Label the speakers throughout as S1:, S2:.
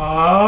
S1: Oh.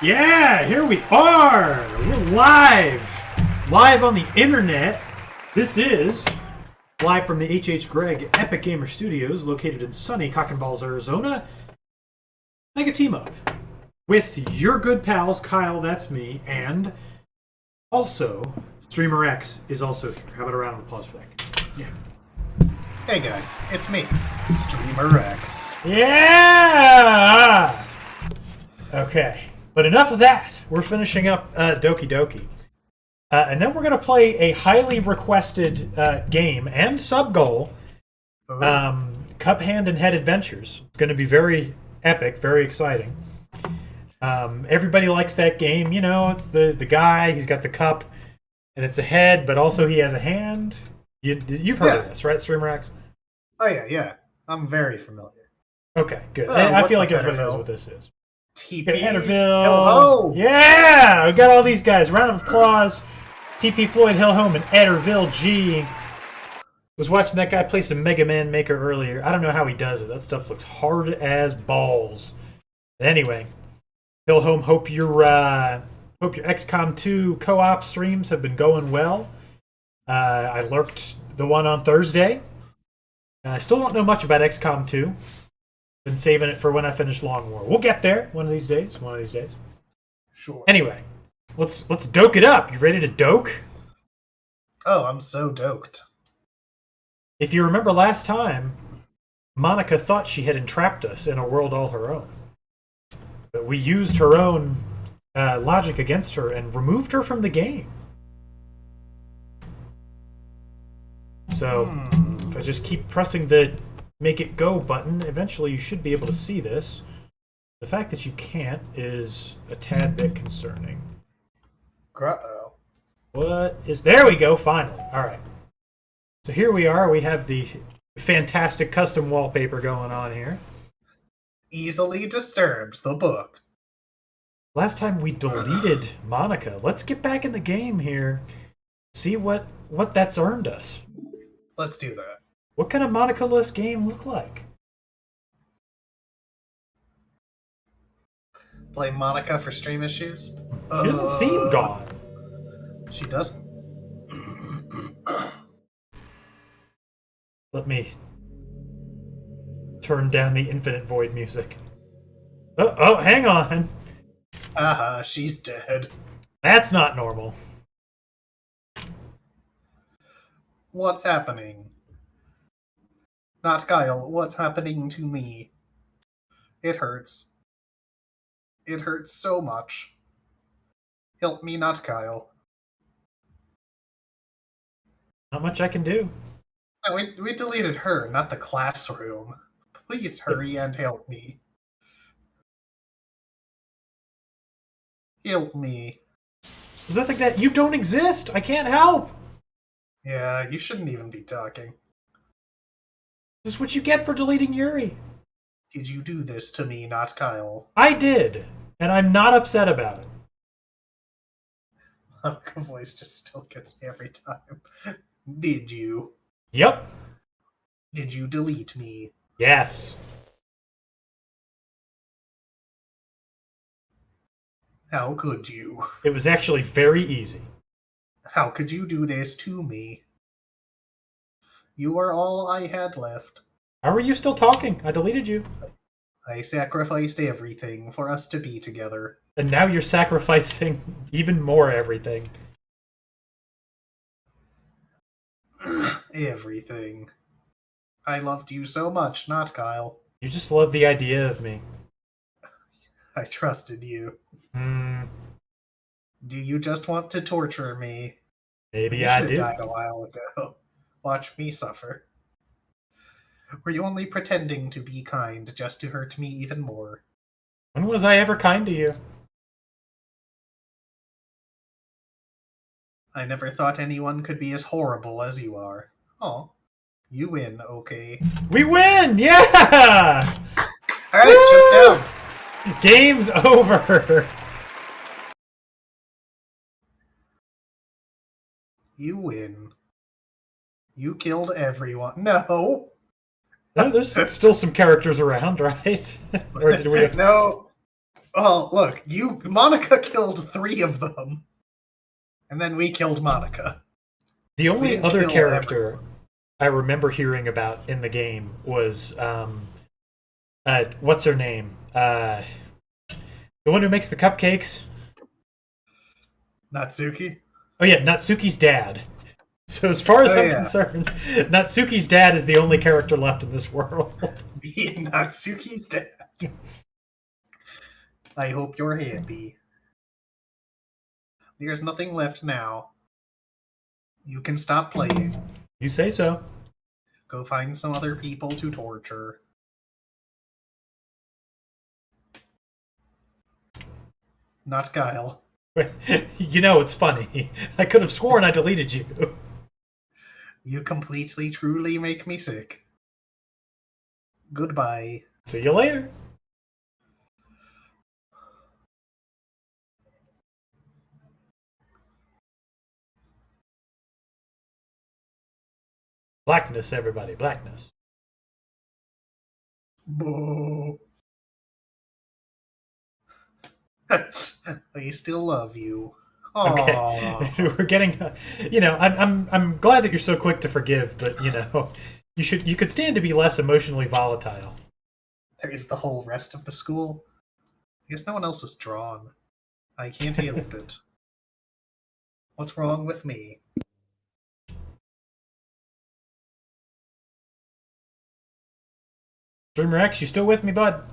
S1: Yeah, here we are. We're live on the internet. This is live from the H.H. Gregg Epic Gamer Studios, located in sunny Cock and Balls, Arizona. Mega team up with your good pals, Kyle, that's me, and also Streamer X is also here. How about a round of applause for that? Yeah.
S2: Hey guys, it's me, Streamer X.
S1: Yeah! Okay. But enough of that. We're finishing up Doki. And then we're going to play a highly requested game and sub-goal, Cup Hand and Head Adventures. It's going to be very epic, very exciting. Everybody likes that game. You know, it's the guy, he's got the cup, and it's a head, but also he has a hand. You've heard of this, right, Streamer X?
S2: Oh yeah. I'm very familiar.
S1: Okay, good. I feel like everybody knows what this is.
S2: TP
S1: Hatterville.
S2: Hill-Ho.
S1: Yeah, we got all these guys. Round of applause. TP Floyd Hill-Home and Etterville G. Was watching that guy play some Mega Man Maker earlier. I don't know how he does it. That stuff looks hard as balls. But anyway, Hill-Home, hope your XCOM 2 co-op streams have been going well. I lurked the one on Thursday. I still don't know much about XCOM 2. Been saving it for when I finish Long War. We'll get there one of these days.
S2: Sure.
S1: Anyway, let's doke it up. You ready to doke?
S2: Oh, I'm so doked.
S1: If you remember last time, Monica thought she had entrapped us in a world all her own. But we used her own logic against her and removed her from the game. So, if I just keep pressing the make it go button, eventually you should be able to see this. The fact that you can't is a tad bit concerning.
S2: Uh-oh.
S1: What is... There we go, finally. Alright. So here we are. We have the fantastic custom wallpaper going on here.
S2: Easily Disturbed, the book.
S1: Last time we deleted Monica. Let's get back in the game here. See what that's earned us.
S2: Let's do that.
S1: What kind of Monica-less game look like?
S2: Blame Monica for stream issues?
S1: She doesn't seem gone.
S2: She doesn't.
S1: Let me turn down the Infinite Void music. Oh, hang on.
S2: She's dead.
S1: That's not normal.
S2: What's happening? Not Kyle, what's happening to me? It hurts. It hurts so much. Help me, not Kyle.
S1: Not much I can do.
S2: No, we deleted her, not the classroom. Please hurry and help me. Help me.
S1: Is that like that? You don't exist! I can't help!
S2: Yeah, you shouldn't even be talking.
S1: This is what you get for deleting Yuri.
S2: Did you do this to me, not Kyle?
S1: I did, and I'm not upset about it.
S2: Monica voice just still gets me every time. Did you?
S1: Yep.
S2: Did you delete me?
S1: Yes.
S2: How could you?
S1: It was actually very easy.
S2: How could you do this to me? You are all I had left.
S1: How are you still talking? I deleted you.
S2: I sacrificed everything for us to be together.
S1: And now you're sacrificing even more everything.
S2: Everything. I loved you so much, not Kyle.
S1: You just love the idea of me.
S2: I trusted you.
S1: Hmm.
S2: Do you just want to torture me?
S1: Maybe
S2: You
S1: I
S2: should
S1: do.
S2: have died a while ago. Watch me suffer. Were you only pretending to be kind just to hurt me even more?
S1: When was I ever kind to you?
S2: I never thought anyone could be as horrible as you are. Oh, you win, okay.
S1: We win! Yeah!
S2: Alright, shut down!
S1: Game's over!
S2: You win. You killed everyone. No!
S1: There's still some characters around, right? Or did we...
S2: No! Oh, look, Monica killed 3 of them. And then we killed Monica.
S1: The
S2: We
S1: only
S2: didn't
S1: other
S2: kill
S1: character
S2: everyone.
S1: I remember hearing about in the game was what's her name? The one who makes the cupcakes.
S2: Natsuki?
S1: Oh yeah, Natsuki's dad. So as far as
S2: Oh,
S1: I'm
S2: yeah.
S1: concerned, Natsuki's dad is the only character left in this world.
S2: Natsuki's dead. I hope you're happy. There's nothing left now. You can stop playing.
S1: You say so.
S2: Go find some other people to torture. Not Guile.
S1: You know, it's funny. I could have sworn I deleted you.
S2: You completely, truly make me sick. Goodbye.
S1: See you later. Blackness, everybody. Blackness.
S2: Boo. I still love you. Aww.
S1: Okay, we're getting. You know, I'm glad that you're so quick to forgive, but you know, you could stand to be less emotionally volatile.
S2: There's the whole rest of the school. I guess no one else was drawn. I can't help it. What's wrong with me?
S1: Dreamer X, you still with me, bud?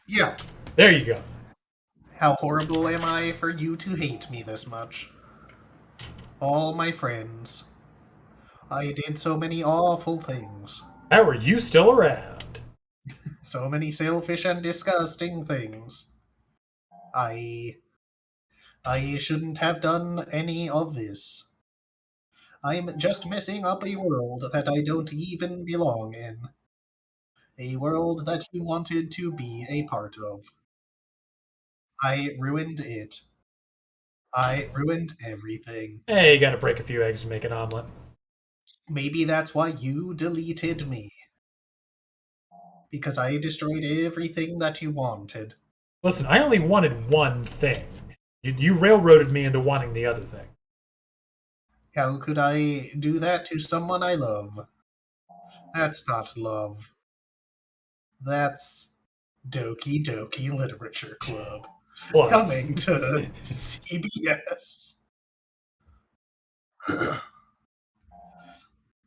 S2: Yeah.
S1: There you go.
S2: How horrible am I for you to hate me this much? All my friends. I did so many awful things.
S1: How are you still around?
S2: So many selfish and disgusting things. I shouldn't have done any of this. I'm just messing up a world that I don't even belong in. A world that you wanted to be a part of. I ruined it. I ruined everything.
S1: Hey, you gotta break a few eggs to make an omelet.
S2: Maybe that's why you deleted me. Because I destroyed everything that you wanted.
S1: Listen, I only wanted one thing. You railroaded me into wanting the other thing.
S2: How could I do that to someone I love? That's not love. That's Doki Doki Literature Club.
S1: Plus,
S2: Coming to CBS.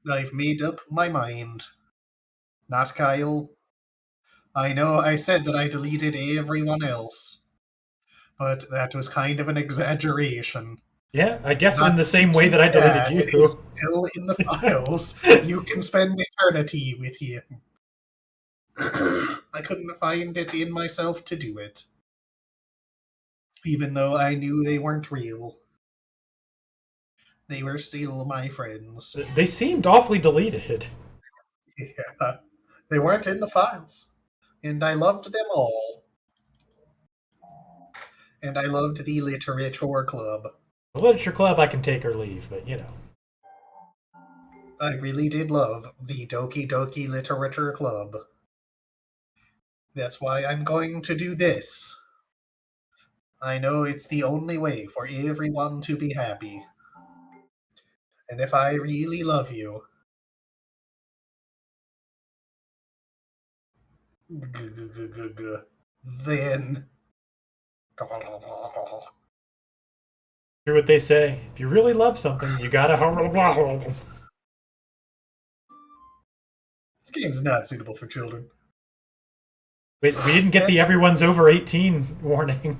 S2: I've made up my mind. Not Kyle. I know I said that I deleted everyone else, but that was kind of an exaggeration.
S1: yeah, I guess in the same way that I deleted you.
S2: Is still in the files. You can spend eternity with him. I couldn't find it in myself to do it. Even though I knew they weren't real. They were still my friends.
S1: They seemed awfully deleted.
S2: Yeah. They weren't in the files. And I loved them all. And I loved the Literature Club.
S1: The literature club I can take or leave, but you know.
S2: I really did love the Doki Doki Literature Club. That's why I'm going to do this. I know it's the only way for everyone to be happy. And if I really love you, then
S1: Hear what they say. If you really love something, you gotta.
S2: this game's not suitable for children.
S1: Wait, we didn't get the
S2: Yes.
S1: everyone's over 18 warning.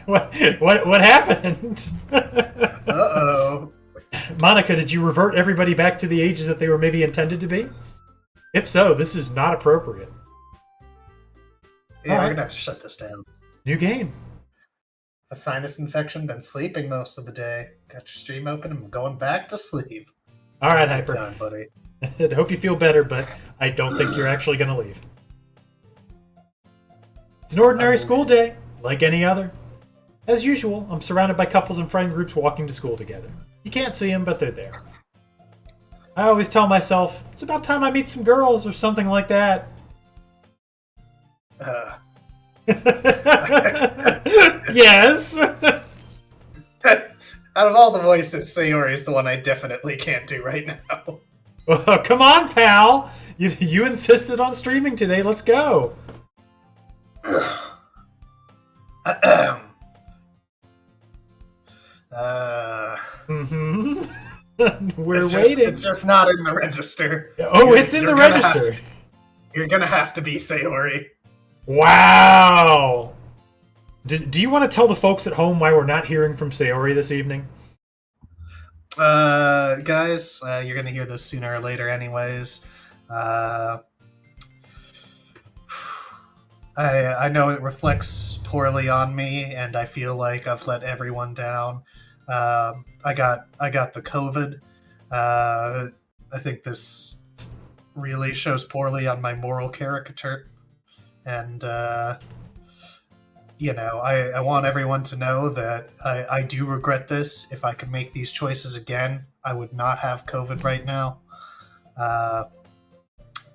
S1: What happened?
S2: Uh-oh.
S1: Monica, did you revert everybody back to the ages that they were maybe intended to be? If so, this is not appropriate.
S2: Yeah,
S1: All
S2: we're
S1: right.
S2: gonna have to shut this down.
S1: New game.
S2: A sinus infection, been sleeping most of the day. Got your stream open and I'm going back to sleep.
S1: All right,
S2: Good
S1: Hyper.
S2: time, buddy.
S1: I hope you feel better, but I don't think you're actually going to leave. It's an ordinary school day, like any other. As usual, I'm surrounded by couples and friend groups walking to school together. You can't see them, but they're there. I always tell myself, it's about time I meet some girls or something like that.
S2: Uh,
S1: Yes.
S2: out of all the voices, Sayori is the one I definitely can't do right now.
S1: Well, come on, pal. You insisted on streaming today. Let's go. Mm-hmm. We're waiting.
S2: It's just not in the register.
S1: Oh, it's in the register.
S2: You're gonna have to be Sayori.
S1: Wow. Do you want to tell the folks at home why we're not hearing from Sayori this evening?
S2: Guys, you're gonna hear this sooner or later anyways. I know it reflects poorly on me, and I feel like I've let everyone down. I got the COVID. I think this really shows poorly on my moral caricature, and I want everyone to know that I do regret this. If I could make these choices again, I would not have COVID right now.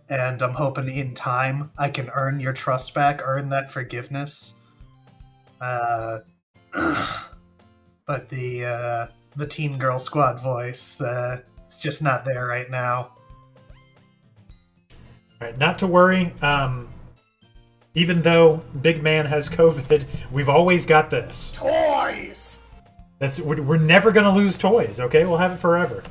S2: And I'm hoping in time I can earn your trust back, earn that forgiveness. But the Teen Girl Squad voice, it's just not there right now.
S1: All right, not to worry. Even though Big Man has COVID, we've always got this.
S2: Toys!
S1: We're never going to lose toys, okay? We'll have it forever.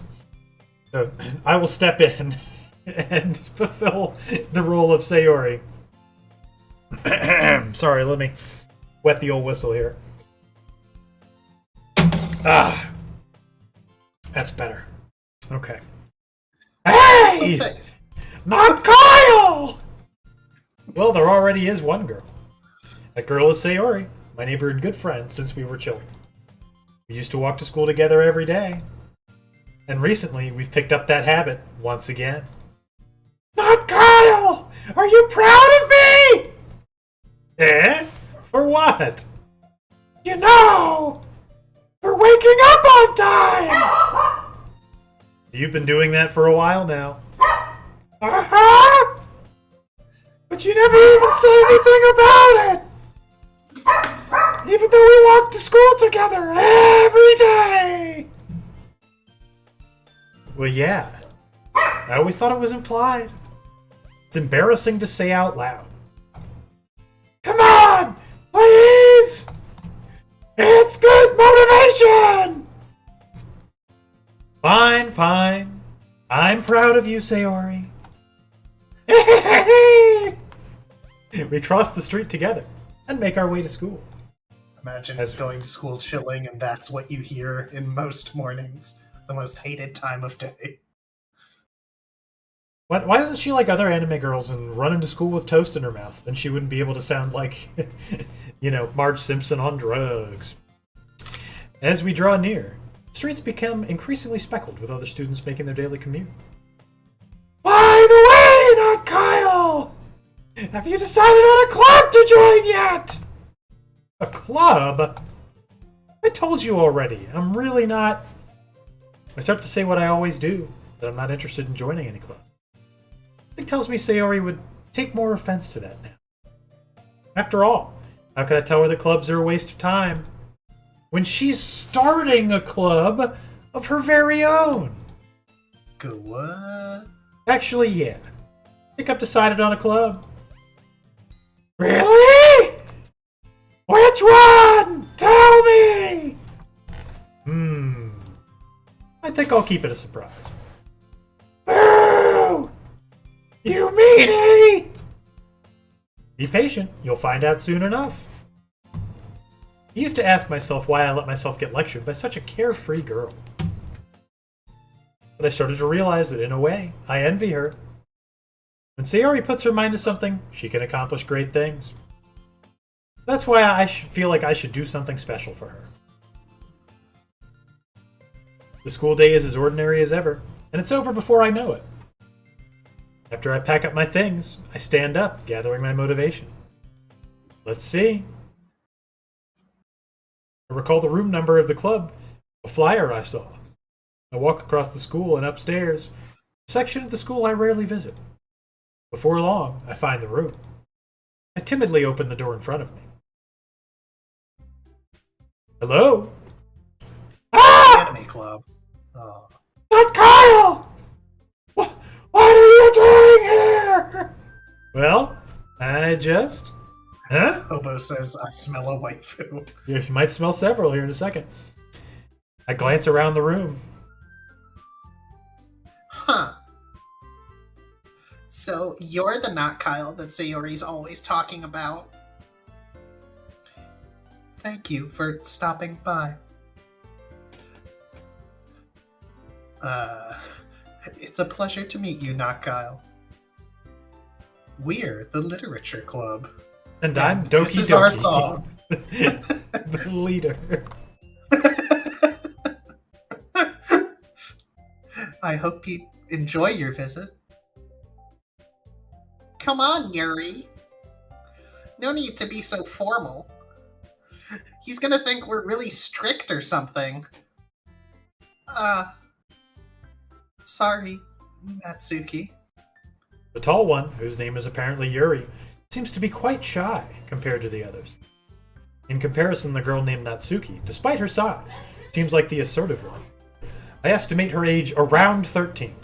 S1: So I will step in and fulfill the role of Sayori. Sorry, let me wet the old whistle here. Ah, that's better. Okay. Hey! Not Kyle! Well, there already is one girl. That girl is Sayori, my neighbor and good friend since we were children. We used to walk to school together every day. And recently, we've picked up that habit once again. Not Kyle! Are you proud of me? Eh? For what? You know! For waking up on time! You've been doing that for a while now. Uh-huh! But you never even say anything about it! Even though we walk to school together every day! Well, yeah. I always thought it was implied. It's embarrassing to say out loud. Come on! Please! It's good motivation! Fine, fine. I'm proud of you, Sayori. We cross the street together and make our way to school.
S2: Imagine going to school chilling and that's what you hear in most mornings. The most hated time of day.
S1: Why isn't she like other anime girls and run into school with toast in her mouth? Then she wouldn't be able to sound like, Marge Simpson on drugs. As we draw near, streets become increasingly speckled with other students making their daily commute. By the way, not Kyle! Have you decided on a club to join yet? A club? I told you already. I'm really not... I start to say what I always do, that I'm not interested in joining any club. It tells me Sayori would take more offense to that now. After all, how could I tell her that clubs are a waste of time when she's starting a club of her very own?
S2: Go what?
S1: Actually, yeah. I think I've decided on a club. Really? Which one? Tell me! I think I'll keep it a surprise. Boo! You meanie! Be patient. You'll find out soon enough. I used to ask myself why I let myself get lectured by such a carefree girl. But I started to realize that in a way, I envy her. When Sayori puts her mind to something, she can accomplish great things. That's why I feel like I should do something special for her. The school day is as ordinary as ever, and it's over before I know it. After I pack up my things, I stand up, gathering my motivation. Let's see. I recall the room number of the club, a flyer I saw. I walk across the school and upstairs, a section of the school I rarely visit. Before long, I find the room. I timidly opened the door in front of me. Hello? Ah!
S2: Anime club. Oh.
S1: Not Kyle! What are you doing here? Well, I just... Huh?
S2: Hobo says, I smell a waifu.
S1: You might smell several here in a second. I glance around the room.
S2: Huh. So, you're the not Kyle that Sayori's always talking about. Thank you for stopping by. It's a pleasure to meet you, not Kyle. We're the Literature Club.
S1: And I'm Doki.
S2: This is
S1: Doki,
S2: our song.
S1: the leader.
S2: I hope you enjoy your visit. Come on, Yuri. No need to be so formal. He's gonna think we're really strict or something. Sorry, Natsuki.
S1: The tall one, whose name is apparently Yuri, seems to be quite shy compared to the others. In comparison, the girl named Natsuki, despite her size, seems like the assertive one. I estimate her age around 13.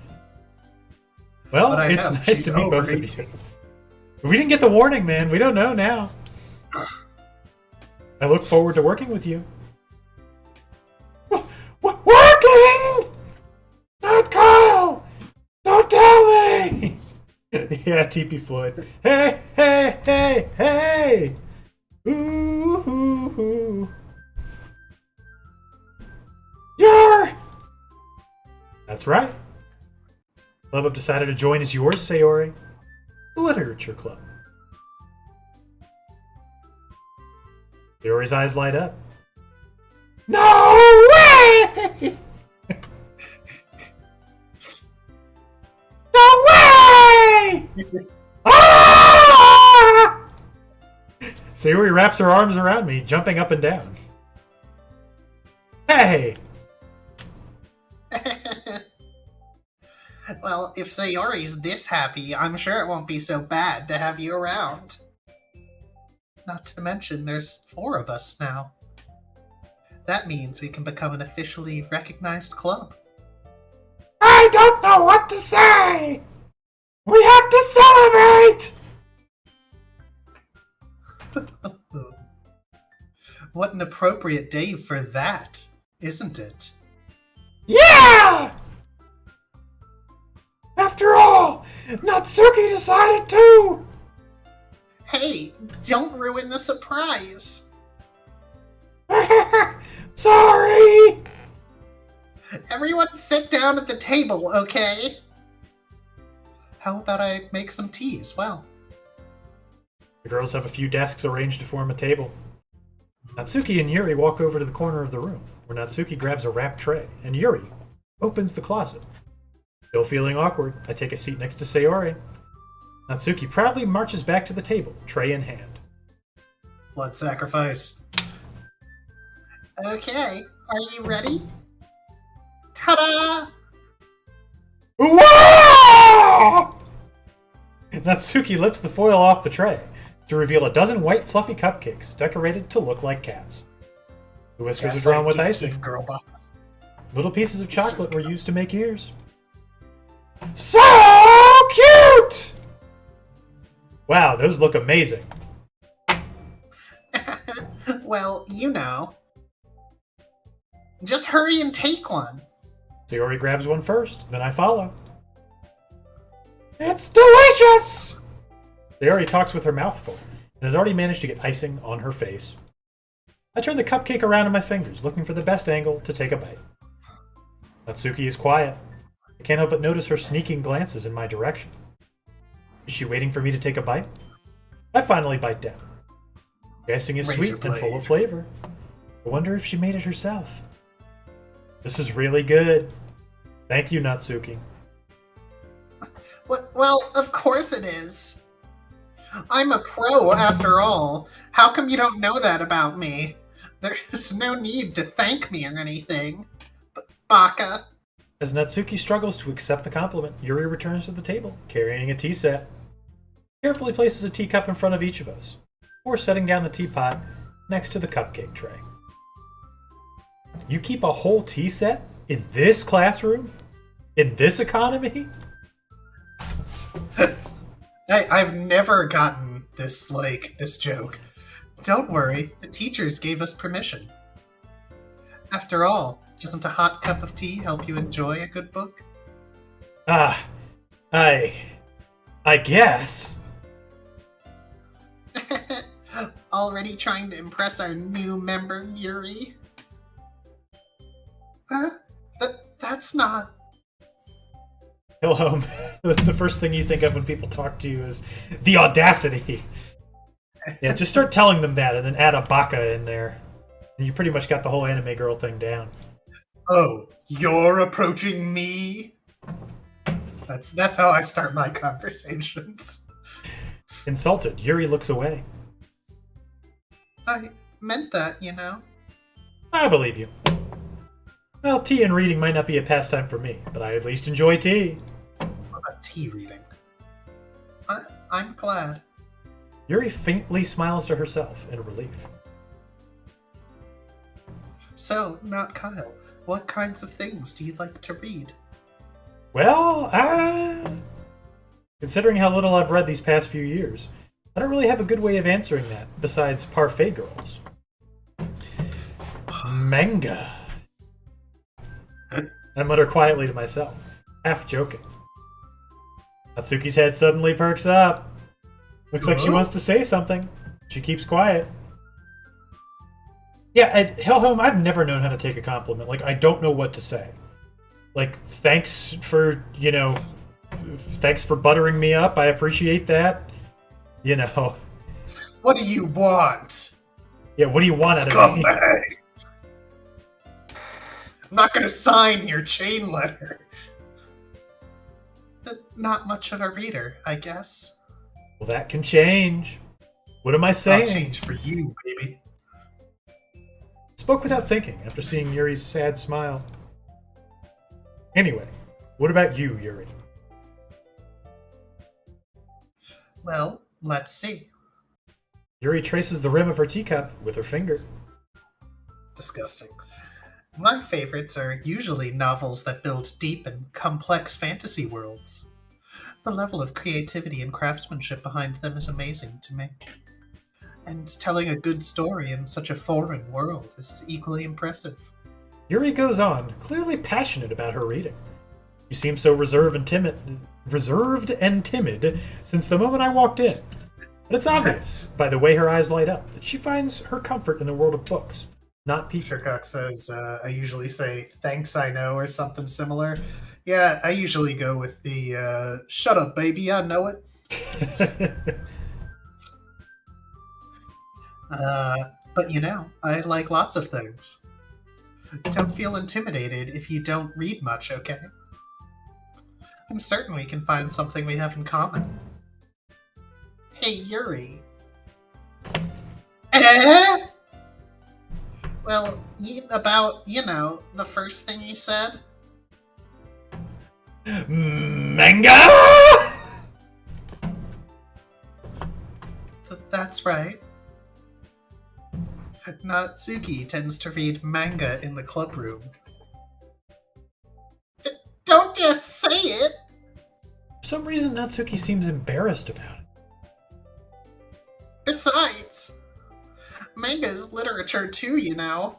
S1: Well, it's nice to meet both of you. We didn't get the warning, man. We don't know now. I look forward to working with you. Working? Not Kyle! Don't tell me! Yeah, TP Floyd. Hey, hey, hey, hey! Ooh, ooh, ooh. You're... That's right. Club I've decided to join is yours, Sayori. The Literature Club. Sayori's eyes light up. No way! No way! Ah! Sayori wraps her arms around me, jumping up and down. Hey!
S2: Well, if Sayori's this happy, I'm sure it won't be so bad to have you around. Not to mention, there's 4 of us now. That means we can become an officially recognized club.
S1: I don't know what to say! We have to celebrate!
S2: What an appropriate day for that, isn't it?
S1: Yeah! After all, Natsuki decided to!
S2: Hey, don't ruin the surprise!
S1: Sorry!
S2: Everyone sit down at the table, okay? How about I make some tea as well?
S1: The girls have a few desks arranged to form a table. Natsuki and Yuri walk over to the corner of the room, where Natsuki grabs a wrapped tray, and Yuri opens the closet. Still feeling awkward, I take a seat next to Sayori. Natsuki proudly marches back to the table, tray in hand.
S2: Blood sacrifice. Okay, are you ready? Ta-da!
S1: Whoa! Natsuki lifts the foil off the tray to reveal a dozen white fluffy cupcakes decorated to look like cats. The whiskers are drawn with icing.
S2: Girl boss.
S1: Little pieces of chocolate were used to make ears. So cute! Wow, those look amazing.
S2: Well, you know. Just hurry and take one.
S1: Sayori grabs one first, then I follow. It's delicious! Sayori talks with her mouth full, and has already managed to get icing on her face. I turn the cupcake around in my fingers, looking for the best angle to take a bite. Natsuki is quiet. I can't help but notice her sneaking glances in my direction. Is she waiting for me to take a bite? I finally bite down. The icing is sweet and full of flavor. I wonder if she made it herself. This is really good. Thank you, Natsuki.
S2: Well, of course it is. I'm a pro, after all. How come you don't know that about me? There's no need to thank me or anything. Baka.
S1: As Natsuki struggles to accept the compliment, Yuri returns to the table, carrying a tea set. Carefully places a teacup in front of each of us, before setting down the teapot next to the cupcake tray. You keep a whole tea set in this classroom? In this economy?
S2: I've never gotten this joke. Don't worry, the teachers gave us permission. After all, doesn't a hot cup of tea help you enjoy a good book?
S1: I guess.
S2: Already trying to impress our new member, Yuri? That's not...
S1: Wilhelm, the first thing you think of when people talk to you is the audacity. Yeah, just start telling them that and then add a baka in there. And you pretty much got the whole anime girl thing down.
S2: Oh, you're approaching me? That's how I start my conversations.
S1: Insulted, Yuri looks away.
S2: I meant that, you know.
S1: I believe you. Well, tea and reading might not be a pastime for me, but I at least enjoy tea.
S2: What about tea reading? I'm glad.
S1: Yuri faintly smiles to herself in relief.
S2: So, not Kyle, what kinds of things do you like to read?
S1: Well, considering how little I've read these past few years, I don't really have a good way of answering that, besides parfait girls. Manga. I mutter quietly to myself, half joking. Natsuki's head suddenly perks up. Looks like she wants to say something. She keeps quiet. Yeah, at Hellhome, I've never known how to take a compliment. Like, I don't know what to say. Like, thanks for buttering me up. I appreciate that. You know.
S2: What do you want?
S1: Yeah, what do you want out of me?
S2: Scumbag! I'm not gonna sign your chain letter. Not much of a reader, I guess.
S1: Well, that can change. What am I saying?
S2: I'll change for you, baby.
S1: Spoke without thinking after seeing Yuri's sad smile. Anyway, what about you, Yuri?
S2: Well, let's see.
S1: Yuri traces the rim of her teacup with her finger.
S2: Disgusting. My favorites are usually novels that build deep and complex fantasy worlds. The level of creativity and craftsmanship behind them is amazing to me. And telling a good story in such a foreign world is equally impressive.
S1: Yuri goes on, clearly passionate about her reading. She seems so reserved and timid since the moment I walked in. But it's obvious, by the way her eyes light up, that she finds her comfort in the world of books, not people.
S2: Shercock says, I usually say, thanks, I know, or something similar. Yeah, I usually go with the, shut up, baby, I know it. But you know, I like lots of things. Don't feel intimidated if you don't read much, okay? I'm certain we can find something we have in common. Hey, Yuri. Eh? Well, about, the first thing you said?
S1: Manga!
S2: That's right. Natsuki tends to read manga in the club room. Don't just say it!
S1: For some reason, Natsuki seems embarrassed about it.
S2: Besides, manga is literature too, you know.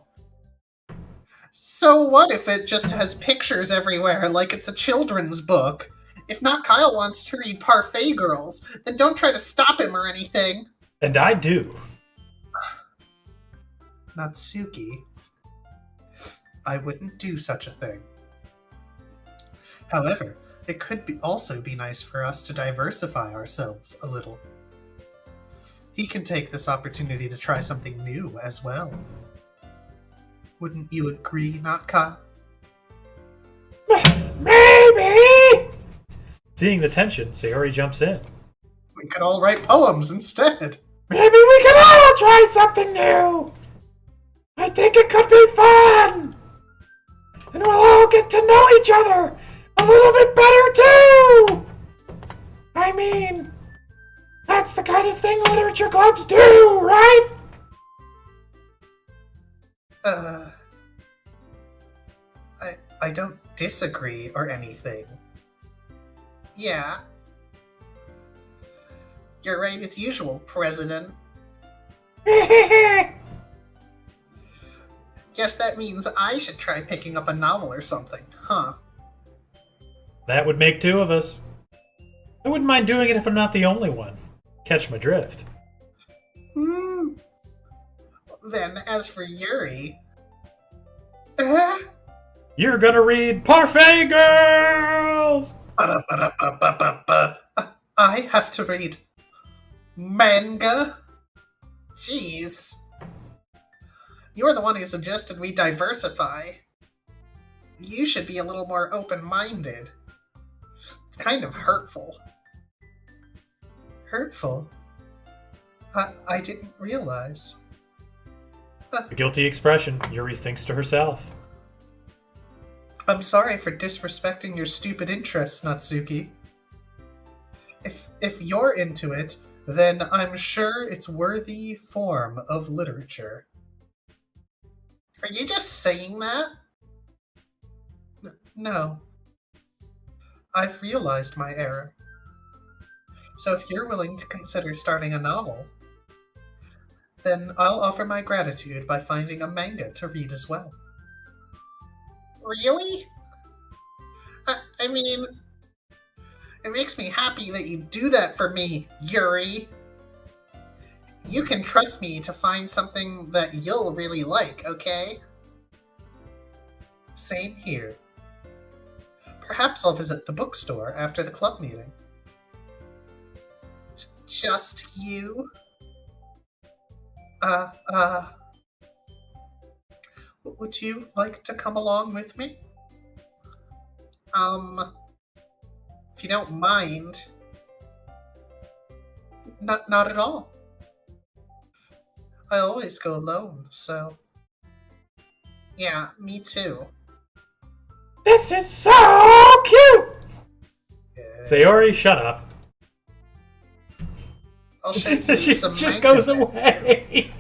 S2: So what if it just has pictures everywhere, like it's a children's book? If not Kyle wants to read Parfait Girls, then don't try to stop him or anything.
S1: And I do.
S2: Natsuki, I wouldn't do such a thing. However, it could also be nice for us to diversify ourselves a little. He can take this opportunity to try something new as well. Wouldn't you agree, not Kyle?
S1: Maybe! Seeing the tension, Sayori jumps in.
S2: We could all write poems instead.
S1: Maybe we could all try something new! I think it could be fun! And we'll all get to know each other a little bit better too! I mean, That's the kind of thing literature clubs do, right?
S2: I don't disagree or anything. Yeah. You're right as usual, President. Guess that means I should try picking up a novel or something, huh?
S1: That would make 2 of us. I wouldn't mind doing it if I'm not the only one. Catch my drift.
S2: Then, as for Yuri...
S1: You're gonna read Parfait Girls!
S2: I have to read manga? Jeez. You're the one who suggested we diversify. You should be a little more open-minded. It's kind of hurtful. Hurtful? I didn't realize.
S1: A guilty expression, Yuri thinks to herself.
S2: I'm sorry for disrespecting your stupid interests, Natsuki. If you're into it, then I'm sure it's worthy form of literature. Are you just saying that? No. I've realized my error. So if you're willing to consider starting a novel, then I'll offer my gratitude by finding a manga to read as well. Really? I mean, it makes me happy that you do that for me, Yuri. You can trust me to find something that you'll really like, okay? Same here. Perhaps I'll visit the bookstore after the club meeting. Just you? Would you like to come along with me? If you don't mind. Not at all. I always go alone, so... Yeah, me too.
S1: This is so cute! Sayori, shut up.
S2: I'll show you
S1: She
S2: some
S1: just
S2: manga
S1: goes
S2: then.
S1: away.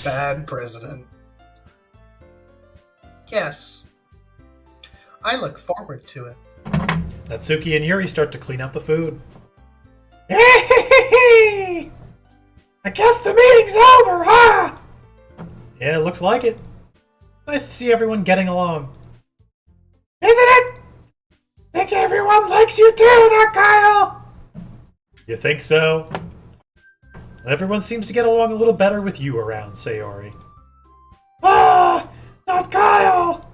S2: Bad president. Yes. I look forward to it.
S1: Natsuki and Yuri start to clean up the food. I guess the meeting's over, huh? Yeah, it looks like it. Nice to see everyone getting along. Isn't it? Think everyone likes you too, not Kyle? You think so? Everyone seems to get along a little better with you around, Sayori. Ah, not Kyle!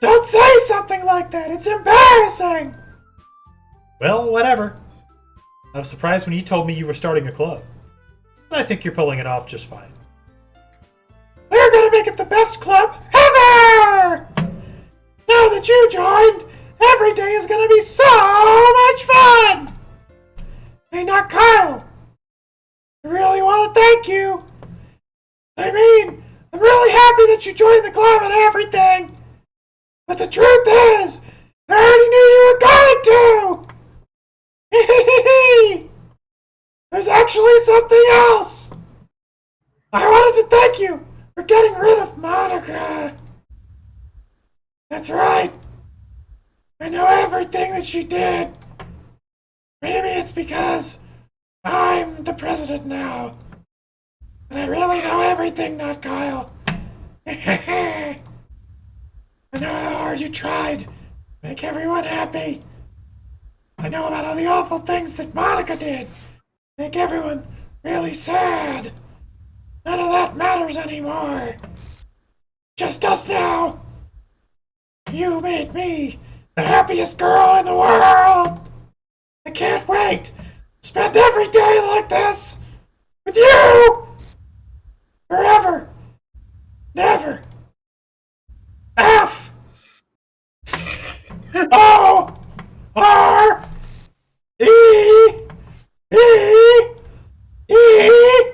S1: Don't say something like that, it's embarrassing! Well, whatever. I was surprised when you told me you were starting a club. I think you're pulling it off just fine. We're gonna make it the best club ever! Now that you joined, every day is gonna be so much fun! Hey, not Kyle! I really want to thank you! I mean, I'm really happy that you joined the club and everything! But the truth is, I already knew you were going to! There's actually something else! I wanted to thank you for getting rid of Monica! That's right! I know everything that she did! Maybe it's because I'm the president now. And I really know everything, not Kyle. I know how hard you tried to make everyone happy. I know about all the awful things that Monica did. Make everyone really sad. None of that matters anymore. Just us now. You made me the happiest girl in the world. I can't wait to spend every day like this with you forever. Never. F O R E E E.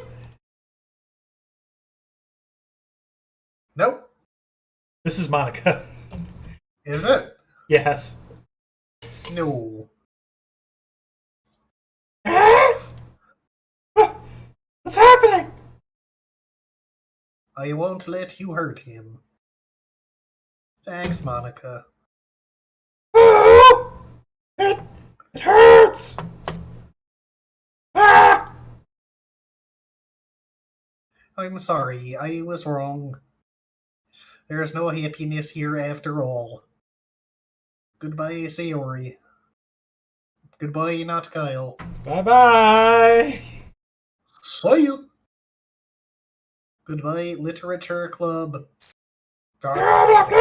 S2: Nope.
S1: This is Monica.
S2: Is it?
S1: Yes.
S2: No.
S1: What's happening?
S2: I won't let you hurt him. Thanks, Monica.
S1: Oh! It hurts! Ah!
S2: I'm sorry, I was wrong. There's no happiness here after all. Goodbye, Sayori. Goodbye, not Kyle.
S1: Bye-bye!
S2: See you! Goodbye, Literature Club. Try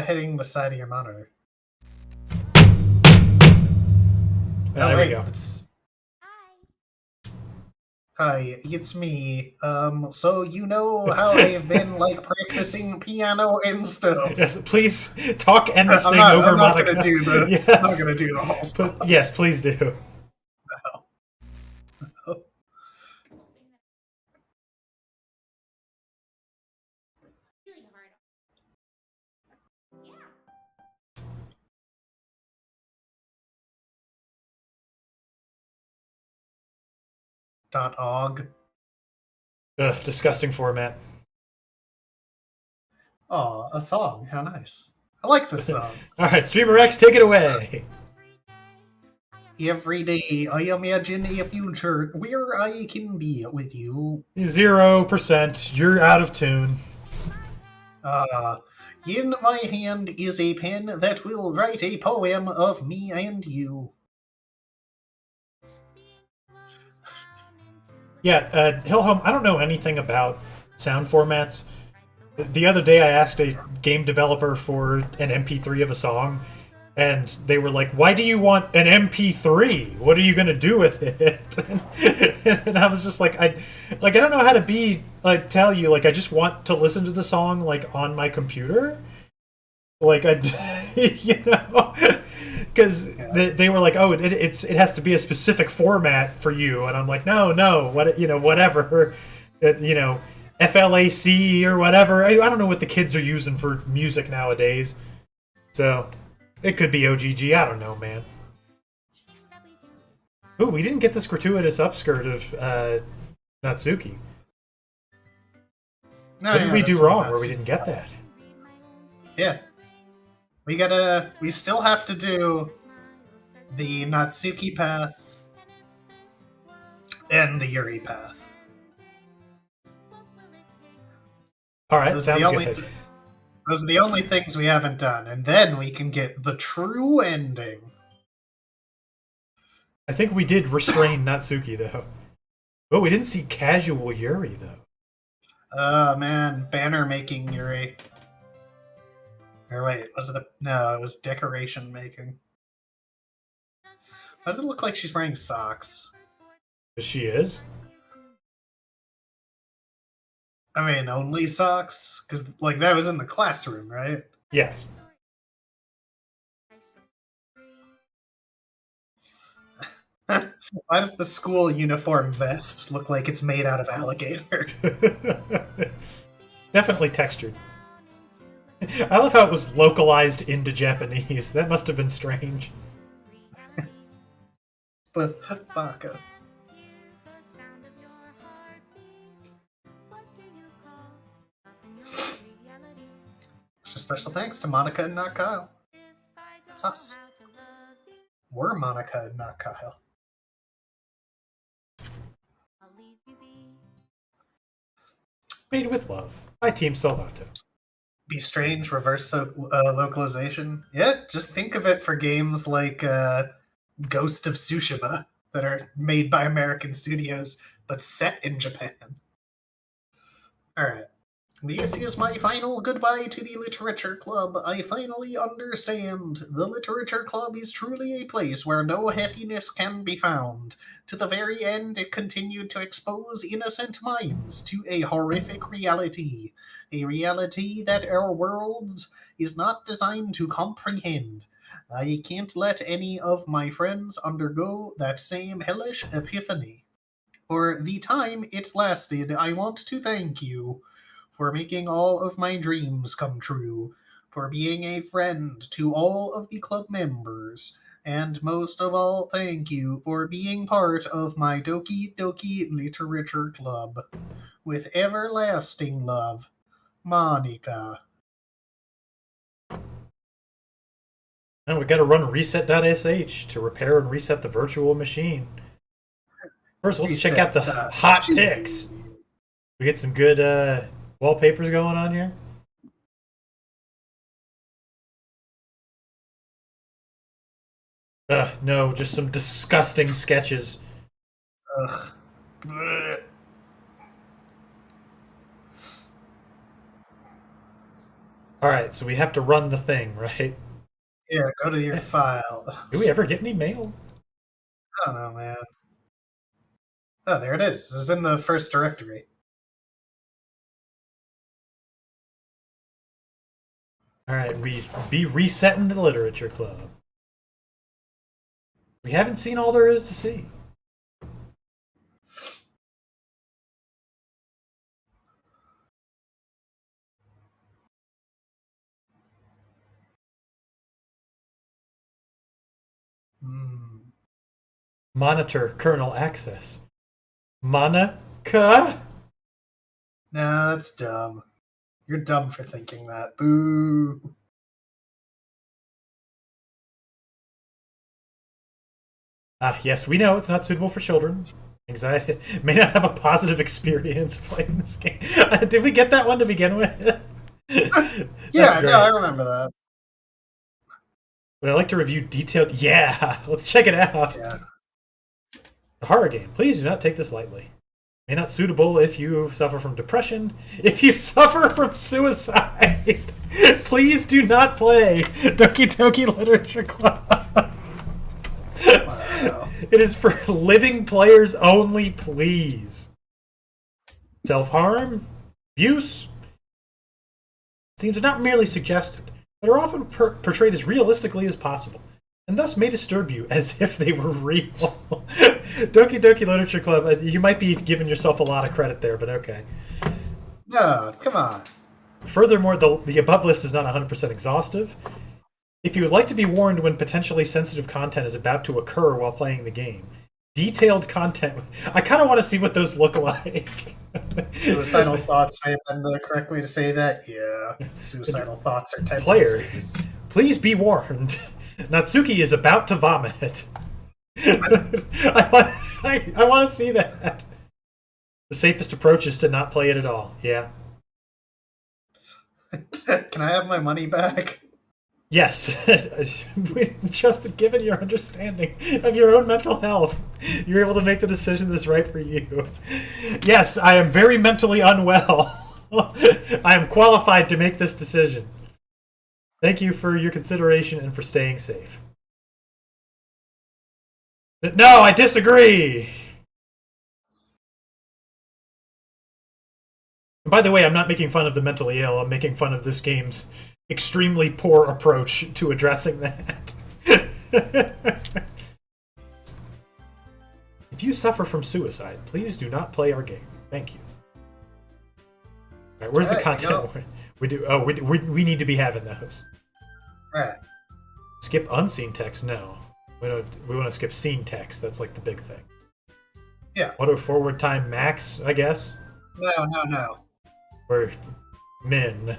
S2: hitting the side of your monitor.
S1: There we go.
S2: Hi, it's me. So you know how I've been like practicing piano and stuff.
S1: Yes, please talk and sing
S2: I'm
S1: over
S2: not
S1: Monica.
S2: gonna do the.
S1: Yes.
S2: I'm not gonna do the whole stuff.
S1: Yes, please do.
S2: No. .org.
S1: Ugh, disgusting format.
S2: Oh, a song. How nice. I like this song.
S1: All right, Streamer X, take it away.
S2: Every day I imagine a future where I can be with you.
S1: 0%. You're out of tune.
S2: In my hand is a pen that will write a poem of me and you.
S1: Yeah, Hillhome, I don't know anything about sound formats. The other day I asked a game developer for an MP3 of a song, and they were like, why do you want an MP3? What are you going to do with it? And I was just like, I don't know how to tell you, I just want to listen to the song, on my computer. Because they were like, oh, it has to be a specific format for you, and I'm like, no, whatever, FLAC or whatever. I don't know what the kids are using for music nowadays, so it could be OGG. I don't know, man. Ooh, we didn't get this gratuitous upskirt of Natsuki. What did we do wrong where we didn't get that?
S2: Yeah. We still have to do the Natsuki path and the Yuri path.
S1: Alright, sounds good.
S2: Those are the only things we haven't done, and then we can get the true ending.
S1: I think we did restrain Natsuki, though. But we didn't see casual Yuri, though.
S2: Oh, man. Banner making Yuri. Or wait, no, it was decoration making. Why does it look like she's wearing socks?
S1: She is?
S2: I mean, only socks? Because, that was in the classroom, right?
S1: Yes.
S2: Why does the school uniform vest look like it's made out of alligator?
S1: Definitely textured. I love how it was localized into Japanese. That must have been strange.
S2: But Baka. So special thanks to Monica and not Kyle. That's us. We're Monica and not Kyle.
S1: Made with love by Team Salvato.
S2: Be strange, reverse localization. Yeah, just think of it for games like Ghost of Tsushima that are made by American studios but set in Japan. Alright. This is my final goodbye to the Literature Club. I finally understand. The Literature Club is truly a place where no happiness can be found. To the very end, it continued to expose innocent minds to a horrific reality. A reality that our world is not designed to comprehend. I can't let any of my friends undergo that same hellish epiphany. For the time it lasted, I want to thank you for making all of my dreams come true, for being a friend to all of the club members. And most of all, thank you for being part of my Doki Doki Literature Club. With everlasting love, Monica.
S1: And we got to run reset.sh to repair and reset the virtual machine. First, let's check out the hot picks. We get some good wallpapers going on here. No, just some disgusting sketches.
S2: Ugh. Blech.
S1: Alright, so we have to run the thing, right?
S2: Yeah, go to your file.
S1: Do we ever get any mail?
S2: I don't know, man. Oh, there it is. It's in the first directory.
S1: Alright, be resetting the literature club. We haven't seen all there is to see. Monitor kernel access. Monica?
S2: Nah, that's dumb. You're dumb for thinking that. Boo.
S1: Yes, we know it's not suitable for children. Anxiety may not have a positive experience playing this game. Did we get that one to begin with?
S2: Yeah, no, I remember that.
S1: Would I like to review detailed? Yeah, let's check it out.
S2: Yeah.
S1: A horror game. Please do not take this lightly. May not suitable if you suffer from depression. If you suffer from suicide, please do not play Doki Doki Literature Club.
S2: Wow.
S1: It is for living players only, please. Self-harm, abuse, seems not merely suggested, but are often portrayed as realistically as possible, and thus may disturb you as if they were real. Doki Doki Literature Club, you might be giving yourself a lot of credit there, but okay.
S2: No, come on.
S1: Furthermore, the above list is not 100% exhaustive. If you would like to be warned when potentially sensitive content is about to occur while playing the game, detailed content. I kind of want to see what those look like.
S2: Suicidal thoughts may have been the correct way to say that. Yeah, suicidal thoughts are tendencies.
S1: Player, please be warned. Natsuki is about to vomit. I want to see that. The safest approach is to not play it at all. Yeah.
S2: Can I have my money back?
S1: Yes. Just given your understanding of your own mental health, you're able to make the decision that's right for you. Yes, I am very mentally unwell. I am qualified to make this decision. Thank you for your consideration and for staying safe. No, I disagree! And by the way, I'm not making fun of the mentally ill. I'm making fun of this game's extremely poor approach to addressing that. If you suffer from suicide, please do not play our game. Thank you. All right, where's the content? We do. Oh, we need to be having those.
S2: All right.
S1: Skip unseen text. No, we want to skip seen text. That's like the big thing.
S2: Yeah.
S1: Auto forward time max, I guess.
S2: No.
S1: Or min.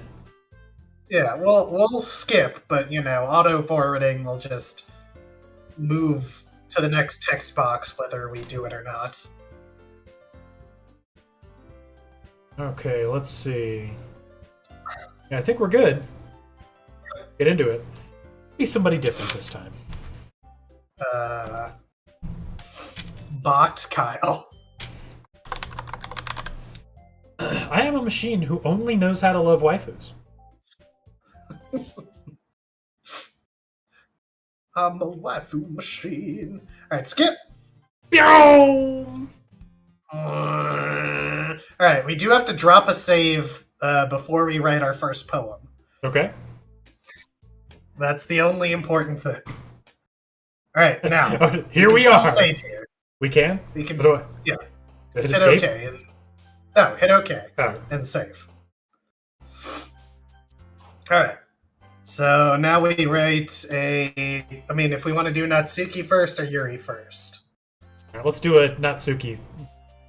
S2: Yeah, we'll skip, but auto forwarding will just move to the next text box whether we do it or not.
S1: Okay, let's see. Yeah, I think we're good. Get into it. Be somebody different this time.
S2: Bot Kyle.
S1: I am a machine who only knows how to love waifus.
S2: I'm a waifu machine. Alright, skip!
S1: All
S2: Alright, we do have to drop a save before we write our first poem.
S1: Okay.
S2: That's the only important thing. Alright, now.
S1: Here we are.
S2: Save here.
S1: We can?
S2: We can yeah.
S1: Just
S2: hit
S1: escape?
S2: OK. No, hit OK.
S1: Oh.
S2: And save. Alright. So now we rate a. I mean, if we want to do Natsuki first or Yuri first.
S1: All right, let's do a Natsuki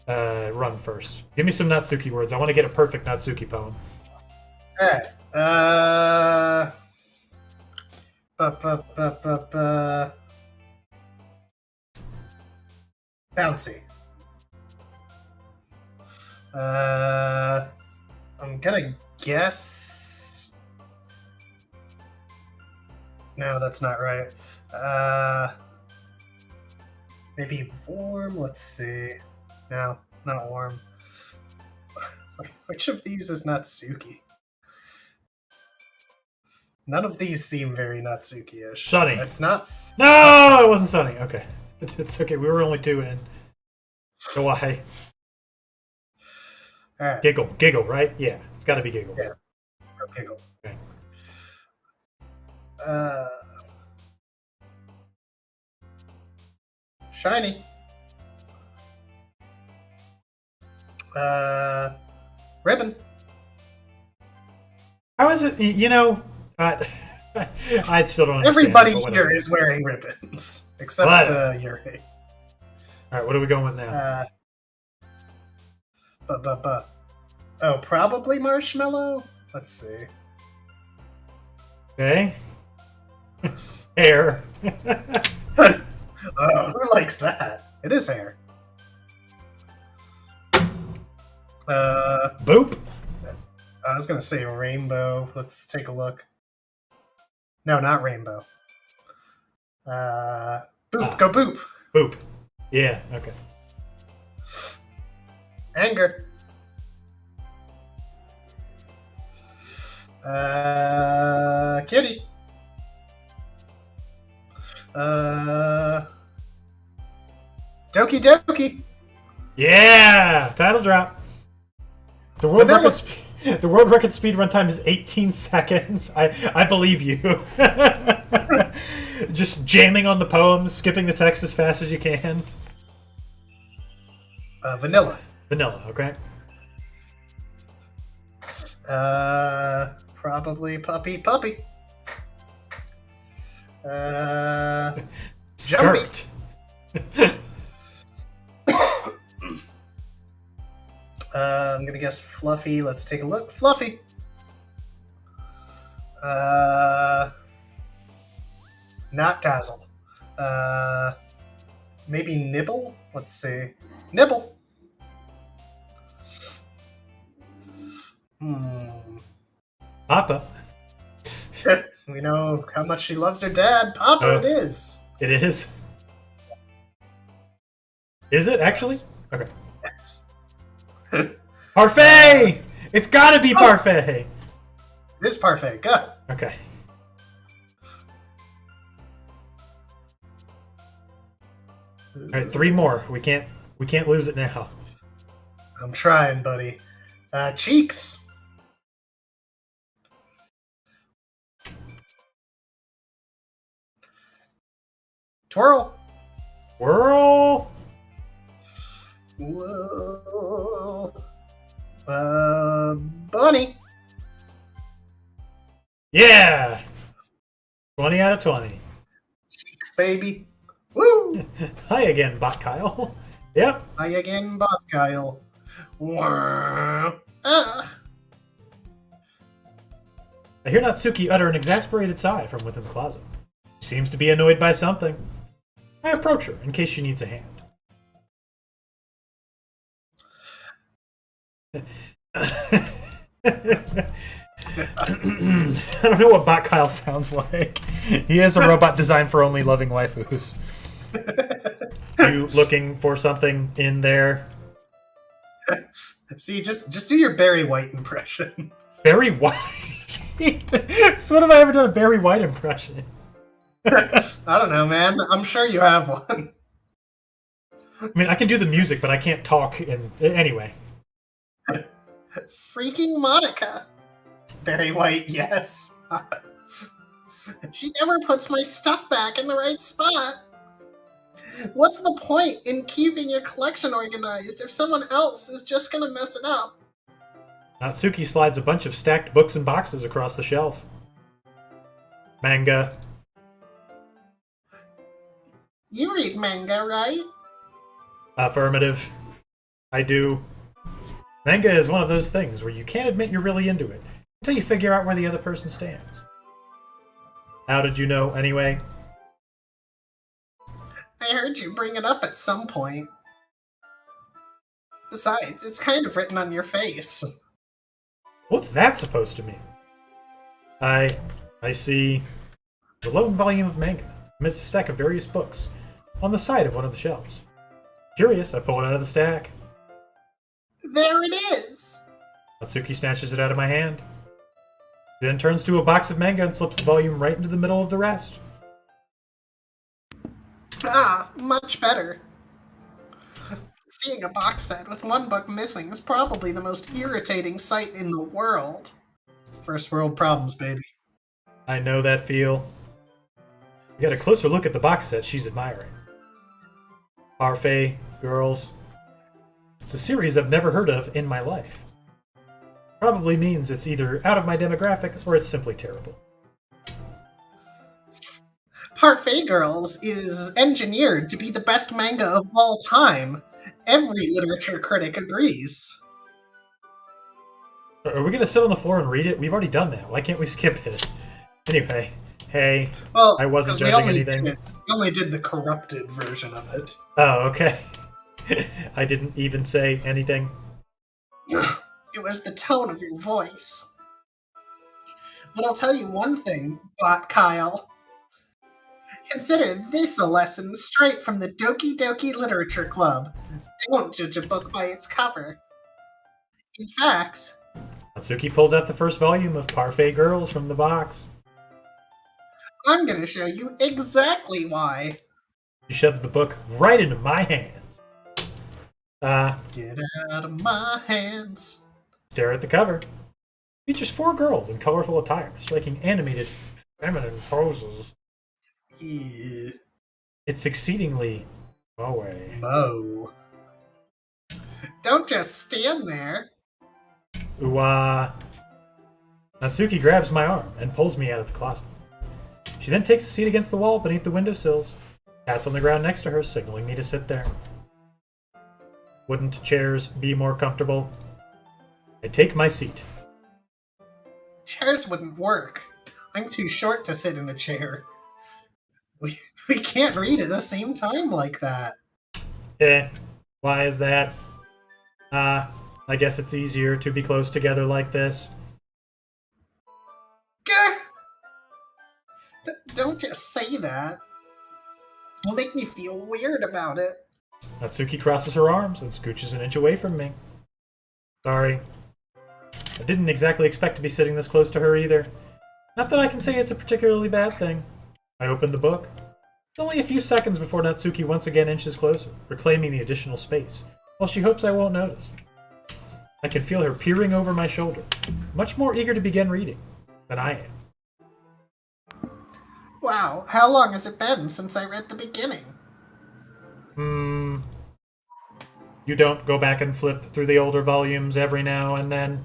S1: run first. Give me some Natsuki words. I want to get a perfect Natsuki poem.
S2: All right. Bouncy. I'm gonna guess. No, that's not right. Maybe warm. Let's see. No, not warm. Which of these is Natsuki? None of these seem very Natsuki-ish.
S1: Sunny.
S2: It's not.
S1: No, it wasn't Sunny. Okay. It's okay. We were only 2 in. Go why?
S2: All right.
S1: Giggle, right? Yeah, it's got to be Giggle.
S2: Yeah. Or Giggle.
S1: Okay.
S2: Shiny. Ribbon.
S1: How is it? You know, I still don't.
S2: Everybody
S1: understand,
S2: here is wearing ribbons, except Yuri.
S1: All right, what are we going with now?
S2: Oh, probably marshmallow. Let's see.
S1: Okay. Hair.
S2: Oh, who likes that? It is hair.
S1: Boop.
S2: I was gonna say rainbow. Let's take a look. No, not rainbow. Boop. Go boop.
S1: Boop. Yeah. Okay.
S2: Anger. Kitty. Doki.
S1: Yeah. Title drop. The world record speedrun time is 18 seconds. I believe you. Just jamming on the poems, skipping the text as fast as you can.
S2: Vanilla.
S1: Vanilla, okay.
S2: Probably puppy.
S1: Skirt.
S2: I'm gonna guess fluffy. Let's take a look. Fluffy. Not dazzled. Maybe nibble. Let's see. Nibble.
S1: Papa.
S2: We know how much she loves her dad. Papa, it is.
S1: It is? Is it, actually?
S2: Yes.
S1: Okay.
S2: Yes.
S1: Parfait! It's gotta be parfait!
S2: It is parfait. Go.
S1: Okay. Alright, 3 more. We can't lose it now.
S2: I'm trying, buddy. Cheeks. Twirl.
S1: Whirl!
S2: Whoa. Bunny.
S1: Yeah! 20 out of 20.
S2: Cheeks, baby. Woo!
S1: Hi again, Bot Kyle. Yep.
S2: Hi again, Boss Kyle. Ugh.
S1: I hear Natsuki utter an exasperated sigh from within the closet. She seems to be annoyed by something. I approach her in case she needs a hand. I don't know what Bot Kyle sounds like. He has a robot designed for only loving waifus. You looking for something in there?
S2: See, just do your Barry White impression.
S1: Barry White? So when have I ever done a Barry White impression?
S2: I don't know, man. I'm sure you have one.
S1: I mean, I can do the music, but I can't talk. Anyway.
S2: Freaking Monica. Barry White, yes. She never puts my stuff back in the right spot. What's the point in keeping your collection organized if someone else is just gonna mess it up?
S1: Natsuki slides a bunch of stacked books and boxes across the shelf. Manga.
S2: You read manga, right?
S1: Affirmative. I do. Manga is one of those things where you can't admit you're really into it until you figure out where the other person stands. How did you know, anyway?
S2: I heard you bring it up at some point. Besides, it's kind of written on your face.
S1: What's that supposed to mean? I see the lone volume of manga amidst a stack of various books on the side of one of the shelves. Curious, I pull it out of the stack.
S2: There it is!
S1: Natsuki snatches it out of my hand. She then turns to a box of manga and slips the volume right into the middle of the rest.
S2: Ah, much better. Seeing a box set with one book missing is probably the most irritating sight in the world. First world problems, baby.
S1: I know that feel. We get a closer look at the box set she's admiring. Parfait Girls. It's a series I've never heard of in my life. Probably means it's either out of my demographic or it's simply terrible.
S2: Parfait Girls is engineered to be the best manga of all time. Every literature critic agrees.
S1: Are we gonna sit on the floor and read it? We've already done that. Why can't we skip it? Anyway, hey,
S2: Well,
S1: I wasn't
S2: 'cause
S1: judging anything.
S2: We only did the corrupted version of it.
S1: Oh, okay. I didn't even say anything.
S2: It was the tone of your voice. But I'll tell you one thing, Bot Kyle. Consider this a lesson straight from the Doki Doki Literature Club. Don't judge a book by its cover. In fact,
S1: Natsuki pulls out the first volume of Parfait Girls from the box.
S2: I'm going to show you exactly why.
S1: She shoves the book right into my hands.
S2: Get out of my hands.
S1: Stare at the cover. Features 4 girls in colorful attire, striking animated, feminine poses.
S2: Yeah.
S1: It's exceedingly moe.
S2: Mo. Don't just stand there.
S1: Ooh, Natsuki grabs my arm and pulls me out of the closet. She then takes a seat against the wall beneath the windowsills, pats on the ground next to her, signaling me to sit there. Wouldn't chairs be more comfortable? I take my seat.
S2: Chairs wouldn't work. I'm too short to sit in a chair. We can't read at the same time like that.
S1: Why is that? I guess it's easier to be close together like this.
S2: Gah! Don't just say that. It'll make me feel weird about it.
S1: Natsuki crosses her arms and scooches an inch away from me. Sorry. I didn't exactly expect to be sitting this close to her either. Not that I can say it's a particularly bad thing. I opened the book. It's only a few seconds before Natsuki once again inches closer, reclaiming the additional space, while she hopes I won't notice. I can feel her peering over my shoulder, much more eager to begin reading than I am.
S2: Wow, how long has it been since I read the beginning?
S1: You don't go back and flip through the older volumes every now and then?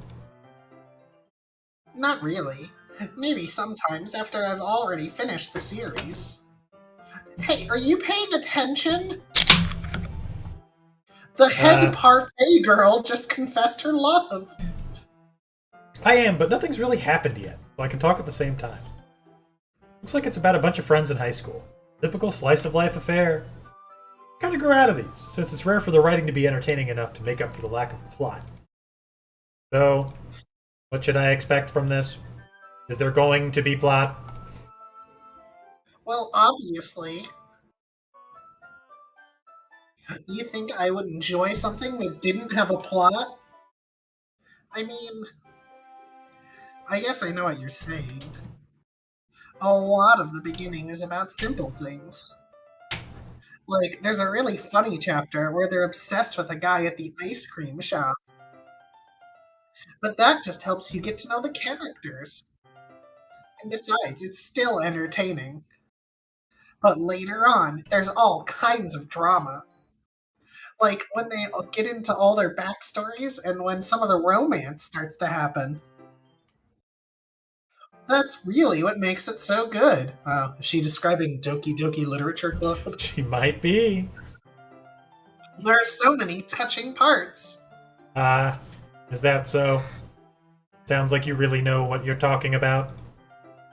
S2: Not really. Maybe sometimes after I've already finished the series. Hey, are you paying attention? The head parfait girl just confessed her love.
S1: I am, but nothing's really happened yet, so I can talk at the same time. Looks like it's about a bunch of friends in high school. Typical slice-of-life affair. Kind of grew out of these, since it's rare for the writing to be entertaining enough to make up for the lack of plot. So, what should I expect from this? Is there going to be plot?
S2: Well, obviously. You think I would enjoy something that didn't have a plot? I mean, I guess I know what you're saying. A lot of the beginning is about simple things. Like, there's a really funny chapter where they're obsessed with a guy at the ice cream shop. But that just helps you get to know the characters. And besides, it's still entertaining. But later on, there's all kinds of drama. Like, when they get into all their backstories and when some of the romance starts to happen. That's really what makes it so good. Wow, is she describing Doki Doki Literature Club?
S1: She might be.
S2: There are so many touching parts.
S1: Is that so? Sounds like you really know what you're talking about.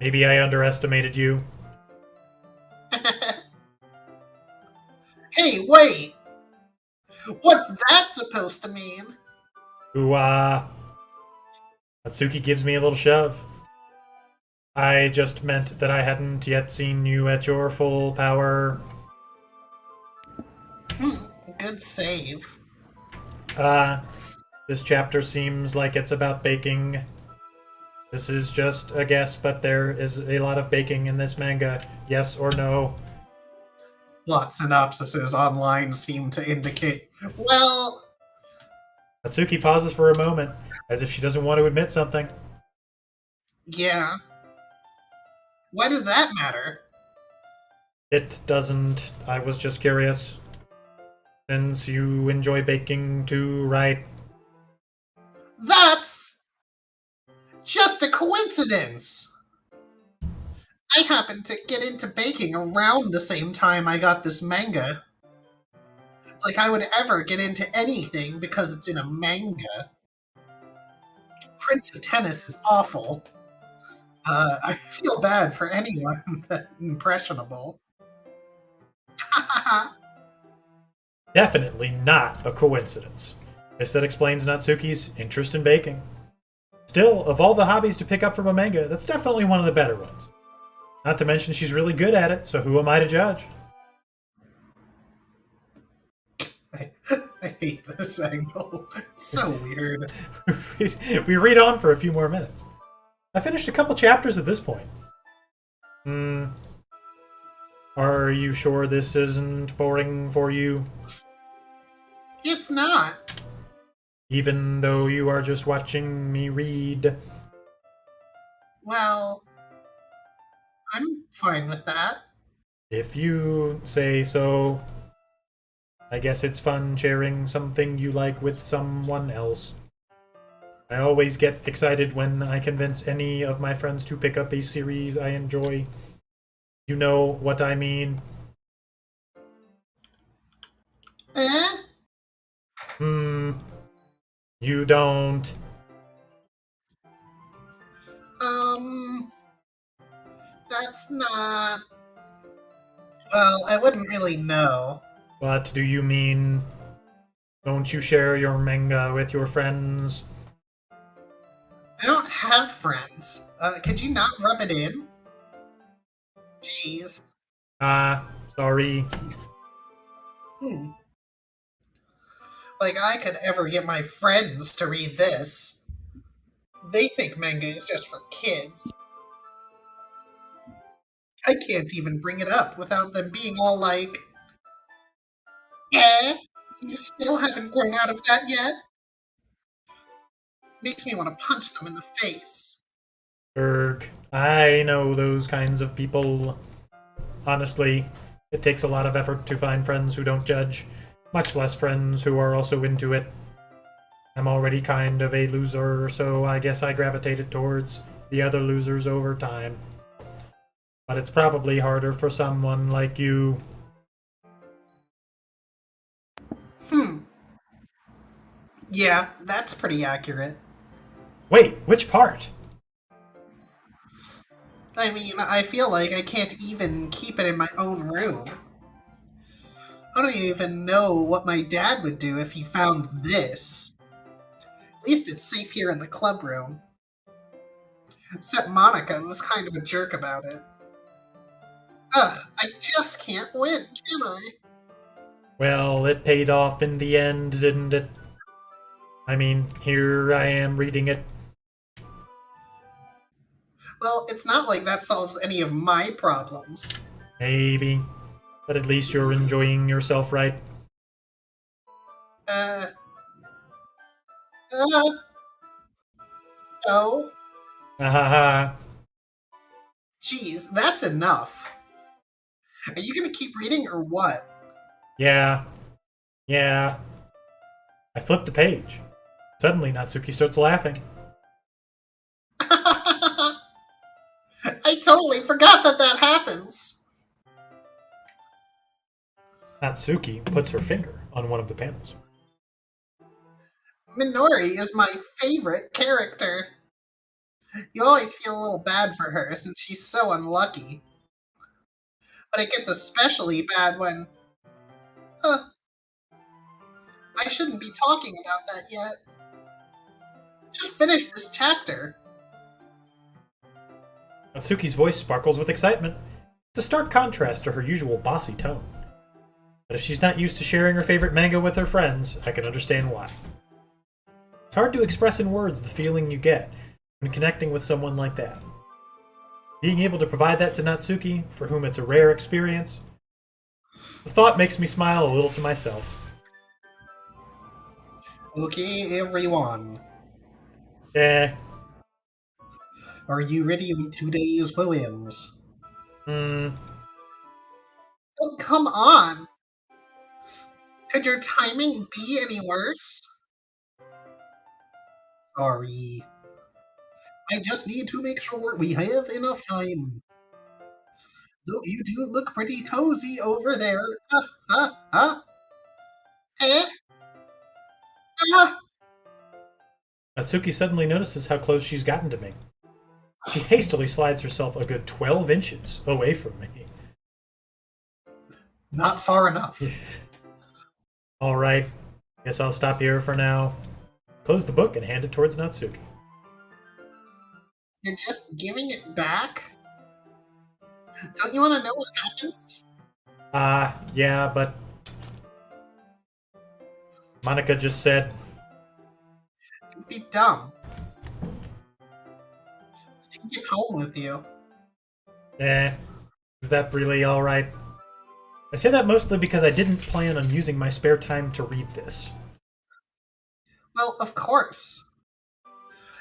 S1: Maybe I underestimated you.
S2: Hey, wait! What's that supposed to mean?
S1: Ooh, Natsuki gives me a little shove. I just meant that I hadn't yet seen you at your full power.
S2: Good save.
S1: This chapter seems like it's about baking. This is just a guess, but there is a lot of baking in this manga. Yes or no?
S2: Plot synopsises online seem to indicate, well,
S1: Natsuki pauses for a moment, as if she doesn't want to admit something.
S2: yeah. Why does that matter?
S1: It doesn't. I was just curious. Since you enjoy baking too, right?
S2: That's just a coincidence! I happened to get into baking around the same time I got this manga. Like I would ever get into anything because it's in a manga. Prince of Tennis is awful. I feel bad for anyone that impressionable.
S1: Definitely not a coincidence. Guess that explains Natsuki's interest in baking. Still, of all the hobbies to pick up from a manga, that's definitely one of the better ones. Not to mention she's really good at it, so who am I to judge?
S2: I hate this angle. It's so weird.
S1: We read on for a few more minutes. I finished a couple chapters at this point. Are you sure this isn't boring for you?
S2: It's not.
S1: Even though you are just watching me read?
S2: Well, I'm fine with that.
S1: If you say so. I guess it's fun sharing something you like with someone else. I always get excited when I convince any of my friends to pick up a series I enjoy. You know what I mean?
S2: Eh?
S1: You don't.
S2: That's not... Well, I wouldn't really know.
S1: What do you mean? Don't you share your manga with your friends?
S2: I don't have friends. Could you not rub it in? Jeez.
S1: Sorry.
S2: Like I could ever get my friends to read this. They think manga is just for kids. I can't even bring it up without them being all like, eh? You still haven't grown out of that yet? Makes me want to punch them in the face.
S1: Erg, I know those kinds of people. Honestly, it takes a lot of effort to find friends who don't judge, much less friends who are also into it. I'm already kind of a loser, so I guess I gravitated towards the other losers over time. But it's probably harder for someone like you.
S2: Yeah, that's pretty accurate.
S1: Wait, which part?
S2: I mean, I feel like I can't even keep it in my own room. I don't even know what my dad would do if he found this. At least it's safe here in the club room. Except Monica was kind of a jerk about it. Ugh, I just can't win, can I?
S1: Well, it paid off in the end, didn't it? I mean, here I am reading it.
S2: Well, it's not like that solves any of my problems.
S1: Maybe. But at least you're enjoying yourself, right?
S2: So?
S1: Haha.
S2: Geez, that's enough. Are you gonna keep reading or what?
S1: Yeah. I flipped the page. Suddenly, Natsuki starts laughing.
S2: I totally forgot that happens.
S1: Natsuki puts her finger on one of the panels.
S2: Minori is my favorite character. You always feel a little bad for her since she's so unlucky. But it gets especially bad when... I shouldn't be talking about that yet. Just finish this chapter.
S1: Natsuki's voice sparkles with excitement. It's a stark contrast to her usual bossy tone. But if she's not used to sharing her favorite manga with her friends, I can understand why. It's hard to express in words the feeling you get when connecting with someone like that. Being able to provide that to Natsuki, for whom it's a rare experience, the thought makes me smile a little to myself.
S2: Okay, everyone.
S1: Eh.
S2: Are you ready with today's poems? Oh, come on! Could your timing be any worse? Sorry. I just need to make sure we have enough time. Though you do look pretty cozy over there. Eh? Ah!
S1: Natsuki suddenly notices how close she's gotten to me. She hastily slides herself a good 12 inches away from me.
S2: Not far enough.
S1: Alright, guess I'll stop here for now. Close the book and hand it towards Natsuki.
S2: You're just giving it back? Don't you want to know what happens?
S1: Yeah, but... Monica just said...
S2: Don't be dumb. Let's take it home with you.
S1: Is that really alright? I say that mostly because I didn't plan on using my spare time to read this.
S2: Well, of course.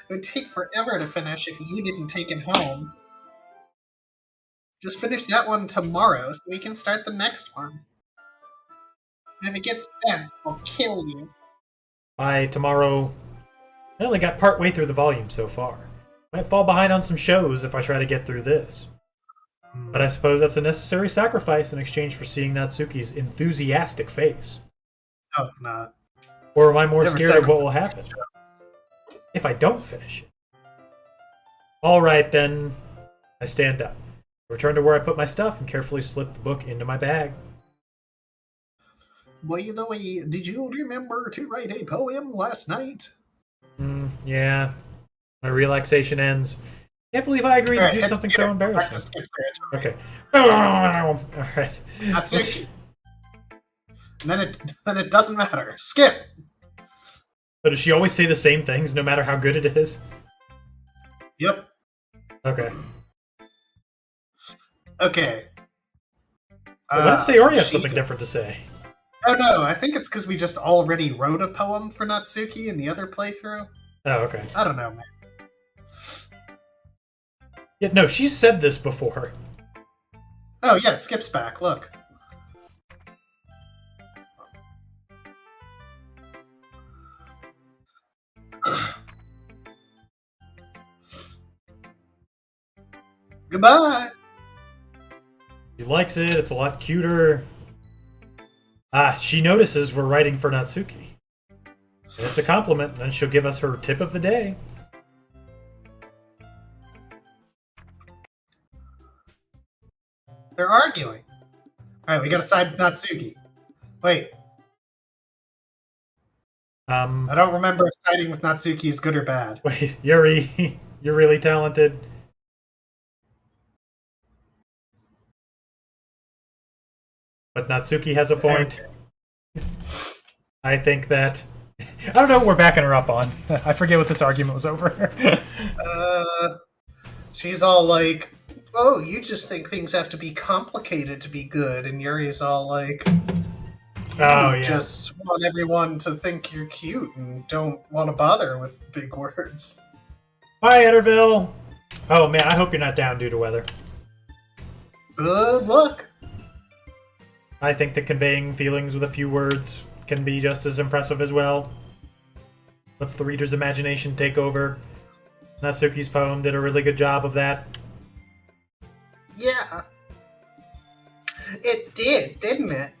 S2: It would take forever to finish if you didn't take it home. Just finish that one tomorrow so we can start the next one. And if it gets bent, I'll kill you.
S1: By tomorrow... I only got part way through the volume so far. Might fall behind on some shows if I try to get through this. But I suppose that's a necessary sacrifice in exchange for seeing Natsuki's enthusiastic face.
S2: No, it's not.
S1: Or am I more
S2: Never
S1: scared of what will happen if I don't finish it? Alright then, I stand up. Return to where I put my stuff and carefully slip the book into my bag.
S2: By the way, did you remember to write a poem last night?
S1: Yeah. My relaxation ends. Can't believe I agreed to do something so embarrassing. Okay. Alright.
S2: Natsuki. And then it doesn't matter. Skip!
S1: But does she always say the same things no matter how good it is?
S2: Yep.
S1: Okay.
S2: Okay.
S1: Well, let's say Ori has something different to say.
S2: Oh no, I think it's because we just already wrote a poem for Natsuki in the other playthrough.
S1: Oh, okay.
S2: I don't know, man.
S1: Yeah, no, she's said this before.
S2: Oh yeah, Skip's back, look. Goodbye!
S1: She likes it, it's a lot cuter. She notices we're writing for Natsuki. And it's a compliment, and then she'll give us her tip of the day.
S2: They're arguing. Alright, we gotta side with Natsuki. Wait. I don't remember if siding with Natsuki is good or bad.
S1: Wait, Yuri, you're really talented. But Natsuki has a point. I think that... I don't know what we're backing her up on. I forget what this argument was over.
S2: She's all like, oh, you just think things have to be complicated to be good, and Yuri's all like,
S1: oh, yeah.
S2: Just want everyone to think you're cute and don't want to bother with big words.
S1: Bye, Etterville! Oh, man, I hope you're not down due to weather.
S2: Good luck!
S1: I think that conveying feelings with a few words can be just as impressive as well. Lets the reader's imagination take over. Natsuki's poem did a really good job of that.
S2: Yeah. It did, didn't it?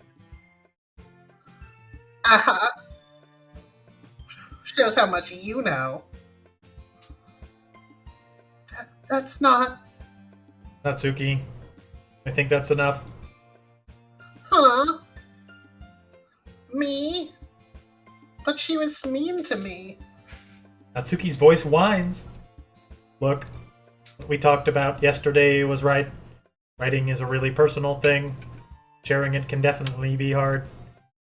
S2: Uh-huh. Shows how much you know. That's not...
S1: Natsuki, I think that's enough.
S2: Huh? Me? But she was mean to me.
S1: Natsuki's voice whines. Look, what we talked about yesterday was right. Writing is a really personal thing. Sharing it can definitely be hard.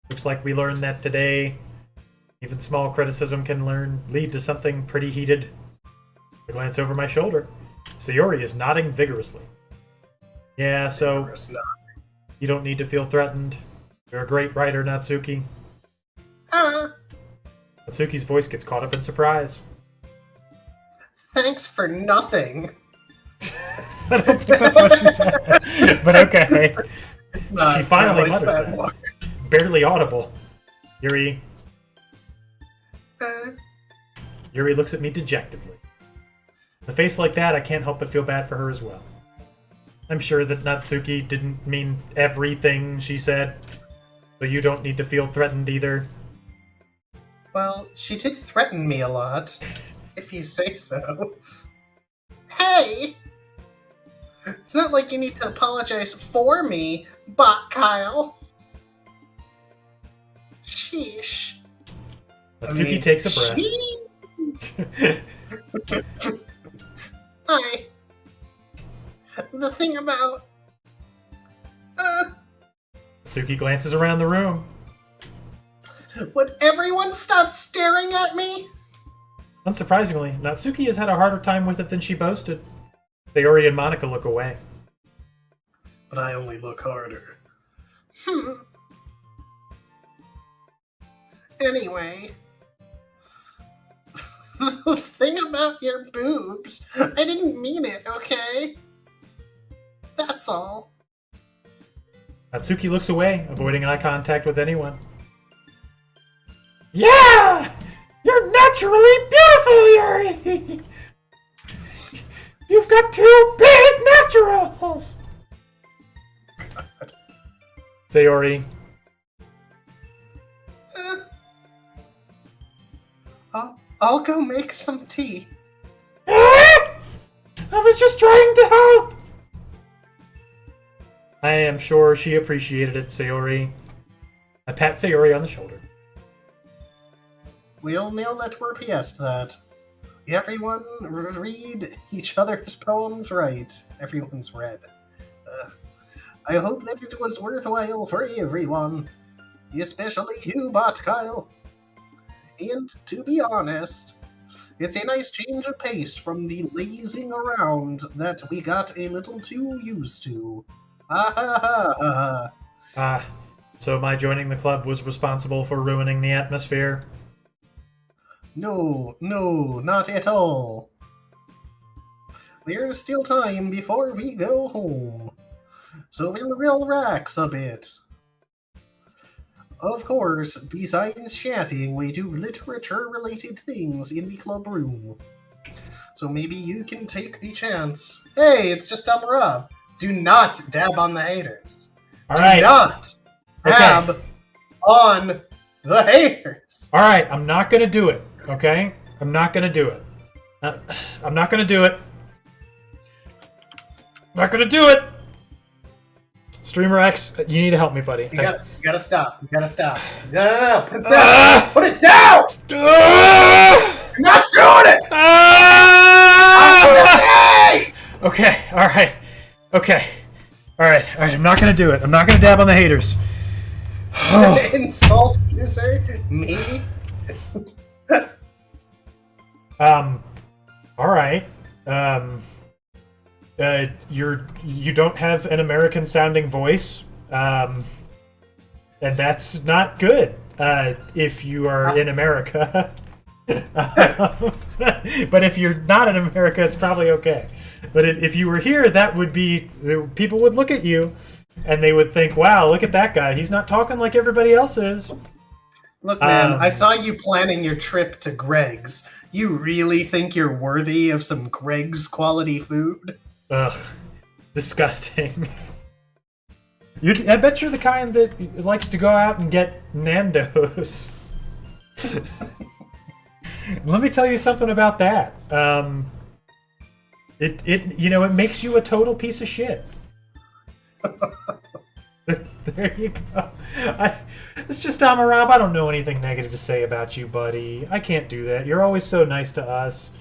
S1: Looks like we learned that today. Even small criticism can lead to something pretty heated. I glance over my shoulder. Sayori is nodding vigorously. Yeah, so you don't need to feel threatened. You're a great writer, Natsuki. Natsuki's voice gets caught up in surprise.
S2: Thanks for nothing.
S1: I don't think that's what she said. But okay. She finally mutters that. Barely audible. Yuri looks at me dejectedly. A face like that, I can't help but feel bad for her as well. I'm sure that Natsuki didn't mean everything she said, but you don't need to feel threatened either.
S2: Well, she did threaten me a lot, if you say so. Hey! It's not like you need to apologize for me, Bot Kyle. Sheesh.
S1: Natsuki takes a breath.
S2: The thing about...
S1: Natsuki glances around the room.
S2: Would everyone stop staring at me?
S1: Unsurprisingly, Natsuki has had a harder time with it than she boasted. Sayori and Monica look away.
S2: But I only look harder. Anyway... The thing about your boobs, I didn't mean it, okay? That's all.
S1: Natsuki looks away, avoiding eye contact with anyone. Yeah! You're naturally beautiful, Yuri! You've got 2 big naturals! God. Sayori.
S2: I'll go make some tea.
S1: I was just trying to help! I am sure she appreciated it, Sayori. I pat Sayori on the shoulder.
S2: We all know that we're past that. Everyone read each other's poems right. Everyone's read. I hope that it was worthwhile for everyone. Especially you, Bot Kyle. And to be honest, it's a nice change of pace from the lazing around that we got a little too used to.
S1: So my joining the club was responsible for ruining the atmosphere?
S2: No, not at all. There's still time before we go home, so we'll relax a bit. Of course, besides chatting, we do literature-related things in the club room. So maybe you can take the chance. Hey, it's just Dumb Rob. Do not dab on the haters.
S1: All right.
S2: Do not dab on the haters.
S1: All right, I'm not going to do it, okay? I'm not going to do it. I'm not going to do it. I'm not going to do it. Streamer X, you need to help me, buddy.
S2: You gotta stop. You gotta stop. No. Put it down. Put it down. You're not doing it.
S1: Okay. All right. Okay. All right. I'm not gonna do it. I'm not gonna dab on the haters.
S2: Insult user? Me?
S1: All right. You don't have an American sounding voice, and that's not good if you are in America. But if you're not in America, it's probably okay. But if you were here, that would be, people would look at you and they would think, wow, look at that guy. He's not talking like everybody else is.
S2: Look, man, I saw you planning your trip to Greg's. You really think you're worthy of some Greg's quality food?
S1: Ugh. Disgusting. I bet you're the kind that likes to go out and get Nando's. Let me tell you something about that. It makes you a total piece of shit. There you go. It's just Rob. I don't know anything negative to say about you, buddy. I can't do that. You're always so nice to us.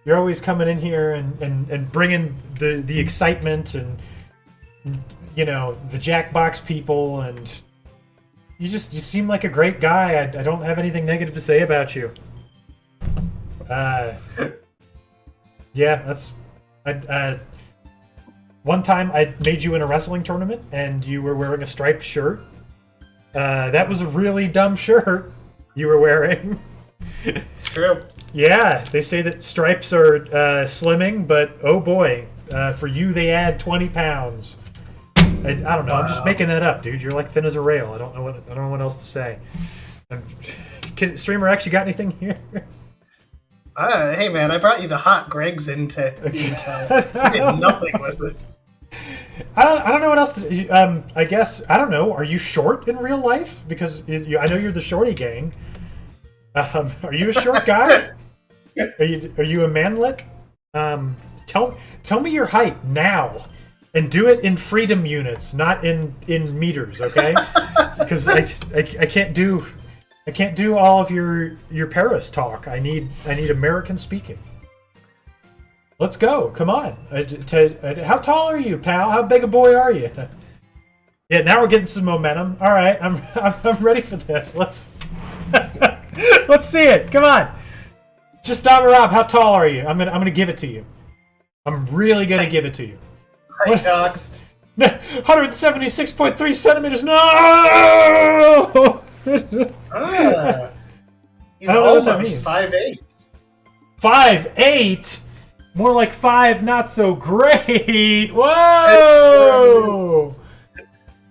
S1: You're always coming in here and bringing the excitement and the Jackbox people, and you seem like a great guy. I don't have anything negative to say about you. Yeah, that's. One time I made you in a wrestling tournament, and you were wearing a striped shirt. That was a really dumb shirt you were wearing.
S2: It's true.
S1: Yeah, they say that stripes are slimming, but oh boy, for you they add 20 pounds. I don't know. Wow. I'm just making that up, dude. You're like thin as a rail. I don't know what else to say. Streamer X, you got anything here?
S2: Hey man, I brought you the hot Greg's intel. You did nothing with it.
S1: I don't know what else to. I guess I don't know. Are you short in real life? Because I know you're the shorty gang. Are you a short guy? Are you a manlet? Tell me your height now, and do it in freedom units, not in meters, okay? Because I can't do all of your Paris talk. I need American speaking. Let's go. Come on. How tall are you, pal? How big a boy are you? Yeah, now we're getting some momentum. All right, I'm ready for this. Let's see it. Come on. Just Rob, how tall are you? I'm gonna give it to you. I'm really gonna give it to you.
S2: I doxed.
S1: 176.3 centimeters. No.
S2: He's almost 5'8".
S1: 5'8". More like 5, not so great. Whoa!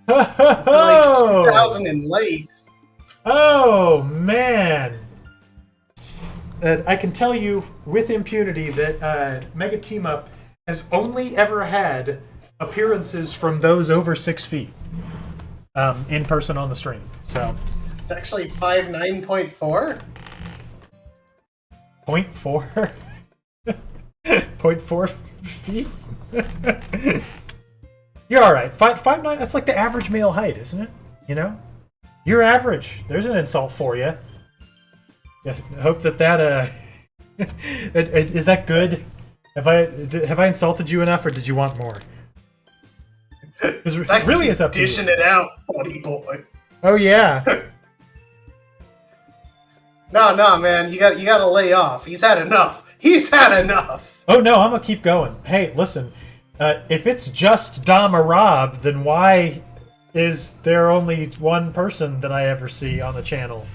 S2: Like 2000 and late.
S1: Oh man! I can tell you with impunity that Mega Team Up has only ever had appearances from those over 6 feet in person on the stream. So
S2: it's actually 5'9.4".
S1: 0.4? 0.4 feet? You're alright. 5'9", that's like the average male height, isn't it? You know? You're average. There's an insult for you. Yeah, I hope that is that good? Have I insulted you enough, or did you want more?
S2: It's like really it's up to you. Dishing it out, buddy boy.
S1: Oh yeah.
S2: No, man, you got to lay off. He's had enough.
S1: Oh no, I'm gonna keep going. Hey, listen, if it's just Dom or Rob, then why is there only one person that I ever see on the channel?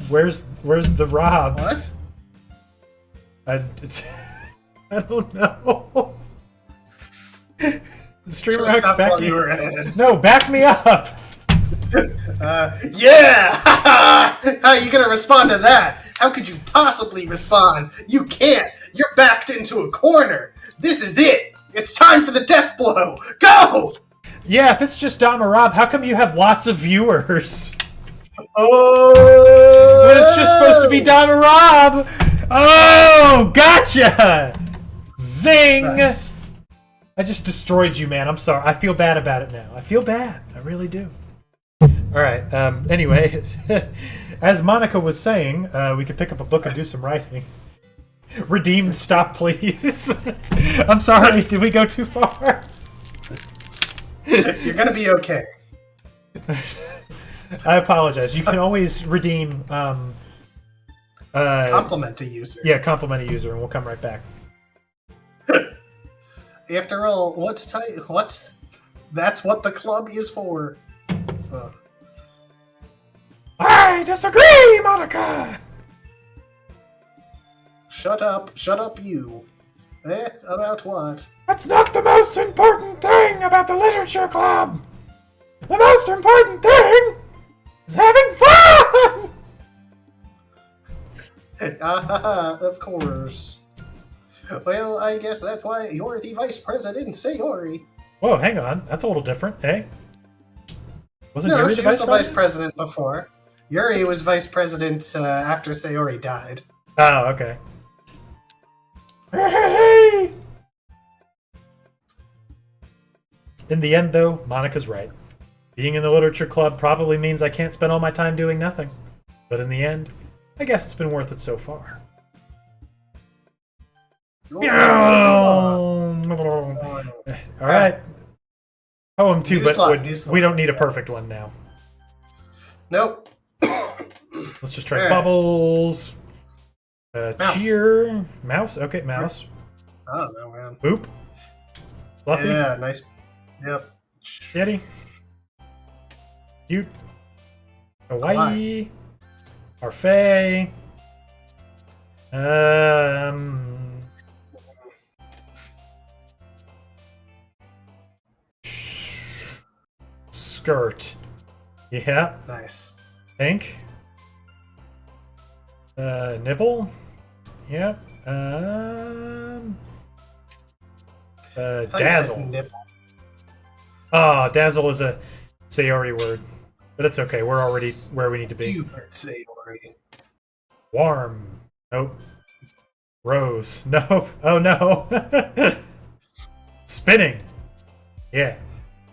S1: Where's the Rob?
S2: What?
S1: I don't know. The streamer X back me. No, back me up.
S2: Yeah! How are you gonna respond to that? How could you possibly respond? You can't! You're backed into a corner! This is it! It's time for the death blow! Go!
S1: Yeah, if it's just Dom or Rob, how come you have lots of viewers?
S2: Oh!
S1: When it's just supposed to be Dom or Rob! Oh! Gotcha! Zing! Nice. I just destroyed you, man. I'm sorry. I feel bad about it now. I feel bad. I really do. Alright, anyway, as Monica was saying, we could pick up a book and do some writing. Redeemed, stop please. I'm sorry, did we go too far?
S2: You're gonna be okay.
S1: I apologize. You can always redeem...
S2: compliment a user.
S1: Yeah, compliment a user, and we'll come right back.
S2: After all, what? That's what the club is for.
S1: I disagree, Monica!
S2: Shut up you. About what?
S1: That's not the most important thing about the literature club! The most important thing is having fun!
S2: Of course. Well, I guess that's why you're the vice president, Sayori.
S1: Whoa, hang on. That's a little different, eh? Wasn't
S2: No,
S1: Yuri
S2: she
S1: the
S2: was
S1: vice
S2: the
S1: president?
S2: vice president before. Yuri was vice president after Sayori died.
S1: Oh, okay. Hey! In the end, though, Monica's right. Being in the literature club probably means I can't spend all my time doing nothing. But in the end, I guess it's been worth it so far. Alright. Poem 2, but we don't need a perfect one now.
S2: Nope.
S1: Let's just try bubbles.
S2: Mouse.
S1: Cheer. Mouse? Okay, mouse.
S2: I don't know, man.
S1: Boop. Fluffy.
S2: Yeah, nice. Yep.
S1: Yeti. Cute. Hawaii. Parfait. Skirt. Yeah.
S2: Nice.
S1: Pink. Nipple. Yep. Dazzle. Ah, dazzle is a Sayori word. But it's okay, we're already where we need to be.
S2: Stupid Sayori.
S1: Warm. Nope. Rose. Nope. Oh no. Spinning. Yeah.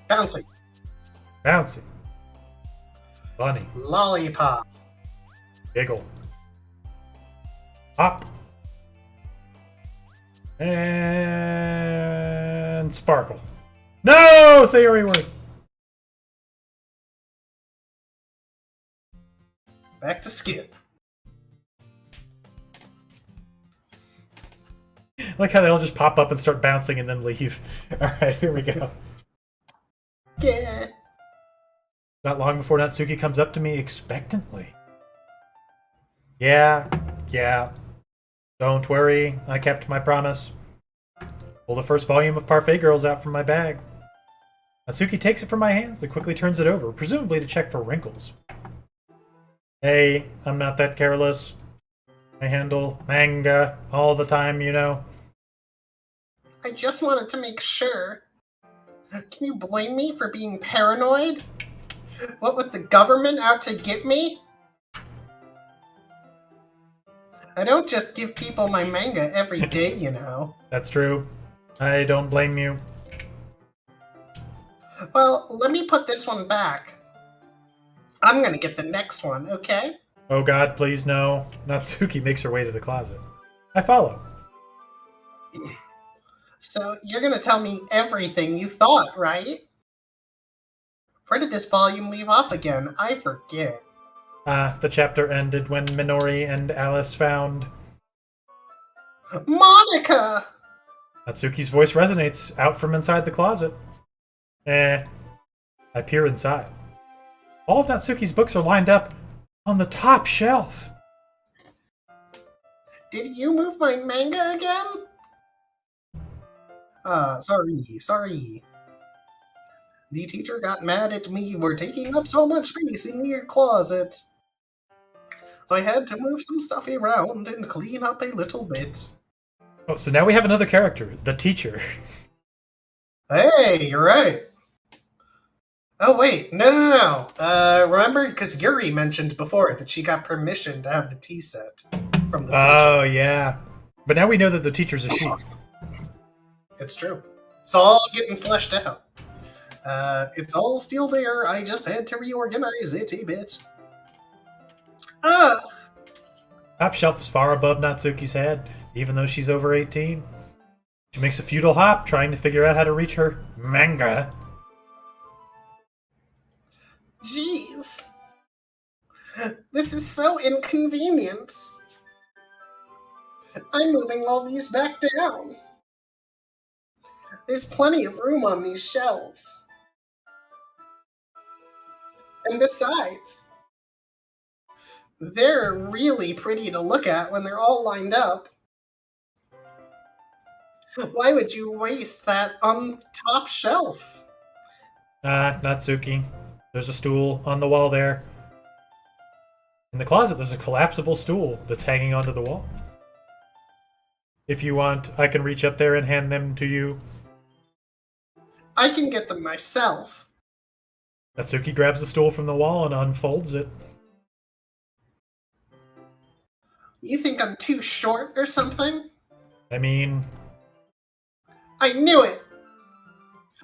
S2: Bouncing.
S1: Bouncy. Bunny.
S2: Lollipop.
S1: Giggle. Hop. And sparkle. No! Sayori word.
S2: Back to skip.
S1: Like how they all just pop up and start bouncing and then leave. Alright, here we go.
S2: Yeah.
S1: Not long before Natsuki comes up to me expectantly. Yeah. Don't worry, I kept my promise. Pull the first volume of Parfait Girls out from my bag. Natsuki takes it from my hands and quickly turns it over, presumably to check for wrinkles. Hey, I'm not that careless. I handle manga all the time, you know.
S2: I just wanted to make sure. Can you blame me for being paranoid? What with the government out to get me? I don't just give people my manga every day, you know.
S1: That's true. I don't blame you.
S2: Well, let me put this one back. I'm gonna get the next one, okay?
S1: Oh god, please no. Natsuki makes her way to the closet. I follow.
S2: So, you're gonna tell me everything you thought, right? Where did this volume leave off again? I forget.
S1: The chapter ended when Minori and Alice found...
S2: Monica!
S1: Natsuki's voice resonates out from inside the closet. I peer inside. All of Natsuki's books are lined up on the top shelf.
S2: Did you move my manga again? Sorry. The teacher got mad at me for taking up so much space in your closet. I had to move some stuff around and clean up a little bit.
S1: Oh, so now we have another character, the teacher.
S2: Hey, you're right. Oh, wait, no. Remember, because Yuri mentioned before that she got permission to have the tea set from the teacher.
S1: Oh, yeah. But now we know that the teacher's a she.
S2: It's true. It's all getting fleshed out. It's all still there, I just had to reorganize it a bit. Ugh!
S1: Top shelf is far above Natsuki's head, even though she's over 18. She makes a futile hop, trying to figure out how to reach her manga.
S2: Jeez. This is so inconvenient. I'm moving all these back down. There's plenty of room on these shelves. And besides, they're really pretty to look at when they're all lined up. Why would you waste that on top shelf?
S1: Natsuki. There's a stool on the wall there. In the closet, there's a collapsible stool that's hanging onto the wall. If you want, I can reach up there and hand them to you.
S2: I can get them myself.
S1: Natsuki grabs the stool from the wall and unfolds it.
S2: You think I'm too short or something?
S1: I mean,
S2: I knew it!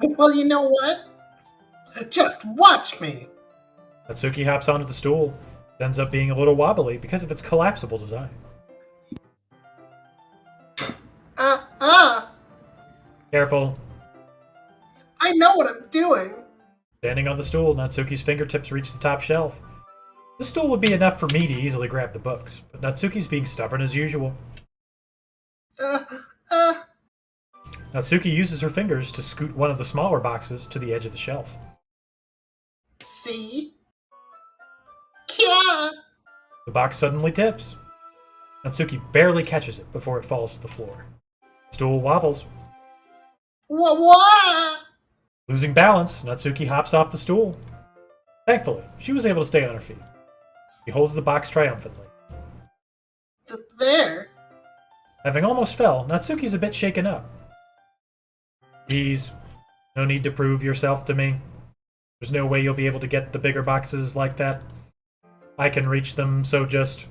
S2: Well, you know what? Just watch me!
S1: Natsuki hops onto the stool. It ends up being a little wobbly because of its collapsible design. Careful.
S2: I know what I'm doing!
S1: Standing on the stool, Natsuki's fingertips reach the top shelf. This stool would be enough for me to easily grab the books, but Natsuki's being stubborn as usual. Natsuki uses her fingers to scoot one of the smaller boxes to the edge of the shelf.
S2: See? Kya!
S1: The box suddenly tips. Natsuki barely catches it before it falls to the floor. The stool wobbles.
S2: What?
S1: Losing balance, Natsuki hops off the stool. Thankfully, she was able to stay on her feet. She holds the box triumphantly.
S2: There.
S1: Having almost fell, Natsuki's a bit shaken up. Geez, no need to prove yourself to me. There's no way you'll be able to get the bigger boxes like that. I can reach them, so just...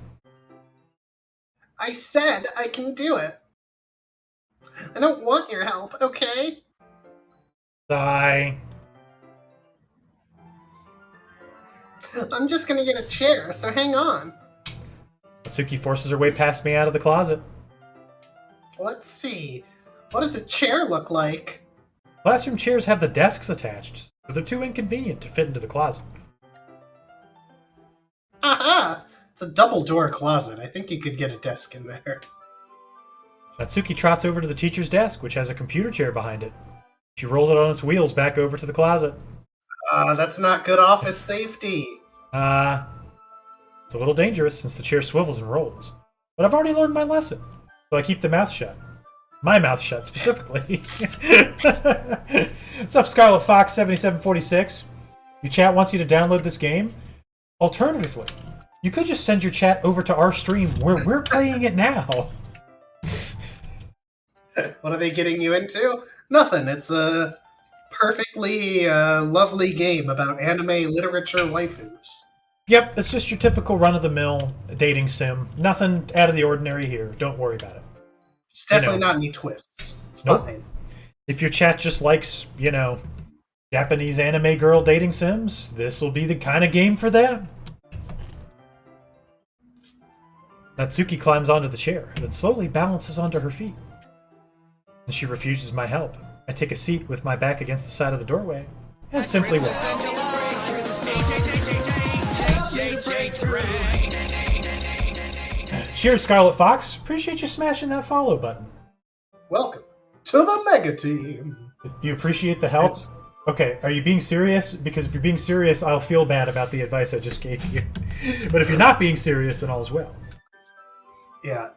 S2: I said I can do it. I don't want your help, okay?
S1: Sigh.
S2: I'm just gonna get a chair, so hang on.
S1: Natsuki forces her way past me out of the closet.
S2: Let's see. What does a chair look like?
S1: Classroom chairs have the desks attached, so they're too inconvenient to fit into the closet.
S2: Aha! It's a double-door closet. I think you could get a desk in there.
S1: Natsuki trots over to the teacher's desk, which has a computer chair behind it. She rolls it on its wheels back over to the closet.
S2: That's not good office safety.
S1: It's a little dangerous since the chair swivels and rolls. But I've already learned my lesson, so I keep the mouth shut. My mouth shut, specifically. What's up, Scarlet Fox 7746? Your chat wants you to download this game? Alternatively, you could just send your chat over to our stream where we're playing it now.
S2: What are they getting you into? Nothing. It's a perfectly lovely game about anime literature waifus.
S1: Yep, it's just your typical run-of-the-mill dating sim. Nothing out of the ordinary here. Don't worry about it.
S2: It's definitely not any twists. It's
S1: Nope.
S2: fine.
S1: If your chat just likes, Japanese anime girl dating sims, this will be the kind of game for them. Natsuki climbs onto the chair, and it slowly balances onto her feet. And she refuses my help. I take a seat with my back against the side of the doorway, and simply wait. Cheers, Scarlet Fox. Appreciate you smashing that follow button.
S2: Welcome to the Mega Team.
S1: You appreciate the help? Okay, are you being serious? Because if you're being serious, I'll feel bad about the advice I just gave you. But if you're not being serious, then all's well.
S2: Yeah.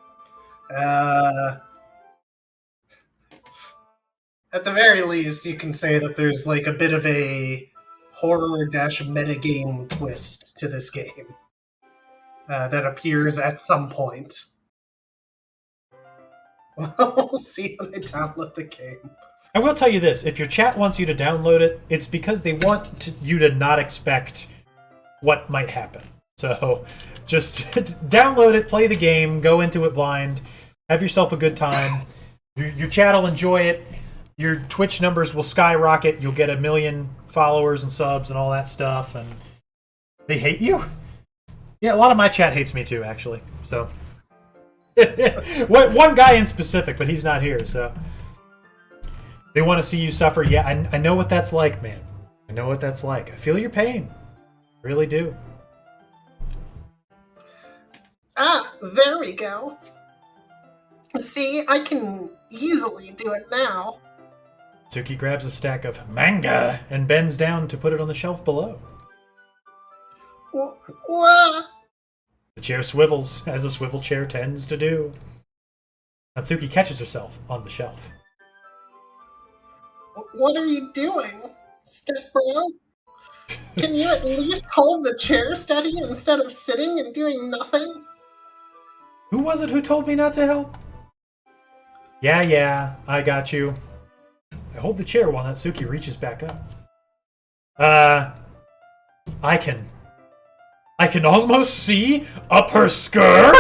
S2: At the very least, you can say that there's like a bit of a horror-metagame twist to this game that appears at some point. We'll see when I download the game.
S1: I will tell you this. If your chat wants you to download it, it's because they want you to not expect what might happen. So just download it, play the game, go into it blind, have yourself a good time. Your chat will enjoy it. Your Twitch numbers will skyrocket. You'll get 1 million followers and subs and all that stuff. And they hate you? Yeah, a lot of my chat hates me too, actually. So one guy in specific, but he's not here. So they want to see you suffer. Yeah, I know what that's like, man. I know what that's like. I feel your pain. I really do.
S2: There we go. See, I can easily do it now.
S1: Tsuki grabs a stack of manga and bends down to put it on the shelf below.
S2: What?
S1: The chair swivels, as a swivel chair tends to do. Natsuki catches herself on the shelf.
S2: What are you doing, step bro? Can you at least hold the chair steady instead of sitting and doing nothing?
S1: Who was it who told me not to help? Yeah, I got you. I hold the chair while Natsuki reaches back up. I can almost see up her skirt.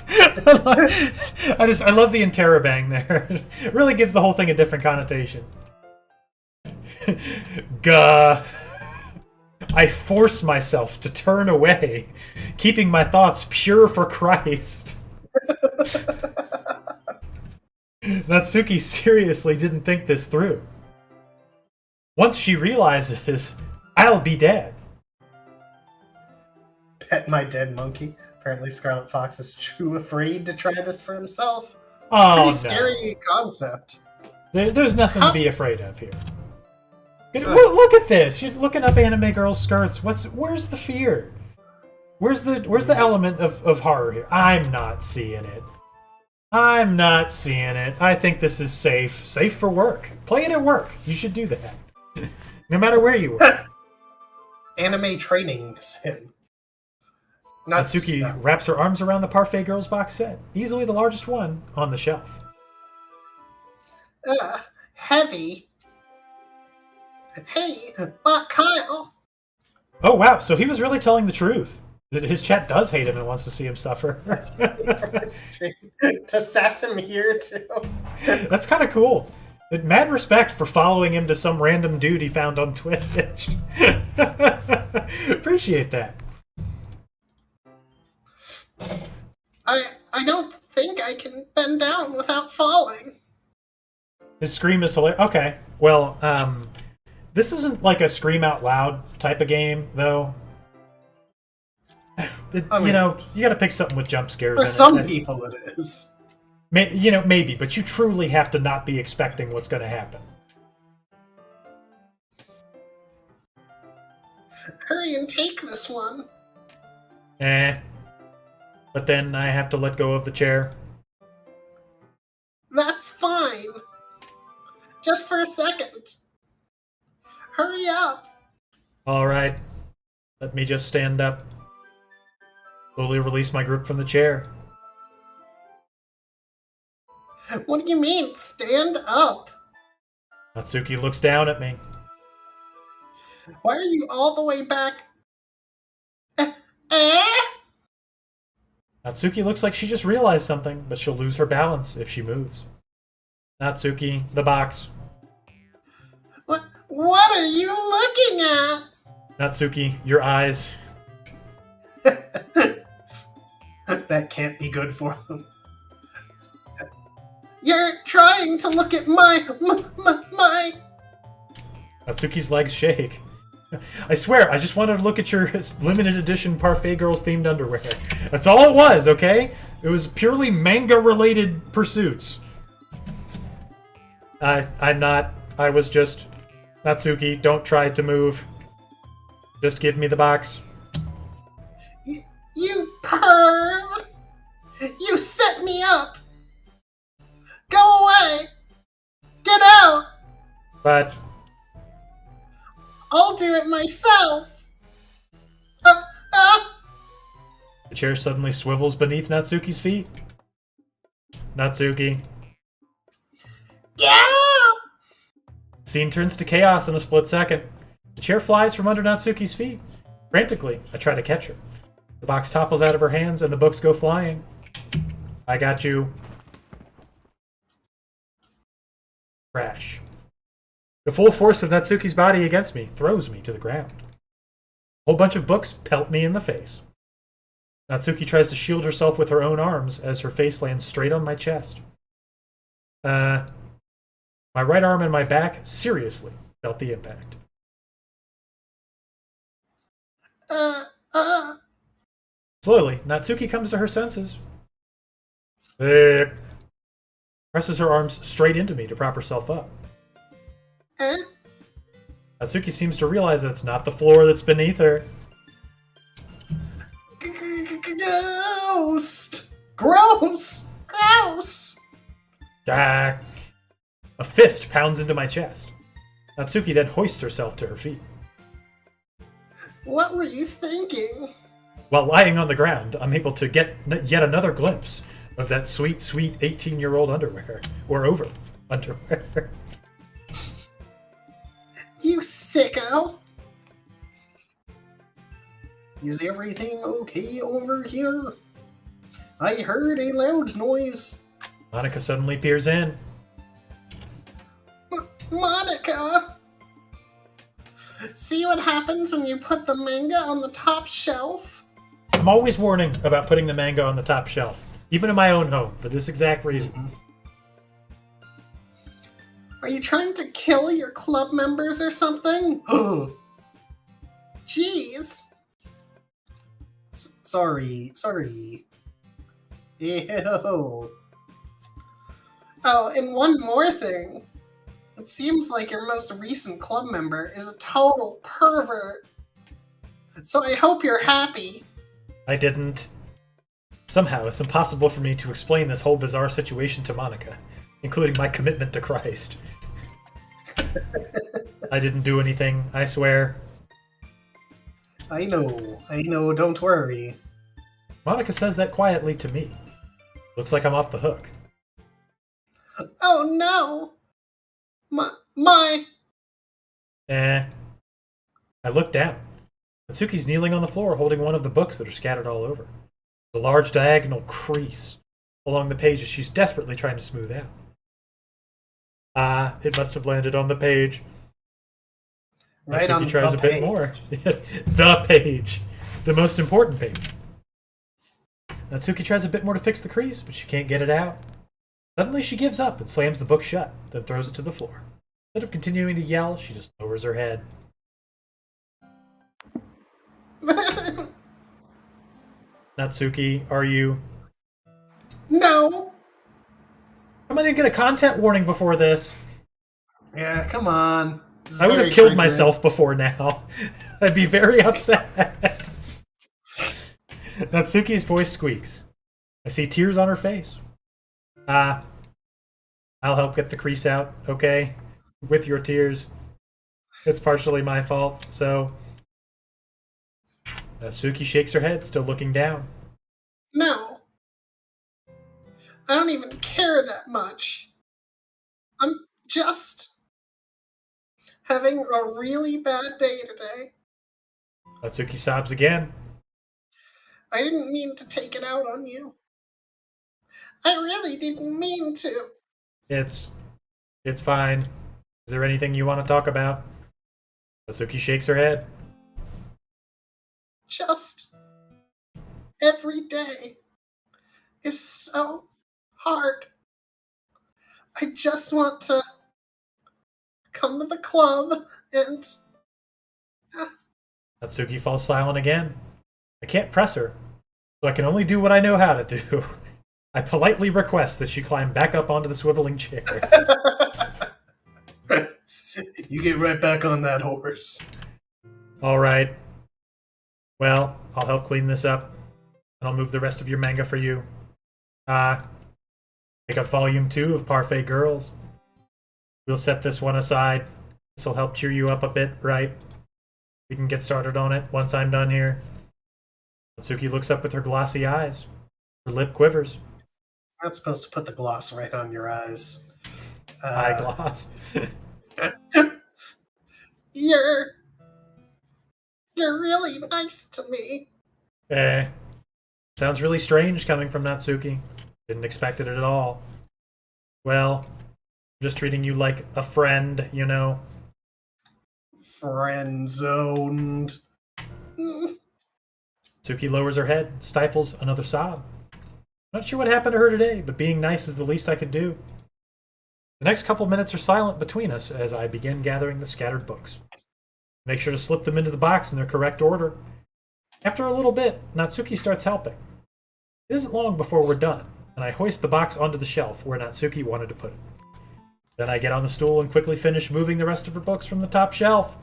S1: I love the interrobang there. It really gives the whole thing a different connotation. Gah. I force myself to turn away, keeping my thoughts pure for Christ. Natsuki seriously didn't think this through. Once she realizes, I'll be dead.
S2: Pet my dead monkey. Apparently Scarlet Fox is too afraid to try this for himself. It's
S1: Oh,
S2: a pretty
S1: no.
S2: scary concept.
S1: There's nothing to be afraid of here. Look at this. You're looking up anime girl skirts. Where's the fear? Where's the element of horror here? I'm not seeing it. I'm not seeing it. I think this is safe. Safe for work. Play it at work. You should do that. No matter where you work.
S2: Anime training sim.
S1: Natsuki wraps her arms around the Parfait Girls box set. Easily the largest one on the shelf.
S2: Heavy. Hey, but Kyle.
S1: Oh, wow. So he was really telling the truth. His chat does hate him and wants to see him suffer.
S2: To sass him here, too.
S1: That's kind of cool. Mad respect for following him to some random dude he found on Twitch. Appreciate that.
S2: I don't think I can bend down without falling.
S1: His scream is hilarious. Okay. Well, this isn't like a scream out loud type of game, though. You gotta pick something with jump scares in it.
S2: For some people it is.
S1: Maybe, but you truly have to not be expecting what's gonna happen.
S2: Hurry and take this one.
S1: But then I have to let go of the chair.
S2: That's fine. Just for a second. Hurry up.
S1: Alright. Let me just stand up. Slowly release my grip from the chair.
S2: What do you mean, stand up?
S1: Natsuki looks down at me.
S2: Why are you all the way back?
S1: Natsuki looks like she just realized something, but she'll lose her balance if she moves. Natsuki, the box.
S2: What are you looking at?
S1: Natsuki, your eyes.
S2: That can't be good for them. You're trying to look at my...
S1: Natsuki's legs shake. I swear, I just wanted to look at your limited edition Parfait Girls themed underwear. That's all it was, okay? It was purely manga-related pursuits. I'm not. I was just... Natsuki, don't try to move. Just give me the box.
S2: You perv! You set me up! Go away! Get out!
S1: But...
S2: I'll do it myself!
S1: The chair suddenly swivels beneath Natsuki's feet. Natsuki.
S2: Yeah!
S1: Scene turns to chaos in a split second. The chair flies from under Natsuki's feet. Frantically, I try to catch her. The box topples out of her hands and the books go flying. I got you. Crash. The full force of Natsuki's body against me throws me to the ground. A whole bunch of books pelt me in the face. Natsuki tries to shield herself with her own arms as her face lands straight on my chest. My right arm and my back seriously felt the impact. Slowly, Natsuki comes to her senses. Presses her arms straight into me to prop herself up. Natsuki seems to realize that it's not the floor that's beneath her.
S2: Ghost! Gross! Gross!
S1: A fist pounds into my chest. Natsuki then hoists herself to her feet.
S2: What were you thinking?
S1: While lying on the ground, I'm able to get yet another glimpse of that sweet, sweet 18-year-old underwear. Or over underwear.
S2: You sicko! Is everything okay over here? I heard a loud noise.
S1: Monica suddenly peers in.
S2: Monica! See what happens when you put the manga on the top shelf?
S1: I'm always warning about putting the manga on the top shelf, even in my own home, for this exact reason.
S2: Are you trying to kill your club members or something? Jeez. Sorry. Ew. Oh, and one more thing. It seems like your most recent club member is a total pervert. So I hope you're happy.
S1: I didn't. Somehow, it's impossible for me to explain this whole bizarre situation to Monica, including my commitment to Christ. I didn't do anything, I swear.
S2: I know, don't worry.
S1: Monica says that quietly to me. Looks like I'm off the hook.
S2: Oh no! My...
S1: I look down. Natsuki's kneeling on the floor holding one of the books that are scattered all over. A large diagonal crease along the pages she's desperately trying to smooth out. It must have landed on the page.
S2: Right
S1: Natsuki
S2: on
S1: tries
S2: the
S1: a bit
S2: page.
S1: more. The page. The most important page. Natsuki tries a bit more to fix the crease, but she can't get it out. Suddenly she gives up and slams the book shut, then throws it to the floor. Instead of continuing to yell, she just lowers her head. Natsuki, are you...
S2: No!
S1: I didn't get a content warning before this.
S2: Yeah, come on.
S1: I would have killed myself before now. I'd be very upset. Natsuki's voice squeaks. I see tears on her face. I'll help get the crease out, okay? With your tears. It's partially my fault, so... Natsuki shakes her head, still looking down.
S2: No. I don't even care that much. I'm just having a really bad day today.
S1: Natsuki sobs again.
S2: I didn't mean to take it out on you. I really didn't mean to.
S1: It's fine. Is there anything you want to talk about? Natsuki shakes her head.
S2: Just every day is so hard. I just want to come to the club and...
S1: Natsuki falls silent again. I can't press her, so I can only do what I know how to do. I politely request that she climb back up onto the swiveling chair.
S2: You get right back on that horse.
S1: Alright. Well, I'll help clean this up, and I'll move the rest of your manga for you. Pick up volume 2 of Parfait Girls. We'll set this one aside. This'll help cheer you up a bit, right? We can get started on it once I'm done here. Natsuki looks up with her glossy eyes. Her lip quivers.
S2: I'm not supposed to put the gloss right on your eyes.
S1: Eye gloss.
S2: You're really nice to me.
S1: Sounds really strange coming from Natsuki. Didn't expect it at all. Well, I'm just treating you like a friend, you know.
S2: Friend zoned.
S1: Natsuki lowers her head, stifles another sob. Not sure what happened to her today, but being nice is the least I could do. The next couple minutes are silent between us as I begin gathering the scattered books. Make sure to slip them into the box in their correct order. After a little bit, Natsuki starts helping. It isn't long before we're done, and I hoist the box onto the shelf where Natsuki wanted to put it. Then I get on the stool and quickly finish moving the rest of her books from the top shelf.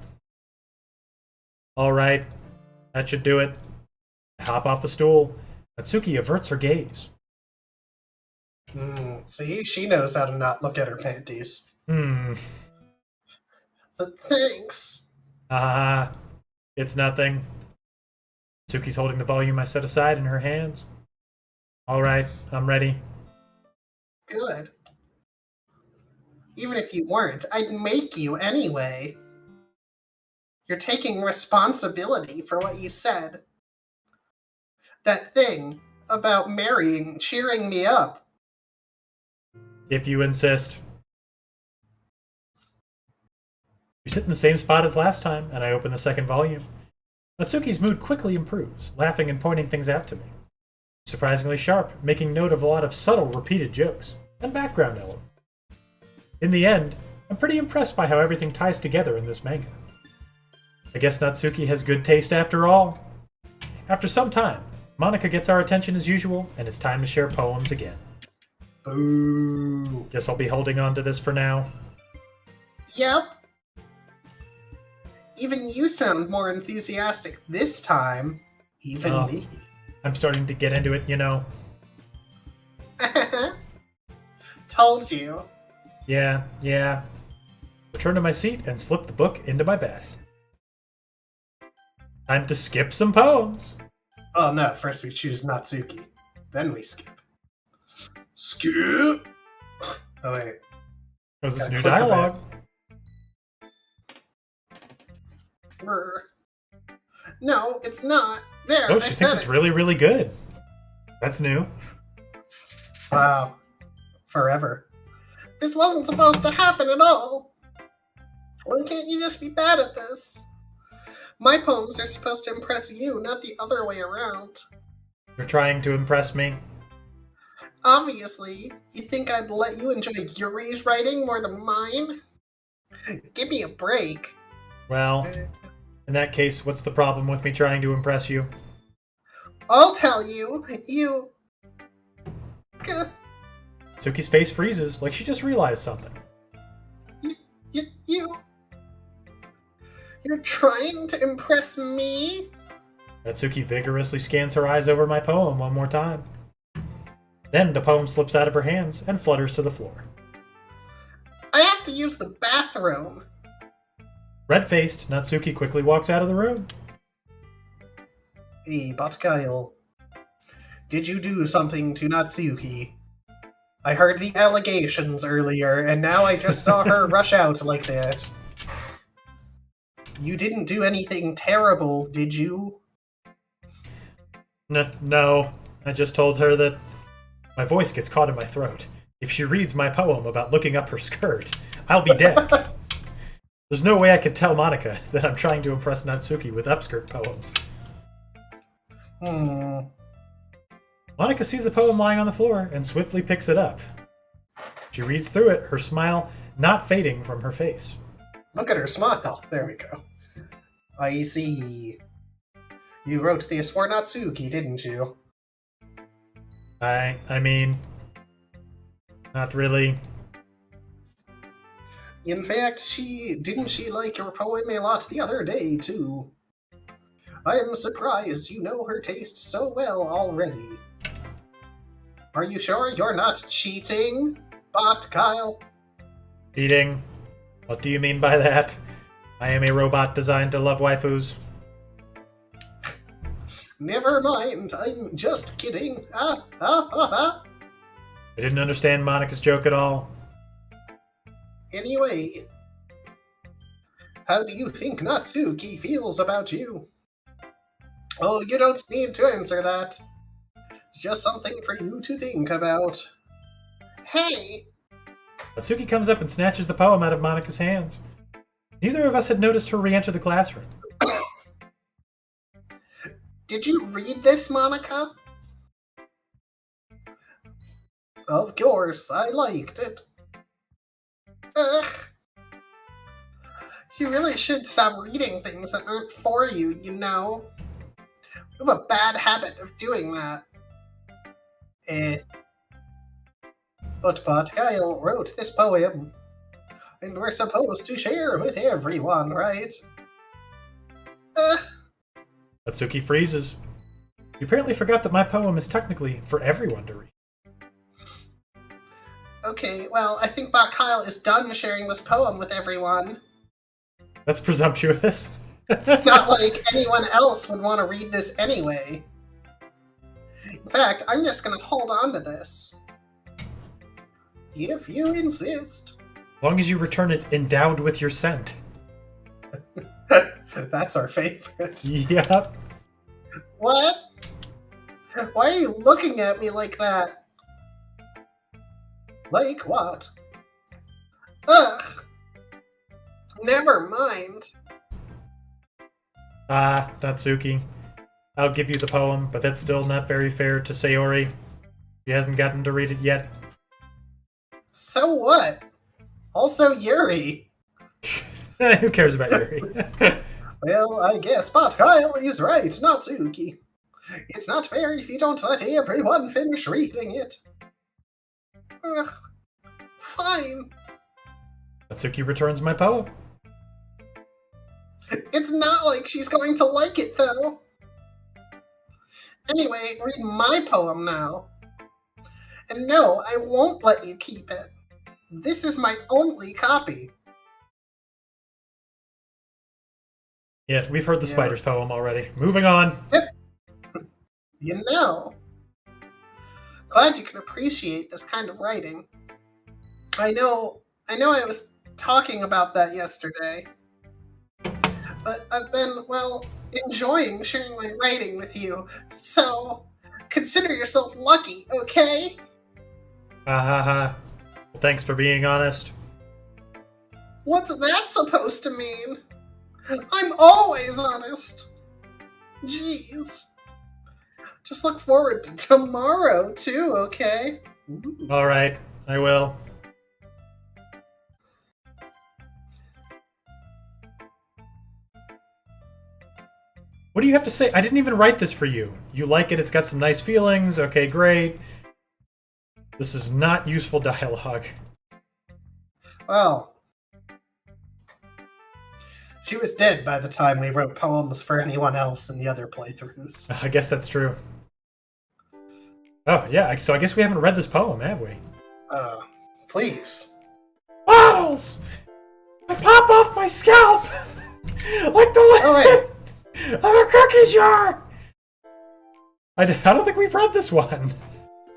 S1: Alright, that should do it. I hop off the stool. Natsuki averts her gaze.
S2: See, she knows how to not look at her panties. Thanks.
S1: It's nothing. Natsuki's holding the volume I set aside in her hands. Alright, I'm ready.
S2: Good. Even if you weren't, I'd make you anyway. You're taking responsibility for what you said. That thing about marrying, cheering me up.
S1: If you insist. We sit in the same spot as last time, and I open the second volume. Natsuki's mood quickly improves, laughing and pointing things out to me. Surprisingly sharp, making note of a lot of subtle, repeated jokes, and background elements. In the end, I'm pretty impressed by how everything ties together in this manga. I guess Natsuki has good taste after all. After some time, Monica gets our attention as usual, and it's time to share poems again.
S2: Boo.
S1: Guess I'll be holding on to this for now.
S2: Yep. Even you sound more enthusiastic this time. Even me.
S1: I'm starting to get into it, you know.
S2: Told you.
S1: Yeah. Return to my seat and slip the book into my bag. Time to skip some poems.
S2: Oh no, first we choose Natsuki. Then we skip. Skip! Oh wait.
S1: Was this
S2: Gotta
S1: new
S2: click the
S1: dialogue?
S2: bits. Brr. No, it's not. There,
S1: Oh,
S2: I
S1: she
S2: said
S1: thinks it's
S2: it.
S1: really, really good. That's new.
S2: Wow. Forever. This wasn't supposed to happen at all. Why can't you just be bad at this? My poems are supposed to impress you, not the other way around.
S1: You're trying to impress me.
S2: Obviously, you think I'd let you enjoy Yuri's writing more than mine? Give me a break.
S1: Well, in that case, what's the problem with me trying to impress you?
S2: I'll tell you, you...
S1: Tsuki's face freezes, like she just realized something.
S2: You're trying to impress me?
S1: Natsuki vigorously scans her eyes over my poem one more time. Then the poem slips out of her hands and flutters to the floor.
S2: I have to use the bathroom.
S1: Red-faced, Natsuki quickly walks out of the room.
S2: Hey, but Kyle, did you do something to Natsuki? I heard the allegations earlier, and now I just saw her rush out like that. You didn't do anything terrible, did you?
S1: No, I just told her that my voice gets caught in my throat. If she reads my poem about looking up her skirt, I'll be dead. There's no way I could tell Monica that I'm trying to impress Natsuki with upskirt poems. Monica sees the poem lying on the floor and swiftly picks it up. She reads through it, her smile not fading from her face.
S2: Look at her smile. There we go. I see. You wrote this for Natsuki, didn't you?
S1: I mean, not really.
S2: In fact, didn't she like your poem a lot the other day, too? I am surprised you know her taste so well already. Are you sure you're not cheating, Bot Kyle?
S1: Cheating? What do you mean by that? I am a robot designed to love waifus.
S2: Never mind, I'm just kidding.
S1: I didn't understand Monica's joke at all.
S2: Anyway, how do you think Natsuki feels about you? Oh, you don't need to answer that. It's just something for you to think about. Hey!
S1: Natsuki comes up and snatches the poem out of Monica's hands. Neither of us had noticed her re-enter the classroom.
S2: Did you read this, Monica? Of course, I liked it. Ugh. You really should stop reading things that aren't for you, you know? You have a bad habit of doing that. But Kyle wrote this poem, and we're supposed to share with everyone, right?
S1: Natsuki freezes. You apparently forgot that my poem is technically for everyone to read.
S2: Okay, well, I think Kyle is done sharing this poem with everyone.
S1: That's presumptuous.
S2: Not like anyone else would want to read this anyway. In fact, I'm just gonna hold on to this. If you insist.
S1: As long as you return it endowed with your scent.
S2: That's our favorite.
S1: Yep.
S2: What? Why are you looking at me like that? Like what? Ugh. Never mind.
S1: Natsuki. I'll give you the poem, but that's still not very fair to Sayori. She hasn't gotten to read it yet.
S2: So what? Also Yuri.
S1: Who cares about Yuri?
S2: Well, I guess Pot Kyle is right, Natsuki. It's not fair if you don't let everyone finish reading it. Ugh. Fine.
S1: Natsuki returns my poem.
S2: It's not like she's going to like it, though. Anyway, read my poem now. And no, I won't let you keep it. This is my only copy.
S1: Yeah, we've heard the spider's poem already. Moving on.
S2: You know. Glad you can appreciate this kind of writing. I know I was talking about that yesterday. But I've been, well, enjoying sharing my writing with you, so consider yourself lucky, okay?
S1: Well, thanks for being honest.
S2: What's that supposed to mean? I'm always honest. Jeez. Just look forward to tomorrow, too, okay? Ooh.
S1: Alright, I will. What do you have to say? I didn't even write this for you. You like it, it's got some nice feelings, okay, great. This is not useful dialogue.
S2: Well, she was dead by the time we wrote poems for anyone else in the other playthroughs.
S1: I guess that's true. Oh, yeah, so I guess we haven't read this poem, have we?
S2: Please.
S1: Bottles! I pop off my scalp! Like the lid of a cookie jar! I don't think we've read this one.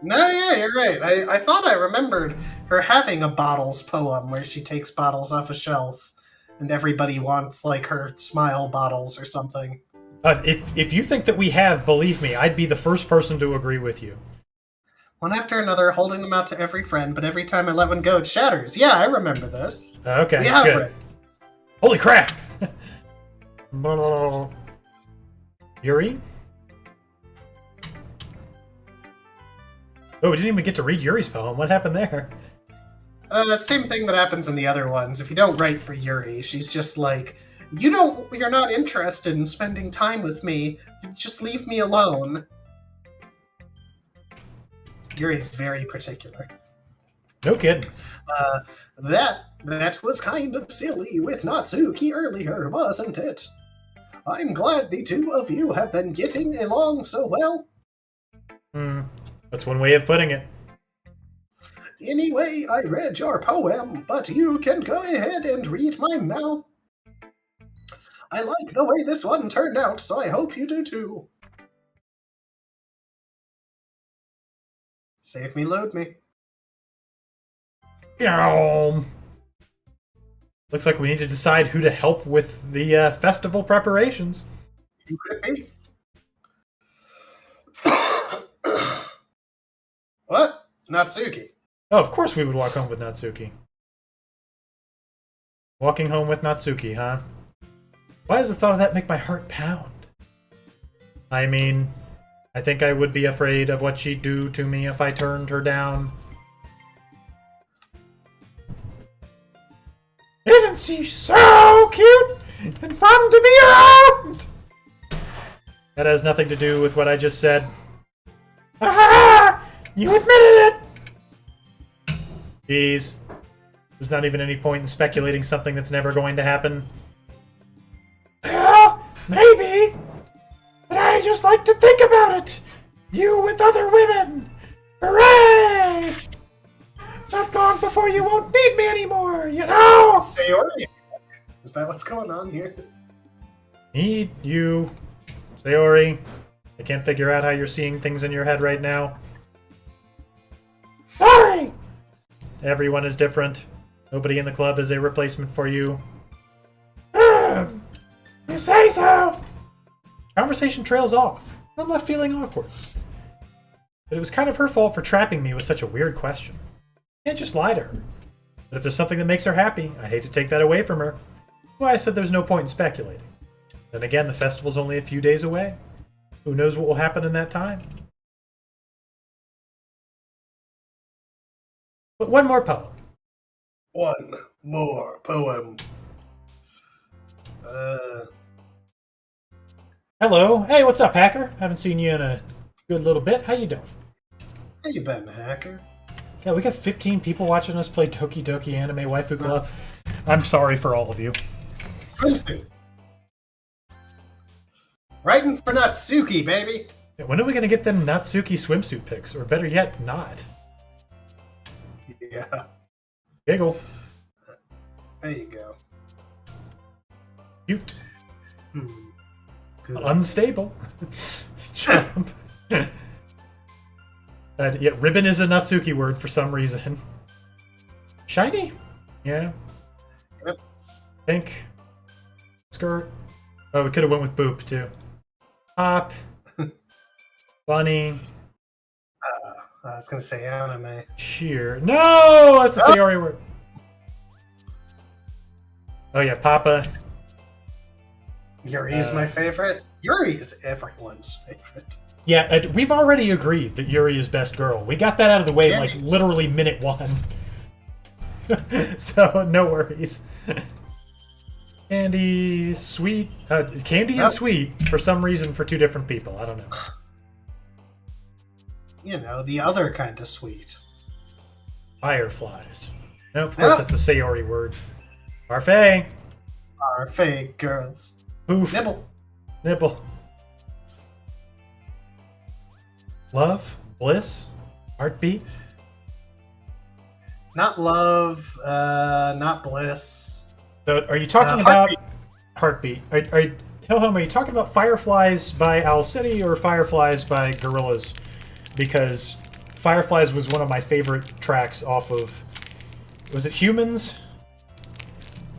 S2: No, yeah, you're right. I thought I remembered her having a bottles poem where she takes bottles off a shelf and everybody wants, like, her smile bottles or something.
S1: If you think that we have, believe me, I'd be the first person to agree with you.
S2: One after another, holding them out to every friend, but every time I let one go, it shatters. Yeah, I remember this.
S1: Okay,
S2: we have
S1: good.
S2: read.
S1: Holy crap! Yuri? Oh, we didn't even get to read Yuri's poem. What happened there?
S2: Same thing that happens in the other ones. If you don't write for Yuri, she's just like, you're not interested in spending time with me. Just leave me alone. Yuri's very particular.
S1: No kidding.
S2: That was kind of silly with Natsuki earlier, wasn't it? I'm glad the two of you have been getting along so well.
S1: That's one way of putting it.
S2: Anyway, I read your poem, but you can go ahead and read mine now. I like the way this one turned out, so I hope you do too. Save me, load me.
S1: Looks like we need to decide who to help with the festival preparations.
S2: Who could it be? What? Natsuki.
S1: Oh, of course we would walk home with Natsuki. Walking home with Natsuki, huh? Why does the thought of that make my heart pound? I mean, I think I would be afraid of what she'd do to me if I turned her down. Isn't she so cute and fun to be around? That has nothing to do with what I just said. Aha! You admitted it! Jeez. There's not even any point in speculating something that's never going to happen. Well, maybe. But I just like to think about it. You with other women. Hooray! Stop long before you won't need me anymore, you know?
S2: Sayori? Is that what's going on here?
S1: Need you. Sayori. I can't figure out how you're seeing things in your head right now. Sorry! Everyone is different. Nobody in the club is a replacement for you. You say so! Conversation trails off. I'm left feeling awkward. But it was kind of her fault for trapping me with such a weird question. I can't just lie to her. But if there's something that makes her happy, I hate to take that away from her. That's why I said there's no point in speculating. Then again, the festival's only a few days away. Who knows what will happen in that time? But one more poem.
S2: One more poem.
S1: Hello. Hey, what's up, hacker? Haven't seen you in a good little bit. How you doing?
S2: How you been, hacker?
S1: Yeah, we got 15 people watching us play Doki Anime Waifu Club. I'm sorry for all of you.
S2: Swimsuit. Writing for Natsuki, baby.
S1: Yeah, when are we going to get them Natsuki swimsuit pics? Or better yet, not.
S2: Yeah.
S1: Giggle.
S2: There you go.
S1: Cute.
S2: Good.
S1: Unstable. Jump. Yeah, ribbon is a Natsuki word for some reason. Shiny? Yeah.
S2: Yep.
S1: Pink. Skirt. Oh, we could have went with boop, too. Pop. Bunny.
S2: I was gonna say anime.
S1: Cheer. No! That's a Sayori word. Oh, yeah, Papa.
S2: Yuri's my favorite. Yuri is everyone's favorite.
S1: Yeah, we've already agreed that Yuri is best girl. We got that out of the way in, like,
S2: Candy.
S1: literally minute 1. So, no worries. Candy, sweet. Candy and sweet, for some reason, for two different people. I don't know.
S2: You know, the other kind of sweet.
S1: Fireflies. No, of course, that's a Sayori word. Parfait.
S2: Our fake girls.
S1: Poof.
S2: Nibble.
S1: Nipple. Love. Bliss. Heartbeat.
S2: Not love, not bliss.
S1: So, are you talking about Heartbeat? Hillhome, are you talking about Fireflies by Owl City or Fireflies by Gorillaz? Because Fireflies was one of my favorite tracks off of... Was it Humans?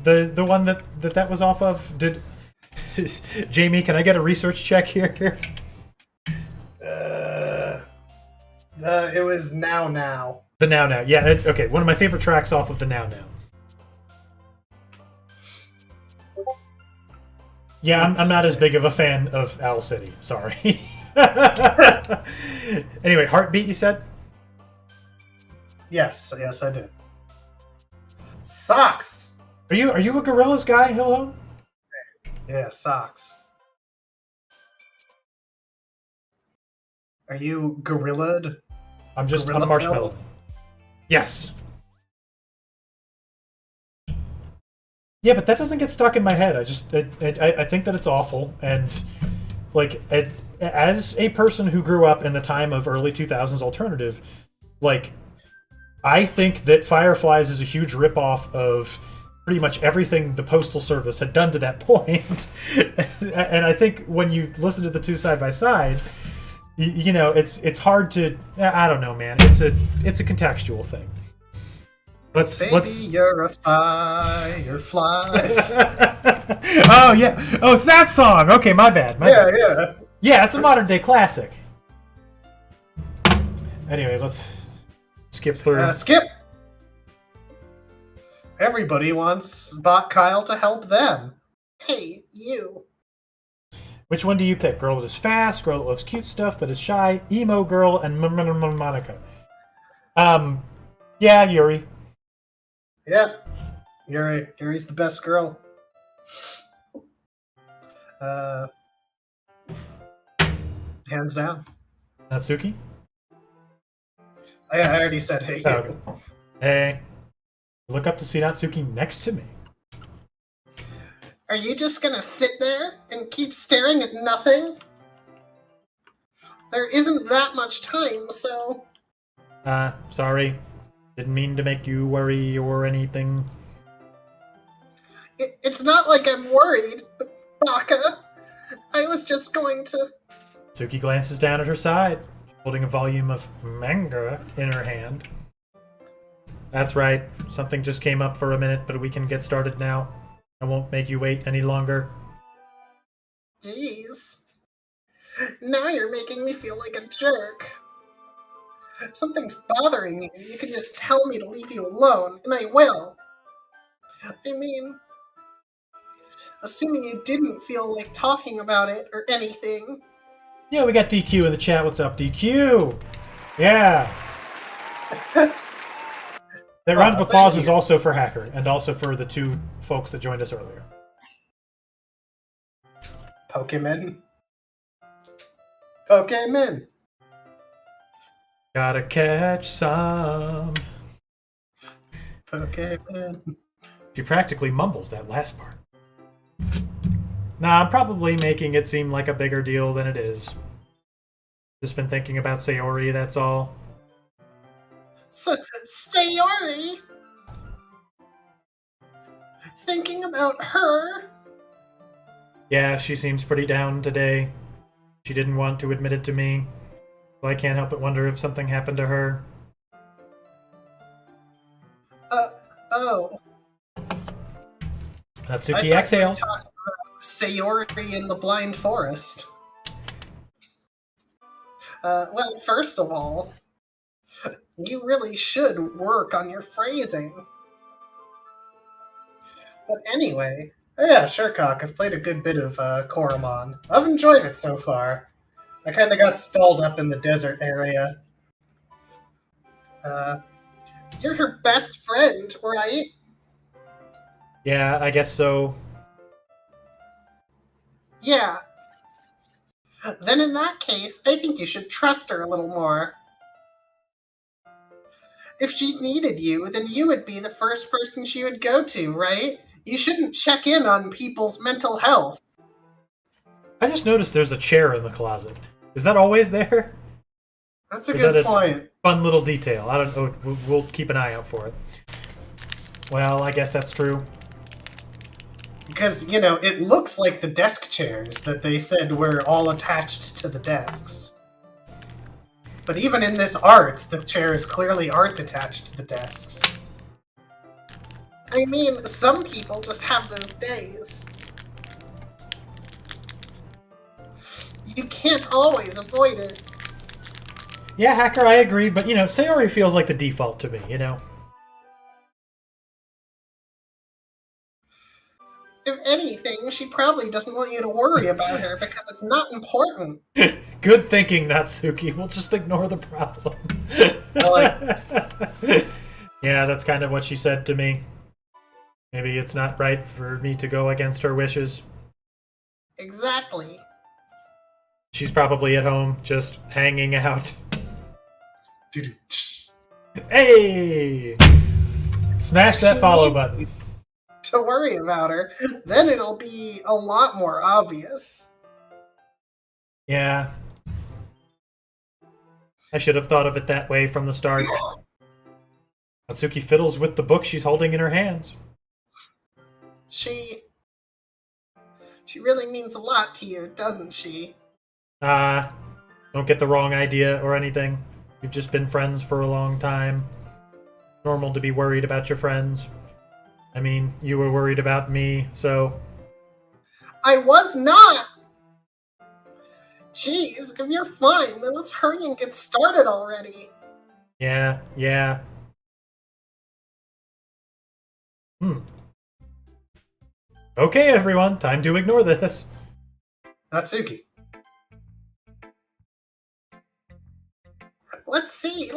S1: The one that was off of? Did... Jamie, can I get a research check here?
S2: It was Now.
S1: The Now. Yeah, okay. One of my favorite tracks off of the Now. Yeah, I'm not as big of a fan of Owl City. Sorry. Anyway, Heartbeat, you said?
S2: Yes, I did. Socks.
S1: Are you a Gorillaz guy, Hillhome?
S2: Yeah, socks. Are you gorilla'd?
S1: I'm just
S2: Gorilla
S1: a marshmallow.
S2: pelt?
S1: Yes. Yeah, but that doesn't get stuck in my head. I think that it's awful, and like as a person who grew up in the time of early 2000s alternative, like I think that Fireflies is a huge ripoff of pretty much everything the Postal Service had done to that point. And I think when you listen to the two side by side, you know, it's hard to, I don't know, man. It's a contextual thing. Let's
S2: you're a fireflies.
S1: Oh yeah. Oh, it's that song. Okay, my bad.
S2: Yeah.
S1: Yeah, it's a modern day classic. Anyway, let's skip through.
S2: Skip. Everybody wants Bot Kyle to help them. Hey, you.
S1: Which one do you pick? Girl that is fast, girl that loves cute stuff but is shy, emo girl, and Monica. Yeah, Yuri.
S2: Yeah. Yuri's the best girl. Hands down.
S1: Natsuki?
S2: I already said hey.
S1: Oh, okay. Hey. Look up to see Natsuki next to me.
S2: Are you just gonna sit there and keep staring at nothing? There isn't that much time, so...
S1: Sorry. Didn't mean to make you worry or anything.
S2: It's not like I'm worried, Baka. I was just going to...
S1: Natsuki glances down at her side, holding a volume of manga in her hand. That's right. Something just came up for a minute, but we can get started now. I won't make you wait any longer.
S2: Jeez. Now you're making me feel like a jerk. If something's bothering you, you can just tell me to leave you alone, and I will. I mean, assuming you didn't feel like talking about it or anything.
S1: Yeah, we got DQ in the chat. What's up, DQ? Yeah. That round of applause is also for Hacker, and also for the two folks that joined us earlier.
S2: Pokemon. Pokemon.
S1: Gotta catch some.
S2: Pokemon.
S1: She practically mumbles that last part. Nah, I'm probably making it seem like a bigger deal than it is. Just been thinking about Sayori, that's all.
S2: Sayori? Thinking about her?
S1: Yeah, she seems pretty down today. She didn't want to admit it to me, so I can't help but wonder if something happened to her.
S2: Oh.
S1: Natsuki, exhale.
S2: Sayori in the Blind Forest. Well, first of all, you really should work on your phrasing. But anyway, yeah, Shercock, I've played a good bit of Koromon. I've enjoyed it so far. I kind of got stalled up in the desert area. You're her best friend, right?
S1: Yeah, I guess so.
S2: Yeah. Then in that case, I think you should trust her a little more. If she needed you, then you would be the first person she would go to, right? You shouldn't check in on people's mental health.
S1: I just noticed there's a chair in the closet. Is that always there?
S2: That's a good point.
S1: Fun little detail. I don't know. We'll keep an eye out for it. Well, I guess that's true.
S2: Because, you know, it looks like the desk chairs that they said were all attached to the desks. But even in this art, the chairs clearly aren't attached to the desks. I mean, some people just have those days. You can't always avoid it.
S1: Yeah, Hacker, I agree, but, you know, Sayori feels like the default to me, you know?
S2: If anything, she probably doesn't want you to worry about her because it's not important.
S1: Good thinking, Natsuki. We'll just ignore the problem.
S2: I like this.
S1: Yeah, that's kind of what she said to me. Maybe it's not right for me to go against her wishes.
S2: Exactly.
S1: She's probably at home, just hanging out. Hey! Smash that follow button.
S2: To worry about her, then it'll be a lot more obvious.
S1: Yeah. I should have thought of it that way from the start. Natsuki fiddles with the book she's holding in her hands.
S2: She really means a lot to you, doesn't she?
S1: Don't get the wrong idea or anything. You've just been friends for a long time. Normal to be worried about your friends. I mean, you were worried about me, so...
S2: I was not! Jeez, if you're fine, then let's hurry and get started already.
S1: Yeah. Okay, everyone, time to ignore this.
S2: Natsuki. Let's see.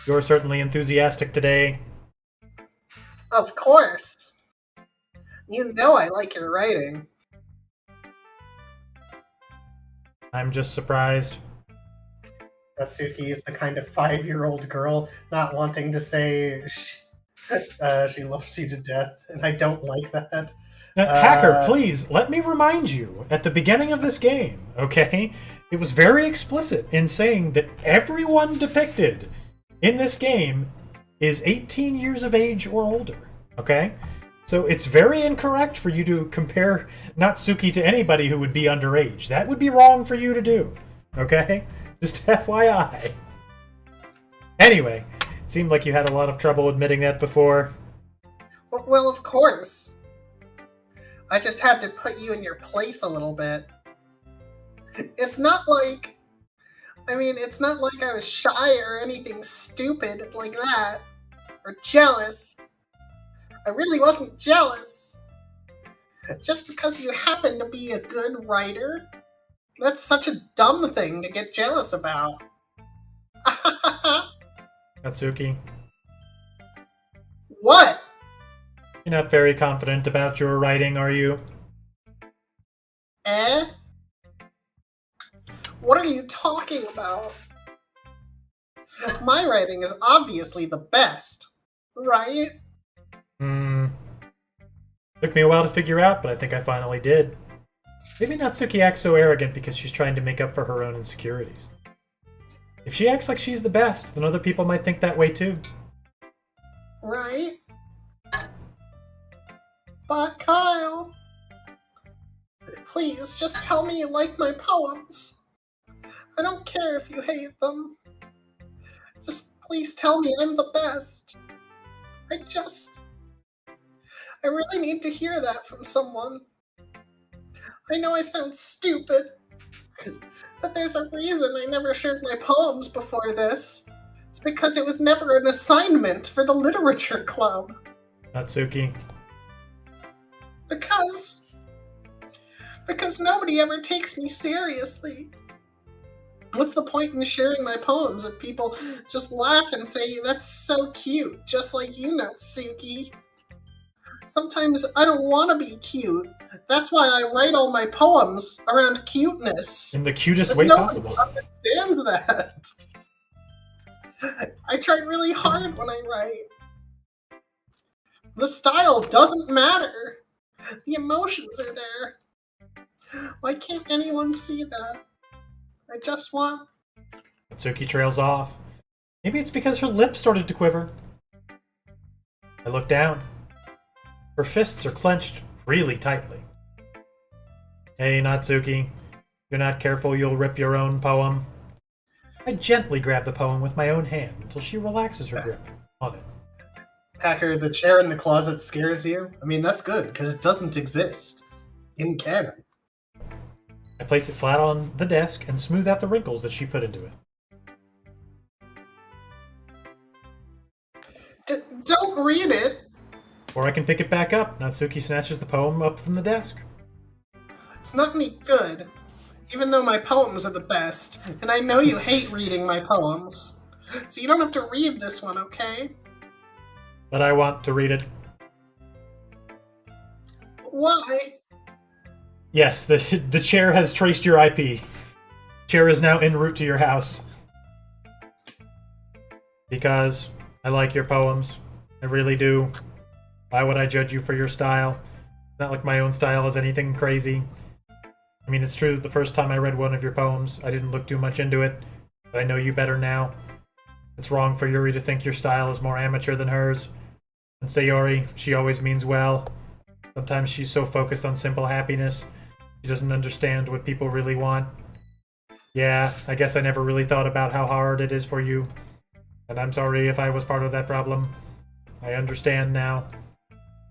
S1: You're certainly enthusiastic today.
S2: Of course. You know I like your writing.
S1: I'm just surprised.
S2: Natsuki is the kind of 5-year-old girl not wanting to say she loves you to death, and I don't like that.
S1: Now, Hacker, please, let me remind you, at the beginning of this game, okay, it was very explicit in saying that everyone depicted in this game is 18 years of age or older, okay? So it's very incorrect for you to compare Natsuki to anybody who would be underage. That would be wrong for you to do, okay? Just FYI. Anyway, Seemed like you had a lot of trouble admitting that before.
S2: Well, of course. I just had to put you in your place a little bit. It's not like... it's not like I was shy or anything stupid like that. Or jealous. I really wasn't jealous. Just because you happen to be a good writer? That's such a dumb thing to get jealous about.
S1: Natsuki,
S2: What?
S1: you're not very confident about your writing, are you?
S2: Eh? What are you talking about? My writing is obviously the best, right?
S1: Took me a while to figure out, but I think I finally did. Maybe Natsuki acts so arrogant because she's trying to make up for her own insecurities. If she acts like she's the best, then other people might think that way too.
S2: Right? But Kyle, please just tell me you like my poems. I don't care if you hate them. Just please tell me I'm the best. I really need to hear that from someone. I know I sound stupid, but there's a reason I never shared my poems before this. It's because it was never an assignment for the literature club.
S1: Natsuki.
S2: Because nobody ever takes me seriously. What's the point in sharing my poems if people just laugh and say, that's so cute, just like you, Natsuki? Sometimes I don't want to be cute. That's why I write all my poems around cuteness.
S1: In the cutest
S2: But
S1: way
S2: nobody
S1: possible.
S2: understands that. I try really hard when I write. The style doesn't matter. The emotions are there. Why can't anyone see that? I just want...
S1: Natsuki trails off. Maybe it's because her lips started to quiver. I look down. Her fists are clenched really tightly. Hey, Natsuki. If you're not careful, you'll rip your own poem. I gently grab the poem with my own hand until she relaxes her grip on it.
S2: Hacker, the chair in the closet scares you? That's good, because it doesn't exist. In canon.
S1: I place it flat on the desk and smooth out the wrinkles that she put into it.
S2: Don't read it!
S1: Or I can pick it back up. Natsuki snatches the poem up from the desk.
S2: It's not any good. Even though my poems are the best, and I know you hate reading my poems. So you don't have to read this one, okay?
S1: But I want to read it.
S2: Why?
S1: Yes, the chair has traced your IP. Chair is now en route to your house. Because I like your poems. I really do. Why would I judge you for your style? It's not like my own style is anything crazy. It's true that the first time I read one of your poems, I didn't look too much into it, but I know you better now. It's wrong for Yuri to think your style is more amateur than hers. And Sayori, she always means well. Sometimes she's so focused on simple happiness, she doesn't understand what people really want. Yeah, I guess I never really thought about how hard it is for you. And I'm sorry if I was part of that problem. I understand now.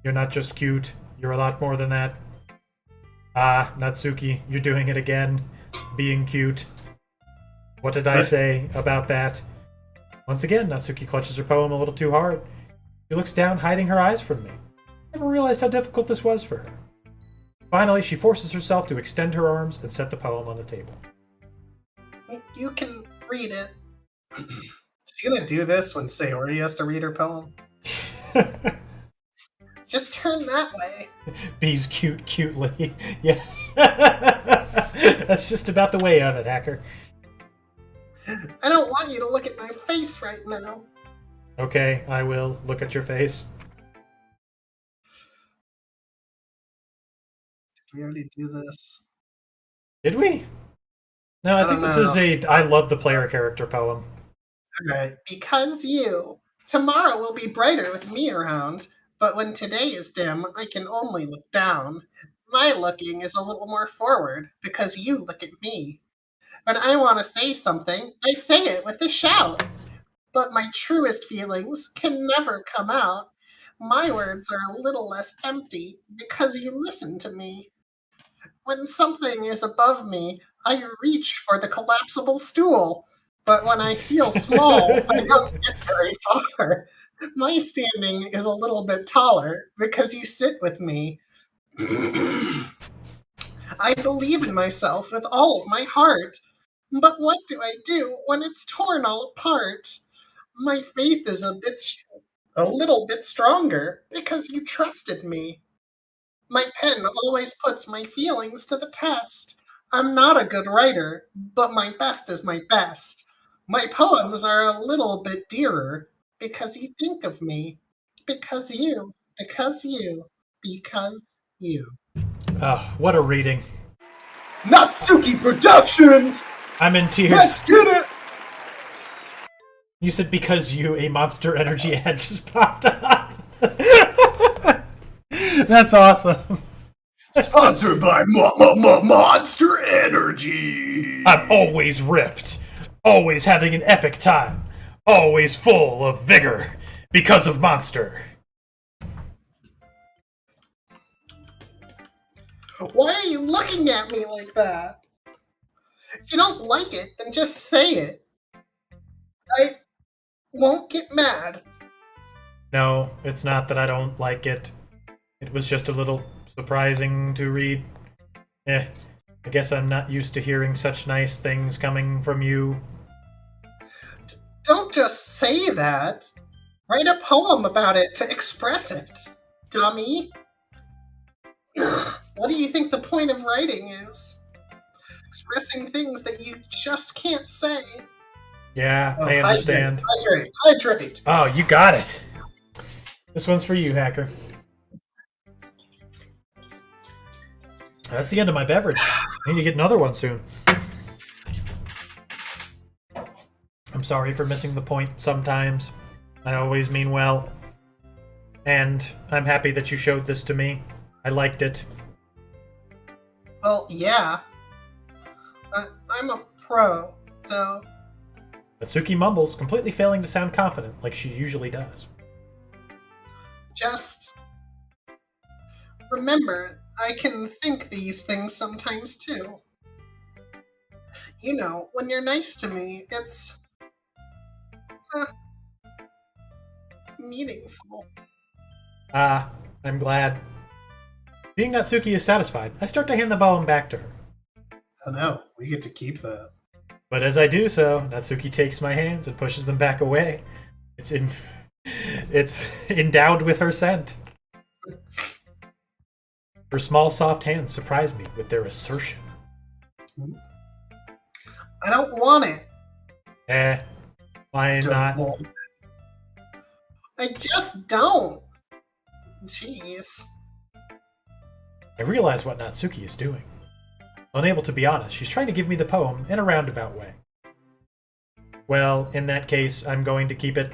S1: You're not just cute, you're a lot more than that. Ah, Natsuki, you're doing it again. Being cute. What did I say about that? Once again, Natsuki clutches her poem a little too hard. She looks down, hiding her eyes from me. I never realized how difficult this was for her. Finally, she forces herself to extend her arms and set the poem on the table.
S2: You can read it. Is she gonna do this when Sayori has to read her poem? Just turn that way.
S1: Bees cutely. Yeah. That's just about the way of it, Hacker.
S2: I don't want you to look at my face right now.
S1: Okay, I will look at your face.
S2: Did we already do this?
S1: Did we? No, I think this is a I love the player character poem.
S2: Alright, because you. Tomorrow will be brighter with me around, but when today is dim, I can only look down. My looking is a little more forward, because you look at me. When I want to say something, I say it with a shout. but my truest feelings can never come out. My words are a little less empty because you listen to me. When something is above me, I reach for the collapsible stool. But when I feel small, I don't get very far. My standing is a little bit taller because you sit with me. I believe in myself with all of my heart. But what do I do when it's torn all apart? My faith is a little bit stronger because you trusted me. My pen always puts my feelings to the test. I'm not a good writer, but my best is my best. My poems are a little bit dearer because you think of me. Because you. Because you. Because you.
S1: Oh, what a reading.
S2: Natsuki Productions!
S1: I'm in tears.
S2: Let's get it!
S1: You said because you, a Monster Energy ad just popped up. That's awesome.
S2: Sponsored by Monster Energy!
S1: I'm always ripped. Always having an epic time. Always full of vigor. Because of Monster.
S2: Why are you looking at me like that? If you don't like it, then just say it. I won't get mad.
S1: No, it's not that I don't like it. It was just a little surprising to read. I guess I'm not used to hearing such nice things coming from you.
S2: Don't just say that. Write a poem about it to express it, dummy. What do you think the point of writing is? Expressing things that you just can't say.
S1: Yeah, I understand.
S2: Hydrate.
S1: Oh, you got it. This one's for you, Hacker. That's the end of my beverage. I need to get another one soon. I'm sorry for missing the point sometimes. I always mean well. And I'm happy that you showed this to me. I liked it.
S2: Well, yeah. I'm a pro, so...
S1: Natsuki mumbles, completely failing to sound confident, like she usually does.
S2: Just... remember, I can think these things sometimes, too. You know, when you're nice to me, it's... meaningful.
S1: I'm glad. Seeing Natsuki is satisfied, I start to hand the poem back to her.
S2: Oh no, we get to keep that.
S1: But as I do so, Natsuki takes my hands and pushes them back away. It's endowed with her scent. Her small, soft hands surprise me with their assertion.
S2: I don't want it.
S1: Why not?
S2: I just don't. Jeez.
S1: I realize what Natsuki is doing. Unable to be honest, she's trying to give me the poem in a roundabout way. Well, in that case, I'm going to keep it.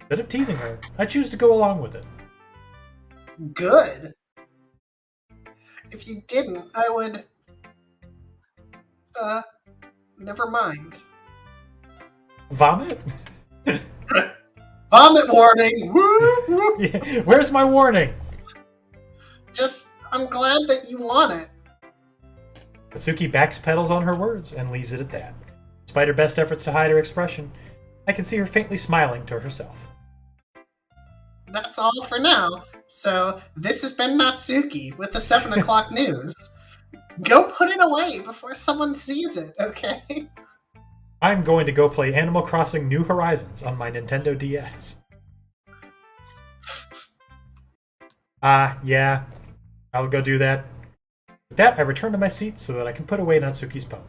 S1: Instead of teasing her, I choose to go along with it.
S2: Good. If you didn't, I would... never mind.
S1: Vomit?
S2: Vomit warning! Woo, woo.
S1: Yeah, where's my warning?
S2: Just, I'm glad that you want it.
S1: Natsuki backpedals on her words and leaves it at that. Despite her best efforts to hide her expression, I can see her faintly smiling to herself.
S2: That's all for now. So, this has been Natsuki with the 7 o'clock news. Go put it away before someone sees it, okay?
S1: I'm going to go play Animal Crossing New Horizons on my Nintendo DS. Yeah. I'll go do that. With that, I return to my seat so that I can put away Natsuki's poem.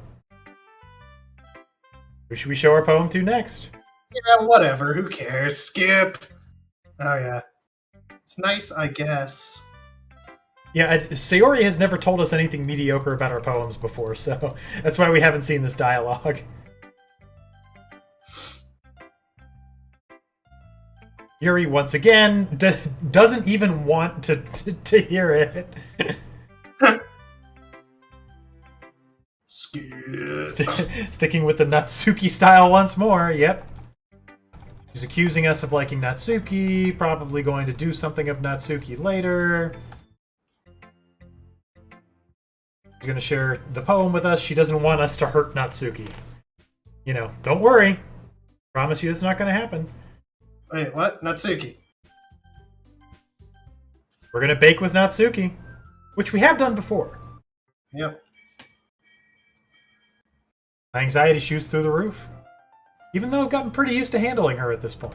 S1: Who should we show our poem to next?
S2: Yeah, whatever. Who cares? Skip. Oh, yeah. It's nice, I guess.
S1: Yeah, Sayori has never told us anything mediocre about our poems before, so that's why we haven't seen this dialogue. Yuri, once again, doesn't even want to hear it.
S2: Skip.
S1: Sticking with the Natsuki style once more, yep. She's accusing us of liking Natsuki, probably going to do something of Natsuki later. She's going to share the poem with us. She doesn't want us to hurt Natsuki. You know, don't worry. Promise you it's not going to happen.
S2: Wait, what? Natsuki.
S1: We're going to bake with Natsuki, which we have done before.
S2: Yep.
S1: My anxiety shoots through the roof. Even though I've gotten pretty used to handling her at this point.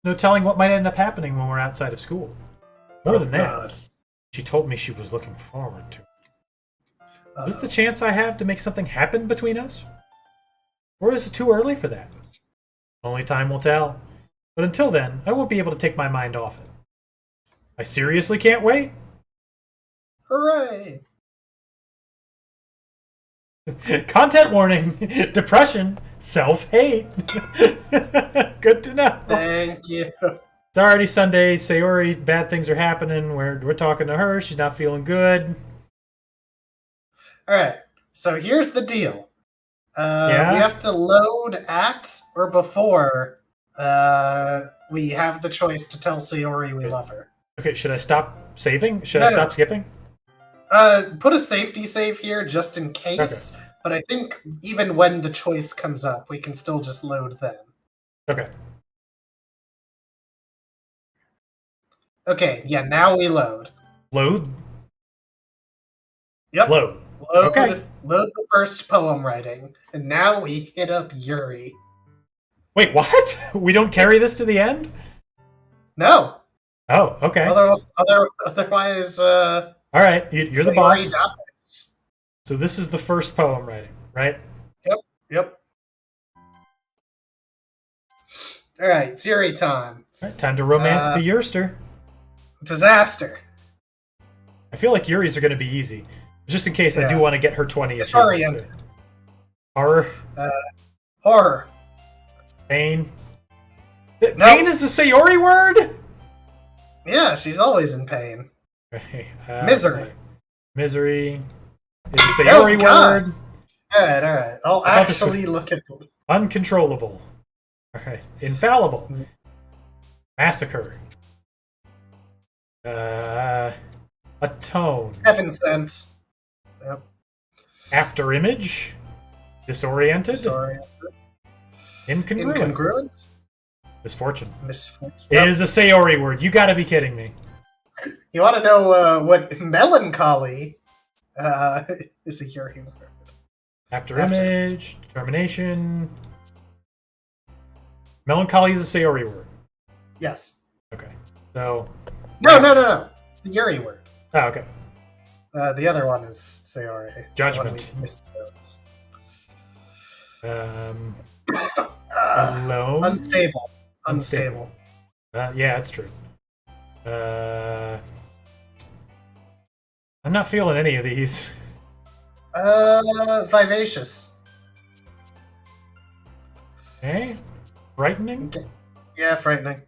S1: No telling what might end up happening when we're outside of school. More than that, she told me she was looking forward to it. Is this the chance I have to make something happen between us? Or is it too early for that? Only time will tell. But until then, I won't be able to take my mind off it. I seriously can't wait.
S2: Hooray!
S1: Content warning. Depression. Self-hate. Good to know.
S2: Thank you.
S1: It's already Sunday. Sayori, bad things are happening. We're talking to her. She's not feeling good.
S2: Alright, so here's the deal.
S1: Yeah?
S2: We have to load at or before we have the choice to tell Sayori we love her.
S1: Okay, should I stop saving? Should I stop skipping?
S2: Put a safety save here just in case, but I think even when the choice comes up, we can still just load then.
S1: Okay.
S2: Okay, yeah, now we load.
S1: Load?
S2: Yep.
S1: Load. Okay.
S2: Load the first poem writing, and now we hit up Yuri.
S1: Wait, what? We don't carry this to the end?
S2: No.
S1: Oh, okay.
S2: Otherwise,
S1: all right, you're the boss.
S2: Dies.
S1: So this is the first poem writing, right?
S2: Yep. All right, it's Yuri time.
S1: All right, time to romance the Yerster.
S2: Disaster.
S1: I feel like Yuri's are going to be easy. Just in case, I do want to get her 20
S2: Disoriented.
S1: So. Horror.
S2: Horror.
S1: Pain. Pain is a Sayori word?
S2: Yeah, she's always in pain.
S1: Okay,
S2: Misery.
S1: Misery is a Sayori word.
S2: Alright. I'll actually look at them.
S1: Uncontrollable. Alright. Infallible. Massacre. Atone.
S2: Heaven sent. Yep.
S1: After image. Disoriented. Incongruent.
S2: Incongruent.
S1: Misfortune.
S2: Misfortune.
S1: It is a Sayori word. You gotta be kidding me.
S2: You want to know what melancholy is a Yuri word?
S1: After image. Determination. Melancholy is a Sayori word.
S2: Yes.
S1: Okay. So.
S2: No. It's a Yuri word.
S1: Oh, okay.
S2: The other one is Sayori.
S1: Judgment. Alone.
S2: Unstable.
S1: Yeah, that's true. I'm not feeling any of these.
S2: Vivacious.
S1: Okay. Frightening?
S2: Okay. Yeah, frightening.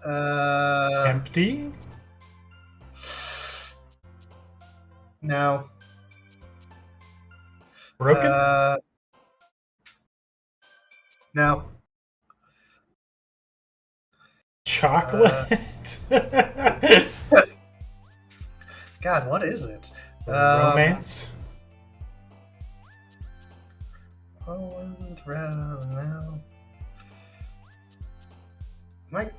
S1: Empty?
S2: No.
S1: Broken?
S2: No.
S1: Chocolate?
S2: God, what is it?
S1: Romance?
S2: Poland round now. Mike,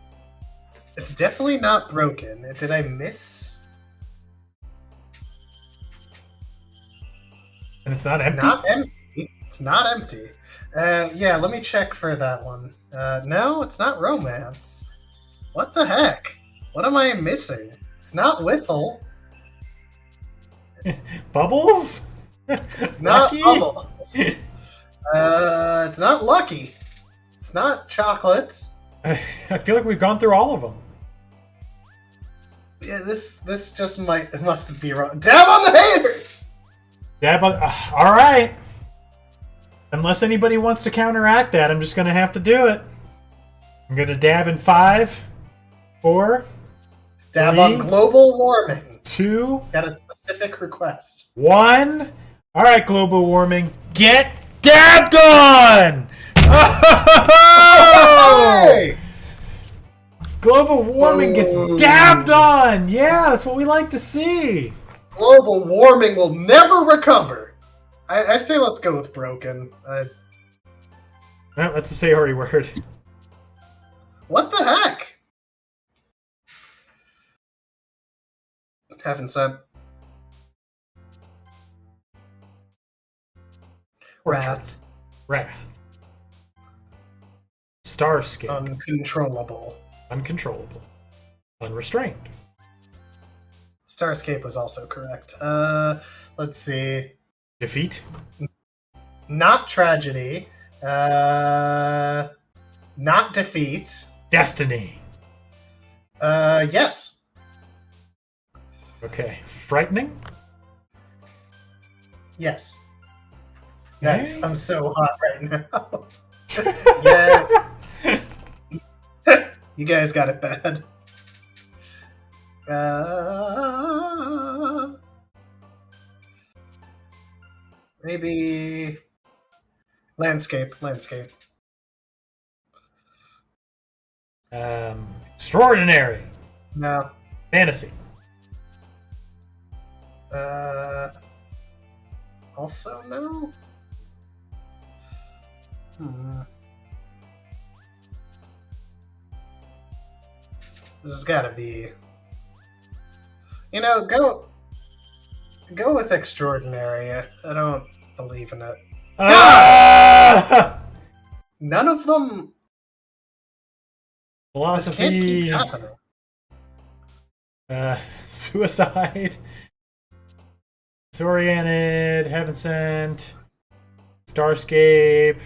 S2: it's definitely not broken. Did I miss?
S1: And it's not empty?
S2: It's not empty. Yeah, let me check for that one. No, it's not romance. What the heck? What am I missing? It's not whistle.
S1: Bubbles?
S2: It's not bubble. It's not lucky. It's not chocolate.
S1: I feel like we've gone through all of them.
S2: Yeah, this just must be wrong. Dab on the haters!
S1: Dab on... Alright. Unless anybody wants to counteract that, I'm just going to have to do it. I'm going to dab in 5, 4...
S2: Dab
S1: 3,
S2: on global warming.
S1: 2...
S2: Got a specific request.
S1: 1... Alright, global warming. Get dabbed on! Oh!
S2: Hey!
S1: Global warming gets dabbed on! Yeah, that's what we like to see!
S2: Global warming will never recover! I say let's go with broken.
S1: Well, that's a Sayori word.
S2: What the heck? Haven't said. Wrath.
S1: Wrath. Starscape.
S2: Uncontrollable.
S1: Uncontrollable. Unrestrained.
S2: Starscape was also correct. Let's see.
S1: Defeat.
S2: Not tragedy. Not defeat.
S1: Destiny.
S2: Yes.
S1: Okay. Frightening.
S2: Yes. Nice.
S1: Okay.
S2: I'm so hot right now. Yeah. You guys got it bad. Maybe landscape.
S1: Extraordinary.
S2: No.
S1: Fantasy.
S2: Also no. This has got to be. Go with extraordinary. I don't believe in it.
S1: Ah!
S2: None of them. This can't keep
S1: Philosophy.
S2: happening.
S1: Suicide. Disoriented. Heaven Sent. Starscape.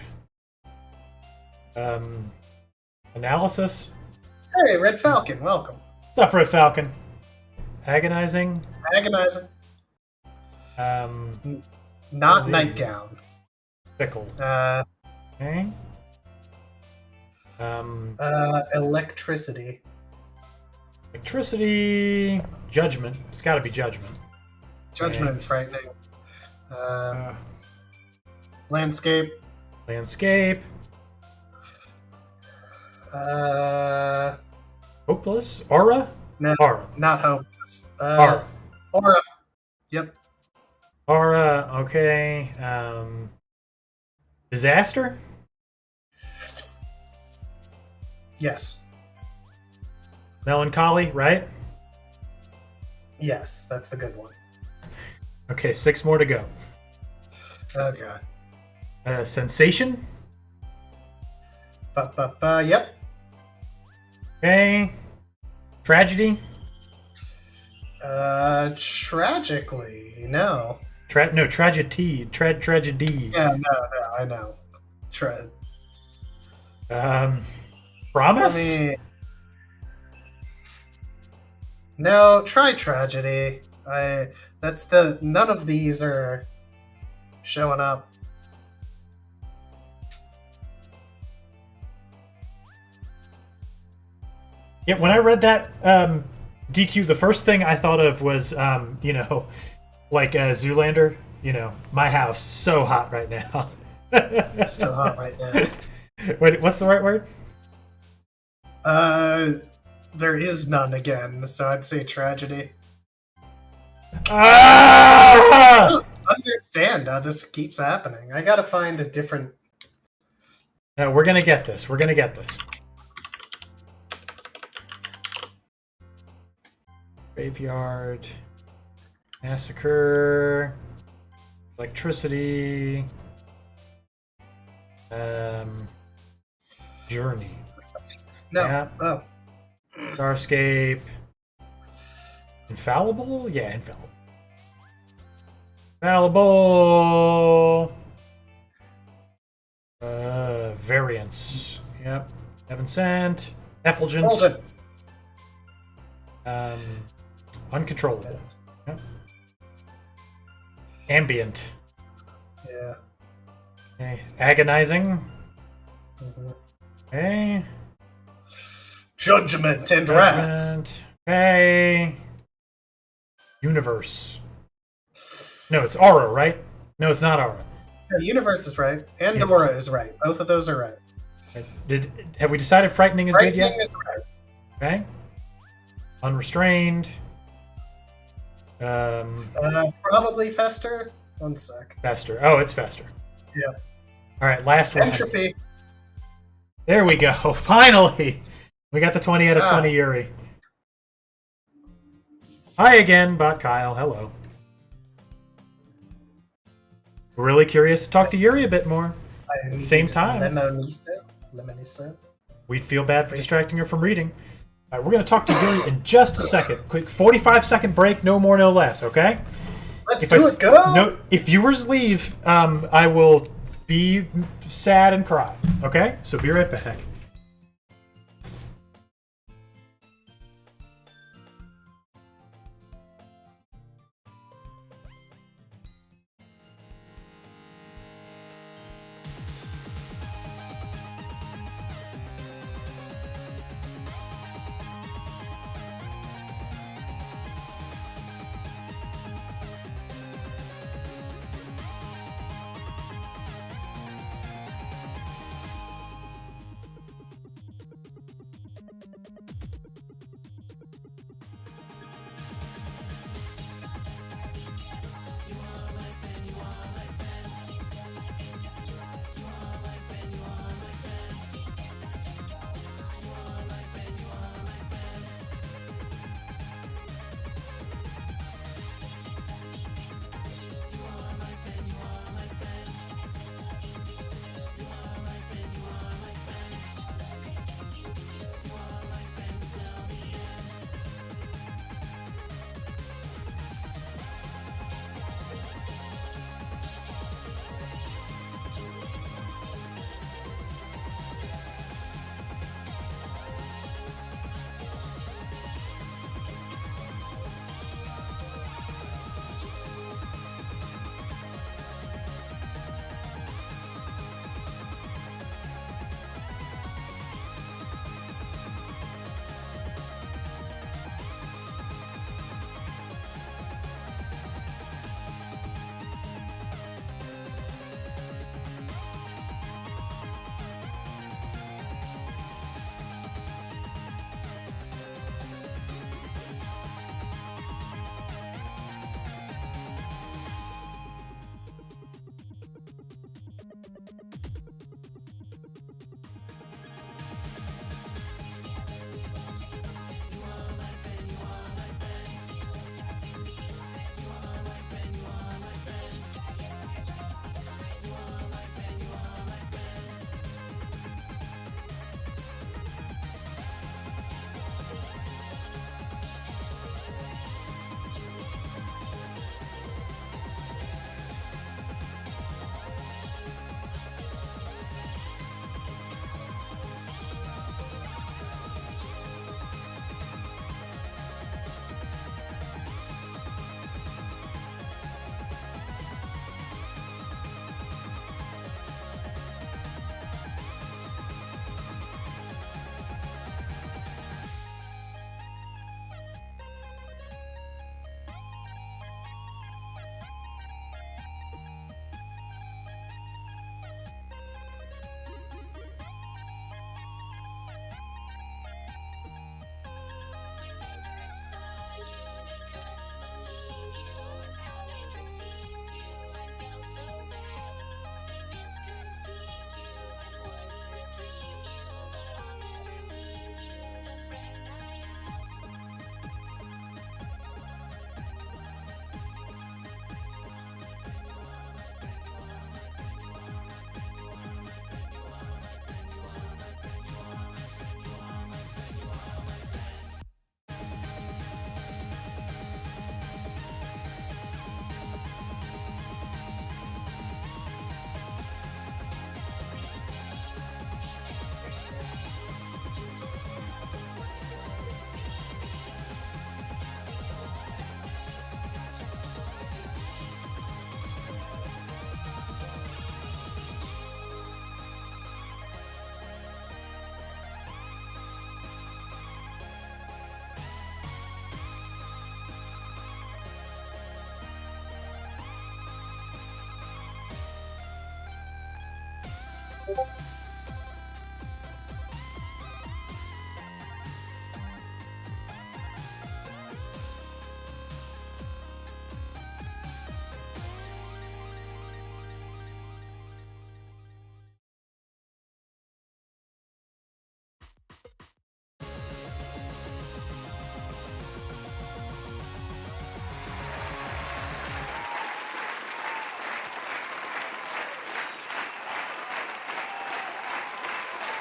S1: Analysis.
S2: Hey, Red Falcon, welcome.
S1: What's up, Red Falcon? Agonizing.
S2: Agonizing. Not
S1: Believe.
S2: nightgown.
S1: Fickle. Okay.
S2: Electricity.
S1: Electricity. Judgment. It's got to be judgment.
S2: Judgment and frightening. Landscape.
S1: Landscape. Hopeless. Aura.
S2: No,
S1: Aura.
S2: not hopeless.
S1: Aura.
S2: Aura. Yep.
S1: Aura. Okay. Disaster.
S2: Yes.
S1: Melancholy. Right.
S2: Yes, that's the good one.
S1: Okay. 6 more to go.
S2: Oh god.
S1: Sensation.
S2: Yep.
S1: Okay. Tragedy.
S2: Tragically, no.
S1: No, tragedy. Tragedy.
S2: Yeah, no, I know.
S1: Promise?
S2: No, try tragedy. None of these are showing up.
S1: Yeah, when I read that DQ, the first thing I thought of was, like Zoolander. My house, so hot right now.
S2: It's so hot right now.
S1: Wait, what's the right word?
S2: There is none again, so I'd say tragedy.
S1: Ah!
S2: I don't understand how this keeps happening. I gotta find a different.
S1: No, we're gonna get this. We're gonna get this. Graveyard. Massacre. Electricity. Journey.
S2: No.
S1: Yeah.
S2: Oh.
S1: Starscape. Infallible? Yeah, infallible. Infallible. Variance. Yep. Heaven Sent. Effulgent.
S2: Fulgent.
S1: Uncontrollable. Yep. Ambient.
S2: Yeah.
S1: Okay. Agonizing.
S2: Mhm.
S1: Okay.
S2: Judgment and wrath.
S1: Judgment. Okay. Universe. No, it's aura, right? No, it's not aura.
S2: No, Universe is right. And Dora is right. Both of those are right.
S1: Have we decided frightening is good
S2: Frightening
S1: yet?
S2: is right.
S1: Okay. Unrestrained.
S2: Probably Fester. One sec.
S1: Fester. Oh, it's Fester.
S2: Yeah.
S1: All right, last one.
S2: Entropy.
S1: There we go. Finally, we got the 20 out of 20 Yuri. Hi again, Bot Kyle. Hello. Really curious to talk to Yuri a bit more. At the same time,
S2: Lemoniso.
S1: we'd feel bad for distracting her from reading. All right, we're going to talk to Yuri in just a second. Quick 45-second break, no more, no less, okay?
S2: Let's do it, go!
S1: No, if viewers leave, I will be sad and cry, okay? So be right back.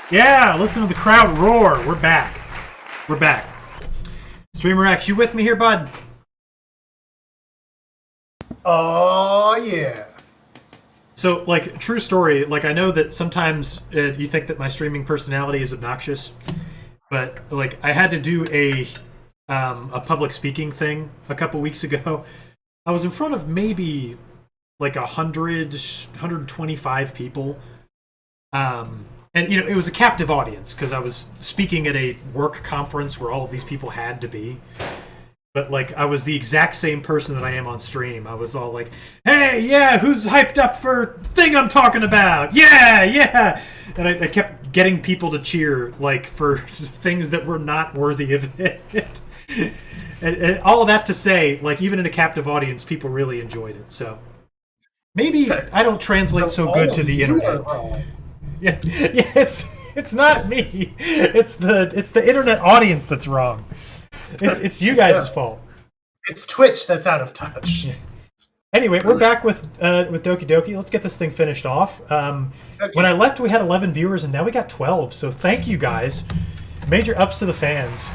S1: Yeah, listen to the crowd roar. We're back. We're back. Streamer X, you with me here, bud?
S2: Oh, yeah.
S1: So, like, true story, like, I know that sometimes you think that my streaming personality is obnoxious, but, like, I had to do a public speaking thing a couple weeks ago. I was in front of maybe, like, 100, 125 people. And, you know, it was a captive audience because I was speaking at a work conference where all of these people had to be. But, like, I was the exact same person that I am on stream. I was all like, hey, yeah, who's hyped up for thing I'm talking about? Yeah, yeah! And I kept getting people to cheer, like, for things that were not worthy of it. and all of that to say, like, even in a captive audience, people really enjoyed it. So maybe I don't translate so good to the internet. Yeah, it's not me. It's the internet audience that's wrong. It's you guys' fault.
S2: It's Twitch that's out of touch.
S1: Yeah. Anyway, we're back with Doki. Let's get this thing finished off. Okay. When I left, we had 11 viewers, and now we got 12. So thank you guys. Major ups to the fans.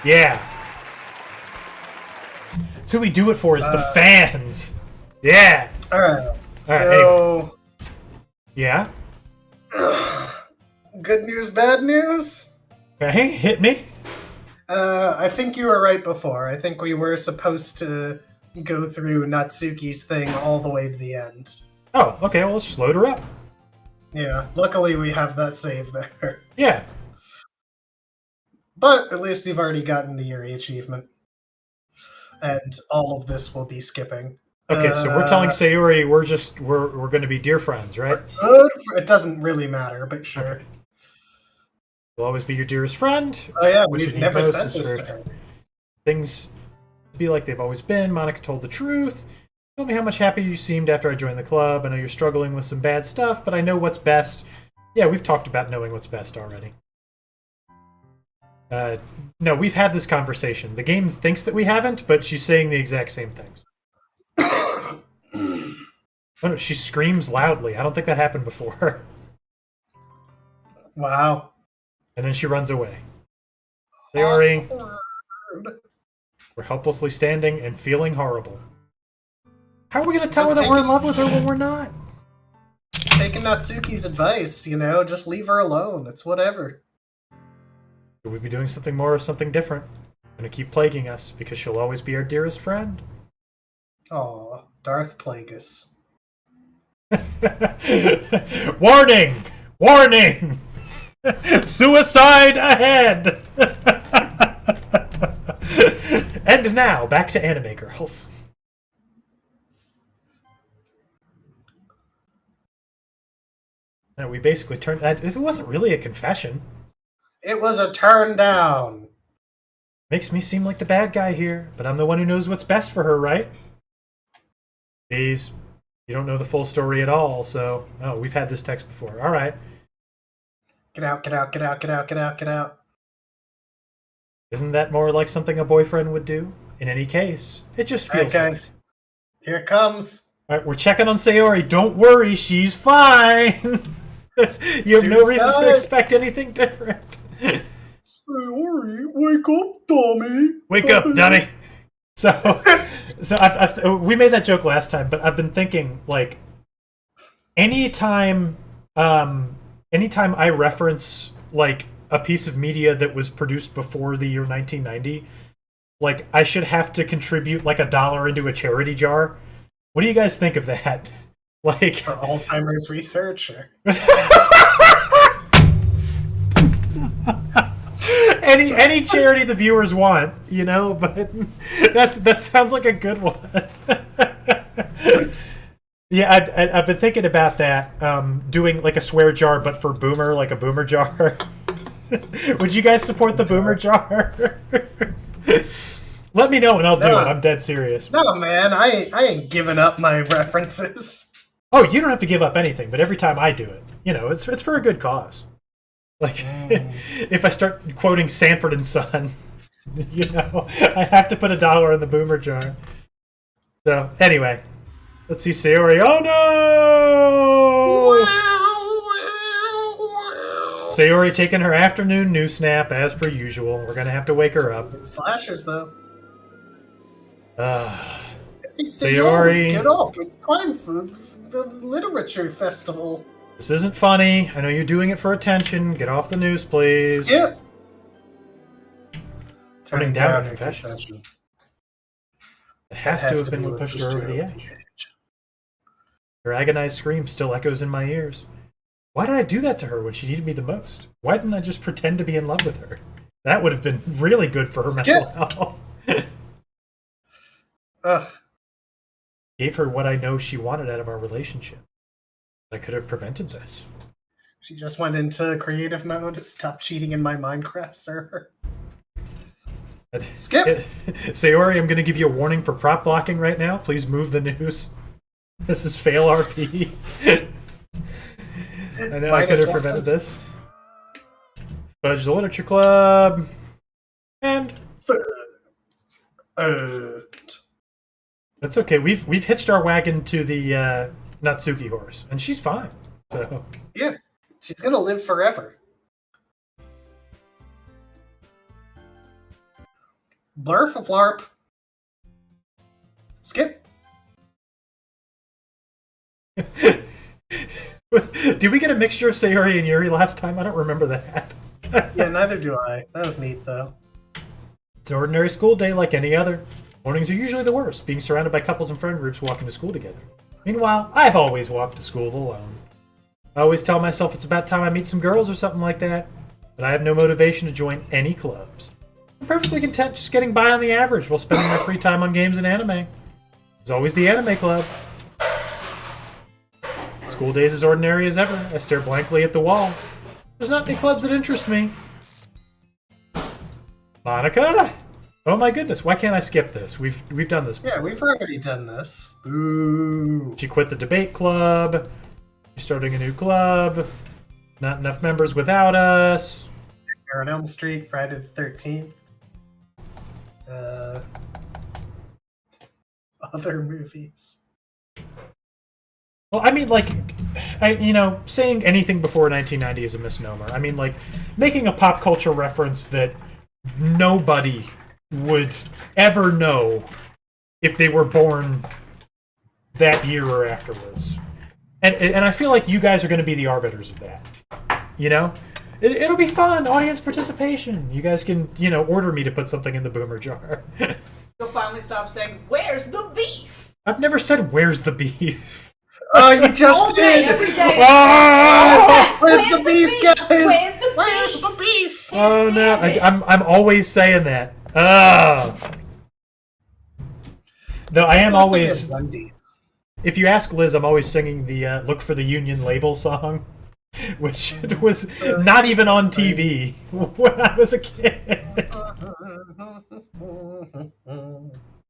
S1: Yeah. That's who we do it for, is the fans. Yeah.
S2: All right. So.
S1: Anyway. Yeah?
S2: Good news, bad news?
S1: Okay, hit me.
S2: I think you were right before. I think we were supposed to go through Natsuki's thing all the way to the end.
S1: Oh, okay, well, let's just load her up.
S2: Yeah, luckily we have that save there.
S1: Yeah.
S2: But at least you've already gotten the Yuri achievement. And all of this will be skipping.
S1: Okay, so we're telling Sayuri we're going to be dear friends, right?
S2: It doesn't really matter, but sure. Okay.
S1: We'll always be your dearest friend.
S2: Oh yeah, we've never said this to her.
S1: Things be like they've always been. Monica told the truth. Told me how much happier you seemed after I joined the club. I know you're struggling with some bad stuff, but I know what's best. Yeah, we've talked about knowing what's best already. No, we've had this conversation. The game thinks that we haven't, but she's saying the exact same things. Oh no, she screams loudly. I don't think that happened before.
S2: Wow.
S1: And then she runs away. Sayori, we're helplessly standing and feeling horrible. How are we going to tell her that we're in love with her when we're not?
S2: Taking Natsuki's advice, you know, just leave her alone. It's whatever.
S1: Should we be doing something more or something different? Gonna keep plaguing us because she'll always be our dearest friend.
S2: Aw, Darth Plagueis.
S1: Warning! Warning! Suicide ahead! And now, back to Anime Girls. And we basically turned... It wasn't really a confession.
S2: It was a turn down.
S1: Makes me seem like the bad guy here, but I'm the one who knows what's best for her, right? Jeez. You don't know the full story at all, so... Oh, we've had this text before. All right.
S2: Get out, get out, get out, get out, get out, get out.
S1: Isn't that more like something a boyfriend would do? In any case, it just feels
S2: right, guys. Right. Here it comes.
S1: All right, we're checking on Sayori. Don't worry, she's fine. You have no reason to expect anything different.
S2: Sayori, wake up, dummy.
S1: Wake up, dummy. So we made that joke last time, but I've been thinking, like, anytime I reference, like, a piece of media that was produced before the year 1990, like, I should have to contribute, like, $1 into a charity jar. What do you guys think of that? Like,
S2: for Alzheimer's research?
S1: Any charity the viewers want, you know, but that sounds like a good one. Yeah, I've been thinking about that, doing like a swear jar, but for boomer, like a boomer jar. Would you guys support the boomer jar? Let me know and I'll do it. I'm dead serious.
S2: No, man, I ain't giving up my references.
S1: Oh, you don't have to give up anything, but every time I do it, you know, it's for a good cause. Like, if I start quoting Sanford and Son, you know, I have to put $1 in the boomer jar. So, anyway, let's see Sayori. Oh no! Sayori taking her afternoon news snap as per usual. We're gonna have to wake her up.
S2: Slashers, though.
S1: Sayori.
S2: Get up! It's time for the literature festival.
S1: This isn't funny. I know you're doing it for attention. Get off the news, please.
S2: Skip!
S1: Turning down a confession. It has to have been what pushed her over the edge. Her agonized scream still echoes in my ears. Why did I do that to her when she needed me the most? Why didn't I just pretend to be in love with her? That would have been really good for her mental health.
S2: Ugh.
S1: Gave her what I know she wanted out of our relationship. I could have prevented this.
S2: She just went into creative mode. Stop cheating in my Minecraft server. Skip!
S1: Sayori, I'm going to give you a warning for prop blocking right now. Please move the news. This is fail RP. I know I could have prevented this. Fudge the Literature Club. And... That's okay. We've hitched our wagon to the Natsuki horse, and she's fine. So
S2: yeah, she's gonna live forever. Blurf a flarp. Skip.
S1: Did we get a mixture of Sayori and Yuri last time? I don't remember that.
S2: Yeah, neither do I. That was neat, though.
S1: It's an ordinary school day like any other. Mornings are usually the worst, being surrounded by couples and friend groups walking to school together. Meanwhile, I've always walked to school alone. I always tell myself it's about time I meet some girls or something like that, but I have no motivation to join any clubs. I'm perfectly content just getting by on the average while spending my free time on games and anime. There's always the anime club. School days as ordinary as ever. I stare blankly at the wall. There's not any clubs that interest me. Monica? Oh my goodness, why can't I skip this? We've done this before.
S2: Yeah, we've already done this. Boo.
S1: She quit the debate club. She's starting a new club. Not enough members without us.
S2: On Elm Street, Friday the 13th. Other movies.
S1: Well, I mean, like, saying anything before 1990 is a misnomer. I mean, like, making a pop culture reference that nobody would ever know if they were born that year or afterwards. And I feel like you guys are going to be the arbiters of that. You know? It'll be fun, audience participation. You guys can, order me to put something in the boomer jar.
S3: You'll finally stop saying, "Where's the beef?"
S1: I've never said, "Where's the beef?"
S2: Oh, you just
S3: All day,
S2: did!
S3: every day.
S1: Oh!
S2: Where's the beef, guys?
S3: Where's the beef?
S1: Oh no, I'm always saying that. Though I am always... If you ask Liz, I'm always singing the Look for the Union Label song, which was not even on TV when I was a kid.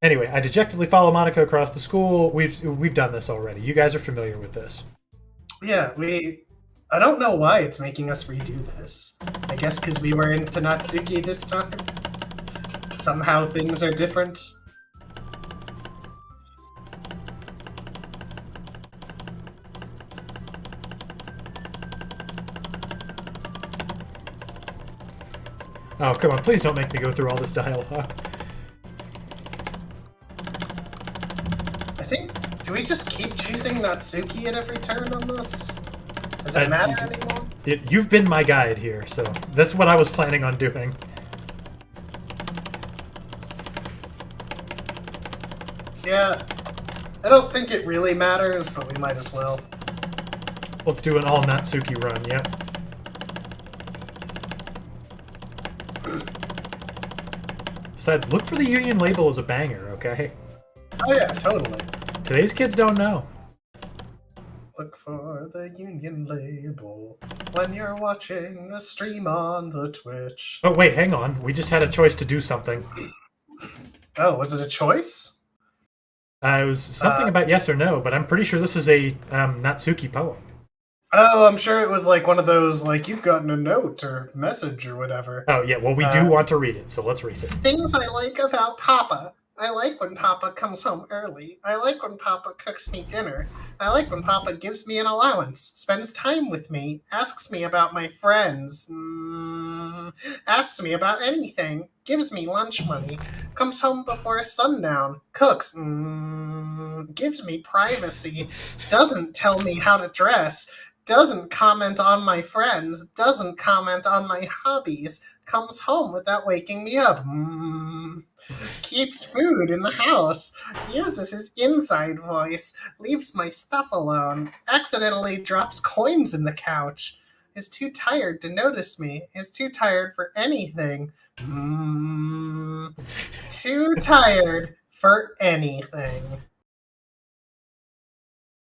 S1: Anyway, I dejectedly follow Monica across the school. We've done this already. You guys are familiar with this.
S2: Yeah, I don't know why it's making us redo this. I guess because we were into Natsuki this time. Somehow things are different.
S1: Oh, come on. Please don't make me go through all this dialogue.
S2: Do we just keep choosing Natsuki at every turn on this? Does it matter anymore?
S1: You've been my guide here, so that's what I was planning on doing.
S2: Yeah, I don't think it really matters, but we might as well.
S1: Let's do an all Natsuki run, yep. Besides, Look for the Union Label is a banger, okay?
S2: Oh yeah, totally.
S1: Today's kids don't know.
S2: Look for the Union label when you're watching a stream on the Twitch.
S1: Oh, wait, hang on. We just had a choice to do something.
S2: Oh, was it a choice?
S1: It was something about yes or no, but I'm pretty sure this is a Natsuki poem.
S2: Oh, I'm sure it was like one of those, like, you've gotten a note or message or whatever.
S1: Oh, yeah, well, we do want to read it, so let's read it.
S2: Things I like about Papa. I like when Papa comes home early. I like when Papa cooks me dinner. I like when Papa gives me an allowance, spends time with me, asks me about my friends, asks me about anything, gives me lunch money, comes home before sundown, cooks, gives me privacy, doesn't tell me how to dress, doesn't comment on my friends, doesn't comment on my hobbies, comes home without waking me up, keeps food in the house, uses his inside voice, leaves my stuff alone, accidentally drops coins in the couch, is too tired to notice me, is too tired for anything. Too tired for anything.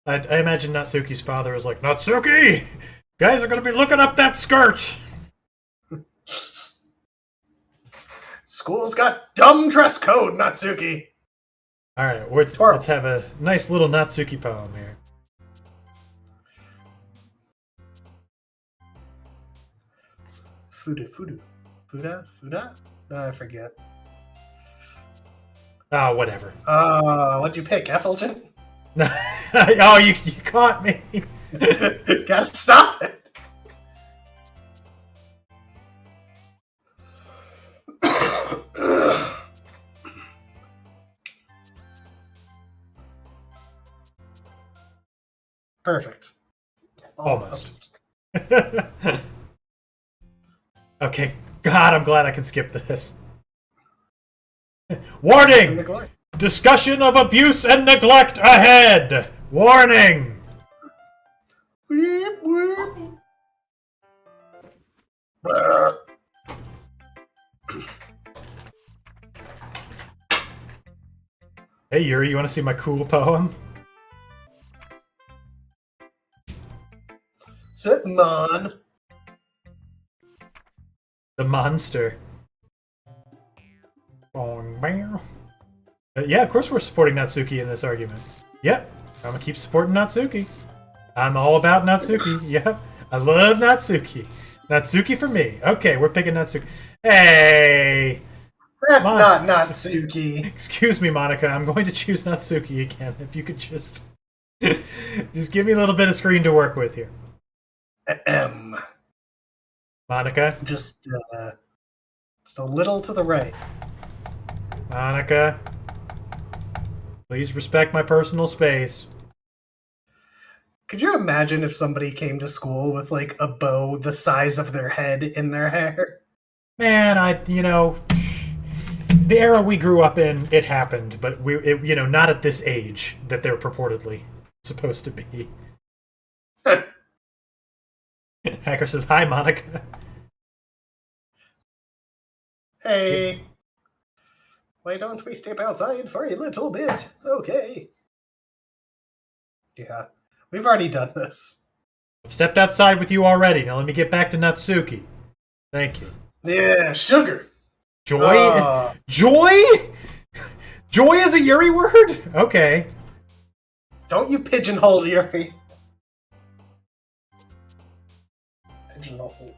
S1: I imagine Natsuki's father is like, Natsuki! Guys are going to be looking up that skirt!
S2: School's got dumb dress code, Natsuki.
S1: Alright, let's have a nice little Natsuki poem here.
S2: Fuda? No, I forget.
S1: Ah, whatever.
S2: What'd you pick, Effulgent?
S1: Oh, you caught me!
S2: Gotta stop it! Perfect.
S1: Almost. Okay, God, I'm glad I can skip this. Warning! Discussion of abuse and neglect ahead! Warning!
S2: Weep, weep.
S1: Hey Yuri, you want to see my cool poem?
S2: Sit, man.
S1: The monster. Yeah, of course we're supporting Natsuki in this argument. Yep, I'm gonna keep supporting Natsuki. I'm all about Natsuki. Yep, I love Natsuki. Natsuki for me. Okay, we're picking Natsuki. Hey!
S2: That's not Natsuki.
S1: Excuse me, Monica. I'm going to choose Natsuki again. If you could just... just give me a little bit of screen to work with here. Monica?
S2: Just a little to the right.
S1: Monica? Please respect my personal space.
S2: Could you imagine if somebody came to school with, like, a bow the size of their head in their hair?
S1: Man, the era we grew up in, it happened, but not at this age that they're purportedly supposed to be. Hacker says, "Hi, Monica."
S2: Hey. Why don't we step outside for a little bit? Okay. Yeah, we've already done this.
S1: I've stepped outside with you already. Now let me get back to Natsuki. Thank you.
S2: Yeah, sugar.
S1: Joy? Joy? Joy is a Yuri word? Okay.
S2: Don't you pigeonhole Yuri. Pigeonhole.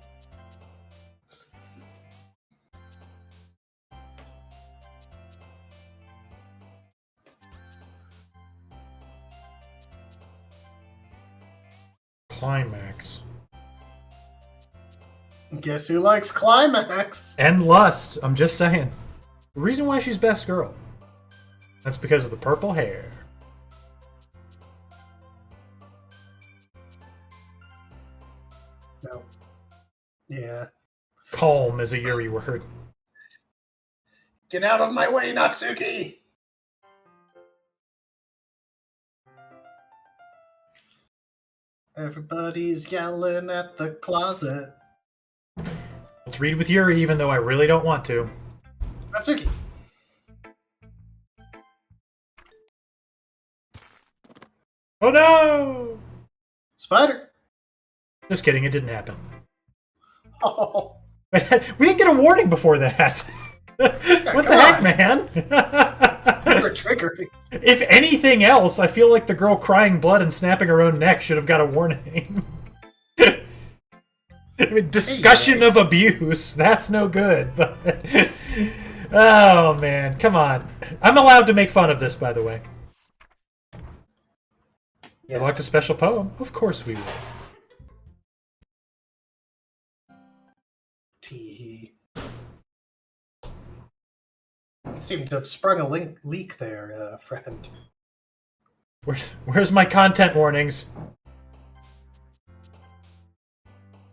S1: Climax.
S2: Guess who likes Climax?
S1: And Lust. I'm just saying. The reason why she's best girl. That's because of the purple hair.
S2: No. Yeah.
S1: Calm is a Yuri word.
S2: Get out of my way, Natsuki! Everybody's yelling at the closet.
S1: Let's read with Yuri, even though I really don't want to.
S2: Natsuki!
S1: Oh no!
S2: Spider!
S1: Just kidding, it didn't happen.
S2: Oh,
S1: We didn't get a warning before that. What the heck, man?
S2: super triggering.
S1: If anything else, I feel like the girl crying blood and snapping her own neck should have got a warning. I mean, discussion of abuse. That's no good. But oh, man. Come on. I'm allowed to make fun of this, by the way.
S2: Yes.
S1: Select a special poem? Of course we will.
S2: Tee. Seemed to have sprung a leak there, friend.
S1: Where's my content warnings?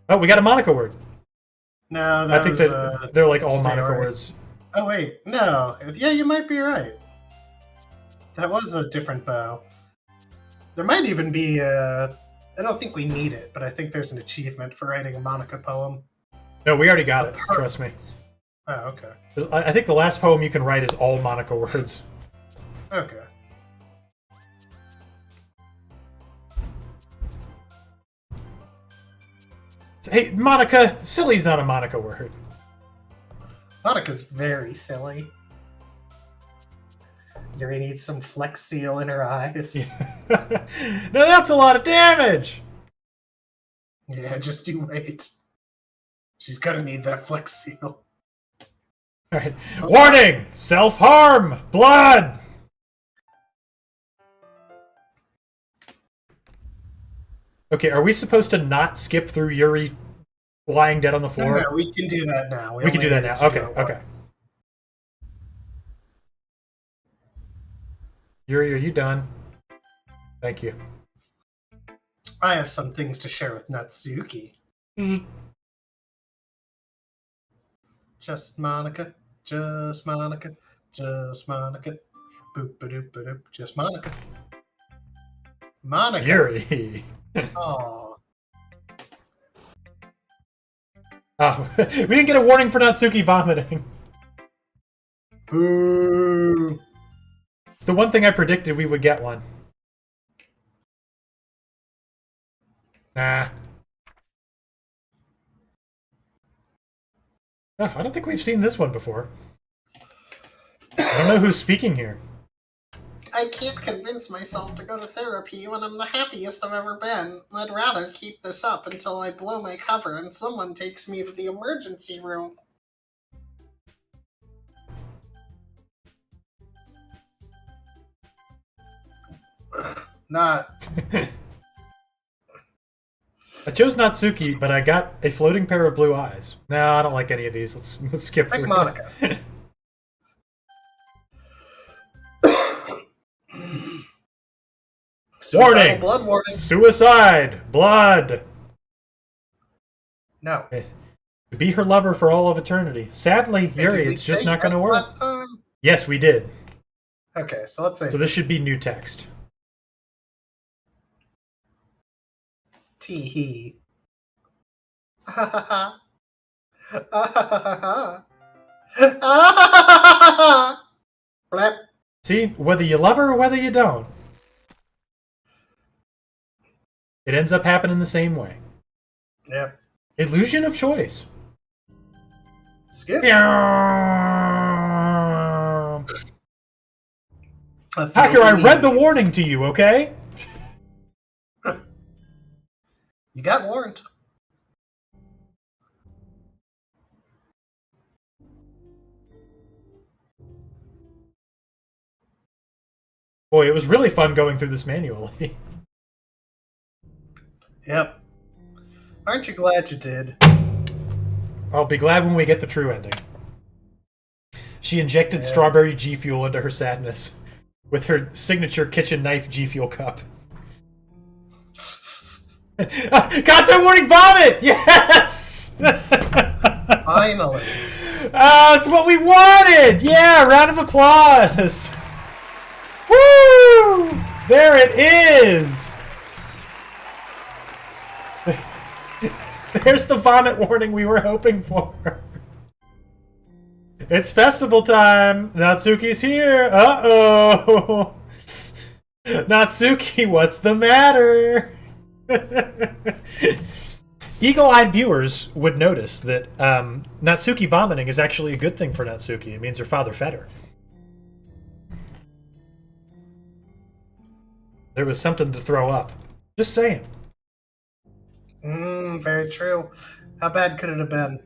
S1: Oh, we got a Monica word.
S2: No, that
S1: I think
S2: was,
S1: that they're like all Monica
S2: Sarah.
S1: words.
S2: Oh, wait. No. Yeah, you might be right. That was a different bow. There might even be, I don't think we need it, but I think there's an achievement for writing a Monica poem.
S1: No, we already got it. Trust me.
S2: Oh, okay.
S1: I think the last poem you can write is all Monica words.
S2: Okay.
S1: Hey, Monica, silly's not a Monica word.
S2: Monica's very silly. You're gonna need some Flex Seal in her eyes.
S1: No, that's a lot of damage!
S2: Yeah, just you wait. She's gonna need that Flex Seal.
S1: Alright. Warning! Self-harm! Blood! Okay, are we supposed to not skip through Yuri lying dead on the floor?
S2: No, we can do that now.
S1: We can do that now. Okay, okay. Yuri, are you done? Thank you.
S2: I have some things to share with Natsuki. Just Monica, just Monica, just Monica. Boop ba doop ba doop, just Monica. Monica.
S1: Yuri.
S2: Aw.
S1: Oh, we didn't get a warning for Natsuki vomiting.
S2: Boo.
S1: It's the one thing I predicted we would get one. Nah. Oh, I don't think we've seen this one before. I don't know who's speaking here.
S2: I can't convince myself to go to therapy when I'm the happiest I've ever been. I'd rather keep this up until I blow my cover and someone takes me to the emergency room. Not.
S1: I chose Natsuki, but I got a floating pair of blue eyes. No, I don't like any of these. Let's skip
S2: Pick
S1: through.
S2: Monica.
S1: Warning!
S2: Blood warning.
S1: Suicide! Blood!
S2: No.
S1: To be her lover for all of eternity. Sadly,
S2: Hey,
S1: Yuri,
S2: did we
S1: it's just
S2: say
S1: not going to
S2: yes
S1: work.
S2: last time?
S1: Yes, we did.
S2: Okay, so let's say
S1: So this should be new text.
S2: Tee-hee. Blep.
S1: See, whether you love her or whether you don't, it ends up happening the same way.
S2: Yep.
S1: Illusion of choice.
S2: Skip.
S1: Hacker, I read the warning to you, okay?
S2: You got warned.
S1: Boy, it was really fun going through this manually.
S2: Yep. Aren't you glad you did?
S1: I'll be glad when we get the true ending. She injected strawberry G Fuel into her sadness with her signature kitchen knife G Fuel cup. Content warning vomit! Yes!
S2: Finally.
S1: It's what we wanted! Yeah, round of applause! Woo! There it is! There's the vomit warning we were hoping for. It's festival time! Natsuki's here! Uh-oh! Natsuki, what's the matter? Eagle-eyed viewers would notice that Natsuki vomiting is actually a good thing for Natsuki. It means her father fed her. There was something to throw up. Just saying.
S2: Very true. How bad could it have been?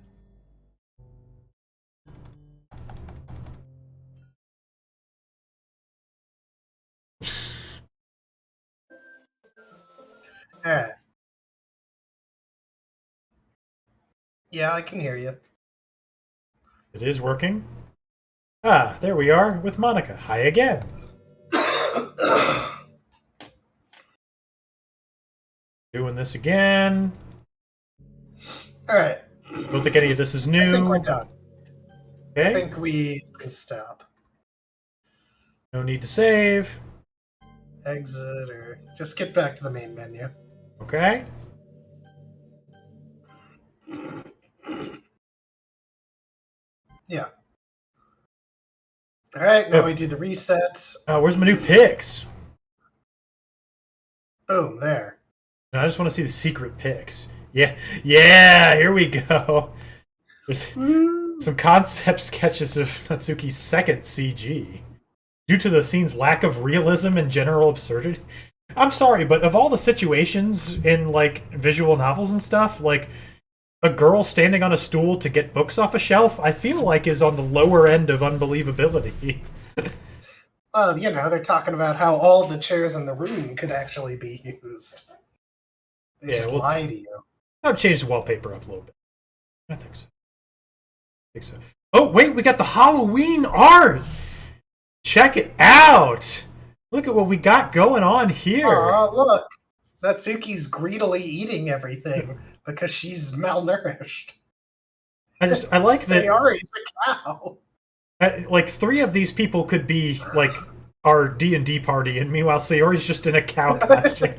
S2: Alright. Yeah, I can hear you.
S1: It is working. Ah, there we are with Monica. Hi again. Doing this again.
S2: Alright.
S1: Don't think any of this is new.
S2: I think we're done.
S1: Okay.
S2: I think we can stop.
S1: No need to save.
S2: Exit or just get back to the main menu.
S1: Okay.
S2: Yeah. Alright, now we do the reset.
S1: Where's my new picks?
S2: Boom, there.
S1: I just want to see the secret picks. Yeah, here we go. There's some concept sketches of Natsuki's second CG. Due to the scene's lack of realism and general absurdity. I'm sorry, but of all the situations in, like, visual novels and stuff, like, a girl standing on a stool to get books off a shelf, I feel like is on the lower end of unbelievability.
S2: Well, you know, they're talking about how all the chairs in the room could actually be used. They just lie to you.
S1: I'll change the wallpaper up a little bit. I think so. Oh, wait, we got the Halloween art! Check it out! Look at what we got going on here.
S2: Oh, look. Natsuki's greedily eating everything because she's malnourished.
S1: I like that.
S2: Sayori's a cow.
S1: Like, 3 of these people could be, like, our D&D party, and meanwhile Sayori's just in a cow costume.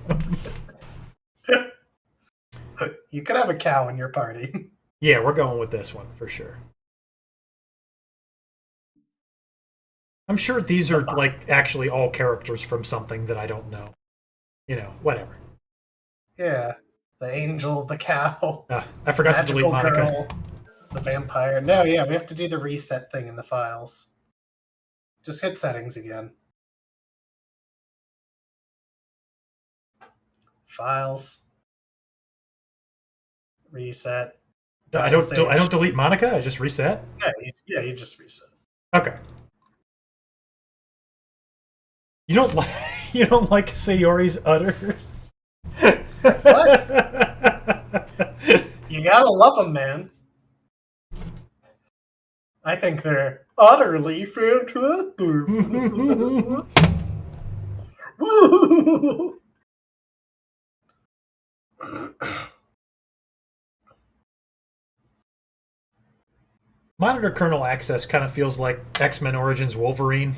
S2: You could have a cow in your party.
S1: Yeah, we're going with this one, for sure. I'm sure these are, like, actually all characters from something that I don't know. You know, whatever.
S2: Yeah. The angel, the cow.
S1: I forgot to delete Monica.
S2: Girl, the vampire. No, yeah, we have to do the reset thing in the files. Just hit settings again. Files. Reset.
S1: I don't delete Monica, I just reset?
S2: Yeah, you just reset.
S1: Okay. You don't like Sayori's udders?
S2: What? You gotta love them, man. I think they're utterly fantastic. Woo!
S1: Monitor kernel access kind of feels like X-Men Origins Wolverine.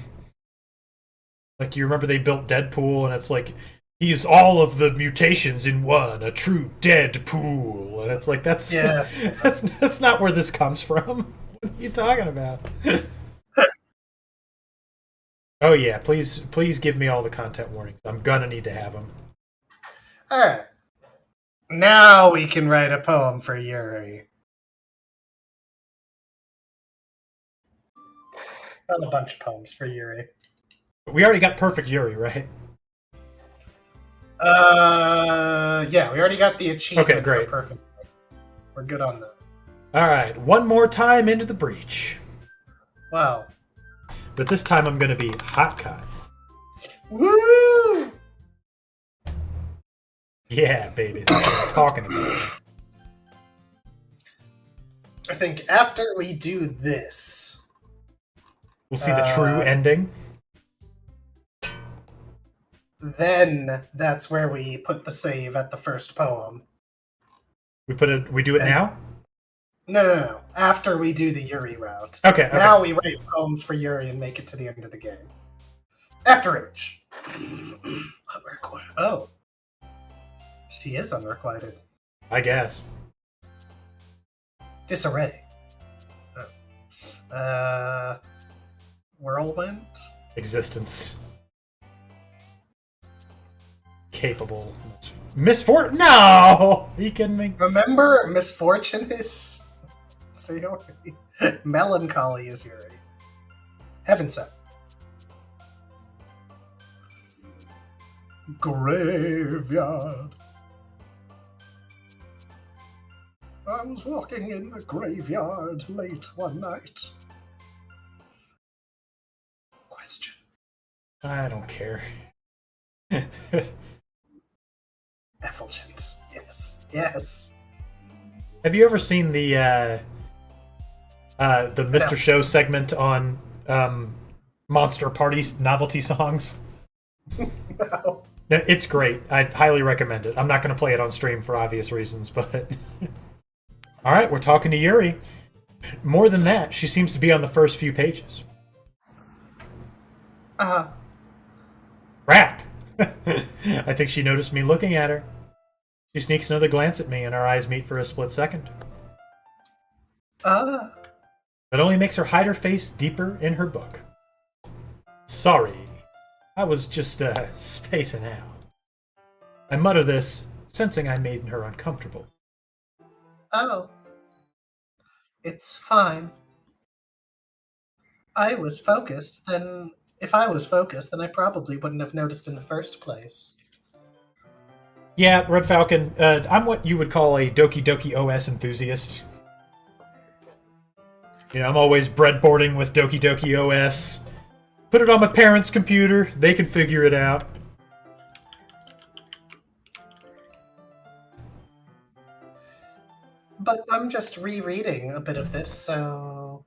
S1: Like, you remember they built Deadpool, and it's like, he's all of the mutations in one, a true Deadpool. And it's like, that's not where this comes from. What are you talking about? Oh yeah, please give me all the content warnings. I'm gonna need to have them.
S2: Alright. Now we can write a poem for Yuri. A bunch of poems for Yuri.
S1: We already got Perfect Yuri, right?
S2: Yeah, we already got the achievement.
S1: Okay, great.
S2: For Perfect. We're good on that.
S1: Alright, one more time into the breach.
S2: Wow.
S1: But this time I'm gonna be Hot Kai.
S2: Woo!
S1: Yeah, baby, that's what I'm talking about.
S2: I think after we do this,
S1: we'll see the true ending.
S2: Then that's where we put the save at the first poem.
S1: We do it now?
S2: No. After we do the Yuri route.
S1: Okay.
S2: Now we write poems for Yuri and make it to the end of the game. After image. Unrequited. Oh. She is unrequited.
S1: I guess.
S2: Disarray. Oh. Whirlwind?
S1: Existence. Capable. Misfortune? No! Are you kidding me?
S2: Remember, misfortune is Sayori. Melancholy is Yuri. Heaven sent. Graveyard. I was walking in the graveyard late one night. Question.
S1: I don't care.
S2: Effulgence. Yes. Yes.
S1: Have you ever seen the Mr. Show segment on Monster Party novelty songs?
S2: No.
S1: No, it's great. I highly recommend it. I'm not going to play it on stream for obvious reasons, but... All right, we're talking to Yuri. More than that, she seems to be on the first few pages. Crap! I think she noticed me looking at her. She sneaks another glance at me, and our eyes meet for a split second. That only makes her hide her face deeper in her book. Sorry. I was just, spacing out. I mutter this, sensing I made her uncomfortable.
S2: Oh. It's fine. I was focused, then... If I was focused, then I probably wouldn't have noticed in the first place.
S1: Yeah, Red Falcon, I'm what you would call a Doki Doki OS enthusiast. You know, I'm always breadboarding with Doki Doki OS. Put it on my parents' computer, they can figure it out.
S2: But I'm just rereading a bit of this, so...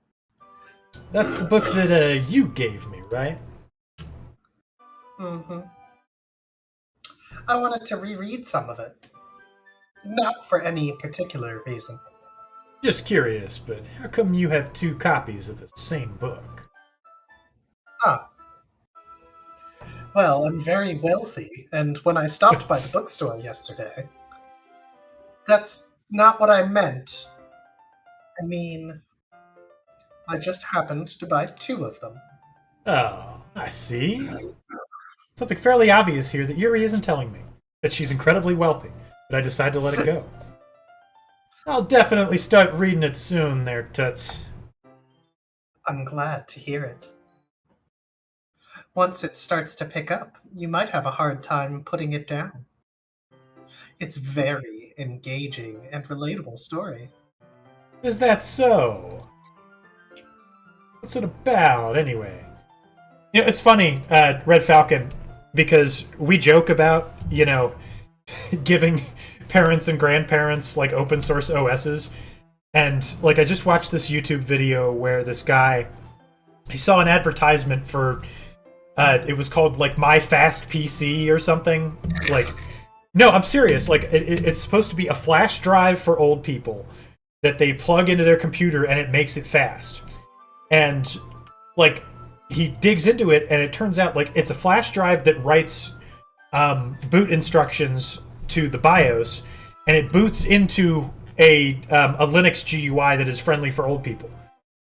S1: That's the book that you gave me, right?
S2: Mm-hmm. I wanted to reread some of it. Not for any particular reason.
S1: Just curious, but how come you have two copies of the same book?
S2: Ah. Well, I'm very wealthy, and when I stopped by the bookstore yesterday... That's not what I meant. I mean... I just happened to buy 2 of them.
S1: Oh, I see. Something fairly obvious here that Yuri isn't telling me. That she's incredibly wealthy, but I decide to let it go. I'll definitely start reading it soon there, Toots.
S2: I'm glad to hear it. Once it starts to pick up, you might have a hard time putting it down. It's very engaging and relatable story.
S1: Is that so? What's it about, anyway? You know, it's funny, Red Falcon, because we joke about, you know, giving parents and grandparents, like, open source OSs. And, like, I just watched this YouTube video where this guy, he saw an advertisement for, it was called, like, My Fast PC or something. Like, no, I'm serious. Like, it's supposed to be a flash drive for old people that they plug into their computer and it makes it fast. And, like, he digs into it, and it turns out, like, it's a flash drive that writes boot instructions to the BIOS, and it boots into a Linux GUI that is friendly for old people.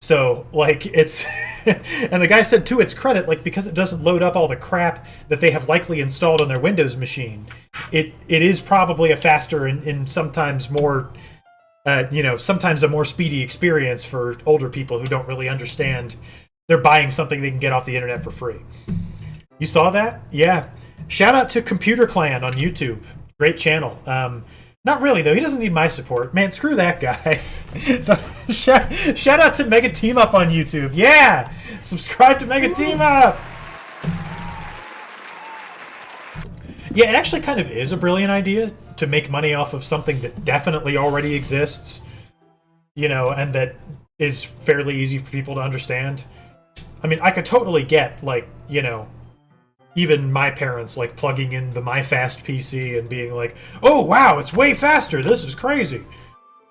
S1: So, like, it's... and the guy said, to its credit, like, because it doesn't load up all the crap that they have likely installed on their Windows machine, it is probably a faster and sometimes more... you know, sometimes a more speedy experience for older people who don't really understand they're buying something they can get off the internet for free. You saw that? Yeah. Shout out to Computer Clan on YouTube. Great channel. Not really, though. He doesn't need my support. Man, screw that guy. Shout out to Mega Team Up on YouTube. Yeah! Subscribe to Mega Team Up! Yeah, it actually kind of is a brilliant idea to make money off of something that definitely already exists, you know, and that is fairly easy for people to understand. I mean, I could totally get, like, you know, even my parents, like, plugging in the My Fast PC and being like, oh, wow, it's way faster, this is crazy.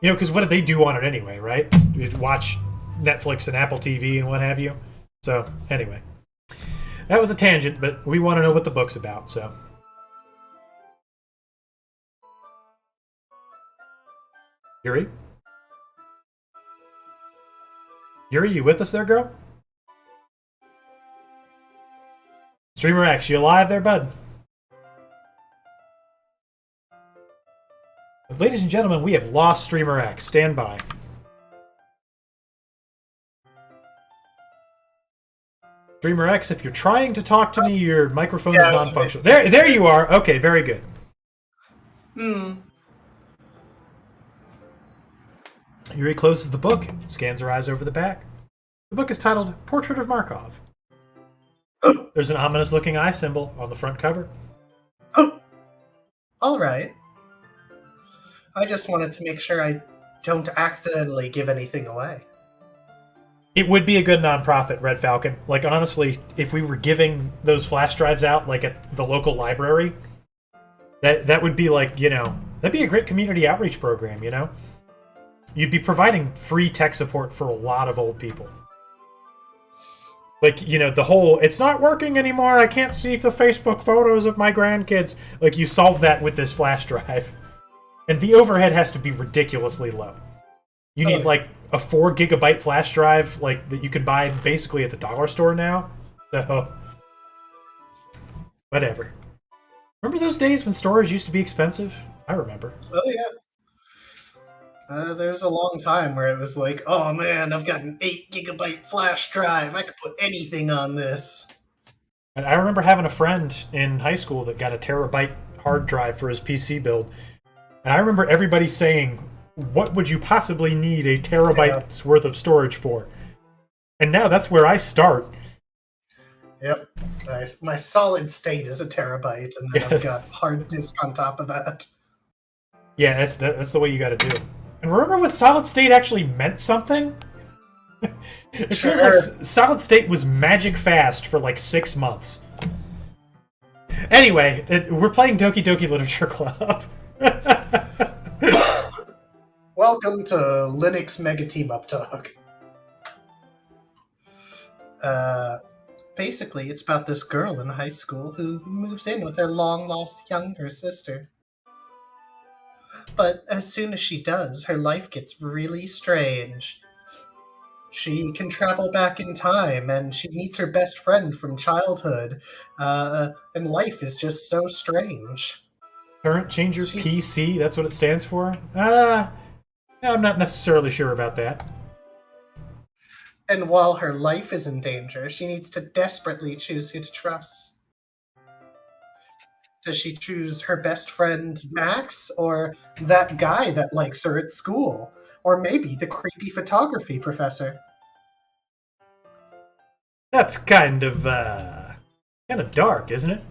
S1: You know, because what do they do on it anyway, right? You'd watch Netflix and Apple TV and what have you. So, anyway. That was a tangent, but we want to know what the book's about, so... Yuri? Yuri, you with us there, girl? Streamer X, you alive there, bud? Ladies and gentlemen, we have lost Streamer X. Stand by. Streamer X, if you're trying to talk to me, your microphone is non-functional. There you are. Okay, very good. Yuri closes the book, scans her eyes over the back. The book is titled Portrait of Markov. There's an ominous-looking eye symbol on the front cover.
S2: All right. I just wanted to make sure I don't accidentally give anything away.
S1: It would be a good nonprofit, Red Falcon. Like, honestly, if we were giving those flash drives out, like, at the local library, that would be, like, you know, that'd be a great community outreach program, you know? You'd be providing free tech support for a lot of old people. Like, you know, the whole, it's not working anymore, I can't see the Facebook photos of my grandkids. Like, you solve that with this flash drive. And the overhead has to be ridiculously low. You need, like, a 4 gigabyte flash drive, like, that you can buy basically at the dollar store now. So, whatever. Remember those days when storage used to be expensive? I remember.
S2: Oh, yeah. There's a long time where it was like, oh man, I've got an 8 gigabyte flash drive. I could put anything on this.
S1: And I remember having a friend in high school that got a terabyte hard drive for his PC build. And I remember everybody saying, what would you possibly need a terabyte's worth of storage for? And now that's where I start.
S2: Yep. My solid state is a terabyte, and then I've got hard disk on top of that.
S1: Yeah, that's the way you got to do it. And remember when solid state actually meant something? It feels like solid state was magic fast for like 6 months. Anyway, we're playing Doki Doki Literature Club.
S2: Welcome to Linux Mega Team Up Talk. Basically, it's about this girl in high school who moves in with her long-lost younger sister. But as soon as she does, her life gets really strange. She can travel back in time, and she meets her best friend from childhood, and life is just so strange.
S1: Current Changers PC, that's what it stands for? No, I'm not necessarily sure about that.
S2: And while her life is in danger, she needs to desperately choose who to trust. Does she choose her best friend, Max, or that guy that likes her at school? Or maybe the creepy photography professor?
S1: That's kind of dark, isn't it?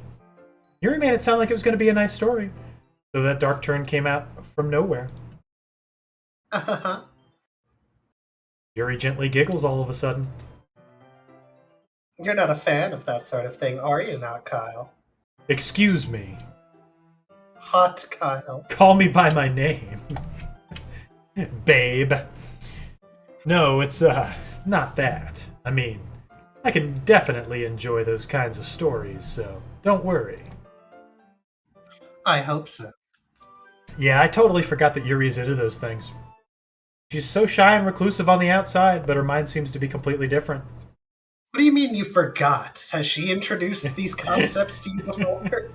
S1: Yuri made it sound like it was going to be a nice story. So that dark turn came out from nowhere. Yuri gently giggles all of a sudden.
S2: You're not a fan of that sort of thing, are you not, Kyle?
S1: Excuse me.
S2: Hot Kyle.
S1: Call me by my name. Babe. No, it's, not that. I mean, I can definitely enjoy those kinds of stories, so don't worry.
S2: I hope so.
S1: Yeah, I totally forgot that Yuri's into those things. She's so shy and reclusive on the outside, but her mind seems to be completely different.
S2: What do you mean you forgot? Has she introduced these concepts to you before?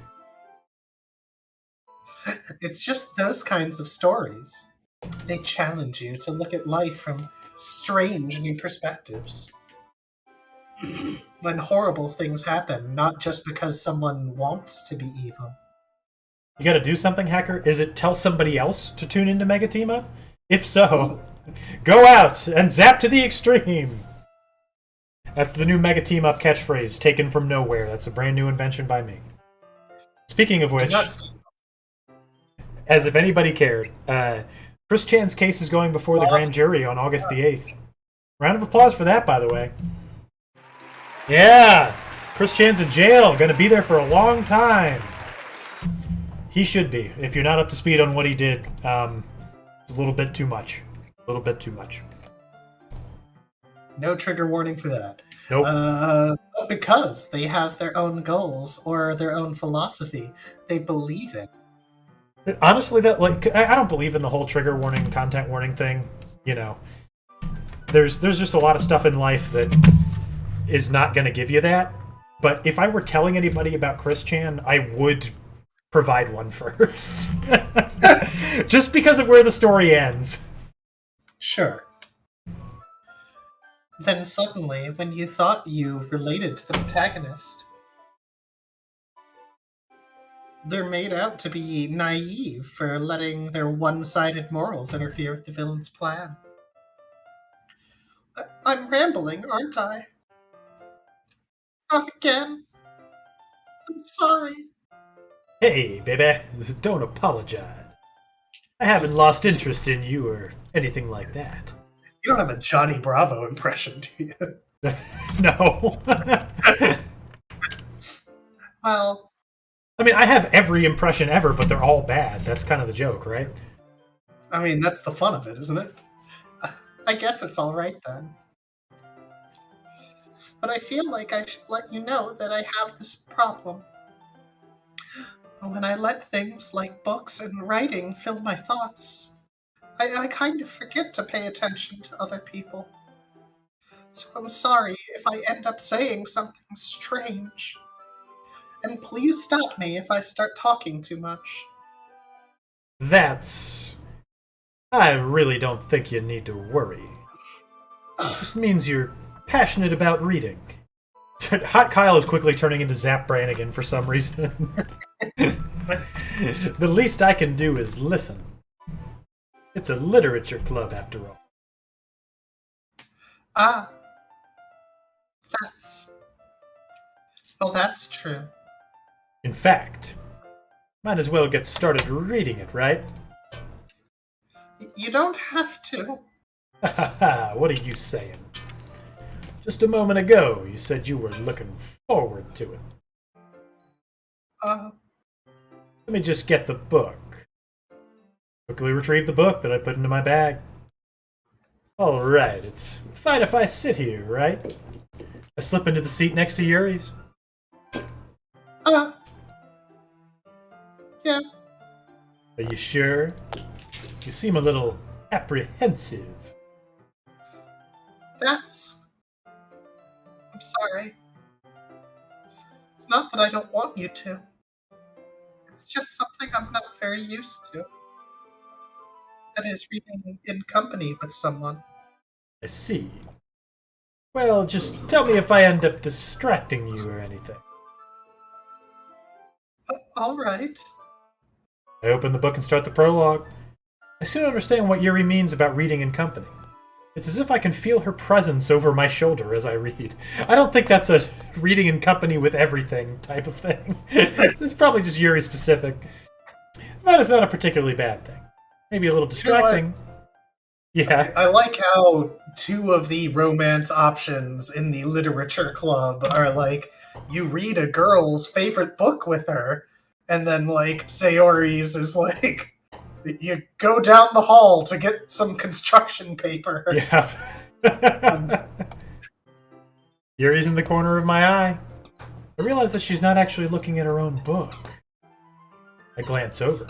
S2: It's just those kinds of stories. They challenge you to look at life from strange new perspectives. When horrible things happen, not just because someone wants to be evil.
S1: You gotta do something, Hacker? Is it tell somebody else to tune into Mega Team Up? If so, go out and zap to the extreme! That's the new Mega Team Up catchphrase, taken from nowhere. That's a brand new invention by me. Speaking of which, as if anybody cared, Chris Chan's case is going before the grand jury on August the 8th. Round of applause for that, by the way. Yeah! Chris Chan's in jail, gonna be there for a long time. He should be. If you're not up to speed on what he did, it's a little bit too much. A little bit too much.
S2: No trigger warning for that.
S1: Nope.
S2: Because they have their own goals or their own philosophy they believe in.
S1: Honestly, that I don't believe in the whole trigger warning, content warning thing. You know, there's just a lot of stuff in life that is not going to give you that. But if I were telling anybody about Chris Chan, I would provide one first. Just because of where the story ends.
S2: Sure. Then suddenly, when you thought you related to the protagonist, they're made out to be naive for letting their one-sided morals interfere with the villain's plan. I'm rambling, aren't I? Not again. I'm sorry.
S1: Hey, baby, don't apologize. I haven't lost interest in you or anything like that.
S2: You don't have a Johnny Bravo impression, do you?
S1: No.
S2: Well,
S1: I mean, I have every impression ever, but they're all bad. That's kind of the joke, right?
S2: I mean, that's the fun of it, isn't it? I guess it's alright then. But I feel like I should let you know that I have this problem. When I let things like books and writing fill my thoughts, I kind of forget to pay attention to other people. So I'm sorry if I end up saying something strange. And please stop me if I start talking too much.
S1: I really don't think you need to worry. It just means you're passionate about reading. Hot Kyle is quickly turning into Zap Brannigan for some reason. The least I can do is listen. It's a literature club, after all.
S2: Ah. That's true.
S1: In fact, might as well get started reading it, right?
S2: You don't have to.
S1: What are you saying? Just a moment ago, you said you were looking forward to it. Let me just get the book. Quickly retrieve the book that I put into my bag. Alright, it's fine if I sit here, right? I slip into the seat next to Yuri's.
S2: Yeah.
S1: Are you sure? You seem a little apprehensive.
S2: I'm sorry. It's not that I don't want you to. It's just something I'm not very used to. That is, reading in company with someone.
S1: I see. Well, just tell me if I end up distracting you or anything.
S2: Alright.
S1: I open the book and start the prologue. I soon understand what Yuri means about reading in company. It's as if I can feel her presence over my shoulder as I read. I don't think that's a reading in company with everything type of thing. It's probably just Yuri specific. But it's not a particularly bad thing. Maybe a little distracting. Yeah.
S2: I like how two of the romance options in the literature club are like, you read a girl's favorite book with her, and then like Sayori's is like, you go down the hall to get some construction paper.
S1: Yeah. Yuri's in the corner of my eye. I realize that she's not actually looking at her own book. I glance over.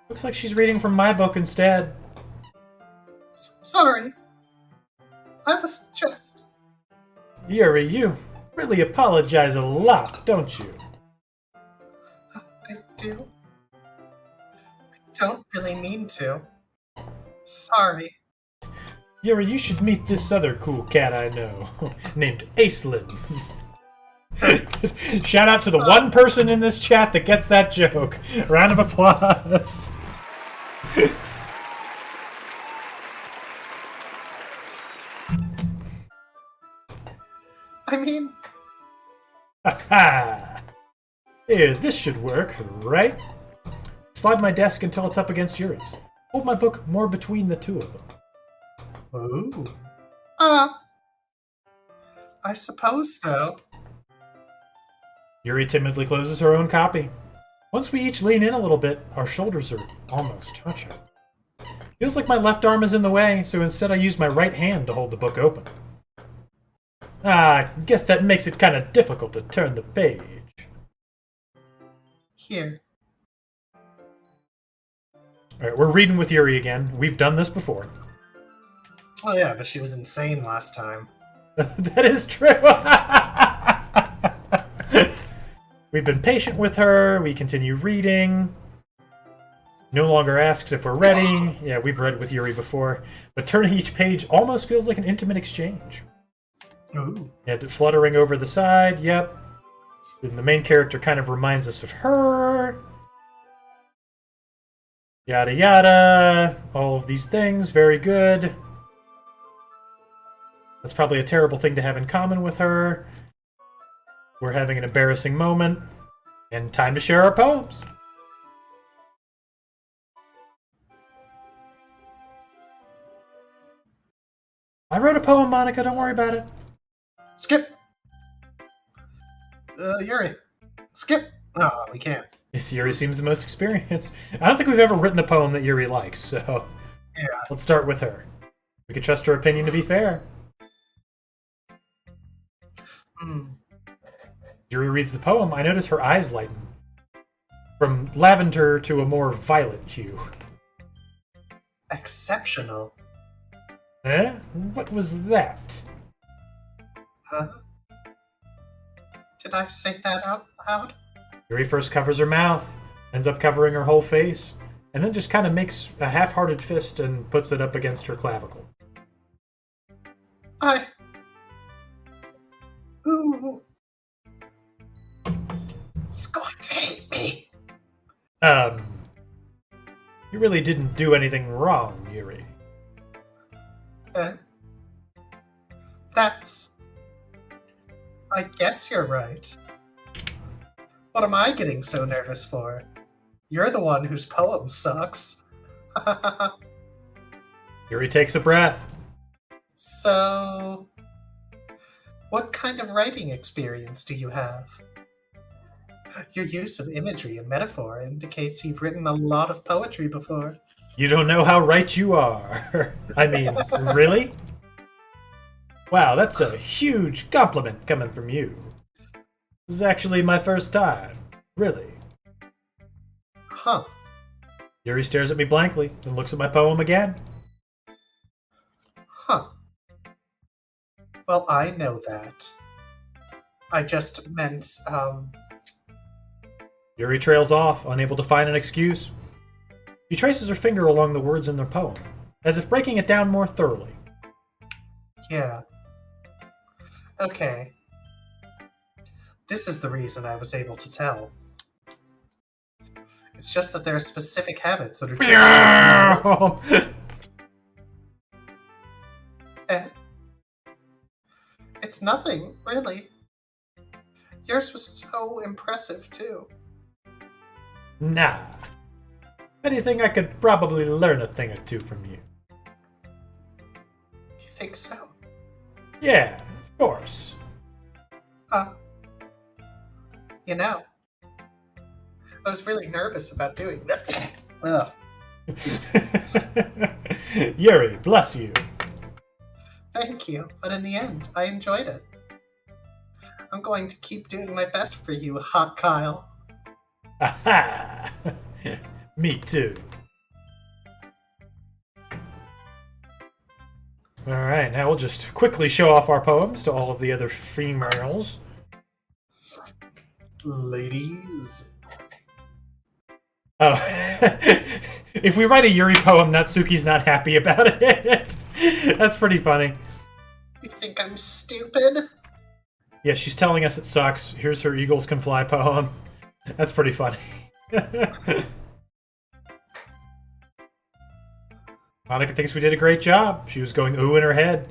S1: Looks like she's reading from my book instead.
S2: Sorry. I was just...
S1: Yuri, you really apologize a lot, don't you?
S2: I do. I don't really mean to. Sorry.
S1: Yuri, you should meet this other cool cat I know, named Aislinn. Shout out to the one person in this chat that gets that joke. Round of applause.
S2: I mean...
S1: Ha! Here, this should work, right? Slide my desk until it's up against Yuri's. Hold my book more between the two of them.
S2: Ooh. I suppose so.
S1: Yuri timidly closes her own copy. Once we each lean in a little bit, our shoulders are almost touching. Feels like my left arm is in the way, so instead I use my right hand to hold the book open. I guess that makes it kind of difficult to turn the page.
S2: Here.
S1: Alright, we're reading with Yuri again. We've done this before.
S2: Oh yeah, but she was insane last time.
S1: That is true. We've been patient with her. We continue reading. No longer asks if we're ready. Yeah, we've read with Yuri before. But turning each page almost feels like an intimate exchange.
S2: Ooh.
S1: And fluttering over the side, yep. And the main character kind of reminds us of her. Yada yada. All of these things, very good. That's probably a terrible thing to have in common with her. We're having an embarrassing moment. And time to share our poems. I wrote a poem, Monica. Don't worry about it.
S2: Skip. Yuri. Skip. Oh, we can't.
S1: Yuri seems the most experienced. I don't think we've ever written a poem that Yuri likes, so
S2: Yeah.
S1: let's start with her. We can trust her opinion to be fair.
S2: Hmm.
S1: Yuri reads the poem. I notice her eyes lighten. From lavender to a more violet hue.
S2: Exceptional.
S1: Eh? What was that?
S2: Did I say that out loud?
S1: Yuri first covers her mouth, ends up covering her whole face, and then just kind of makes a half-hearted fist and puts it up against her clavicle.
S2: Ooh. He's going to hate me.
S1: You really didn't do anything wrong, Yuri.
S2: That's... I guess you're right. What am I getting so nervous for? You're the one whose poem sucks.
S1: Yuri takes a breath.
S2: So... what kind of writing experience do you have? Your use of imagery and metaphor indicates you've written a lot of poetry before.
S1: You don't know how right you are. I mean, really? Wow, that's a huge compliment coming from you. This is actually my first time. Really.
S2: Huh.
S1: Yuri stares at me blankly, then looks at my poem again.
S2: Huh. Well, I know that. I just meant,
S1: Yuri trails off, unable to find an excuse. She traces her finger along the words in their poem, as if breaking it down more thoroughly.
S2: yeah. Okay. This is the reason I was able to tell. It's just that there are specific habits that are... It's nothing, really. Yours was so impressive, too.
S1: Nah. If anything, I could probably learn a thing or two from you.
S2: You think so?
S1: Yeah, of course.
S2: You know, I was really nervous about doing that. Ugh.
S1: Yuri, bless you.
S2: Thank you, but in the end, I enjoyed it. I'm going to keep doing my best for you, Hot Kyle.
S1: Aha! Me too. Alright, now we'll just quickly show off our poems to all of the other females.
S2: Ladies.
S1: Oh. If we write a Yuri poem, Natsuki's not happy about it. That's pretty funny.
S2: You think I'm stupid?
S1: Yeah, she's telling us it sucks. Here's her Eagles Can Fly poem. That's pretty funny. Monica thinks we did a great job. She was going ooh in her head.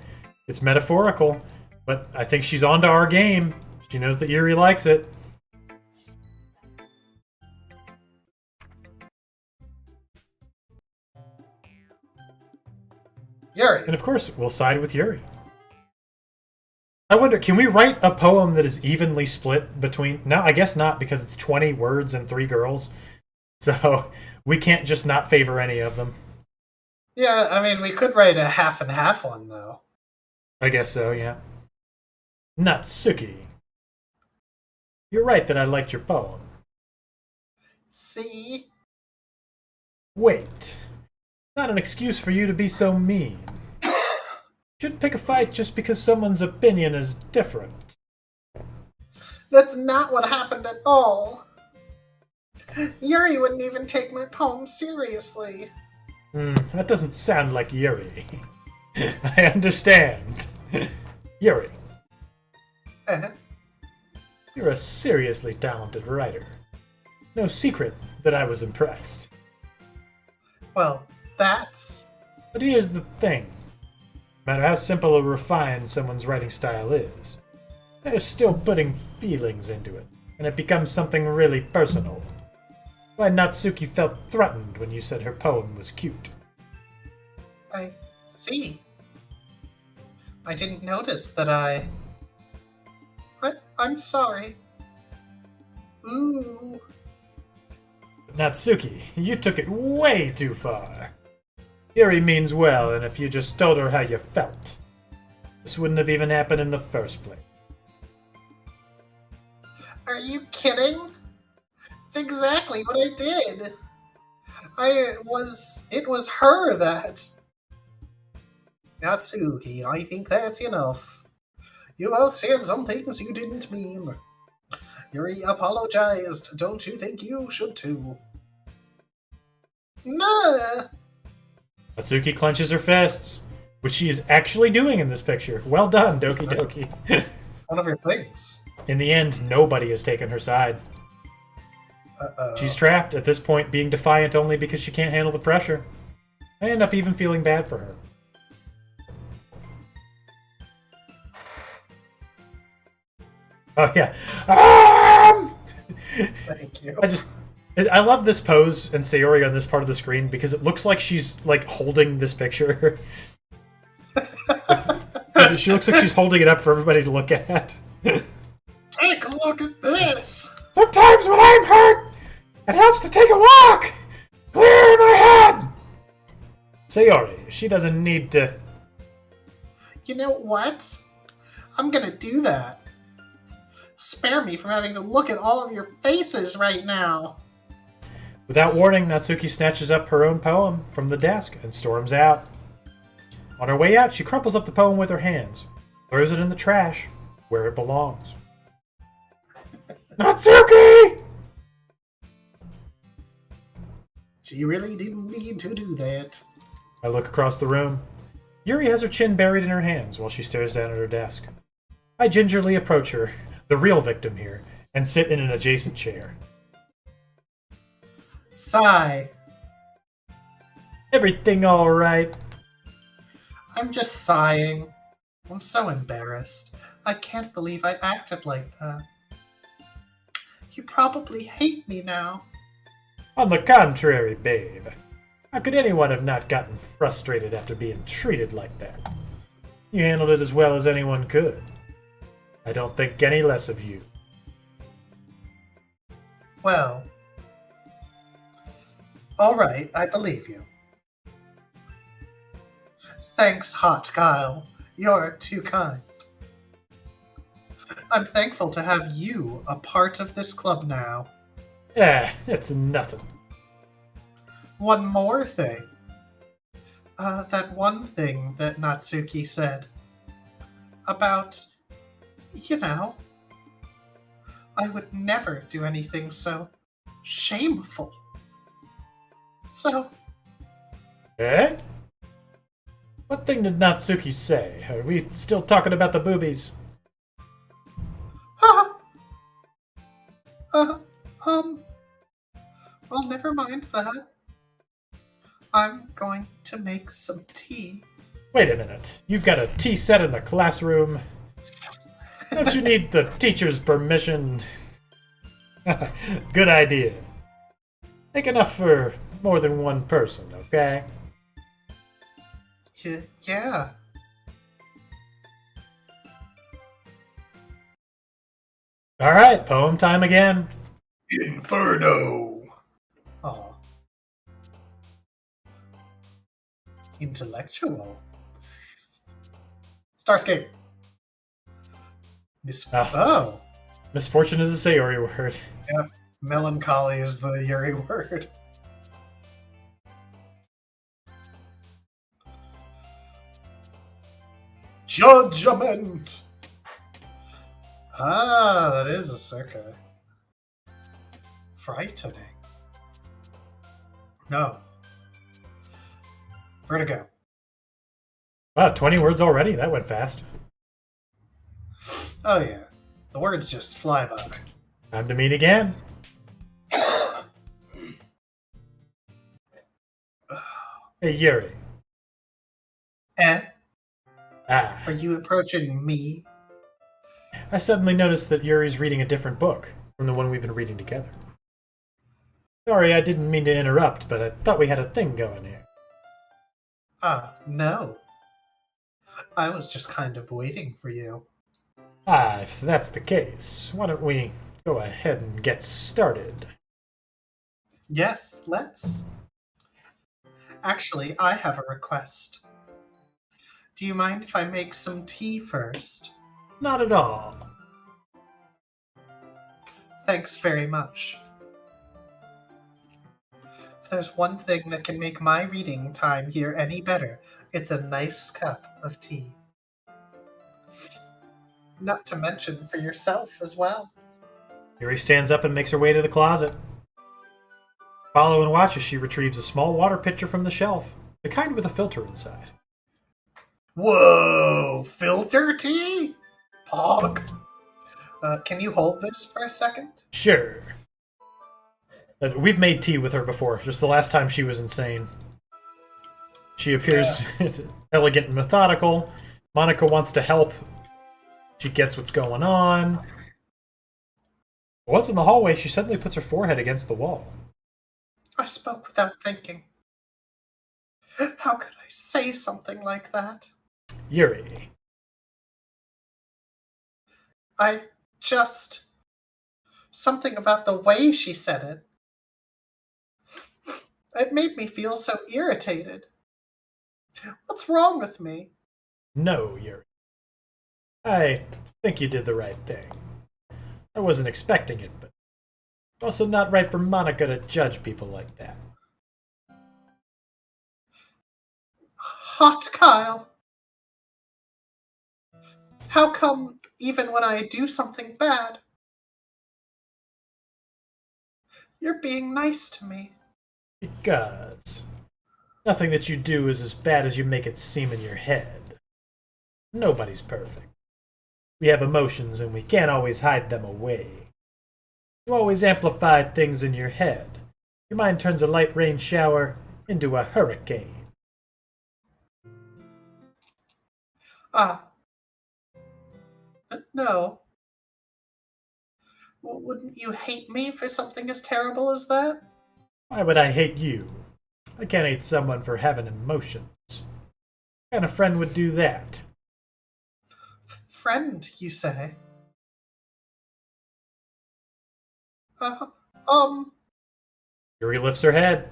S1: It's metaphorical, but I think she's onto our game. She knows that Yuri likes it.
S2: Yuri.
S1: And of course, we'll side with Yuri. I wonder, can we write a poem that is evenly split between... No, I guess not, because it's 20 words and 3 girls. So we can't just not favor any of them.
S2: Yeah, I mean, we could write a half and half one, though.
S1: I guess so, yeah. Natsuki. You're right that I liked your poem.
S2: See?
S1: Wait. Not an excuse for you to be so mean. Shouldn't pick a fight just because someone's opinion is different.
S2: That's not what happened at all. Yuri wouldn't even take my poem seriously.
S1: That doesn't sound like Yuri. I understand. Yuri,
S2: Uh,
S1: you're a seriously talented writer. No secret that I was impressed.
S2: well, that's...
S1: But here's the thing. No matter how simple or refined someone's writing style is, they're still putting feelings into it, and it becomes something really personal. Why Natsuki felt threatened when you said her poem was cute.
S2: I see. I didn't notice that I'm sorry. Ooh.
S1: But Natsuki, you took it way too far. Yuri means well, and if you just told her how you felt, this wouldn't have even happened in the first place.
S2: Are you kidding? It's exactly what I did. It was her that... Natsuki, I think that's enough. You both said some things you didn't mean. Yuri apologized. Don't you think you should too? Nah.
S1: Natsuki clenches her fists, which she is actually doing in this picture. Well done, Doki Doki.
S2: It's one of her things.
S1: In the end, nobody has taken her side. She's trapped, at this point being defiant only because she can't handle the pressure. I end up even feeling bad for her. Oh yeah.
S2: Thank you.
S1: I love this pose and Sayori on this part of the screen because it looks like she's like holding this picture. She looks like she's holding it up for everybody to look at.
S2: Take a look at this!
S1: Sometimes when I'm hurt, it helps to take a walk! Clear my head! Sayori, she doesn't need to...
S2: You know what? I'm gonna do that. Spare me from having to look at all of your faces right now.
S1: Without warning, Natsuki snatches up her own poem from the desk and storms out. On her way out, she crumples up the poem with her hands, throws it in the trash, where it belongs. Natsuki!
S2: She really didn't need to do that.
S1: I look across the room. Yuri has her chin buried in her hands while she stares down at her desk. I gingerly approach her, the real victim here, and sit in an adjacent chair.
S2: Sigh.
S1: Everything all right?
S2: I'm just sighing. I'm so embarrassed. I can't believe I acted like that. You probably hate me now.
S1: On the contrary, babe. How could anyone have not gotten frustrated after being treated like that? You handled it as well as anyone could. I don't think any less of you.
S2: Well, alright, I believe you. Thanks, Hot Kyle. You're too kind. I'm thankful to have you a part of this club now.
S1: It's nothing.
S2: One more thing. That one thing that Natsuki said. About, you know, I would never do anything so shameful. So,
S1: Eh? What thing did Natsuki say? Are we still talking about the boobies?
S2: well, never mind that. I'm going to make some tea.
S1: Wait a minute. You've got a tea set in the classroom. Don't you need the teacher's permission? Good idea. Make enough for more than one person, okay?
S2: Yeah.
S1: Alright, poem time again.
S2: Inferno! Oh. Intellectual. Starscape. Oh.
S1: Misfortune is a Sayori word.
S2: Yeah. Melancholy is the Yuri word. Judgment! Ah, that is a circa. Frightening. No. Vertigo.
S1: Wow, 20 words already? That went fast.
S2: Oh yeah. The words just fly by.
S1: Time to meet again. Hey, Yuri.
S2: Eh?
S1: Ah,
S2: Are you approaching me?
S1: I suddenly noticed that Yuri's reading a different book from the one we've been reading together. Sorry, I didn't mean to interrupt, but I thought we had a thing going here.
S2: No. I was just kind of waiting for you.
S1: Ah, if that's the case, why don't we go ahead and get started?
S2: Yes, let's. Actually, I have a request. Do you mind if I make some tea first?
S1: Not at all.
S2: Thanks very much. If there's one thing that can make my reading time here any better, it's a nice cup of tea. Not to mention for yourself as well.
S1: Yuri stands up and makes her way to the closet. Follow and watch as she retrieves a small water pitcher from the shelf, the kind with a filter inside.
S2: Whoa! Filter tea? Pog. Can you hold this for a second?
S1: Sure. We've made tea with her before, just the last time she was insane. She appears elegant and methodical. Monica wants to help. She gets what's going on. Once in the hallway, she suddenly puts her forehead against the wall.
S2: I spoke without thinking. How could I say something like that?
S1: Yuri.
S2: I just... Something about the way she said it. It made me feel so irritated. What's wrong with me?
S1: No, Yuri. I think you did the right thing. I wasn't expecting it, but also not right for Monica to judge people like that.
S2: Hot Kyle. How come even when I do something bad, you're being nice to me?
S1: Because nothing that you do is as bad as you make it seem in your head. Nobody's perfect. We have emotions and we can't always hide them away. You always amplify things in your head. Your mind turns a light rain shower into a hurricane.
S2: No. Wouldn't you hate me for something as terrible as that?
S1: Why would I hate you? I can't hate someone for having emotions. What kind of friend would do that?
S2: Friend, you say?
S1: Yuri lifts her head.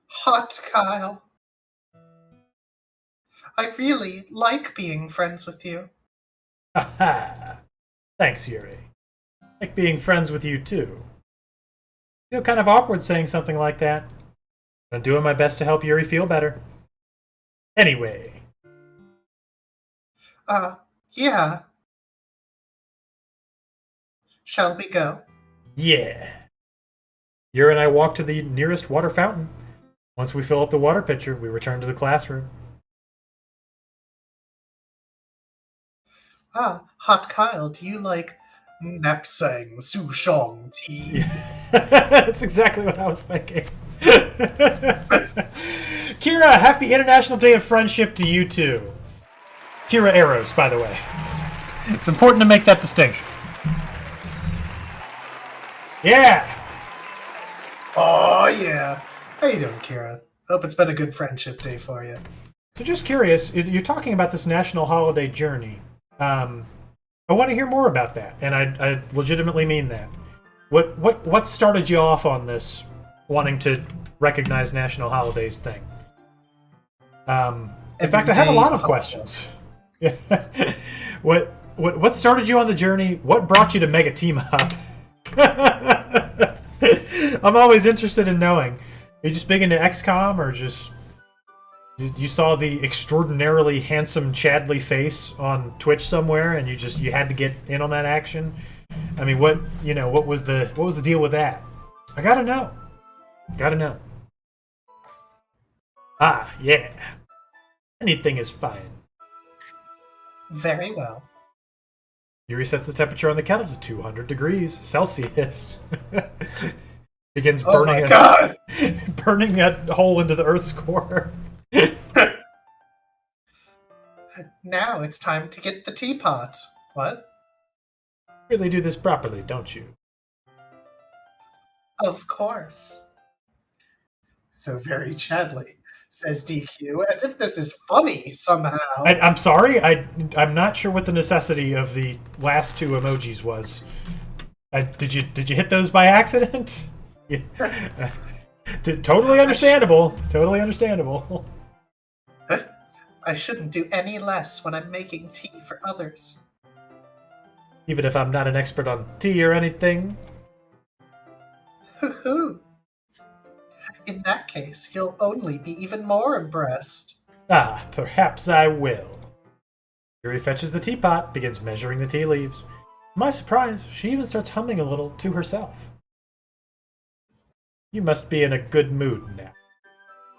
S2: Hot Kyle. I really like being friends with you.
S1: Ha ha! Thanks, Yuri. I like being friends with you, too. I feel kind of awkward saying something like that. I'm doing my best to help Yuri feel better. Anyway.
S2: Yeah. Shall we go?
S1: Yeah. Yuri and I walk to the nearest water fountain. Once we fill up the water pitcher, we return to the classroom.
S2: Hot Kyle, do you like Napsang Sushong tea?
S1: That's exactly what I was thinking. Kira, happy International Day of Friendship to you too. Kira Arrows, by the way. It's important to make that distinction. Yeah!
S2: Oh, yeah. How you doing, Kira? Hope it's been a good friendship day for you.
S1: So just curious, you're talking about this national holiday journey. I want to hear more about that, and I legitimately mean that. What started you off on this wanting to recognize national holidays thing? In fact, I have a lot of questions. What started you on the journey? What brought you to Mega Team Up? I'm always interested in knowing. Are you just big into XCOM, or just You saw the extraordinarily handsome Chadley face on Twitch somewhere, and you had to get in on that action. I mean, what was the deal with that? I gotta know. Gotta know. Ah, yeah. Anything is fine.
S2: Very well.
S1: He resets the temperature on the kettle to 200 degrees Celsius. Begins
S2: Oh my
S1: burning
S2: god!
S1: burning that hole into the Earth's core.
S2: Now it's time to get the teapot. What?
S1: Really do this properly, don't you?
S2: Of course. So very Chadley, says DQ, as if this is funny somehow.
S1: I'm sorry. I'm not sure what the necessity of the last two emojis was. Did you hit those by accident? Yeah. Totally understandable. Totally understandable.
S2: I shouldn't do any less when I'm making tea for others.
S1: Even if I'm not an expert on tea or anything.
S2: Hoo-hoo. In that case, you'll only be even more impressed.
S1: Ah, perhaps I will. Yuri fetches the teapot, begins measuring the tea leaves. To my surprise, she even starts humming a little to herself. You must be in a good mood now.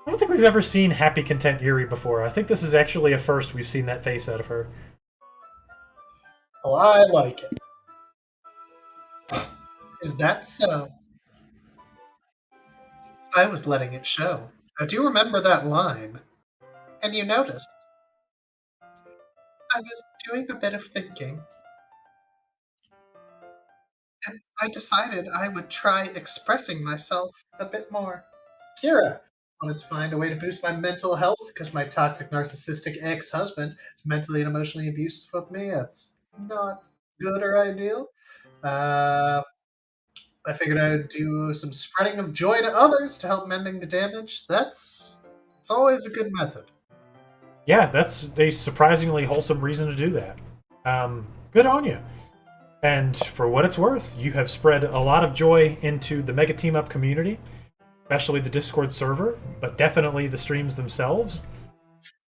S1: I don't think we've ever seen happy, content Yuri before. I think this is actually a first we've seen that face out of her.
S2: Oh, I like it. Is that so? I was letting it show. I do remember that line. And you noticed. I was doing a bit of thinking. And I decided I would try expressing myself a bit more. Kira wanted to find a way to boost my mental health because my toxic narcissistic ex-husband is mentally and emotionally abusive of me. That's not good or ideal. I figured I would do some spreading of joy to others to help mending the damage. It's always a good method.
S1: Yeah, that's a surprisingly wholesome reason to do that. Good on you. And for what it's worth, you have spread a lot of joy into the Mega Team Up community, especially the Discord server, but definitely the streams themselves.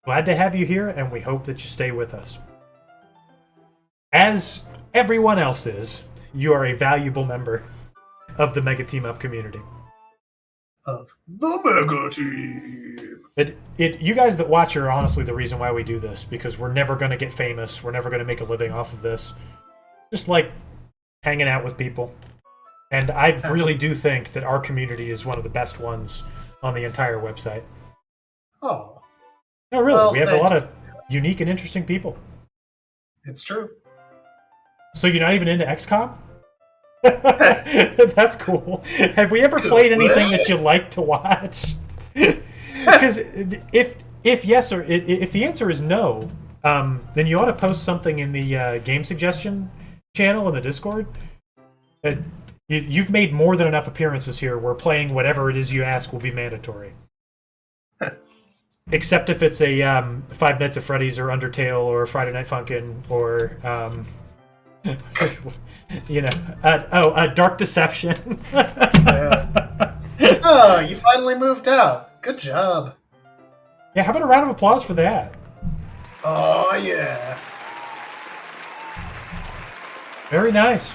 S1: Glad to have you here, and we hope that you stay with us. As everyone else is, you are a valuable member of the Mega Team Up community.
S2: Of the Mega Team!
S1: You guys that watch are honestly the reason why we do this, because we're never going to get famous. We're never going to make a living off of this. Just like hanging out with people. And I really do think that our community is one of the best ones on the entire website.
S2: Oh.
S1: No, really.
S2: Well,
S1: we have a lot of unique and interesting people.
S2: It's true.
S1: So you're not even into XCOM? That's cool. Have we ever played anything that you like to watch? Because if yes or if the answer is no, then you ought to post something in the game suggestion channel in the Discord. You've made more than enough appearances here where playing whatever it is you ask will be mandatory. Except if it's a Five Nights at Freddy's or Undertale or Friday Night Funkin' or Dark Deception.
S2: Yeah. Oh, you finally moved out. Good job.
S1: Yeah, how about a round of applause for that?
S2: Oh, yeah.
S1: Very nice.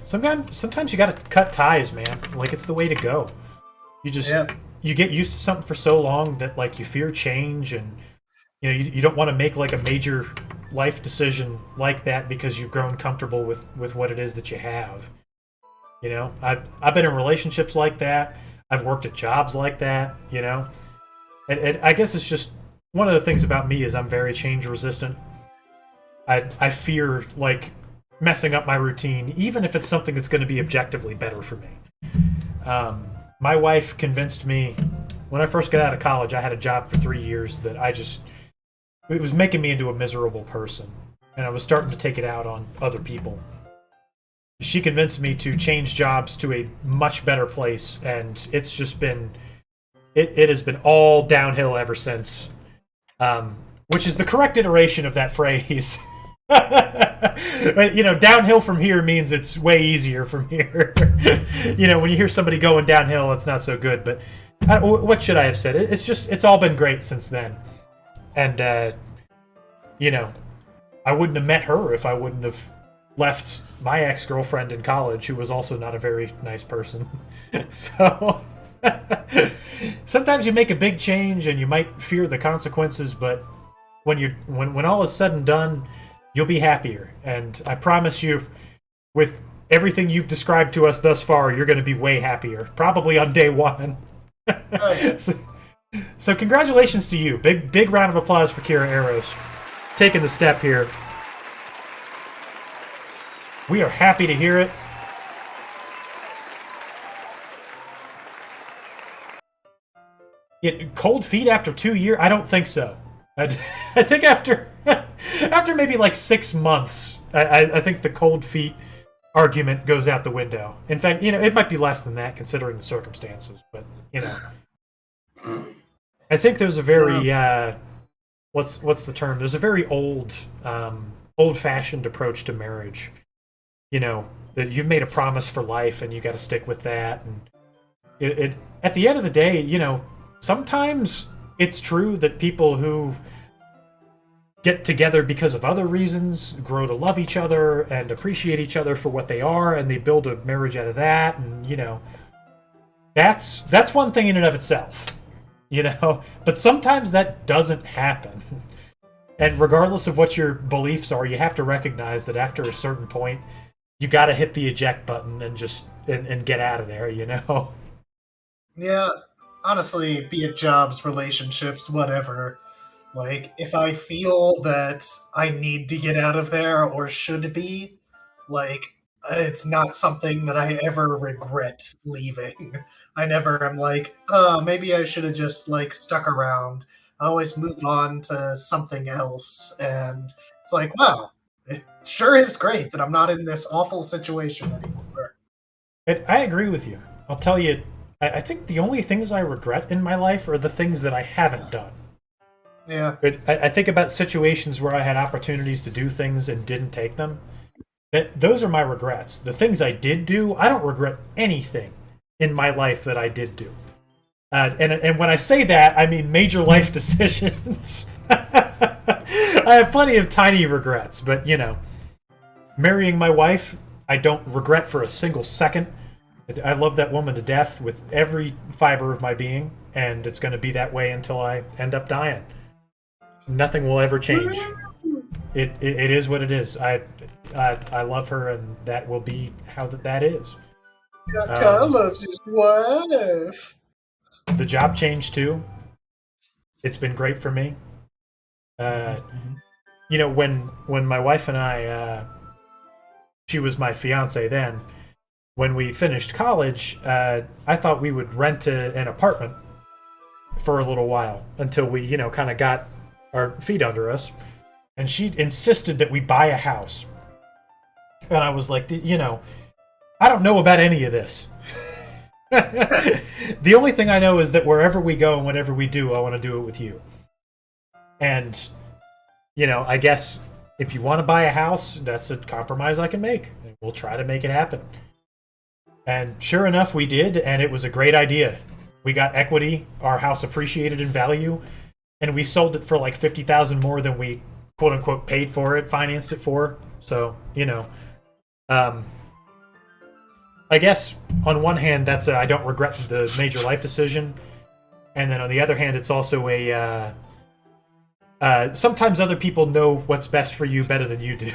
S1: Sometimes you gotta cut ties, man. Like, it's the way to go. You just you get used to something for so long that like you fear change, and you don't want to make like a major life decision like that because you've grown comfortable with what it is that you have. I've been in relationships like that. I've worked at jobs like that. And I guess it's just one of the things about me is I'm very change resistant. I fear like messing up my routine, even if it's something that's going to be objectively better for me. My wife convinced me when I first got out of college. I had a job for 3 years that it was making me into a miserable person, and I was starting to take it out on other people. She convinced me to change jobs to a much better place, and it's just been it has been all downhill ever since. Which is the correct iteration of that phrase. But, downhill from here means it's way easier from here. When you hear somebody going downhill, it's not so good. But what should I have said? It's all been great since then. And, I wouldn't have met her if I wouldn't have left my ex-girlfriend in college, who was also not a very nice person. So sometimes you make a big change and you might fear the consequences, but when all is said and done, you'll be happier. And I promise you, with everything you've described to us thus far, you're going to be way happier, probably on day one.
S2: Oh, yeah.
S1: So congratulations to you. Big round of applause for Kira Eros taking the step here. We are happy to hear it. Cold feet after 2 years? I don't think so. I think after maybe like 6 months, I think the cold feet argument goes out the window. In fact, it might be less than that considering the circumstances. But I think there's a very what's the term? There's a very old-fashioned approach to marriage. That you've made a promise for life and you got to stick with that. And it at the end of the day, sometimes it's true that people who get together because of other reasons grow to love each other and appreciate each other for what they are, and they build a marriage out of that. And that's one thing in and of itself. But sometimes that doesn't happen. And regardless of what your beliefs are, you have to recognize that after a certain point, you got to hit the eject button and just and get out of there.
S2: Yeah, honestly, be it jobs, relationships, whatever. Like, if I feel that I need to get out of there or should be, it's not something that I ever regret leaving. I never am like, oh, maybe I should have just, stuck around. I always move on to something else, and it's like, wow, it sure is great that I'm not in this awful situation anymore.
S1: I agree with you. I'll tell you, I think the only things I regret in my life are the things that I haven't done.
S2: Yeah.
S1: But I think about situations where I had opportunities to do things and didn't take them. Those are my regrets. The things I did do, I don't regret anything in my life that I did do. And when I say that, I mean major life decisions. I have plenty of tiny regrets, but marrying my wife, I don't regret for a single second. I love that woman to death with every fiber of my being, and it's going to be that way until I end up dying. Nothing will ever change. It is what it is. I love her, and that will be how that is.
S2: Kyle loves his wife.
S1: The job changed too. It's been great for me. When my wife and I, she was my fiance then. When we finished college, I thought we would rent an apartment for a little while until we, kind of got our feet under us. And she insisted that we buy a house. And I was like, I don't know about any of this. The only thing I know is that wherever we go and whatever we do, I want to do it with you. And, I guess if you want to buy a house, that's a compromise I can make. We'll try to make it happen. And sure enough, we did, and it was a great idea. We got equity, our house appreciated in value, and we sold it for like $50,000 more than we quote unquote paid for it, financed it for. So, I guess on one hand, that's I don't regret the major life decision, and then on the other hand, it's also a sometimes other people know what's best for you better than you do.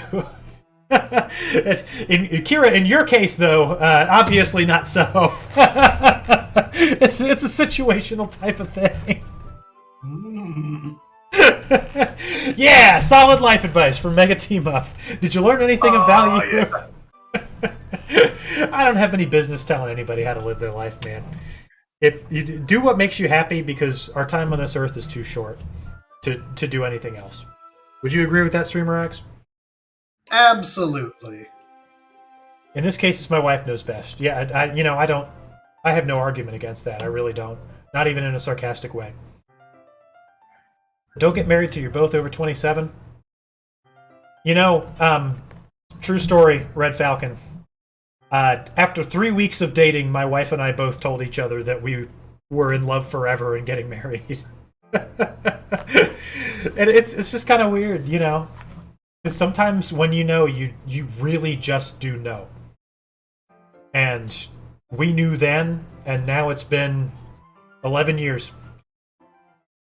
S1: Kira, in your case, though, obviously not so. It's a situational type of thing. Yeah, solid life advice from Mega Team Up. Did you learn anything of value?
S2: Yeah.
S1: I don't have any business telling anybody how to live their life, man. If you do what makes you happy, because our time on this earth is too short to do anything else. Would you agree with that, Streamer X?
S2: Absolutely.
S1: In this case, it's my wife knows best. Yeah, I have no argument against that. I really don't. Not even in a sarcastic way. Don't get married till you're both over 27. You know, true story, Red Falcon. After 3 weeks of dating, my wife and I both told each other that we were in love forever and getting married. And it's just kind of weird, you know? Because sometimes when you know, you really just do know. And we knew then, and now it's been 11 years.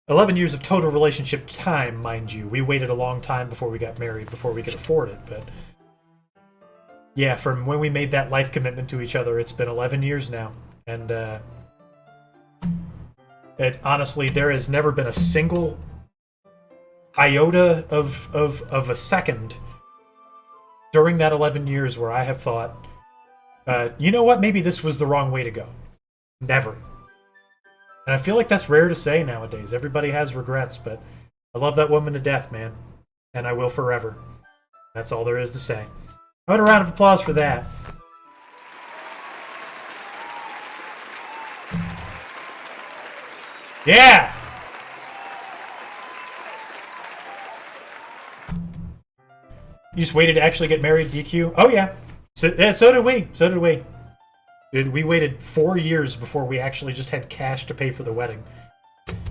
S1: 11 years of total relationship time, mind you. We waited a long time before we got married, before we could afford it, but... Yeah, from when we made that life commitment to each other, it's been 11 years now. And, honestly, there has never been a single iota of a second during that 11 years where I have thought, you know what, maybe this was the wrong way to go. Never. And I feel like that's rare to say nowadays. Everybody has regrets, but I love that woman to death, man. And I will forever. That's all there is to say. How about a round of applause for that? Yeah! You just waited to actually get married, DQ? Oh, yeah. So did we. So did we. We waited 4 years before we actually just had cash to pay for the wedding.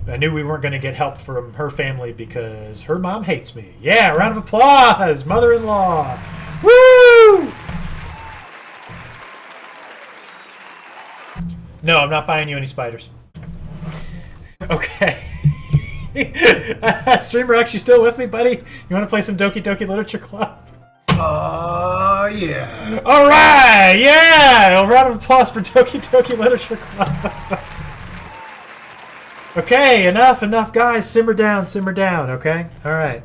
S1: I knew we weren't going to get help from her family because her mom hates me. Yeah, round of applause! Mother-in-law! Woo! No, I'm not buying you any spiders. Okay. Streamer X, you still with me, buddy? You want to play some Doki Doki Literature Club?
S2: Yeah.
S1: All right, yeah! A round of applause for Doki Doki Literature Club. Okay, enough, guys. Simmer down, okay? All right.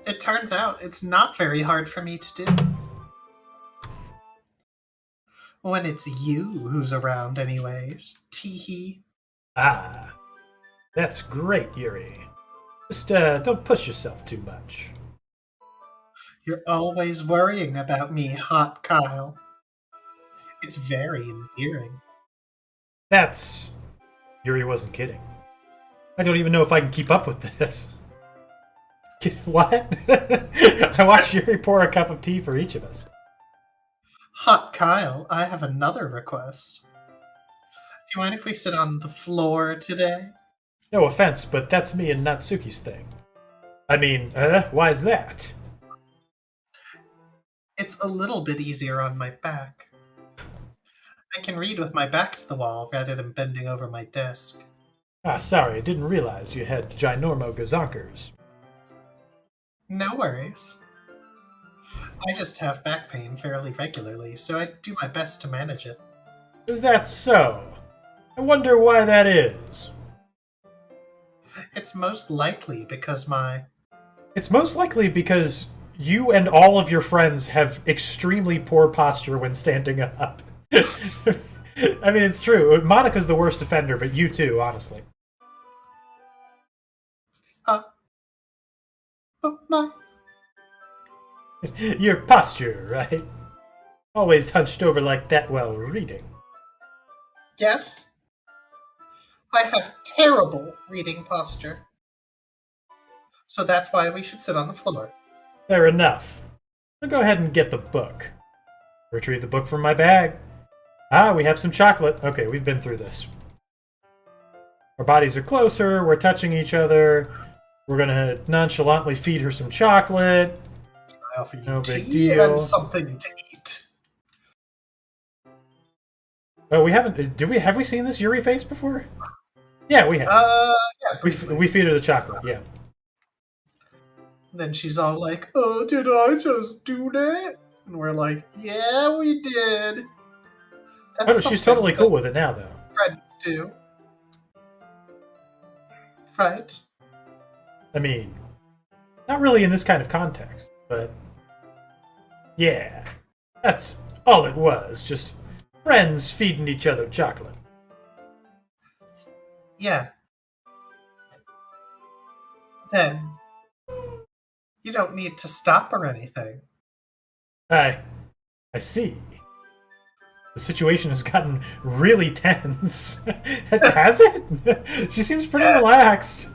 S2: It turns out it's not very hard for me to do. When it's you who's around anyways. Teehee.
S1: Ah, that's Great, Yuri. Just don't push yourself too much.
S2: You're always worrying about me, Hot Kyle. It's very endearing.
S1: That's... Yuri wasn't kidding. I don't even know if I can keep up with this. What? I watched Yuri pour a cup of tea for each of us.
S2: Hot Kyle, I have another request. Do you mind if we sit on the floor today?
S1: No offense, but that's me and Natsuki's thing. I mean, why is that?
S2: It's a little bit easier on my back. I can read with my back to the wall rather than bending over my desk.
S1: Ah, sorry, I didn't realize you had ginormo gazonkers.
S2: No worries. I just have back pain fairly regularly, so I do my best to manage it.
S1: Is that so? I wonder why that is.
S2: It's most likely because my...
S1: It's most likely because you and all of your friends have extremely poor posture when standing up. I mean, it's true. Monica's the worst offender, but you too, honestly.
S2: My...
S1: Your posture, right? Always hunched over like that while reading.
S2: Yes? I have terrible reading posture. So that's why we should sit on the floor.
S1: Fair enough. I'll go ahead and get the book. Retrieve the book from my bag. Ah, we have some chocolate. Okay, we've been through this. Our bodies are closer, we're touching each other. We're gonna nonchalantly feed her some chocolate.
S2: I offer you
S1: No big
S2: tea
S1: deal.
S2: and something to eat.
S1: Oh, we haven't. Have we seen this Yuri face before? Yeah, we have.
S2: Yeah, briefly.
S1: We feed her the chocolate. Yeah.
S2: Then she's all like, "Oh, did I just do that?" And we're like, "Yeah, we did." That's
S1: Oh, she's
S2: something
S1: totally
S2: that
S1: cool with it now, though.
S2: friends do. Right?
S1: I mean, not really in this kind of context, but yeah, that's all it was. Just friends feeding each other chocolate.
S2: Yeah. Then you don't need to stop or anything.
S1: I see. The situation has gotten really tense. Has it? She seems pretty
S2: Yes.
S1: relaxed.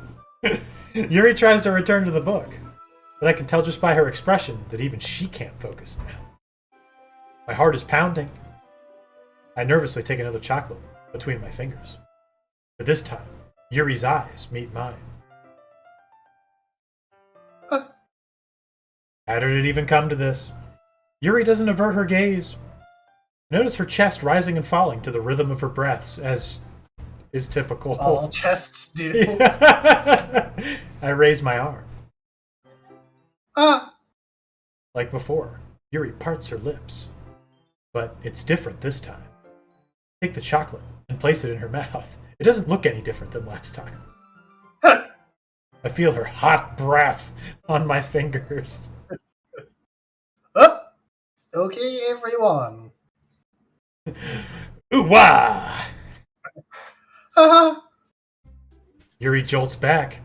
S1: Yuri tries to return to the book, but I can tell just by her expression that even she can't focus now. My heart is pounding. I nervously take another chocolate between my fingers. But this time, Yuri's eyes meet mine. How did it even come to this? Yuri doesn't avert her gaze. Notice her chest rising and falling to the rhythm of her breaths, as is typical.
S2: All chests do.
S1: I raise my arm.
S2: Ah!
S1: Like before, Yuri parts her lips. But it's different this time. Take the chocolate and place it in her mouth. It doesn't look any different than last time. I feel her hot breath on my fingers.
S2: Oh! Okay, everyone.
S1: Ooh-wah!
S2: Haha!
S1: Yuri jolts back.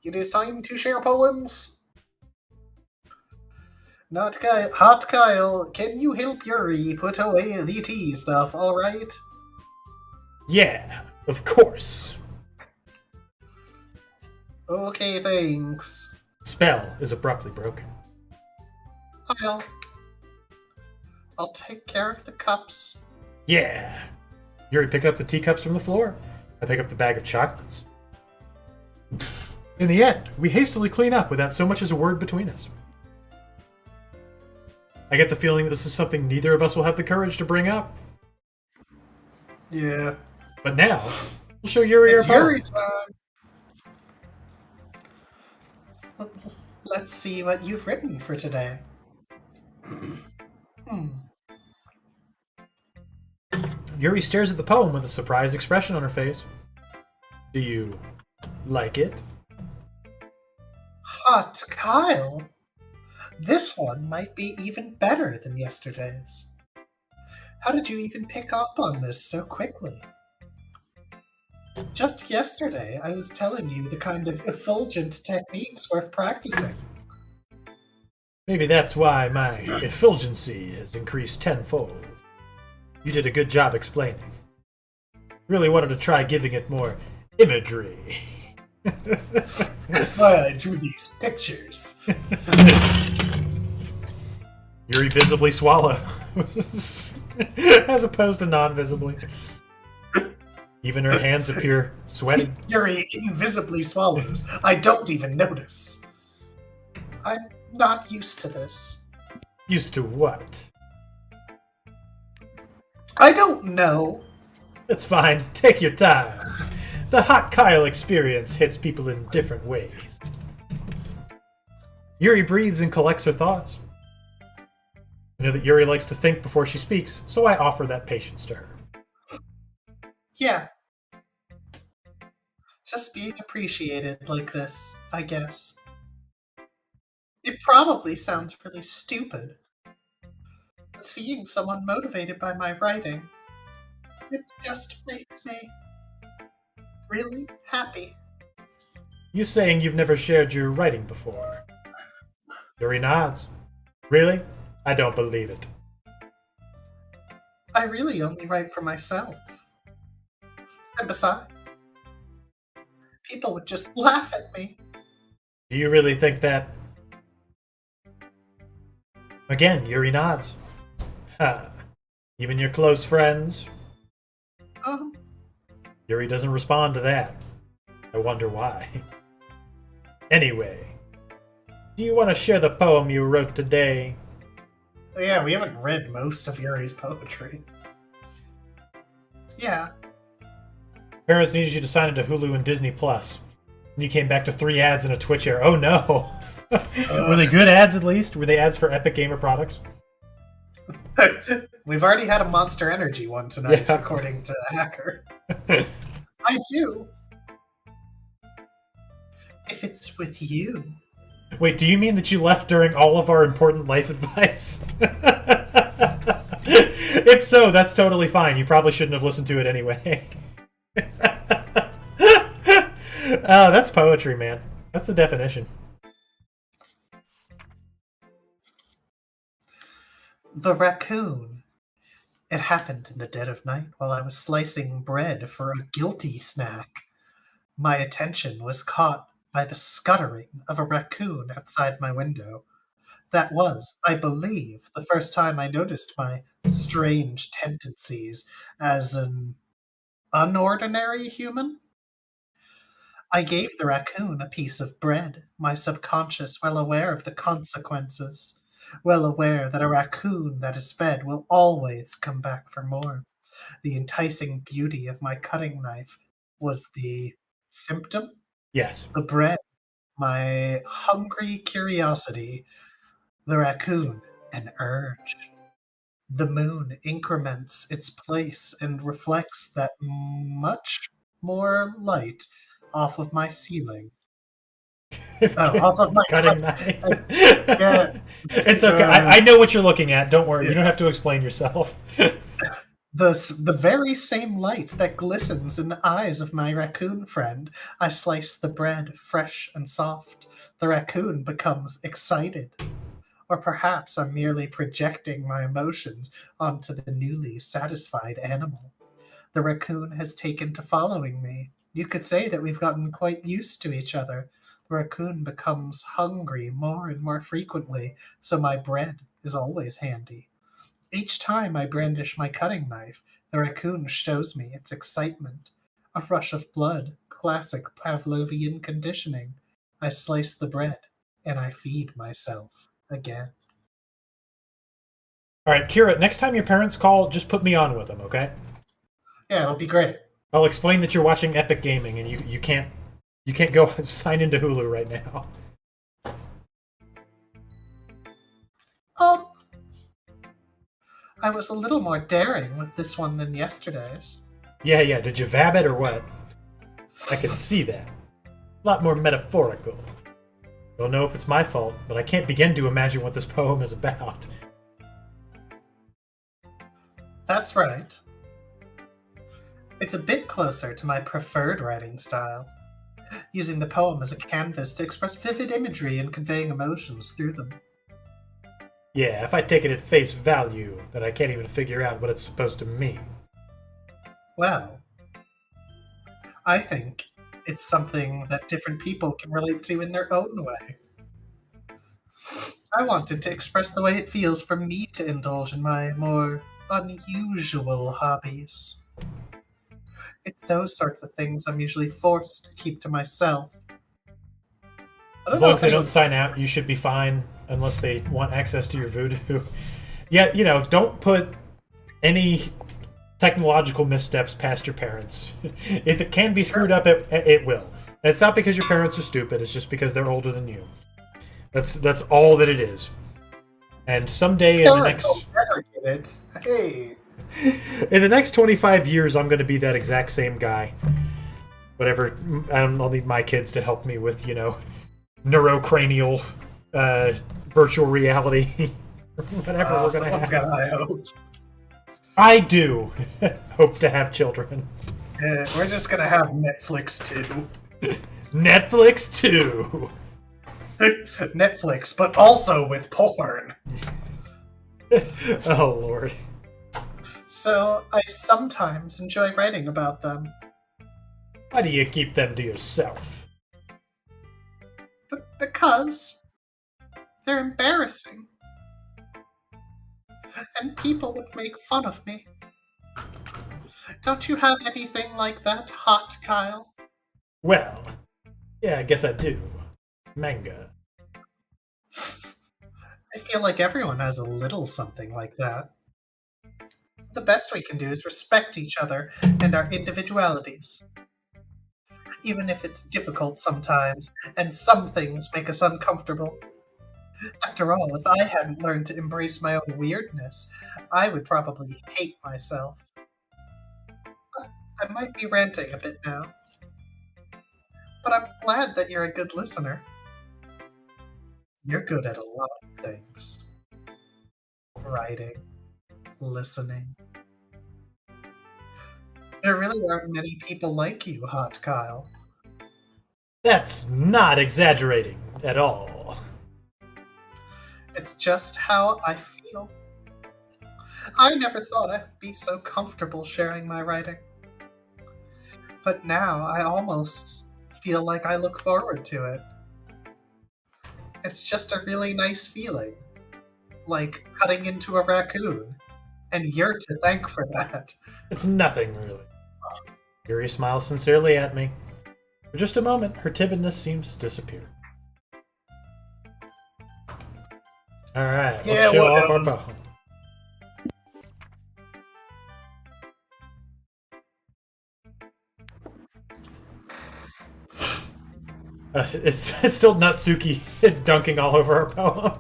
S2: It is time to share poems. Not Kyle. Hot Kyle, can you help Yuri put away the tea stuff, alright?
S1: Yeah, of course.
S2: Okay, thanks.
S1: Spell is abruptly broken.
S2: I'll take care of the cups.
S1: Yeah. Yuri picked up the teacups from the floor. I pick up the bag of chocolates. In the end, we hastily clean up without so much as a word between us. I get the feeling that this is something neither of us will have the courage to bring up.
S2: Yeah.
S1: But now, we'll show Yuri
S2: It's
S1: our poem.
S2: Yuri time. Let's see what you've written for today.
S1: Yuri stares at the poem with a surprised expression on her face. Do you like it?
S2: Hot Kyle? This one might be even better than yesterday's. How did you even pick up on this so quickly? Just yesterday, I was telling you the kind of effulgent techniques worth practicing.
S1: Maybe that's why my effulgency has increased tenfold. You did a good job explaining. Really wanted to try giving it more imagery.
S2: That's why I drew these pictures.
S1: Yuri visibly swallows, as opposed to non-visibly. Even her hands appear sweaty.
S2: Yuri invisibly swallows. I don't even notice. I'm not used to this.
S1: Used to what?
S2: I don't know.
S1: It's fine. Take your time. The Hot Kyle experience hits people in different ways. Yuri breathes and collects her thoughts. I know that Yuri likes to think before she speaks, so I offer that patience to her.
S2: Yeah. Just being appreciated like this, I guess. It probably sounds really stupid. But seeing someone motivated by my writing, it just makes me really happy.
S1: You saying you've never shared your writing before? Yuri nods. Really? I don't believe it.
S2: I really only write for myself. And besides, people would just laugh at me.
S1: Do you really think that? Again, Yuri nods. Ha. Even your close friends? Yuri doesn't respond to that. I wonder why. Anyway, do you want to share the poem you wrote today?
S2: Yeah, we haven't read most of Yuri's poetry. Yeah.
S1: Parents needed you to sign into Hulu and Disney Plus. And you came back to 3 ads and a Twitch error. Oh no! Were they good ads at least? Were they ads for Epic Gamer products?
S2: We've already had a Monster Energy one tonight,
S1: Yeah.
S2: according to Hacker. I do. If it's with you.
S1: Wait, do you mean that you left during all of our important life advice? If so, that's totally fine. You probably shouldn't have listened to it anyway. Oh, that's poetry, man. That's the definition.
S2: The raccoon. It happened in the dead of night while I was slicing bread for a guilty snack. My attention was caught by the scuttering of a raccoon outside my window. That was, I believe, the first time I noticed my strange tendencies as an unordinary human. I gave the raccoon a piece of bread, my subconscious well aware of the consequences, well aware that a raccoon that is fed will always come back for more. The enticing beauty of my cutting knife was the symptom,
S1: Yes.
S2: the bread, my hungry curiosity, the raccoon, an urge. The moon increments its place and reflects that much more light off of my ceiling. Oh, off of my
S1: Cutting knife.
S2: yeah, this
S1: It's
S2: is
S1: okay. I know what you're looking at. Don't worry. You don't have to explain yourself.
S2: the very same light that glistens in the eyes of my raccoon friend. I slice the bread fresh and soft. The raccoon becomes excited. Or perhaps I'm merely projecting my emotions onto the newly satisfied animal. The raccoon has taken to following me. You could say that we've gotten quite used to each other. The raccoon becomes hungry more and more frequently, so my bread is always handy. Each time I brandish my cutting knife, the raccoon shows me its excitement. A rush of blood, classic Pavlovian conditioning. I slice the bread, and I feed myself again.
S1: All right, Kira, next time your parents call, just put me on with them, okay?
S2: Yeah, it'll be great.
S1: I'll explain that you're watching Epic Gaming and you can't go sign into Hulu right now.
S2: Um, I was a little more daring with this one than yesterday's.
S1: Yeah. Did you vab it or what? I can see that. A lot more metaphorical. Don't know if it's my fault, but I can't begin to imagine what this poem is about.
S2: That's right. It's a bit closer to my preferred writing style, using the poem as a canvas to express vivid imagery and conveying emotions through them.
S1: Yeah, if I take it at face value, then I can't even figure out what it's supposed to mean.
S2: Well, I think it's something that different people can relate to in their own way. I wanted to express the way it feels for me to indulge in my more unusual hobbies. It's those sorts of things I'm usually forced to keep to myself. I don't
S1: As
S2: know
S1: long
S2: if
S1: as they don't
S2: anyone's
S1: sign out, you should be fine, unless they want access to your voodoo. Yeah, don't put any technological missteps past your parents. If it can be screwed up, it will. And it's not because your parents are stupid, it's just because they're older than you. That's all that it is. And someday in the
S2: parents
S1: next
S2: will never get it. Hey.
S1: in the next 25 years, I'm going to be that exact same guy. Whatever, I'll need my kids to help me with, neurocranial virtual reality. Whatever we're going to
S2: Someone's
S1: have.
S2: got high hopes.
S1: I do hope to have children.
S2: Yeah, we're just gonna have Netflix too.
S1: Netflix too.
S2: Netflix, but also with porn.
S1: Oh Lord.
S2: So I sometimes enjoy writing about them.
S1: Why do you keep them to yourself?
S2: But because they're embarrassing. And people would make fun of me. Don't you have anything like that, Hot Kyle?
S1: Well, yeah, I guess I do. Manga.
S2: I feel like everyone has a little something like that. The best we can do is respect each other and our individualities. Even if it's difficult sometimes, and some things make us uncomfortable. After all, if I hadn't learned to embrace my own weirdness, I would probably hate myself. I might be ranting a bit now, but I'm glad that you're a good listener. You're good at a lot of things. Writing, listening. There really aren't many people like you, Hot Kyle.
S1: That's not exaggerating at all.
S2: It's just how I feel. I never thought I'd be so comfortable sharing my writing. But now I almost feel like I look forward to it. It's just a really nice feeling. Like cutting into a raccoon. And you're to thank for that.
S1: It's nothing, really. Yuri smiles sincerely at me. For just a moment, her timidness seems to disappear. Alright, let's show off our poem. It's still Natsuki dunking all over our poem.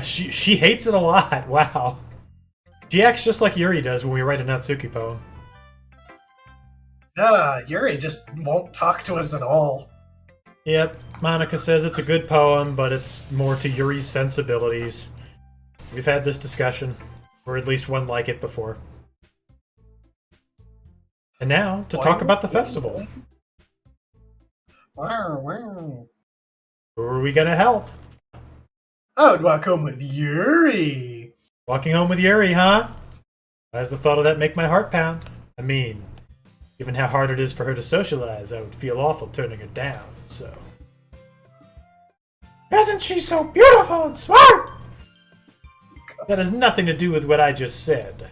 S1: She hates it a lot. Wow. She acts just like Yuri does when we write a Natsuki poem.
S2: Yuri just won't talk to us at all.
S1: Yep, Monica says it's a good poem, but it's more to Yuri's sensibilities. We've had this discussion, or at least one like it before. And now, to talk about the festival.
S2: Wow.
S1: Who are we gonna help?
S2: I would walk home with Yuri.
S1: Walking home with Yuri, huh? Why does the thought of that make my heart pound? I mean, given how hard it is for her to socialize, I would feel awful turning her down, so... Isn't she so beautiful and smart? That has nothing to do with what I just said.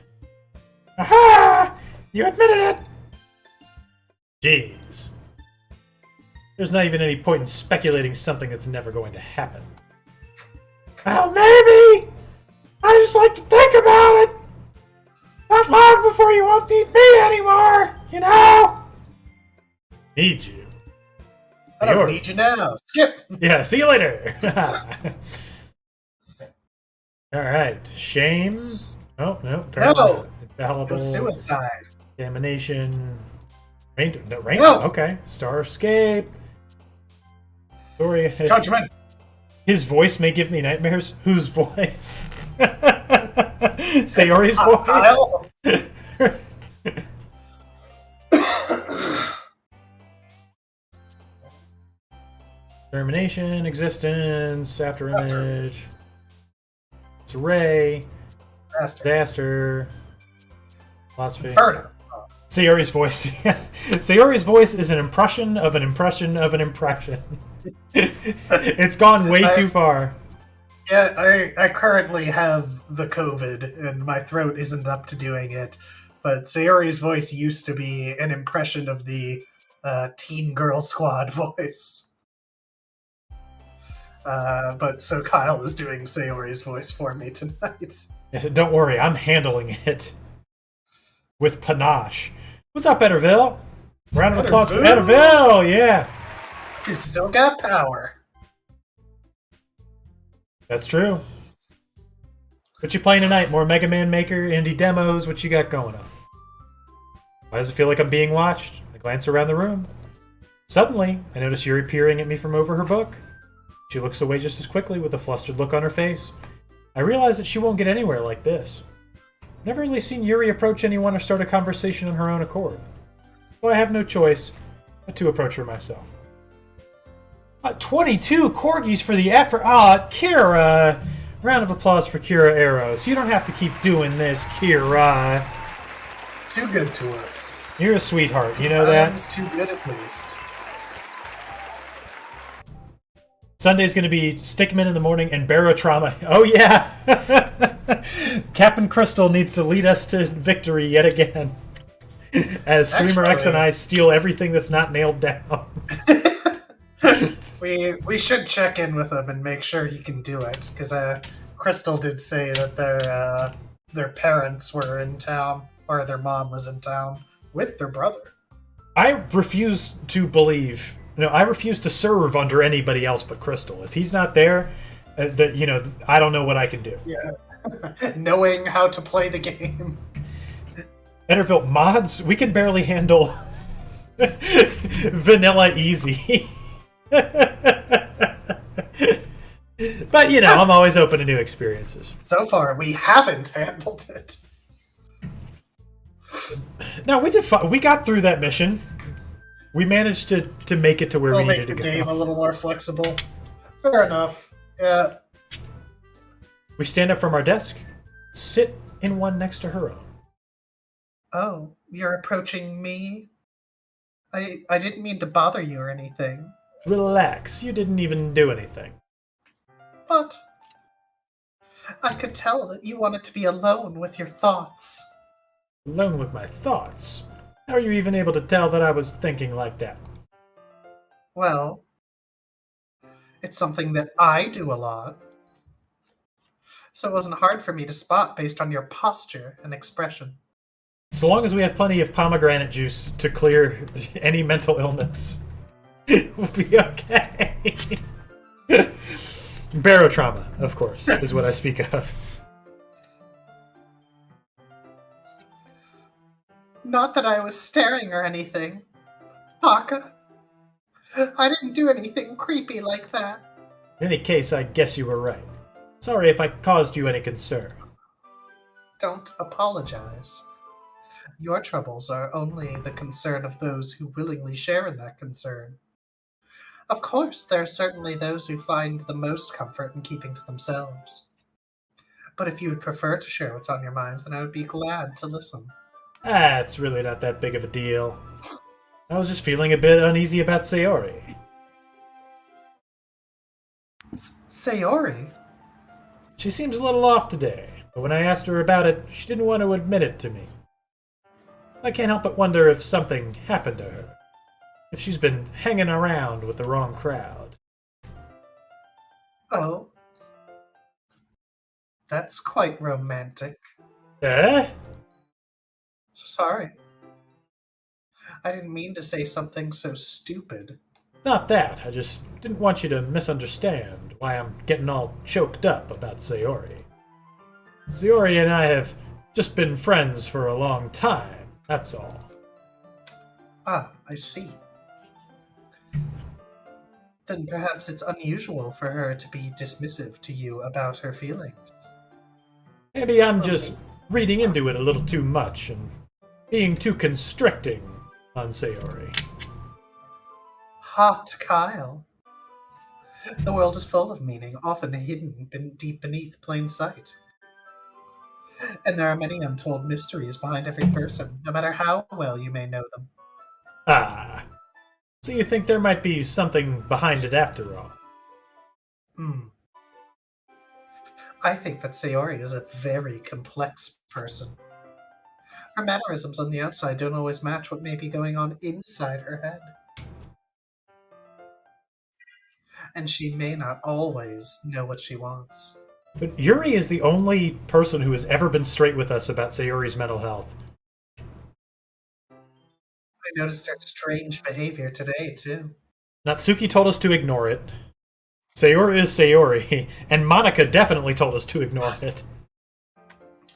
S1: Aha! You admitted it! Jeez. There's not even any point in speculating something that's never going to happen. Well, maybe! I just like to think about it! Not long before you won't need me anymore, you know? Need you.
S2: I don't need you now. Skip!
S1: Yeah, see you later! Alright, shame. Oh, no.
S2: No!
S1: Infallible.
S2: Suicide.
S1: Examination. Rain. No, rain.
S2: No!
S1: Okay. Star escape. Story.
S2: Judgment!
S1: His voice may give me nightmares. Whose voice? Sayori's voice?
S2: Kyle?
S1: Termination, existence, after image. It's Ray. Disaster. Philosophy.
S2: Inferno.
S1: Sayori's voice. Sayori's voice is an impression of an impression of an impression. It's gone way too far.
S2: Yeah, I currently have the COVID, and my throat isn't up to doing it. But Sayori's voice used to be an impression of the Teen Girl Squad voice. But so Kyle is doing Sayori's voice for me tonight.
S1: Don't worry, I'm handling it with panache. What's up, Ederville? Round of applause for Ederville, yeah.
S2: You still got power.
S1: That's true. What you playing tonight? More Mega Man Maker, indie demos? What you got going on? Why does it feel like I'm being watched? I glance around the room. Suddenly, I notice Yuri peering at me from over her book. She looks away just as quickly with a flustered look on her face. I realize that she won't get anywhere like this. Never really seen Yuri approach anyone or start a conversation on her own accord. So I have no choice but to approach her myself. 22 corgis for the effort. Kira! Round of applause for Kira Eros. You don't have to keep doing this, Kira.
S2: Too good to us.
S1: You're a sweetheart, you know that?
S2: Too good at least.
S1: Sunday's going to be Stickman in the morning and Barotrauma. Oh, yeah! Captain Crystal needs to lead us to victory yet again. As Streamer X and I steal everything that's not nailed down.
S2: We should check in with him and make sure he can do it. Because Crystal did say that their parents were in town, or their mom was in town, with their brother.
S1: I refuse to believe... No, I refuse to serve under anybody else but Crystal. If he's not there, I don't know what I can do.
S2: Yeah. Knowing how to play the game.
S1: Ederville, mods, we can barely handle vanilla easy. But, I'm always open to new experiences.
S2: So far, we haven't handled it.
S1: No, we got through that mission. We managed to make it to where we needed to go.
S2: Make the game a little more flexible. Fair enough. Yeah.
S1: We stand up from our desk, sit in one next to her own.
S2: Oh, you're approaching me? I didn't mean to bother you or anything,
S1: Relax, you didn't even do anything.
S2: but I could tell that you wanted to be alone with your thoughts.
S1: Alone with my thoughts. How are you even able to tell that I was thinking like that?
S2: Well, it's something that I do a lot, so it wasn't hard for me to spot based on your posture and expression.
S1: So long as we have plenty of pomegranate juice to clear any mental illness, we'll be okay. Barotrauma, of course, is what I speak of.
S2: Not that I was staring or anything. Baka, I didn't do anything creepy like that.
S1: In any case, I guess you were right. Sorry if I caused you any concern.
S2: Don't apologize. Your troubles are only the concern of those who willingly share in that concern. Of course, there are certainly those who find the most comfort in keeping to themselves. But if you would prefer to share what's on your minds, then I would be glad to listen.
S1: It's really not that big of a deal. I was just feeling a bit uneasy about Sayori.
S2: Sayori?
S1: She seems a little off today, but when I asked her about it, she didn't want to admit it to me. I can't help but wonder if something happened to her. If she's been hanging around with the wrong crowd.
S2: Oh. That's quite romantic.
S1: Eh?
S2: Sorry. I didn't mean to say something so stupid.
S1: Not that. I just didn't want you to misunderstand why I'm getting all choked up about Sayori. Sayori and I have just been friends for a long time, that's all.
S2: Ah, I see. Then perhaps it's unusual for her to be dismissive to you about her feelings.
S1: Maybe I'm just reading into it a little too much and being too constricting on Sayori.
S2: Hot Kyle. The world is full of meaning, often hidden deep beneath plain sight. And there are many untold mysteries behind every person, no matter how well you may know them.
S1: Ah. So you think there might be something behind it after all?
S2: I think that Sayori is a very complex person. Her mannerisms on the outside don't always match what may be going on inside her head. And she may not always know what she wants.
S1: But Yuri is the only person who has ever been straight with us about Sayori's mental health.
S2: I noticed her strange behavior today, too.
S1: Natsuki told us to ignore it. Sayori is Sayori, and Monica definitely told us to ignore it.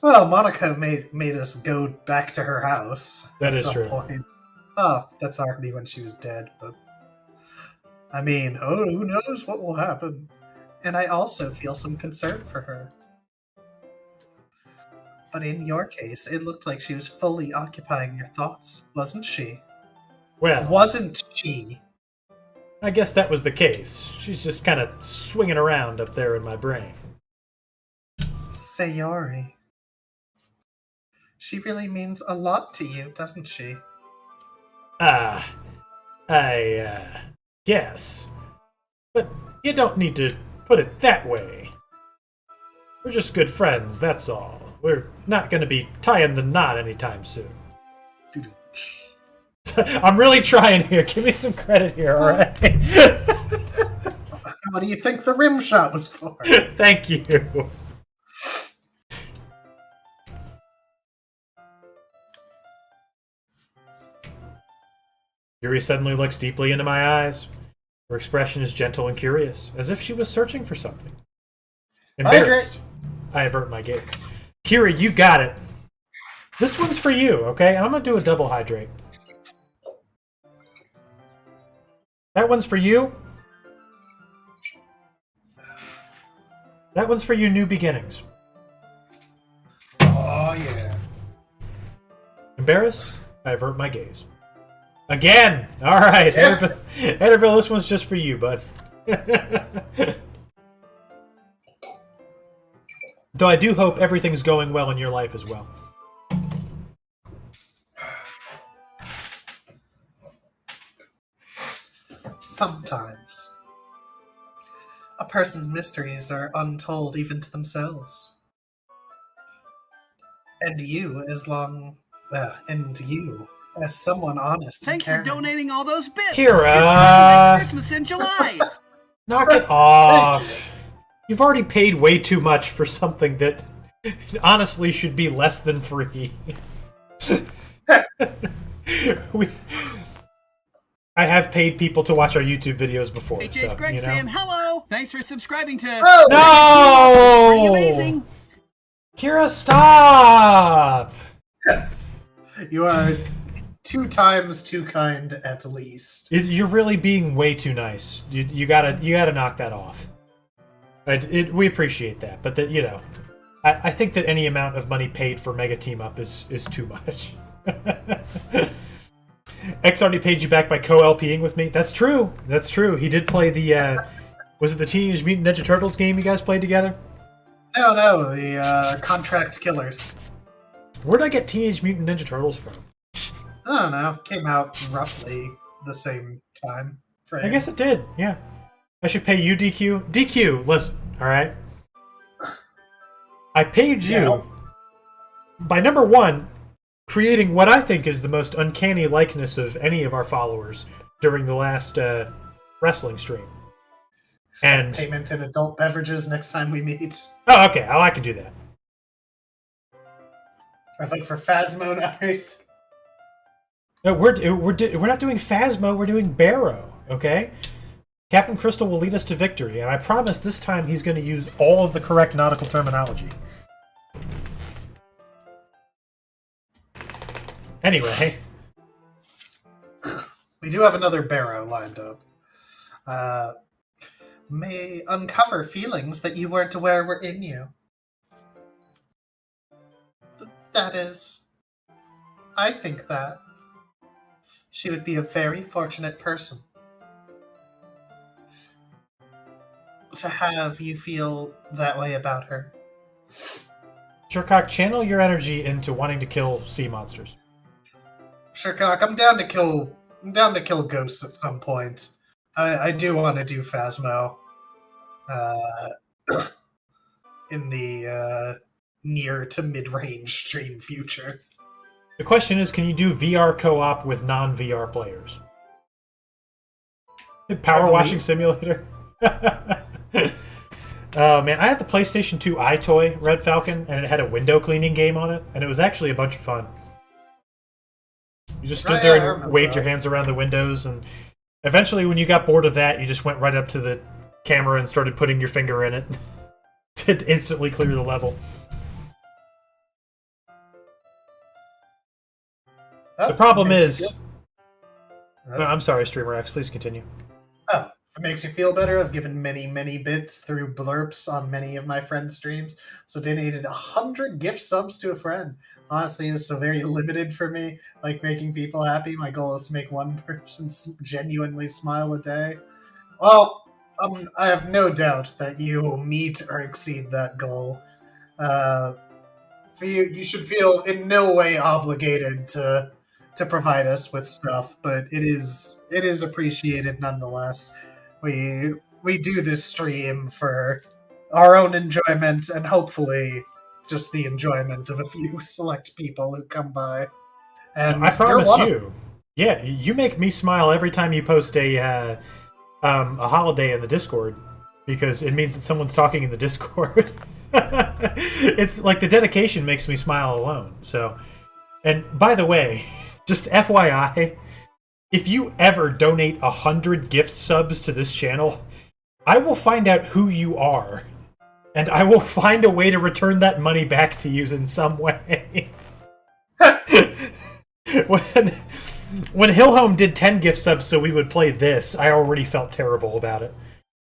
S2: Well, Monica made us go back to her house.
S1: That
S2: at
S1: is
S2: some
S1: true.
S2: Point. Oh, that's already when she was dead, but... I mean, who knows what will happen? And I also feel some concern for her. But in your case, it looked like she was fully occupying your thoughts, wasn't she?
S1: Well,
S2: Wasn't she?
S1: I guess that was the case. She's just kind of swinging around up there in my brain.
S2: Sayori. She really means a lot to you, doesn't she?
S1: I guess. But you don't need to put it that way. We're just good friends, that's all. We're not going to be tying the knot anytime soon. I'm really trying here. Give me some credit here, alright?
S2: What do you think the rim shot was for?
S1: Thank you. Yuri suddenly looks deeply into my eyes. Her expression is gentle and curious, as if she was searching for something. Embarrassed, I avert my gaze. Kiri, you got it. This one's for you, okay? I'm gonna do a double hydrate. That one's for you. That one's for you, New Beginnings.
S2: Oh, yeah.
S1: Embarrassed, I avert my gaze. Again! Alright,
S2: Yeah.
S1: Ederville, this one's just for you, bud. Though I do hope everything's going well in your life as well.
S2: sometimes a person's mysteries are untold even to themselves. And you, as someone honest
S4: Thanks
S2: and
S4: for
S2: caring.
S4: donating all those bits.
S1: Kira!
S4: It's kind of like Christmas in July.
S1: Knock it off. You've already paid way too much for something that honestly should be less than free. I have paid people to watch our YouTube videos before.
S4: Hey,
S1: So,
S4: Greg
S1: you know.
S4: saying hello. Thanks for subscribing to.
S2: Oh!
S4: Pretty
S1: No!
S4: amazing.
S1: Kira, stop!
S2: You are 2 times too kind, at least.
S1: You're really being way too nice. You gotta knock that off. We appreciate that, but that, you know, I think that any amount of money paid for Mega Team Up is too much. X already paid you back by co-LPing with me. That's true. That's true. He did play the was it the Teenage Mutant Ninja Turtles game you guys played together?
S2: No, the Contract Killers.
S1: Where'd I get Teenage Mutant Ninja Turtles from?
S2: I don't know. Came out roughly the same time frame.
S1: I guess it did. Yeah. I should pay you, DQ. DQ, listen. All right. I paid you
S2: Yeah.
S1: by number one, creating what I think is the most uncanny likeness of any of our followers during the last wrestling stream. And
S2: payment in adult beverages next time we meet.
S1: oh, okay, I can do that.
S2: I think for Phasmo night.
S1: No, we're not doing Phasmo. We're doing Barrow. Okay. Captain Crystal will lead us to victory, and I promise this time he's going to use all of the correct nautical terminology. Anyway,
S2: We do have another Barrow lined up. May uncover feelings that you weren't aware were in you. That is, I think that she would be a very fortunate person to have you feel that way about her.
S1: Shercock, channel your energy into wanting to kill sea monsters.
S2: Shercock, I'm down to kill ghosts at some point. I do want to do Phasmo in the near to mid-range stream future.
S1: The question is, can you do VR co-op with non-VR players? Power washing simulator? Oh man, I had the PlayStation 2 iToy Red Falcon, and it had a window cleaning game on it, and it was actually a bunch of fun. You just stood there and waved your hands around the windows, and eventually when you got bored of that, you just went right up to the camera and started putting your finger in it to instantly clear the level. The problem is... No, I'm sorry, Streamer X, please continue.
S2: Oh, if it makes you feel better, I've given many bits through blurps on many of my friends' streams. So donated 100 gift subs to a friend. Honestly, this is very limited for me. Like making people happy. My goal is to make one person genuinely smile a day. Well, I have no doubt that you will meet or exceed that goal. You should feel in no way obligated to provide us with stuff, but it is appreciated nonetheless. We do this stream for our own enjoyment and hopefully just the enjoyment of a few select people who come by. And
S1: I promise you, yeah, you make me smile every time you post a holiday in the Discord, because it means that someone's talking in the Discord. It's like the dedication makes me smile alone. So, and by the way, just FYI, if you ever donate 100 gift subs to this channel, I will find out who you are, and I will find a way to return that money back to you in some way. When Hillhome did 10 gift subs so we would play this, I already felt terrible about it.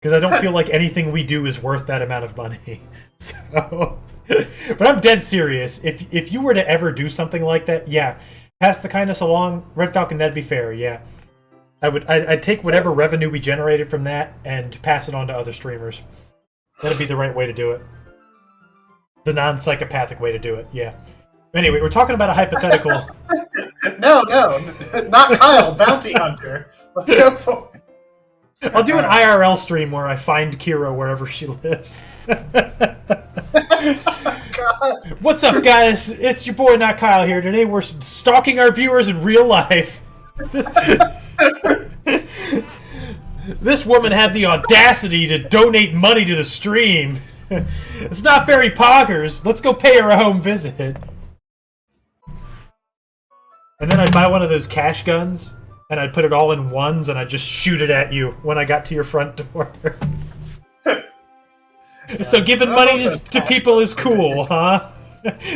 S1: Because I don't feel like anything we do is worth that amount of money. So, but I'm dead serious. If you were to ever do something like that, yeah, pass the kindness along, Red Falcon, that'd be fair, yeah. I'd take whatever revenue we generated from that and pass it on to other streamers. That'd be the right way to do it. The non-psychopathic way to do it, yeah. Anyway, we're talking about a hypothetical.
S2: No, not Kyle, Bounty Hunter. Let's go for it.
S1: I'll do an IRL stream where I find Kira wherever she lives.
S2: God.
S1: What's up, guys? It's your boy, not Kyle, here. Today we're stalking our viewers in real life. This woman had the audacity to donate money to the stream. It's not very poggers. Let's go pay her a home visit. And then I'd buy one of those cash guns, and I'd put it all in ones, and I'd just shoot it at you when I got to your front door. So giving money to people is cool, huh?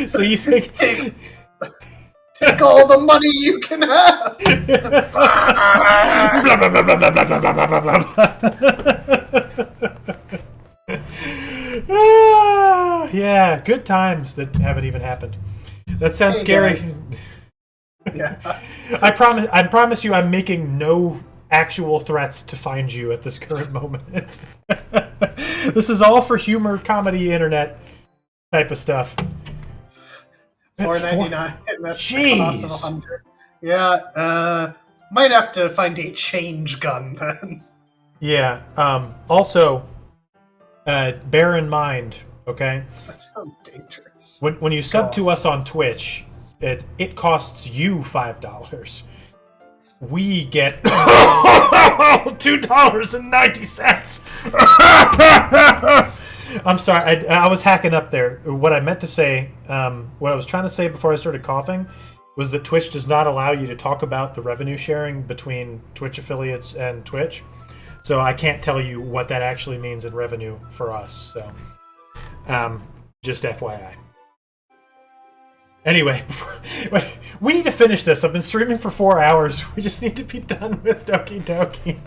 S1: So you think...
S2: Take all the money you can have!
S1: Yeah, good times that haven't even happened. That sounds scary.
S2: Guys. Yeah.
S1: I promise you I'm making no actual threats to find you at this current moment. This is all for humor, comedy, internet type of stuff.
S2: $4.99. That's the
S1: Jeez.
S2: cost of 100. Yeah, might have to find a change gun then.
S1: Yeah. Also, bear in mind, okay,
S2: That sounds dangerous.
S1: when you sub to us on Twitch, it costs you $5. We get $2.90. I'm sorry, I was hacking up there. What I meant to say, what I was trying to say before I started coughing, was that Twitch does not allow you to talk about the revenue sharing between Twitch affiliates and Twitch. So I can't tell you what that actually means in revenue for us. So, just FYI. Anyway, we need to finish this. I've been streaming for 4 hours. We just need to be done with Doki Doki.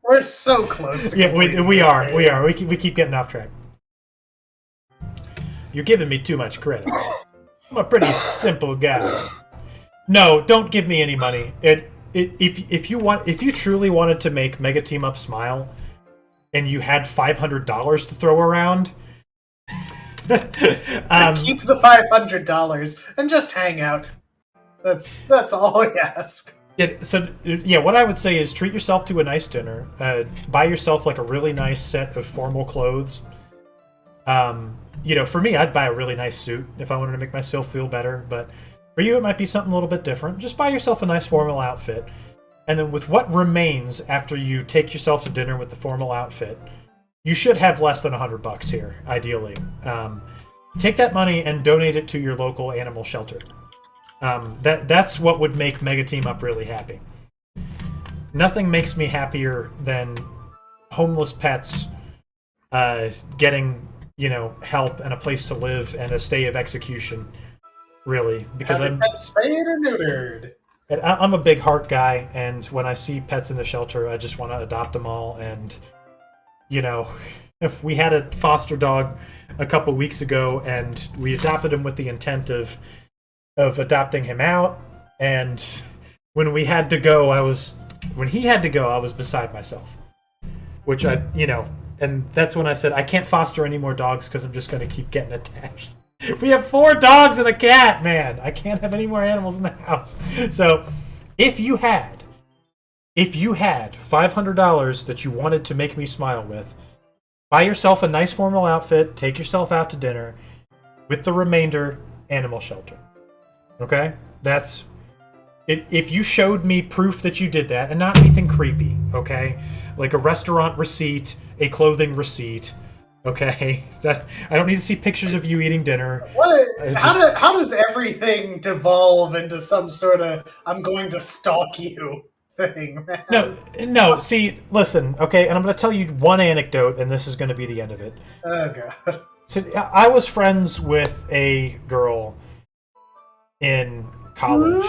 S2: We're so close to
S1: Yeah, we
S2: completing
S1: are.
S2: this
S1: We
S2: game.
S1: are. We keep getting off track. You're giving me too much credit. I'm a pretty simple guy. No, don't give me any money. If you truly wanted to make Mega Team Up smile, and you had $500 to throw around,
S2: Keep the $500 and just hang out. That's all I ask.
S1: What I would say is treat yourself to a nice dinner. Buy yourself like a really nice set of formal clothes. For me, I'd buy a really nice suit if I wanted to make myself feel better. But for you, it might be something a little bit different. Just buy yourself a nice formal outfit. And then with what remains after you take yourself to dinner with the formal outfit, you should have less than $100 here, ideally. Take that money and donate it to your local animal shelter. That's what would make Mega Team Up really happy. Nothing makes me happier than homeless pets getting, help and a place to live and a stay of execution. Really, because
S2: Have a pet spayed or neutered.
S1: I'm a big heart guy, and when I see pets in the shelter, I just want to adopt them all. And we had a foster dog a couple weeks ago, and we adopted him with the intent of adopting him out. And when he had to go, I was beside myself. Which and that's when I said I can't foster any more dogs because I'm just going to keep getting attached. We have 4 dogs and a cat, man. I can't have any more animals in the house. So, if you had $500 that you wanted to make me smile with, buy yourself a nice formal outfit, take yourself out to dinner, with the remainder, animal shelter. Okay? That's it. If you showed me proof that you did that, and not anything creepy, okay? Like a restaurant receipt, a clothing receipt. Okay, I don't need to see pictures of you eating dinner.
S2: How does everything devolve into some sort of "I'm going to stalk you" thing? Man?
S1: No. See, listen, okay, and I'm going to tell you one anecdote, and this is going to be the end of it.
S2: Oh god.
S1: So I was friends with a girl in college,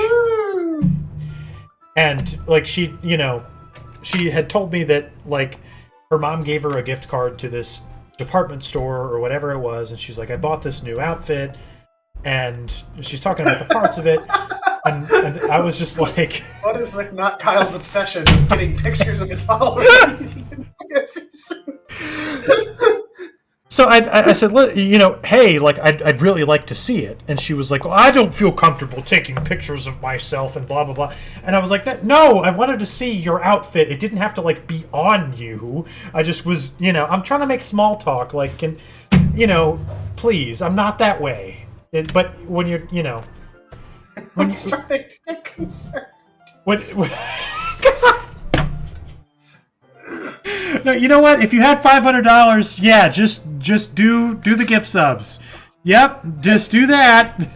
S1: and like she had told me that like her mom gave her a gift card to this department store or whatever it was, and she's like, I bought this new outfit, and she's talking about the parts of it, and I was just like,
S2: what is with not Kyle's obsession with getting pictures of his followers?
S1: So I said, hey, like I'd really like to see it, and she was like, well, I don't feel comfortable taking pictures of myself and blah blah blah, and I was like, no, I wanted to see your outfit. It didn't have to like be on you. I just was, I'm trying to make small talk, like, and please, I'm not that way. But when you're,
S2: I'm starting to get concerned.
S1: when No, you know what? If you had $500, yeah, just do the gift subs. Yep, just do that.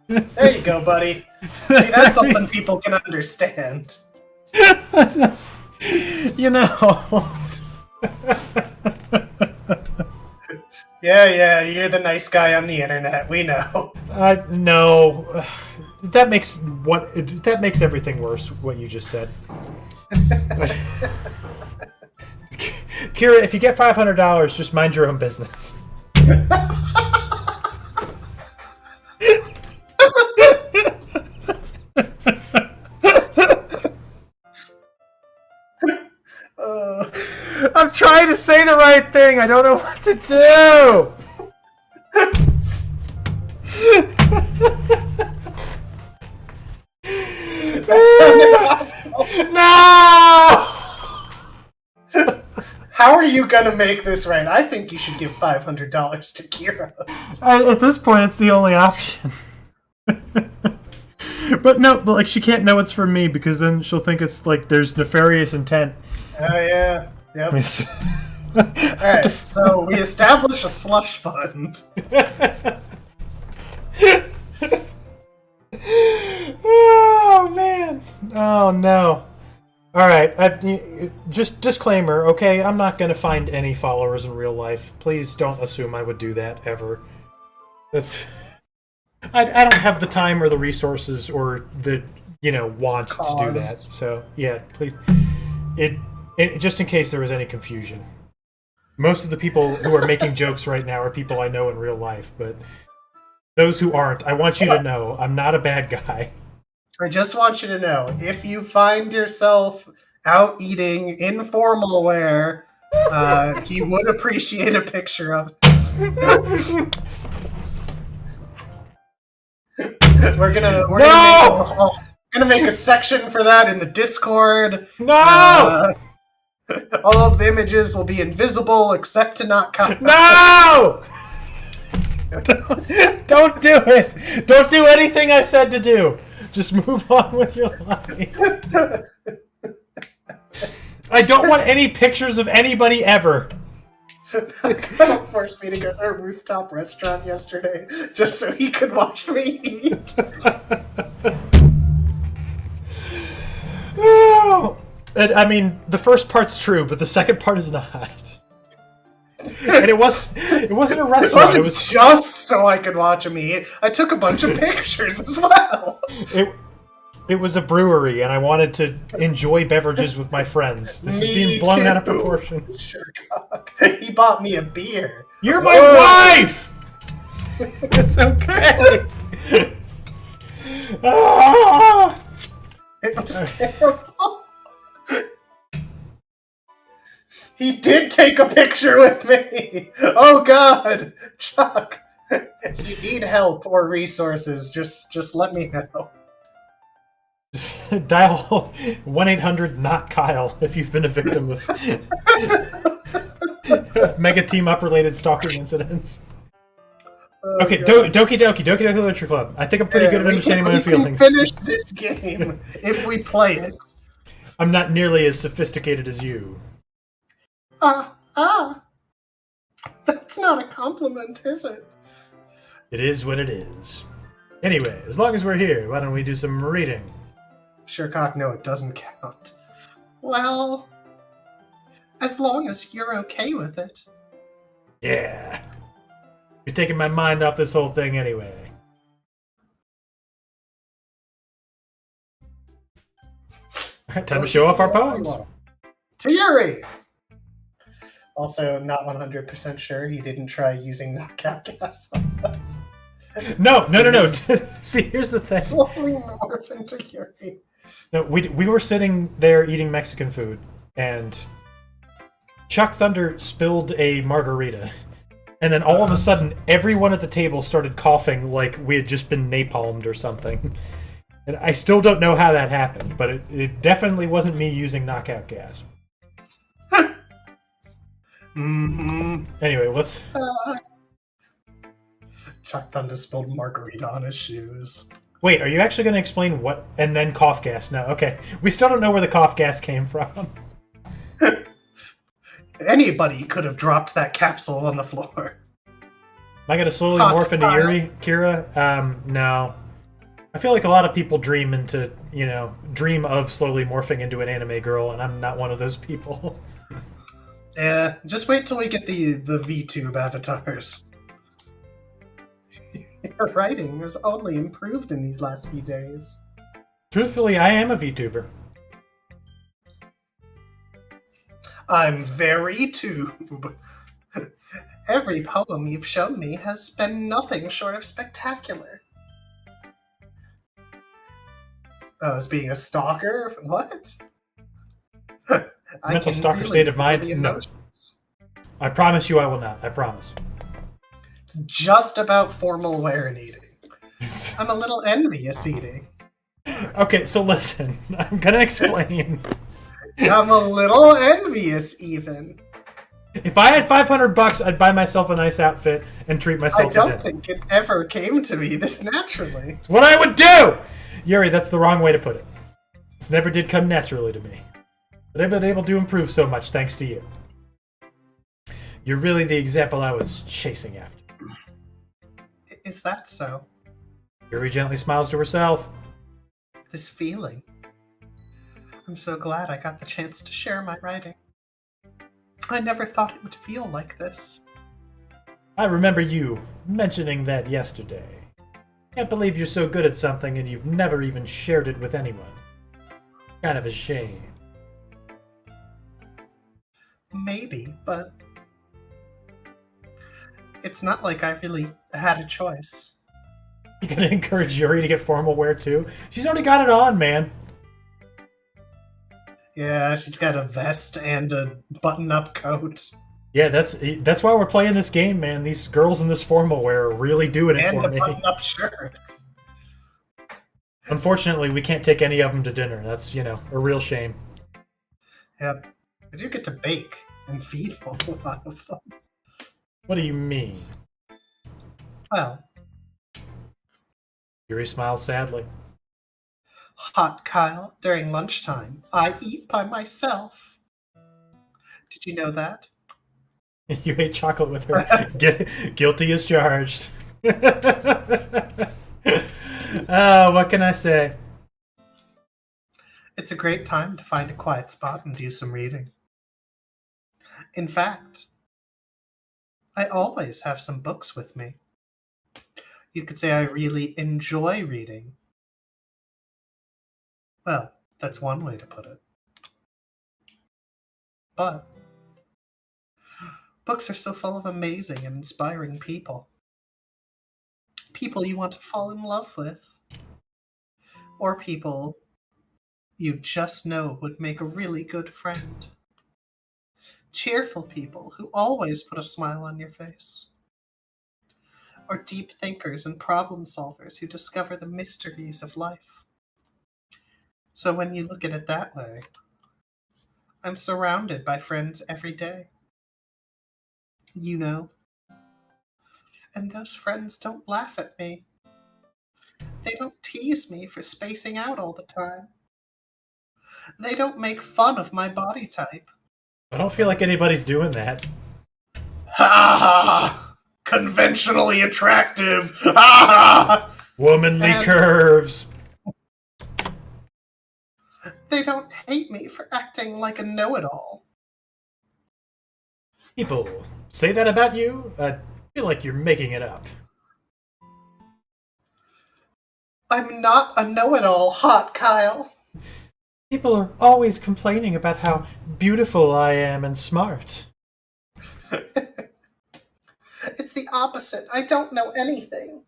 S2: There you go, buddy. See, that's something people can understand. Yeah, you're the nice guy on the internet. We know.
S1: No, that makes everything worse. What you just said. Kira, if you get $500, just mind your own business. I'm trying to say the right thing. I don't know what to do.
S2: That sounded awesome.
S1: No!
S2: How are you gonna make this right? I think you should give $500 to Kira.
S1: At this point, it's the only option. But like she can't know it's from me because then she'll think it's like there's nefarious intent.
S2: Oh yeah, yep. Alright, so we establish a slush fund.
S1: Oh man! Oh no! All right, just disclaimer, okay? I'm not gonna find any followers in real life. Please don't assume I would do that ever. I don't have the time or the resources or the want to do that. So yeah, please. It just in case there was any confusion. Most of the people who are making jokes right now are people I know in real life, but those who aren't, I want you to know I'm not a bad guy.
S2: I just want you to know, if you find yourself out eating informal wear, he would appreciate a picture of it. We're gonna make a section for that in the Discord.
S1: No!
S2: All of the images will be invisible except to not count.
S1: No! Don't do it! Don't do anything I said to do! Just move on with your life. I don't want any pictures of anybody ever.
S2: Kyle forced me to go to a rooftop restaurant yesterday just so he could watch me eat.
S1: Oh. I mean, the first part's true, but the second part is not. And it wasn't a restaurant.
S2: It was just so I could watch him eat. I took a bunch of pictures as well.
S1: It was a brewery, and I wanted to enjoy beverages with my friends. This is being blown out of proportion.
S2: Sure, God. He bought me a beer.
S1: You're my wife! It's okay. Ah!
S2: It was terrible. He did take a picture with me. Oh God, Chuck. If you need help or resources, just let me know.
S1: Dial 1-800-NOT-KYLE if you've been a victim of Mega Team Up related stalking incidents. Okay, Doki Literature Club. I think I'm pretty good at understanding my own feelings.
S2: We can finish this game if we play it.
S1: I'm not nearly as sophisticated as you.
S2: That's not a compliment, is it?
S1: It is what it is. Anyway, as long as we're here, why don't we do some reading?
S2: Sure, Cock, no, it doesn't count. Well, as long as you're okay with it.
S1: Yeah. You're taking my mind off this whole thing anyway. Alright, time to show off our poems.
S2: Thierry! Also, not 100% sure he didn't try using knockout gas on us.
S1: No. See, here's the thing.
S2: Slowly morph into Thierry.
S1: No, we were sitting there eating Mexican food, and Chuck Thunder spilled a margarita. And then all of a sudden, everyone at the table started coughing like we had just been napalmed or something. And I still don't know how that happened, but it definitely wasn't me using knockout gas. Anyway, let's...
S2: Chuck Thunder spilled margarita on his shoes.
S1: Wait, are you actually going to explain what... And then cough gas? No, okay. We still don't know where the cough gas came from.
S2: Anybody could have dropped that capsule on the floor.
S1: Am I going to slowly
S2: Hot
S1: morph into
S2: fire.
S1: Kira? No. I feel like a lot of people dream of slowly morphing into an anime girl, and I'm not one of those people.
S2: Yeah, just wait till we get the VTube avatars. Your writing has only improved in these last few days.
S1: Truthfully, I am a VTuber.
S2: I'm very tube. Every poem you've shown me has been nothing short of spectacular. As being a stalker? What?
S1: Mental stalker state of mind?
S2: feel the
S1: No.
S2: emotions.
S1: I promise you I will not. I promise.
S2: It's just about formal wear and eating. I'm a little envious eating.
S1: Okay, so listen. I'm going to explain.
S2: I'm a little envious even.
S1: If I had $500, I'd buy myself a nice outfit and treat
S2: I
S1: myself to
S2: don't
S1: dinner.
S2: think it ever came to me this naturally.
S1: It's what I would do! Yuri, that's the wrong way to put it. This never did come naturally to me. But I've been able to improve so much thanks to you. You're really the example I was chasing after.
S2: Is that so?
S1: Yuri gently smiles to herself.
S2: This feeling. I'm so glad I got the chance to share my writing. I never thought it would feel like this.
S1: I remember you mentioning that yesterday. Can't believe you're so good at something and you've never even shared it with anyone. Kind of a shame.
S2: Maybe, but it's not like I really had a choice.
S1: You gonna encourage Yuri to get formal wear too? She's already got it on, man.
S2: Yeah, she's got a vest and a button-up coat.
S1: Yeah, that's why we're playing this game, man. These girls in this formal wear are really doing it
S2: And
S1: for
S2: a
S1: me.
S2: button-up shirt.
S1: Unfortunately, we can't take any of them to dinner. That's, a real shame.
S2: Yep. I do get to bake and feed one of them.
S1: What do you mean?
S2: Well,
S1: Yuri smiles sadly.
S2: hot Kyle, during lunchtime, I eat by myself. Did you know that?
S1: You ate chocolate with her. Guilty as charged. Oh, what can I say?
S2: It's a great time to find a quiet spot and do some reading. In fact, I always have some books with me. You could say I really enjoy reading. Well, that's one way to put it. But books are so full of amazing and inspiring people. People you want to fall in love with. Or people you just know would make a really good friend. Cheerful people who always put a smile on your face. Or deep thinkers and problem solvers who discover the mysteries of life. So when you look at it that way, I'm surrounded by friends every day. You know. And those friends don't laugh at me. They don't tease me for spacing out all the time. They don't make fun of my body type.
S1: I don't feel like anybody's doing that.
S2: Ha ha! Conventionally attractive! Ha ha!
S1: Womanly
S2: And-
S1: curves.
S2: They don't hate me for acting like a know-it-all.
S1: People say that about you? I feel like you're making it up.
S2: I'm not a know-it-all, hot Kyle.
S1: People are always complaining about how beautiful I am and smart.
S2: It's the opposite. I don't know anything.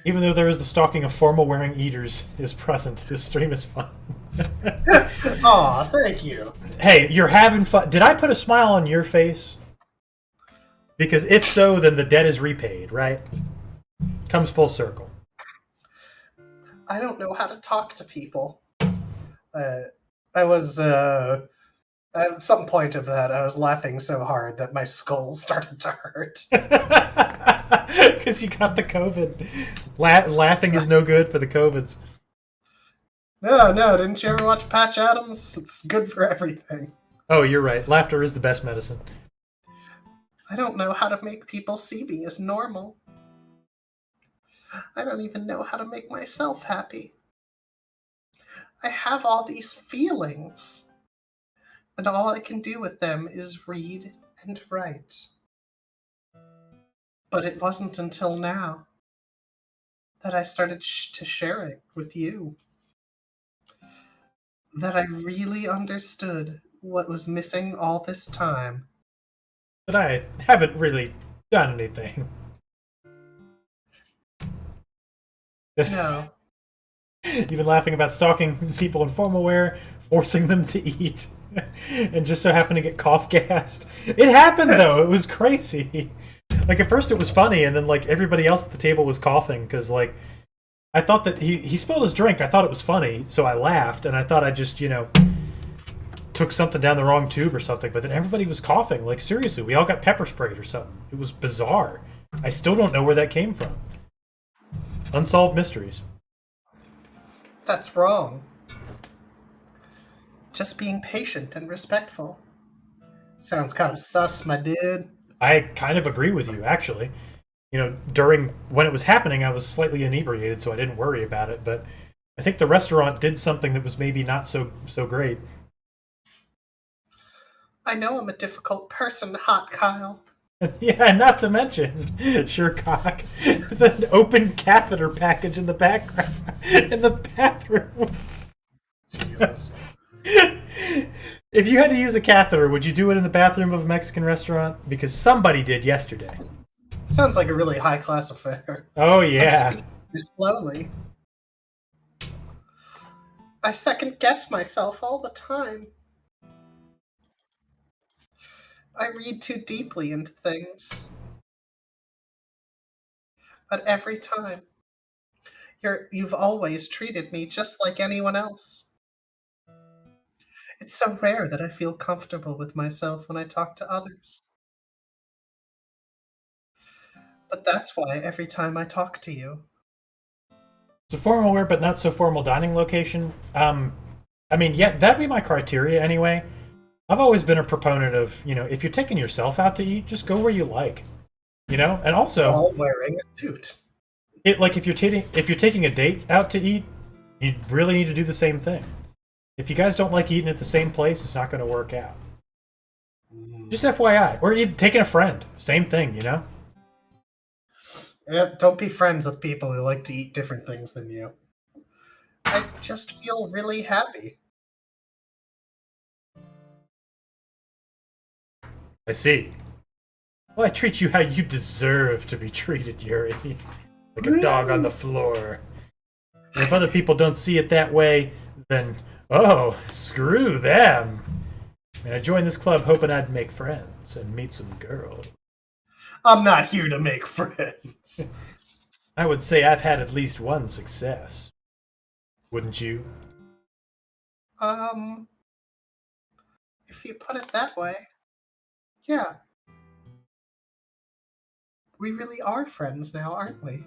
S1: Even though there is the stalking of formal-wearing eaters is present, this stream is fun.
S2: Aw, thank you.
S1: Hey, you're having fun. Did I put a smile on your face? Because if so, then the debt is repaid, right? Comes full circle.
S2: I don't know how to talk to people. I was at some point of that, I was laughing so hard that my skull started to hurt.
S1: Because you got the COVID. Laughing is no good for the COVIDs.
S2: No, didn't you ever watch Patch Adams? It's good for everything.
S1: Oh, you're right. Laughter is the best medicine.
S2: I don't know how to make people see me as normal. I don't even know how to make myself happy. I have all these feelings, and all I can do with them is read and write. But it wasn't until now that I started to share it with you that I really understood what was missing all this time.
S1: But I haven't really done anything.
S2: No,
S1: You've been laughing about stalking people in formal wear, forcing them to eat, and just so happened to get cough gassed. It happened though. It was crazy. Like at first it was funny, and then like everybody else at the table was coughing because like I thought that he spilled his drink. I thought it was funny, so I laughed, and I thought I just took something down the wrong tube or something. But then everybody was coughing. Like seriously, we all got pepper sprayed or something. It was bizarre. I still don't know where that came from. Unsolved mysteries.
S2: that's wrong. Just being patient and respectful. Sounds kind of sus, my dude.
S1: I kind of agree with you, actually. During when it was happening, I was slightly inebriated, so I didn't worry about it. But I think the restaurant did something that was maybe not so great.
S2: I know I'm a difficult person, Hot Kyle.
S1: Yeah, not to mention, Surecock, the open catheter package in the background, in the bathroom.
S2: Jesus.
S1: If you had to use a catheter, would you do it in the bathroom of a Mexican restaurant? Because somebody did yesterday.
S2: Sounds like a really high-class affair.
S1: Oh,
S2: I'm
S1: yeah.
S2: speaking too slowly. I second-guess myself all the time. I read too deeply into things. But every time, you've always treated me just like anyone else. It's so rare that I feel comfortable with myself when I talk to others. But that's why every time I talk to you,
S1: It's a formal wear, but not so formal dining location. I mean, yeah, that'd be my criteria anyway. I've always been a proponent of, if you're taking yourself out to eat, just go where you like. And also,
S2: all wearing a suit.
S1: if you're taking a date out to eat, you really need to do the same thing. If you guys don't like eating at the same place, it's not going to work out. Just FYI, or even taking a friend, same thing.
S2: Yep, don't be friends with people who like to eat different things than you. I just feel really happy.
S1: I see. Well, I treat you how you deserve to be treated, Yuri. Like a dog on the floor. And if other people don't see it that way, then, oh, screw them. And I joined this club hoping I'd make friends and meet some girls.
S2: I'm not here to make friends.
S1: I would say I've had at least one success. Wouldn't you?
S2: If you put it that way, yeah. We really are friends now, aren't we?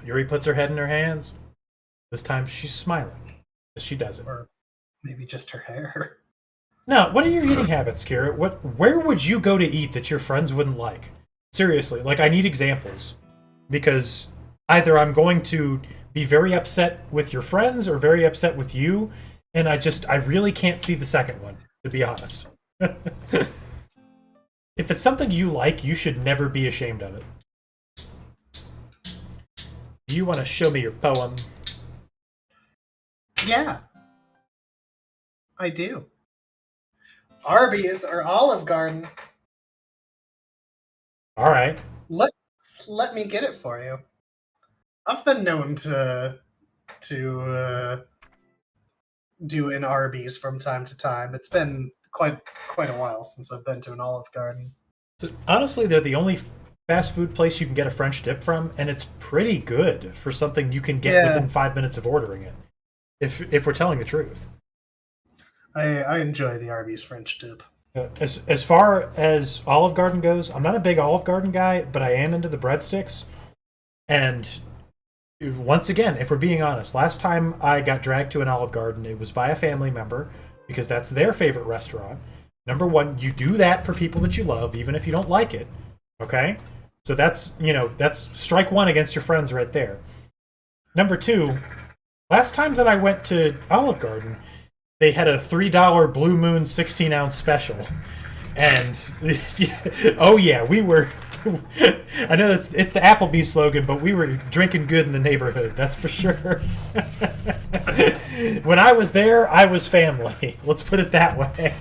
S1: Yuri puts her head in her hands. This time she's smiling as she does it.
S2: Or maybe just her hair.
S1: Now, what are your eating habits, Kira? Where would you go to eat that your friends wouldn't like? Seriously, I need examples. Because either I'm going to be very upset with your friends or very upset with you, and I really can't see the second one, to be honest. If it's something you like, you should never be ashamed of it. Do you want to show me your poem?
S2: Yeah. I do. Arby's or Olive Garden.
S1: All right.
S2: Let me get it for you. I've been known to do an Arby's from time to time. It's been quite a while since I've been to an Olive Garden.
S1: So, honestly, they're the only fast food place you can get a French dip from, and it's pretty good for something you can get within 5 minutes of ordering it. If we're telling the truth.
S2: I enjoy the Arby's French dip.
S1: As far as Olive Garden goes, I'm not a big Olive Garden guy, but I am into the breadsticks. And once again, if we're being honest, last time I got dragged to an Olive Garden, it was by a family member because that's their favorite restaurant. Number one, you do that for people that you love, even if you don't like it. Okay? So that's strike one against your friends right there. Number two, last time that I went to Olive Garden, they had a $3 Blue Moon 16-ounce special. And, oh yeah, we were... I know it's the Applebee's slogan, but we were drinking good in the neighborhood, that's for sure. When I was there, I was family. Let's put it that way.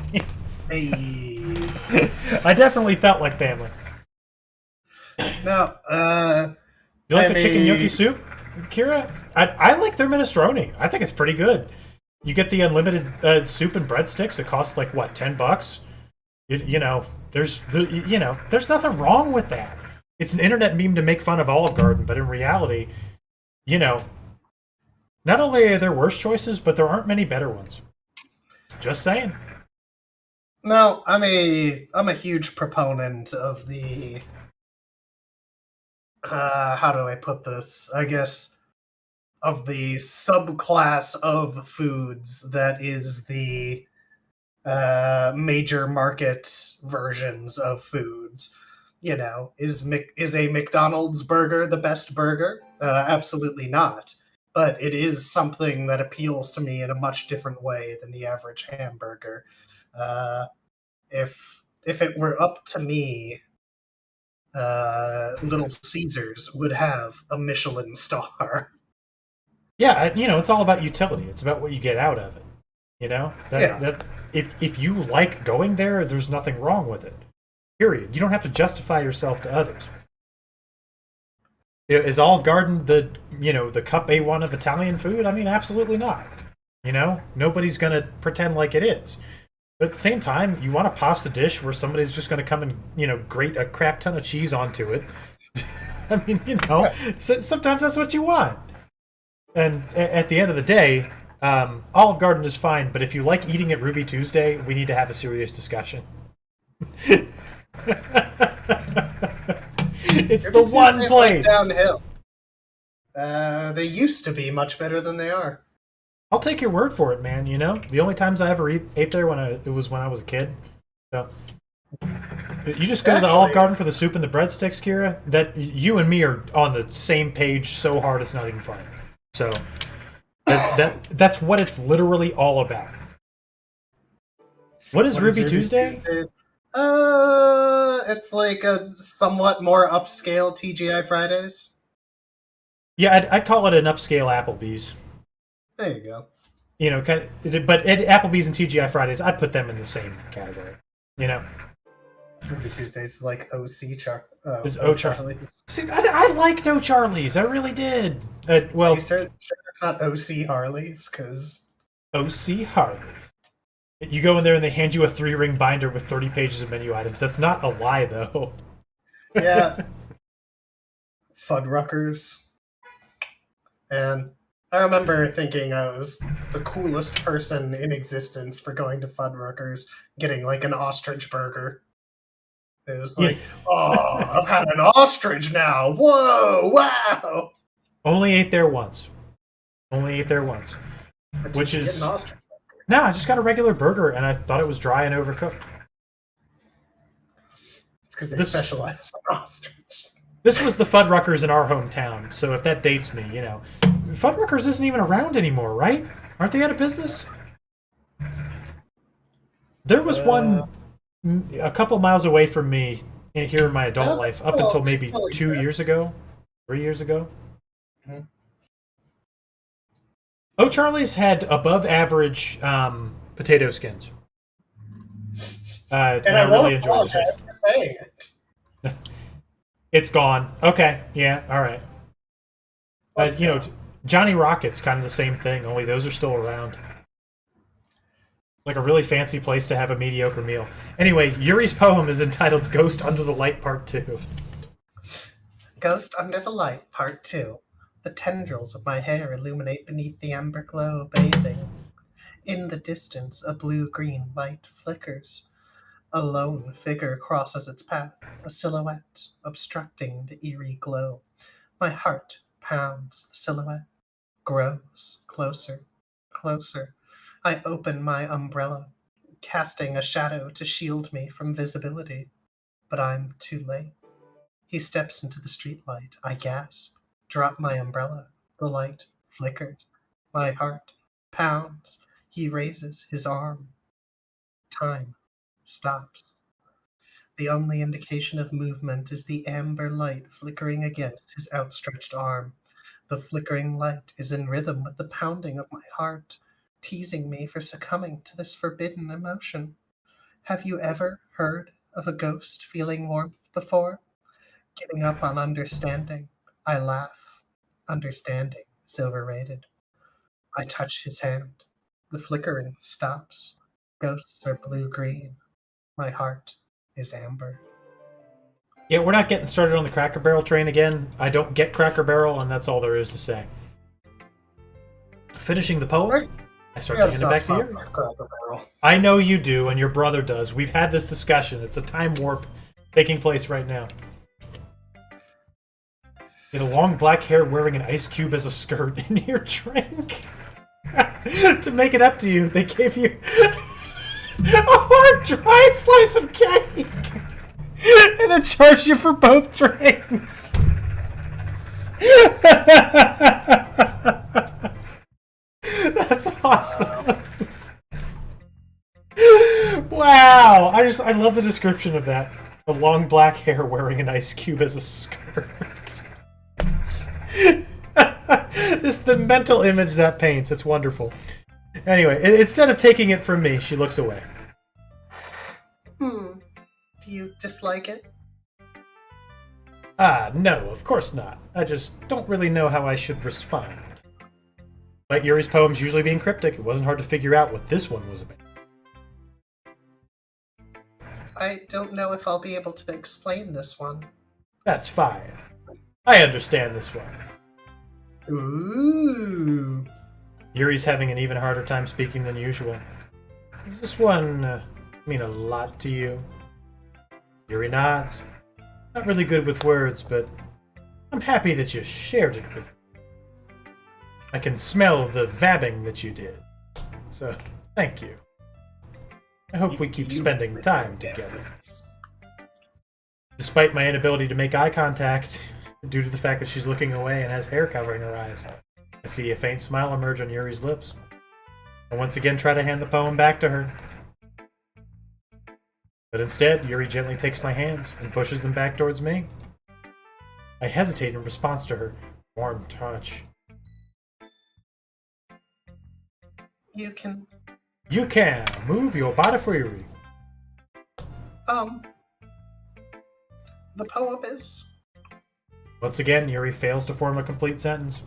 S2: Hey.
S1: I definitely felt like family.
S2: No,
S1: You like the chicken gnocchi soup, Kira? I like their minestrone. I think it's pretty good. You get the unlimited soup and breadsticks. It costs like what, $10? There's nothing wrong with that. It's an internet meme to make fun of Olive Garden, but in reality, not only are there worse choices, but there aren't many better ones. Just saying.
S2: no, I'm a huge proponent of the how do I put this? I guess of the subclass of foods that is the major market versions of foods. Is a McDonald's burger the best burger? Absolutely not. But it is something that appeals to me in a much different way than the average hamburger. If it were up to me, Little Caesars would have a Michelin star.
S1: Yeah, it's all about utility. It's about what you get out of it. That if you like going there, there's nothing wrong with it. Period. You don't have to justify yourself to others. Is Olive Garden the cup A1 of Italian food? I mean, absolutely not. Nobody's gonna pretend like it is. But at the same time, you want a pasta dish where somebody's just gonna come and grate a crap ton of cheese onto it. I mean, sometimes that's what you want. And at the end of the day, Olive Garden is fine, but if you like eating at Ruby Tuesday, we need to have a serious discussion. It's
S2: Ruby
S1: the one
S2: Tuesday
S1: place.
S2: went downhill. They used to be much better than they are.
S1: I'll take your word for it, man. The only times I ever ate there it was when I was a kid. So you just go to the Olive Garden for the soup and the breadsticks, Kira. That you and me are on the same page so hard it's not even funny. So that's what it's literally all about. What is Ruby Tuesday?
S2: Tuesdays? It's like a somewhat more upscale TGI Fridays.
S1: Yeah, I'd call it an upscale Applebee's.
S2: There you go.
S1: But Applebee's and TGI Fridays, I'd put them in the same category.
S2: Ruby Tuesdays is like
S1: Is
S2: O'Charlie's.
S1: See, I liked O'Charlie's. I really did. Well,
S2: You sure it's not OC Harley's? Because
S1: OC Harley's. You go in there and they hand you a 3-ring binder with 30 pages of menu items. That's not a lie, though.
S2: yeah, Fuddruckers. And I remember thinking I was the coolest person in existence for going to Fuddruckers, getting like an ostrich burger. It was like, oh, I've had an ostrich now. Whoa, wow.
S1: Only ate there once. Which
S2: Get
S1: is...
S2: an ostrich.
S1: No, I just got a regular burger, and I thought it was dry and overcooked.
S2: It's because they specialize in ostrich.
S1: This was the Fuddruckers in our hometown, so if that dates me, Fuddruckers isn't even around anymore, right? Aren't they out of business? There was one a couple miles away from me here in my adult life, up until maybe 2 years ago, 3 years ago.
S2: Mm-hmm.
S1: O'Charlie's had above average potato skins.
S2: And
S1: I
S2: I
S1: really
S2: won't
S1: enjoyed the
S2: apologize
S1: taste.
S2: for saying it.
S1: It's gone. Okay, yeah, all right. Johnny Rocket's kind of the same thing, only those are still around. Like a really fancy place to have a mediocre meal. Anyway, Yuri's poem is entitled Ghost Under the Light Part 2.
S2: Ghost Under the Light, Part 2. The tendrils of my hair illuminate beneath the amber glow, bathing. In the distance, a blue-green light flickers. A lone figure crosses its path, a silhouette obstructing the eerie glow. My heart pounds, the silhouette grows closer, closer. I open my umbrella, casting a shadow to shield me from visibility. But I'm too late. He steps into the streetlight. I gasp, drop my umbrella. The light flickers. My heart pounds. He raises his arm. Time stops. The only indication of movement is the amber light flickering against his outstretched arm. The flickering light is in rhythm with the pounding of my heart, teasing me for succumbing to this forbidden emotion. Have you ever heard of a ghost feeling warmth before? Giving up on understanding, I laugh. Understanding is overrated. I touch his hand. The flickering stops. Ghosts are blue-green. My heart is amber.
S1: Yeah, we're not getting started on the Cracker Barrel train again. I don't get Cracker Barrel, and that's all there is to say. Finishing the poem, I start to hand it back to you.
S2: Cracker Barrel.
S1: I know you do, and your brother does. We've had this discussion. It's a time warp taking place right now. You had a long black hair wearing an ice cube as a skirt in your drink. To make it up to you, they gave you a hard, dry slice of cake. And then charged you for both drinks. That's awesome. Wow. I love the description of that. The long black hair wearing an ice cube as a skirt. Just the mental image that paints. It's wonderful. Anyway, instead of taking it from me, she looks away.
S2: Do you dislike it?
S1: No, of course not. I just don't really know how I should respond. Like Yuri's poems usually being cryptic, it wasn't hard to figure out what this one was about.
S2: I don't know if I'll be able to explain this one.
S1: That's fine. I understand this one.
S2: Ooh.
S1: Yuri's having an even harder time speaking than usual. Does this one mean a lot to you? Yuri nods. Not really good with words, but I'm happy that you shared it with me. I can smell the vabbing that you did. So, thank you. I hope we keep spending time together. Despite my inability to make eye contact, due to the fact that she's looking away and has hair covering her eyes, I see a faint smile emerge on Yuri's lips. I once again try to hand the poem back to her. But instead, Yuri gently takes my hands and pushes them back towards me. I hesitate in response to her warm touch.
S2: You can...
S1: You can! Move your body freely.
S2: The poem is...
S1: Once again, Yuri fails to form a complete sentence.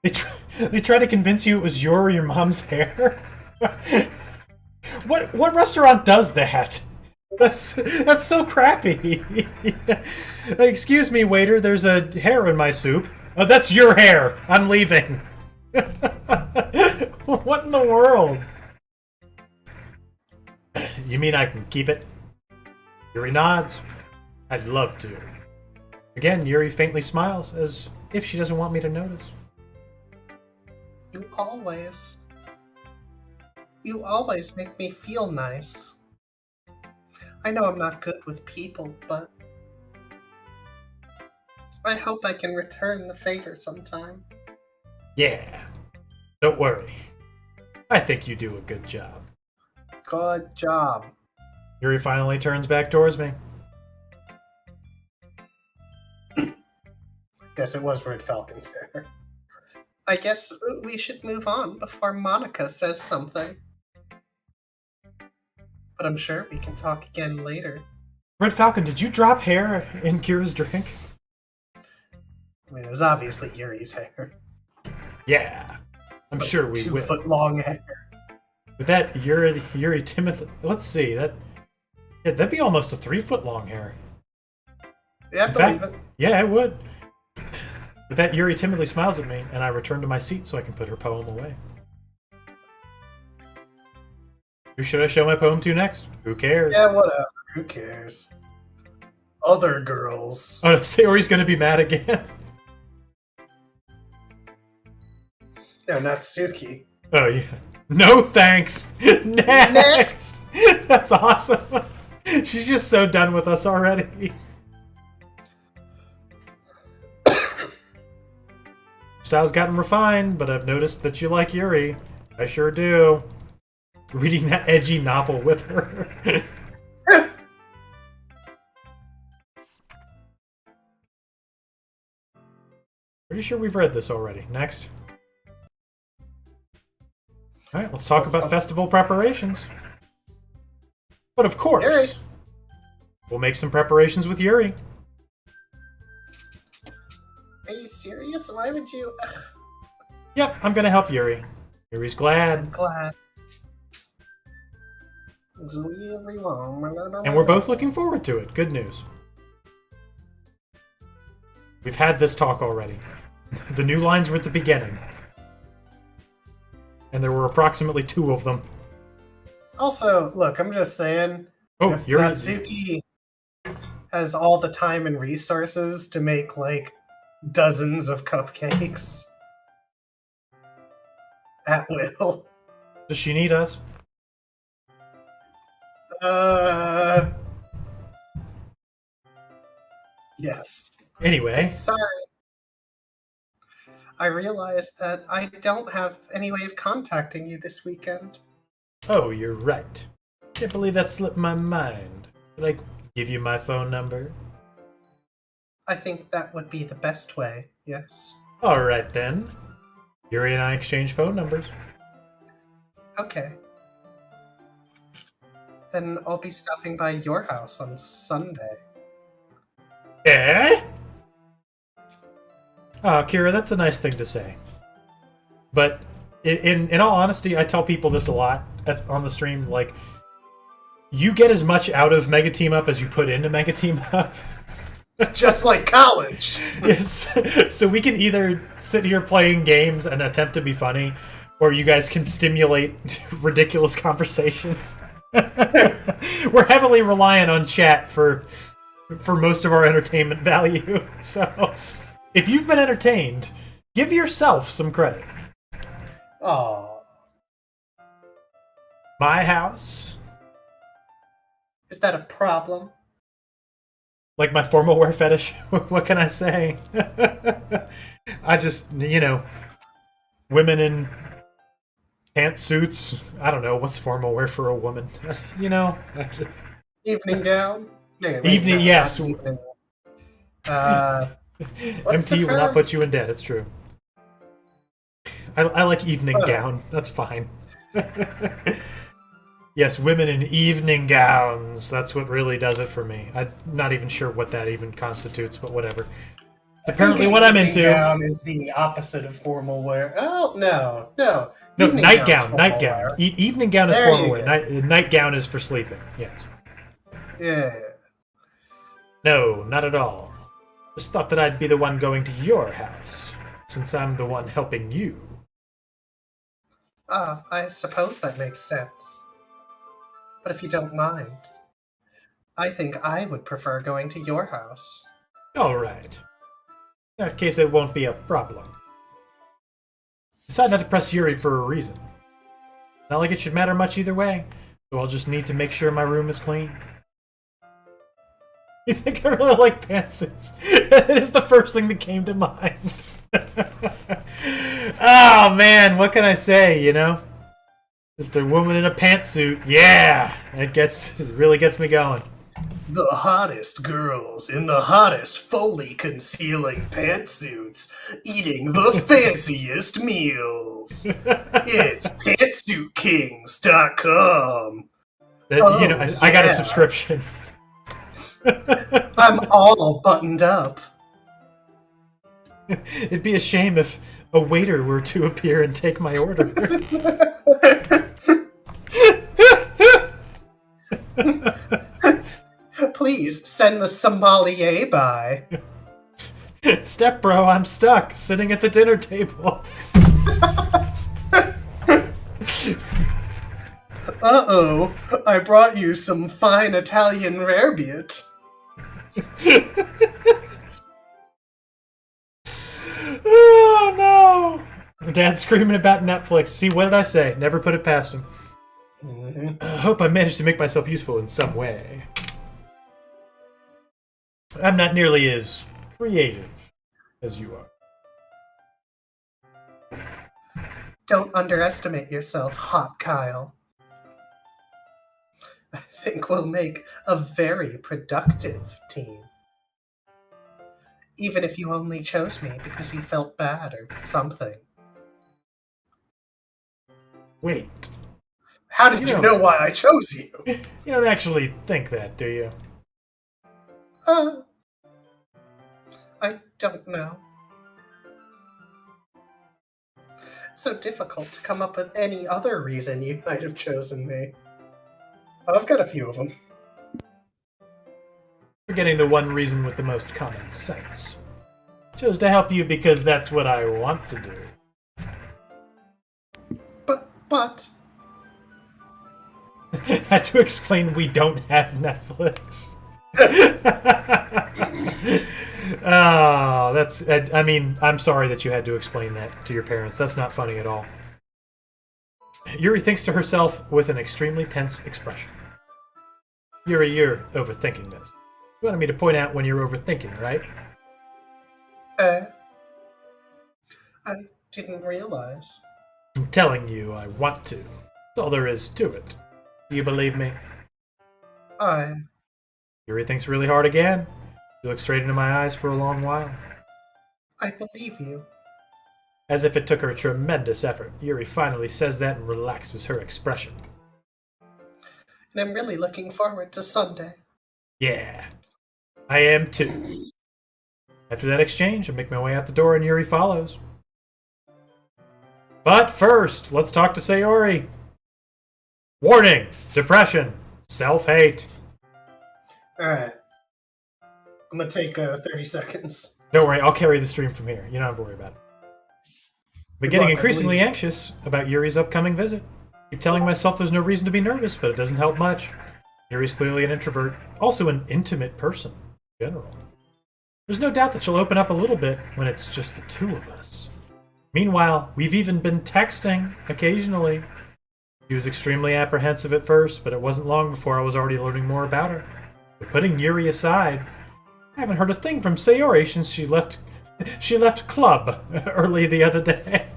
S1: They try to convince you it was your or your mom's hair? What restaurant does that? That's so crappy. Excuse me, waiter, there's a hair in my soup. Oh, that's your hair. I'm leaving. What in the world? You mean I can keep it? Yuri nods. I'd love to. Again, Yuri faintly smiles, as if she doesn't want me to notice.
S2: You always make me feel nice. I know I'm not good with people, but I hope I can return the favor sometime.
S1: Yeah. Don't worry. I think you do a good job.
S2: Good job.
S1: Yuri finally turns back towards me.
S2: Guess it was Red Falcon's hair. I guess we should move on before Monica says something. But I'm sure we can talk again later.
S1: Red Falcon, did you drop hair in Kira's drink?
S2: I mean, it was obviously Yuri's hair.
S1: Yeah. I'm
S2: It's
S1: sure
S2: like
S1: we
S2: 2
S1: will.
S2: foot long hair.
S1: With that Yuri Timothy, let's see that'd be almost a 3 foot long hair.
S2: Yeah, I
S1: In
S2: believe
S1: fact,
S2: it.
S1: yeah, it would. With that, Yuri timidly smiles at me, and I return to my seat so I can put her poem away. Who should I show my poem to next? Who cares?
S2: Yeah, whatever. Who cares? Other girls.
S1: Oh, Sayori's gonna be mad again.
S2: No, Natsuki.
S1: Oh, yeah. No thanks! Next! That's awesome. She's just so done with us already. Style's gotten refined, but I've noticed that you like Yuri. I sure do. Reading that edgy novel with her. Pretty sure we've read this already. Next. Alright, let's talk about festival preparations. But of course,
S2: Yuri.
S1: we'll make some preparations with Yuri.
S2: Are you serious? Why would you? Ugh,
S1: Yep, I'm gonna help Yuri. Yuri's glad.
S2: I'm glad. Everyone.
S1: And we're both looking forward to it. Good news. We've had this talk already. The new lines were at the beginning. And there were approximately 2 of them.
S2: Also, look, I'm just saying.
S1: Oh,
S2: If
S1: Yuri.
S2: Natsuki has all the time and resources to make like dozens of cupcakes at will.
S1: Does she need us?
S2: Yes.
S1: Anyway,
S2: Sorry. I realized that I don't have any way of contacting you this weekend.
S1: oh, you're right. Can't believe that slipped my mind. Did I give you my phone number?
S2: I think that would be the best way, yes.
S1: Alright then. Yuri and I exchange phone numbers.
S2: Okay. Then I'll be stopping by your house on Sunday.
S1: Eh? Oh, Kira, that's a nice thing to say. But in all honesty, I tell people this a lot on the stream. Like, you get as much out of Mega Team Up as you put into Mega Team Up.
S2: It's just like college!
S1: Yes. So we can either sit here playing games and attempt to be funny, or you guys can stimulate ridiculous conversation. We're heavily reliant on chat for most of our entertainment value. So if you've been entertained, give yourself some credit.
S2: Oh,
S1: My house,
S2: is that a problem?
S1: like my formal wear fetish. What can I say? I just, women in pantsuits. I don't know what's formal wear for a woman.
S2: Evening gown? No,
S1: Evening,
S2: no,
S1: yes.
S2: not evening. What's the
S1: MT will not
S2: term?
S1: put you in debt. It's true. I like evening gown. That's fine. Yes, women in evening gowns. That's what really does it for me. I'm not even sure what that even constitutes, but whatever. It's apparently what I'm into.
S2: Evening gown is the opposite of formal wear. Oh, no.
S1: No,
S2: Evening gown's
S1: nightgown.
S2: formal
S1: Nightgown.
S2: wear.
S1: Evening gown is
S2: There
S1: formal
S2: you
S1: wear.
S2: go.
S1: Nightgown is for sleeping. Yes.
S2: Yeah.
S1: No, not at all. Just thought that I'd be the one going to your house, since I'm the one helping you.
S2: I suppose that makes sense. But if you don't mind, I think I would prefer going to your house.
S1: Alright. In that case, it won't be a problem. Decide not to press Yuri for a reason. Not like it should matter much either way, so I'll just need to make sure my room is clean. You think I really like pantsuits? It is the first thing that came to mind. Oh man, what can I say, Just a woman in a pantsuit. Yeah! It really gets me going.
S2: The hottest girls in the hottest Foley concealing pantsuits eating the fanciest meals. It's pantsuitkings.com.
S1: I got a
S2: yeah.
S1: subscription.
S2: I'm all buttoned up.
S1: It'd be a shame if a waiter were to appear and take my order.
S2: Please send the sommelier by.
S1: Step bro, I'm stuck, sitting at the dinner table.
S2: Uh-oh, I brought you some fine Italian rarebit.
S1: Oh no! Dad's screaming about Netflix. See, what did I say? Never put it past him.
S2: Mhm.
S1: I hope I managed to make myself useful in some way. I'm not nearly as creative as you are.
S2: Don't underestimate yourself, Hot Kyle. I think we'll make a very productive team. Even if you only chose me because you felt bad or something.
S1: Wait,
S2: How did you know why I chose you?
S1: you don't actually think that, do you?
S2: I don't know. It's so difficult to come up with any other reason you might have chosen me. I've got a few of them.
S1: Forgetting the one reason with the most common sense. Chose to help you because that's what I want to do.
S2: But...
S1: Had to explain we don't have Netflix. Oh, that's... I mean, I'm sorry that you had to explain that to your parents. That's not funny at all. Yuri thinks to herself with an extremely tense expression. Yuri, you're overthinking this. You wanted me to point out when you're overthinking, right?
S2: I didn't realize.
S1: I'm telling you, I want to. That's all there is to it. Do you believe me? Yuri thinks really hard again. She looks straight into my eyes for a long while.
S2: I believe you.
S1: As if it took her tremendous effort, Yuri finally says that and relaxes her expression.
S2: And I'm really looking forward to Sunday.
S1: Yeah, I am too. After that exchange, I make my way out the door and Yuri follows. But first, let's talk to Sayori. Warning! Depression. Self-hate.
S2: Alright. I'm gonna take 30 seconds.
S1: Don't worry, I'll carry the stream from here. You don't have to worry about it. But
S2: Good
S1: getting
S2: luck, I
S1: increasingly
S2: believe.
S1: anxious about Yuri's upcoming visit. Keep telling myself there's no reason to be nervous, but it doesn't help much. Yuri's clearly an introvert, also an intimate person in general. There's no doubt that she'll open up a little bit when it's just the two of us. Meanwhile, we've even been texting occasionally. She was extremely apprehensive at first, but it wasn't long before I was already learning more about her. But putting Yuri aside, I haven't heard a thing from Sayori since she left club early the other day.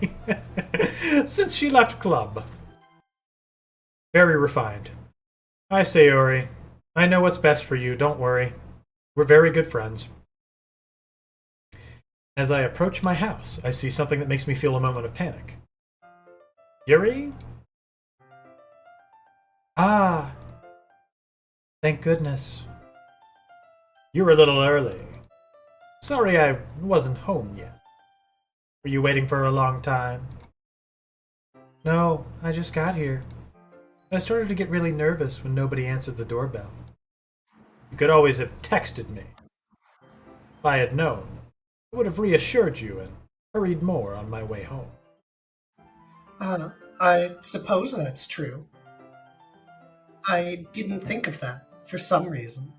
S1: Since she left club. Very refined. Hi, Sayori. I know what's best for you, don't worry. We're very good friends. As I approach my house, I see something that makes me feel a moment of panic. Yuri? Ah. Thank goodness. You were a little early. Sorry I wasn't home yet. Were you waiting for a long time? No, I just got here. I started to get really nervous when nobody answered the doorbell. You could always have texted me. If I had known, I would have reassured you and hurried more on my way home.
S2: I suppose that's true. I didn't think of that, for some reason.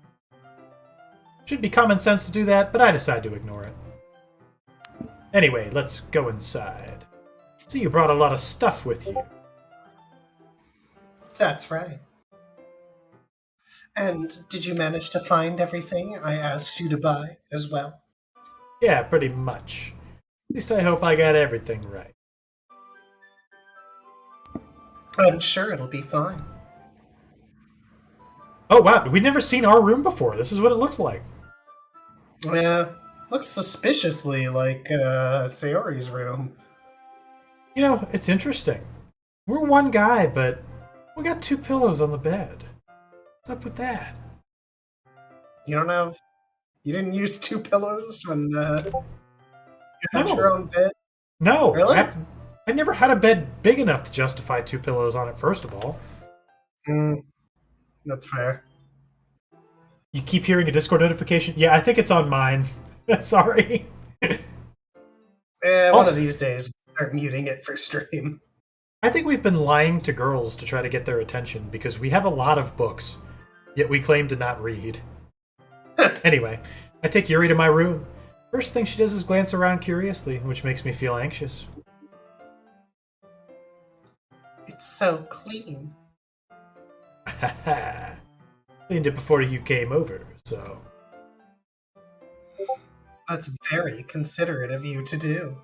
S1: Should be common sense to do that, but I decide to ignore it. Anyway, let's go inside. See, you brought a lot of stuff with you.
S2: That's right. And did you manage to find everything I asked you to buy as well?
S1: Yeah, pretty much. At least I hope I got everything right.
S2: I'm sure it'll be fine.
S1: Oh wow, we've never seen our room before. This is what it looks like.
S2: Yeah, looks suspiciously like Sayori's room.
S1: You know, it's interesting. We're one guy, but we got two pillows on the bed. What's up with that?
S2: You didn't use two pillows when you had
S1: No.
S2: your own bed?
S1: No,
S2: Really?
S1: I never had a bed big enough to justify 2 pillows on it, first of all.
S2: That's fair.
S1: You keep hearing a Discord notification? Yeah, I think it's on mine. Sorry.
S2: One
S1: Also-
S2: of these days, we'll start muting it for stream.
S1: I think we've been lying to girls to try to get their attention because we have a lot of books, yet we claim to not read. Anyway, I take Yuri to my room. First thing she does is glance around curiously, which makes me feel anxious.
S2: It's so clean.
S1: Haha. Cleaned it before you came over, so...
S2: That's very considerate of you to do.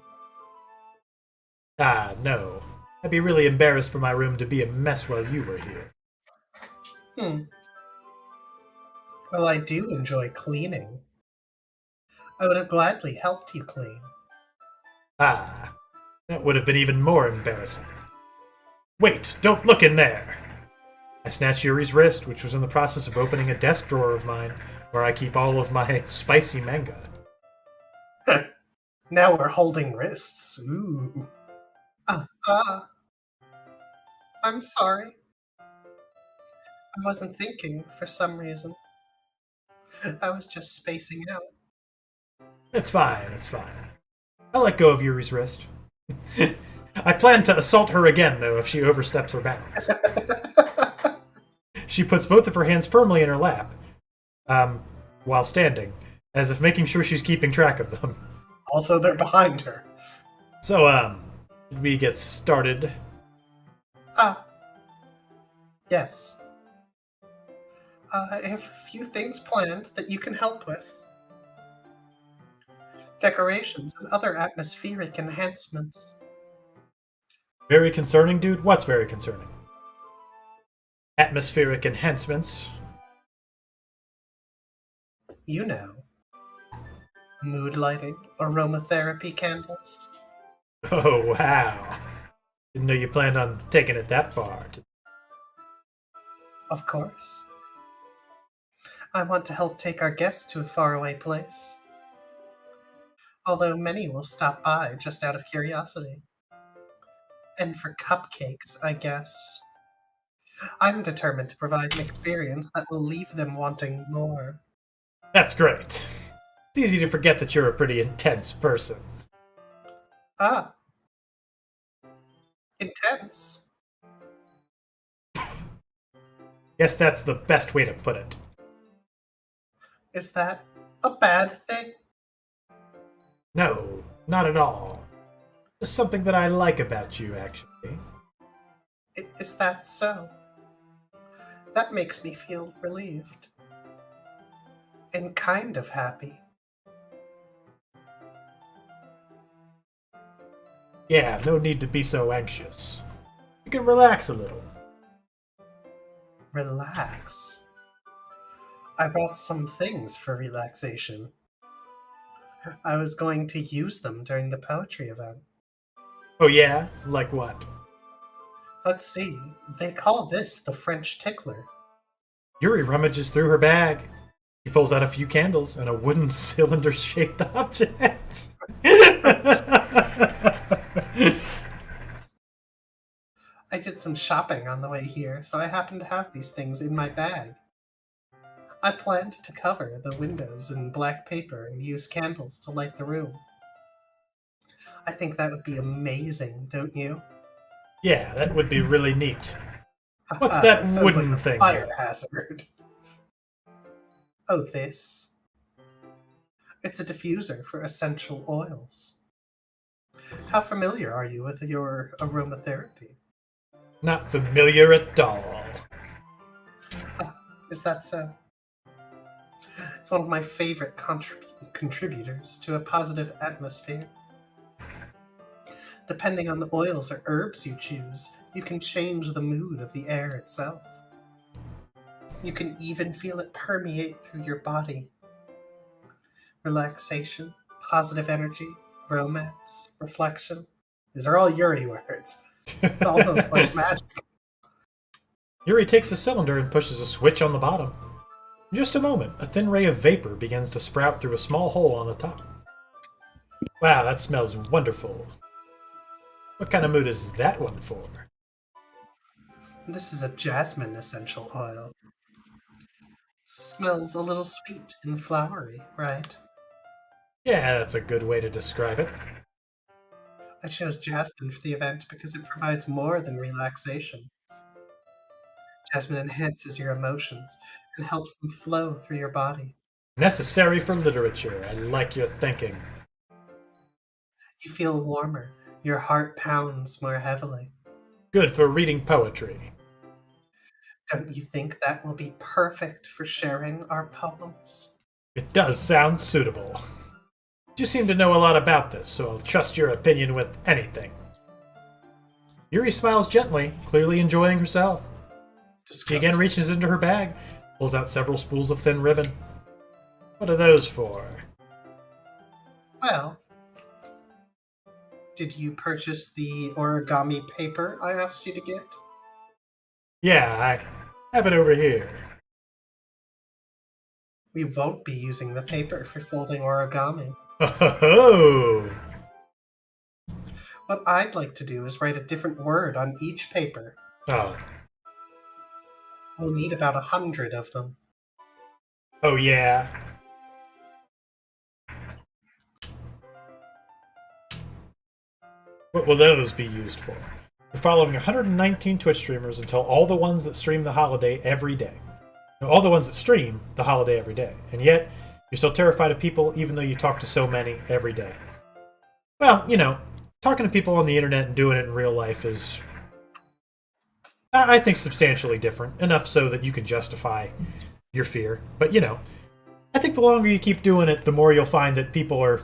S1: Ah, no. I'd be really embarrassed for my room to be a mess while you were here.
S2: Well, I do enjoy cleaning. I would have gladly helped you clean.
S1: Ah, that would have been even more embarrassing. Wait, don't look in there! I snatched Yuri's wrist, which was in the process of opening a desk drawer of mine, where I keep all of my spicy manga.
S2: Now we're holding wrists. Ooh. I'm sorry. I wasn't thinking for some reason. I was just spacing out.
S1: It's fine, it's fine. I let go of Yuri's wrist. I plan to assault her again, though, if she oversteps her bounds. She puts both of her hands firmly in her lap, while standing, as if making sure she's keeping track of them.
S2: Also, they're behind her.
S1: So, should we get started?
S2: Yes. I have a few things planned that you can help with. Decorations and other atmospheric enhancements.
S1: Very concerning, dude? What's very concerning? Atmospheric enhancements.
S2: You know. Mood lighting, aromatherapy candles.
S1: Oh, wow. Didn't know you planned on taking it that far.
S2: Of course. I want to help take our guests to a faraway place. Although many will stop by just out of curiosity. And for cupcakes, I guess. I'm determined to provide an experience that will leave them wanting more.
S1: That's great. It's easy to forget that you're a pretty intense person.
S2: Intense.
S1: Guess that's the best way to put it.
S2: Is that a bad thing?
S1: No, not at all. Just something that I like about you, actually.
S2: Is that so? That makes me feel relieved. And kind of happy.
S1: Yeah, no need to be so anxious. You can relax a little.
S2: Relax. I brought some things for relaxation. I was going to use them during the poetry event.
S1: Oh yeah? Like what?
S2: Let's see. They call this the French tickler.
S1: Yuri rummages through her bag. She pulls out a few candles and a wooden cylinder-shaped object.
S2: I did some shopping on the way here, so I happen to have these things in my bag. I planned to cover the windows in black paper and use candles to light the room. I think that would be amazing, don't you?
S1: Yeah, that would be really neat. What's that
S2: Sounds
S1: wooden
S2: like a
S1: thing
S2: fire
S1: there?
S2: hazard. Oh, this. It's a diffuser for essential oils. How familiar are you with your aromatherapy?
S1: Not familiar at all.
S2: Is that so? It's one of my favorite contributors to a positive atmosphere. Depending on the oils or herbs you choose, you can change the mood of the air itself. You can even feel it permeate through your body. Relaxation, positive energy, romance, reflection. These are all Yuri words. It's almost like magic.
S1: Yuri takes the cylinder and pushes a switch on the bottom. In just a moment, a thin ray of vapor begins to sprout through a small hole on the top. Wow, that smells wonderful. What kind of mood is that one for?
S2: This is a jasmine essential oil. Smells a little sweet and flowery, right?
S1: Yeah, that's a good way to describe it.
S2: I chose jasmine for the event because it provides more than relaxation. Jasmine enhances your emotions and helps them flow through your body.
S1: Necessary for literature. I like your thinking.
S2: You feel warmer. Your heart pounds more heavily.
S1: Good for reading poetry.
S2: Don't you think that will be perfect for sharing our poems?
S1: It does sound suitable. You seem to know a lot about this, so I'll trust your opinion with anything. Yuri smiles gently, clearly enjoying herself. She
S2: Disgusting.
S1: again reaches into her bag, pulls out several spools of thin ribbon. What are those for?
S2: Well, did you purchase the origami paper I asked you to get?
S1: Yeah, I have it over here.
S2: We won't be using the paper for folding origami.
S1: Oh!
S2: What I'd like to do is write a different word on each paper.
S1: Oh.
S2: We'll need about 100 of them.
S1: Oh, yeah. What will those be used for? We're following 119 Twitch streamers until all the ones that stream the holiday every day. No, all the ones that stream the holiday every day. And yet, you're still terrified of people even though you talk to so many every day. Well, you know, talking to people on the internet and doing it in real life is, I think, substantially different. Enough so that you can justify your fear. But, you know, I think the longer you keep doing it, the more you'll find that people are,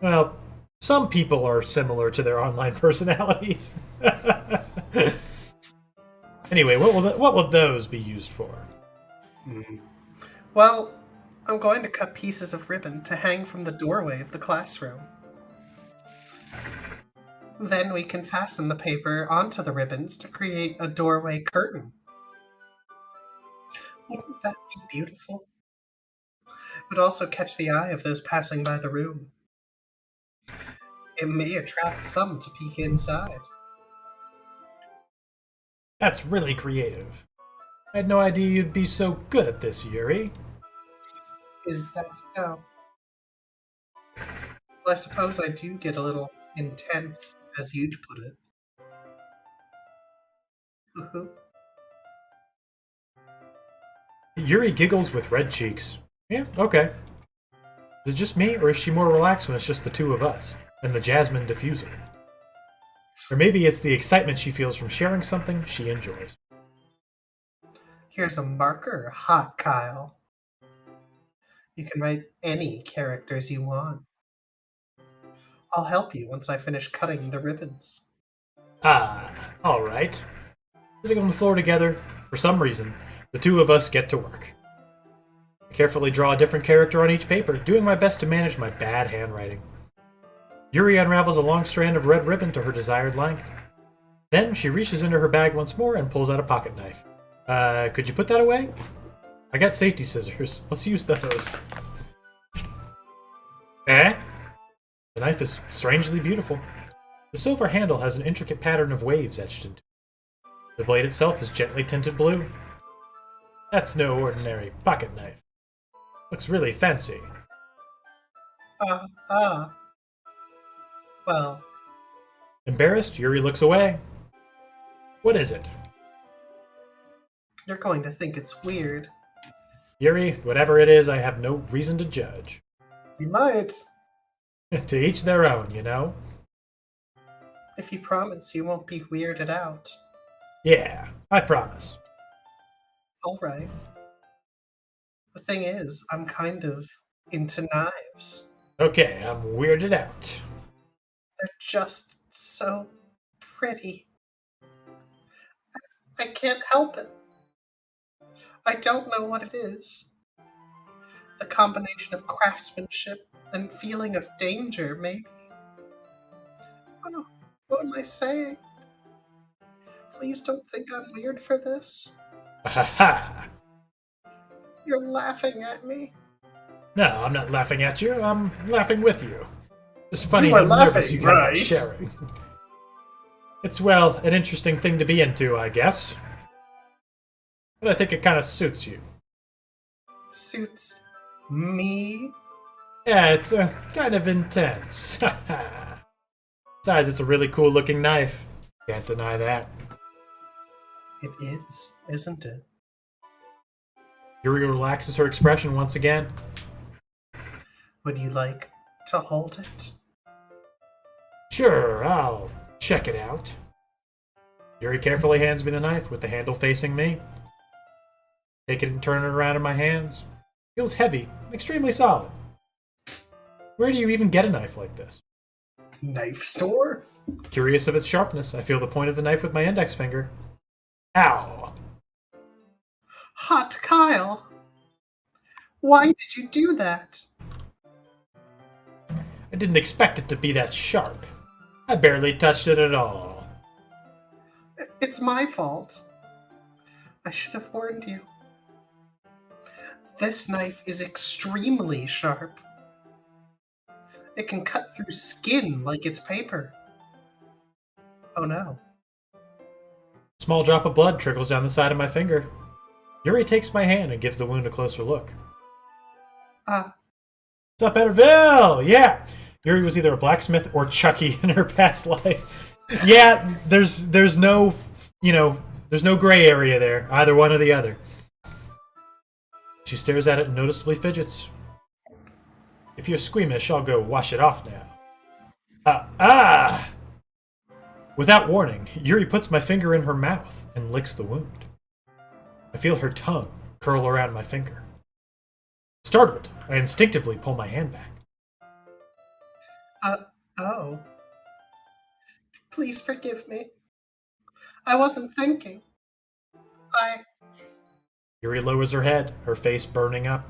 S1: well, some people are similar to their online personalities. Anyway, what will those be used for?
S2: Well, I'm going to cut pieces of ribbon to hang from the doorway of the classroom. Then we can fasten the paper onto the ribbons to create a doorway curtain. Wouldn't that be beautiful? It would also catch the eye of those passing by the room. It may attract some to peek inside.
S1: That's really creative. I had no idea you'd be so good at this, Yuri.
S2: Is that so? Well, I suppose I do get a little intense, as you'd put it. Woohoo.
S1: Yuri giggles with red cheeks. Yeah, okay. Is it just me, or is she more relaxed when it's just the two of us, and the jasmine diffuser? Or maybe it's the excitement she feels from sharing something she enjoys.
S2: Here's a marker, Hot Kyle. You can write any characters you want. I'll help you once I finish cutting the ribbons.
S1: Ah, alright. Sitting on the floor together, for some reason, the two of us get to work. I carefully draw a different character on each paper, doing my best to manage my bad handwriting. Yuri unravels a long strand of red ribbon to her desired length. Then she reaches into her bag once more and pulls out a pocket knife. Could you put that away? I got safety scissors. Let's use those. Eh? The knife is strangely beautiful. The silver handle has an intricate pattern of waves etched into it. The blade itself is gently tinted blue. That's no ordinary pocket knife. Looks really fancy.
S2: Well,
S1: Embarrassed, Yuri looks away. What is it?
S2: you're going to think it's weird.
S1: Yuri, whatever it is, I have no reason to judge.
S2: You might,
S1: To each their own, you know?
S2: if you promise you won't be weirded out.
S1: Yeah, I promise.
S2: Alright. The thing is, I'm kind of into knives.
S1: Okay, I'm weirded out.
S2: They're just so pretty. I can't help it. I don't know what it is. The combination of craftsmanship and feeling of danger, maybe. Oh, what am I saying? Please don't think I'm weird for this.
S1: Ha ha!
S2: You're laughing at me.
S1: No, I'm not laughing at you. I'm laughing with you. It's funny
S2: You
S1: how
S2: are
S1: nervous
S2: laughing,
S1: you get about
S2: right?
S1: sharing. It's, well, an interesting thing to be into, I guess. But I think it kind of suits you.
S2: Suits me?
S1: Yeah, it's kind of intense. Besides, it's a really cool looking knife. Can't deny that.
S2: It is, isn't it?
S1: Yuri relaxes her expression once again.
S2: Would you like to hold it?
S1: Sure, I'll check it out. Yuri carefully hands me the knife with the handle facing me. Take it and turn it around in my hands. Feels heavy and extremely solid. Where do you even get a knife like this?
S2: Knife store?
S1: Curious of its sharpness, I feel the point of the knife with my index finger. Ow!
S2: Hot Kyle! Why did you do that?
S1: I didn't expect it to be that sharp. I barely touched it at all.
S2: It's my fault. I should have warned you. This knife is extremely sharp. It can cut through skin like it's paper. Oh no.
S1: A small drop of blood trickles down the side of my finger. Yuri takes my hand and gives the wound a closer look.
S2: Ah,
S1: What's up, Ederville? Yeah! Yuri was either a blacksmith or Chucky in her past life. Yeah, there's no, there's no gray area there. Either one or the other. She stares at it and noticeably fidgets. If you're squeamish, I'll go wash it off now. Without warning, Yuri puts my finger in her mouth and licks the wound. I feel her tongue curl around my finger. Startled, I instinctively pull my hand back.
S2: oh. Please forgive me. I wasn't thinking.
S1: Yuri lowers her head, her face burning up.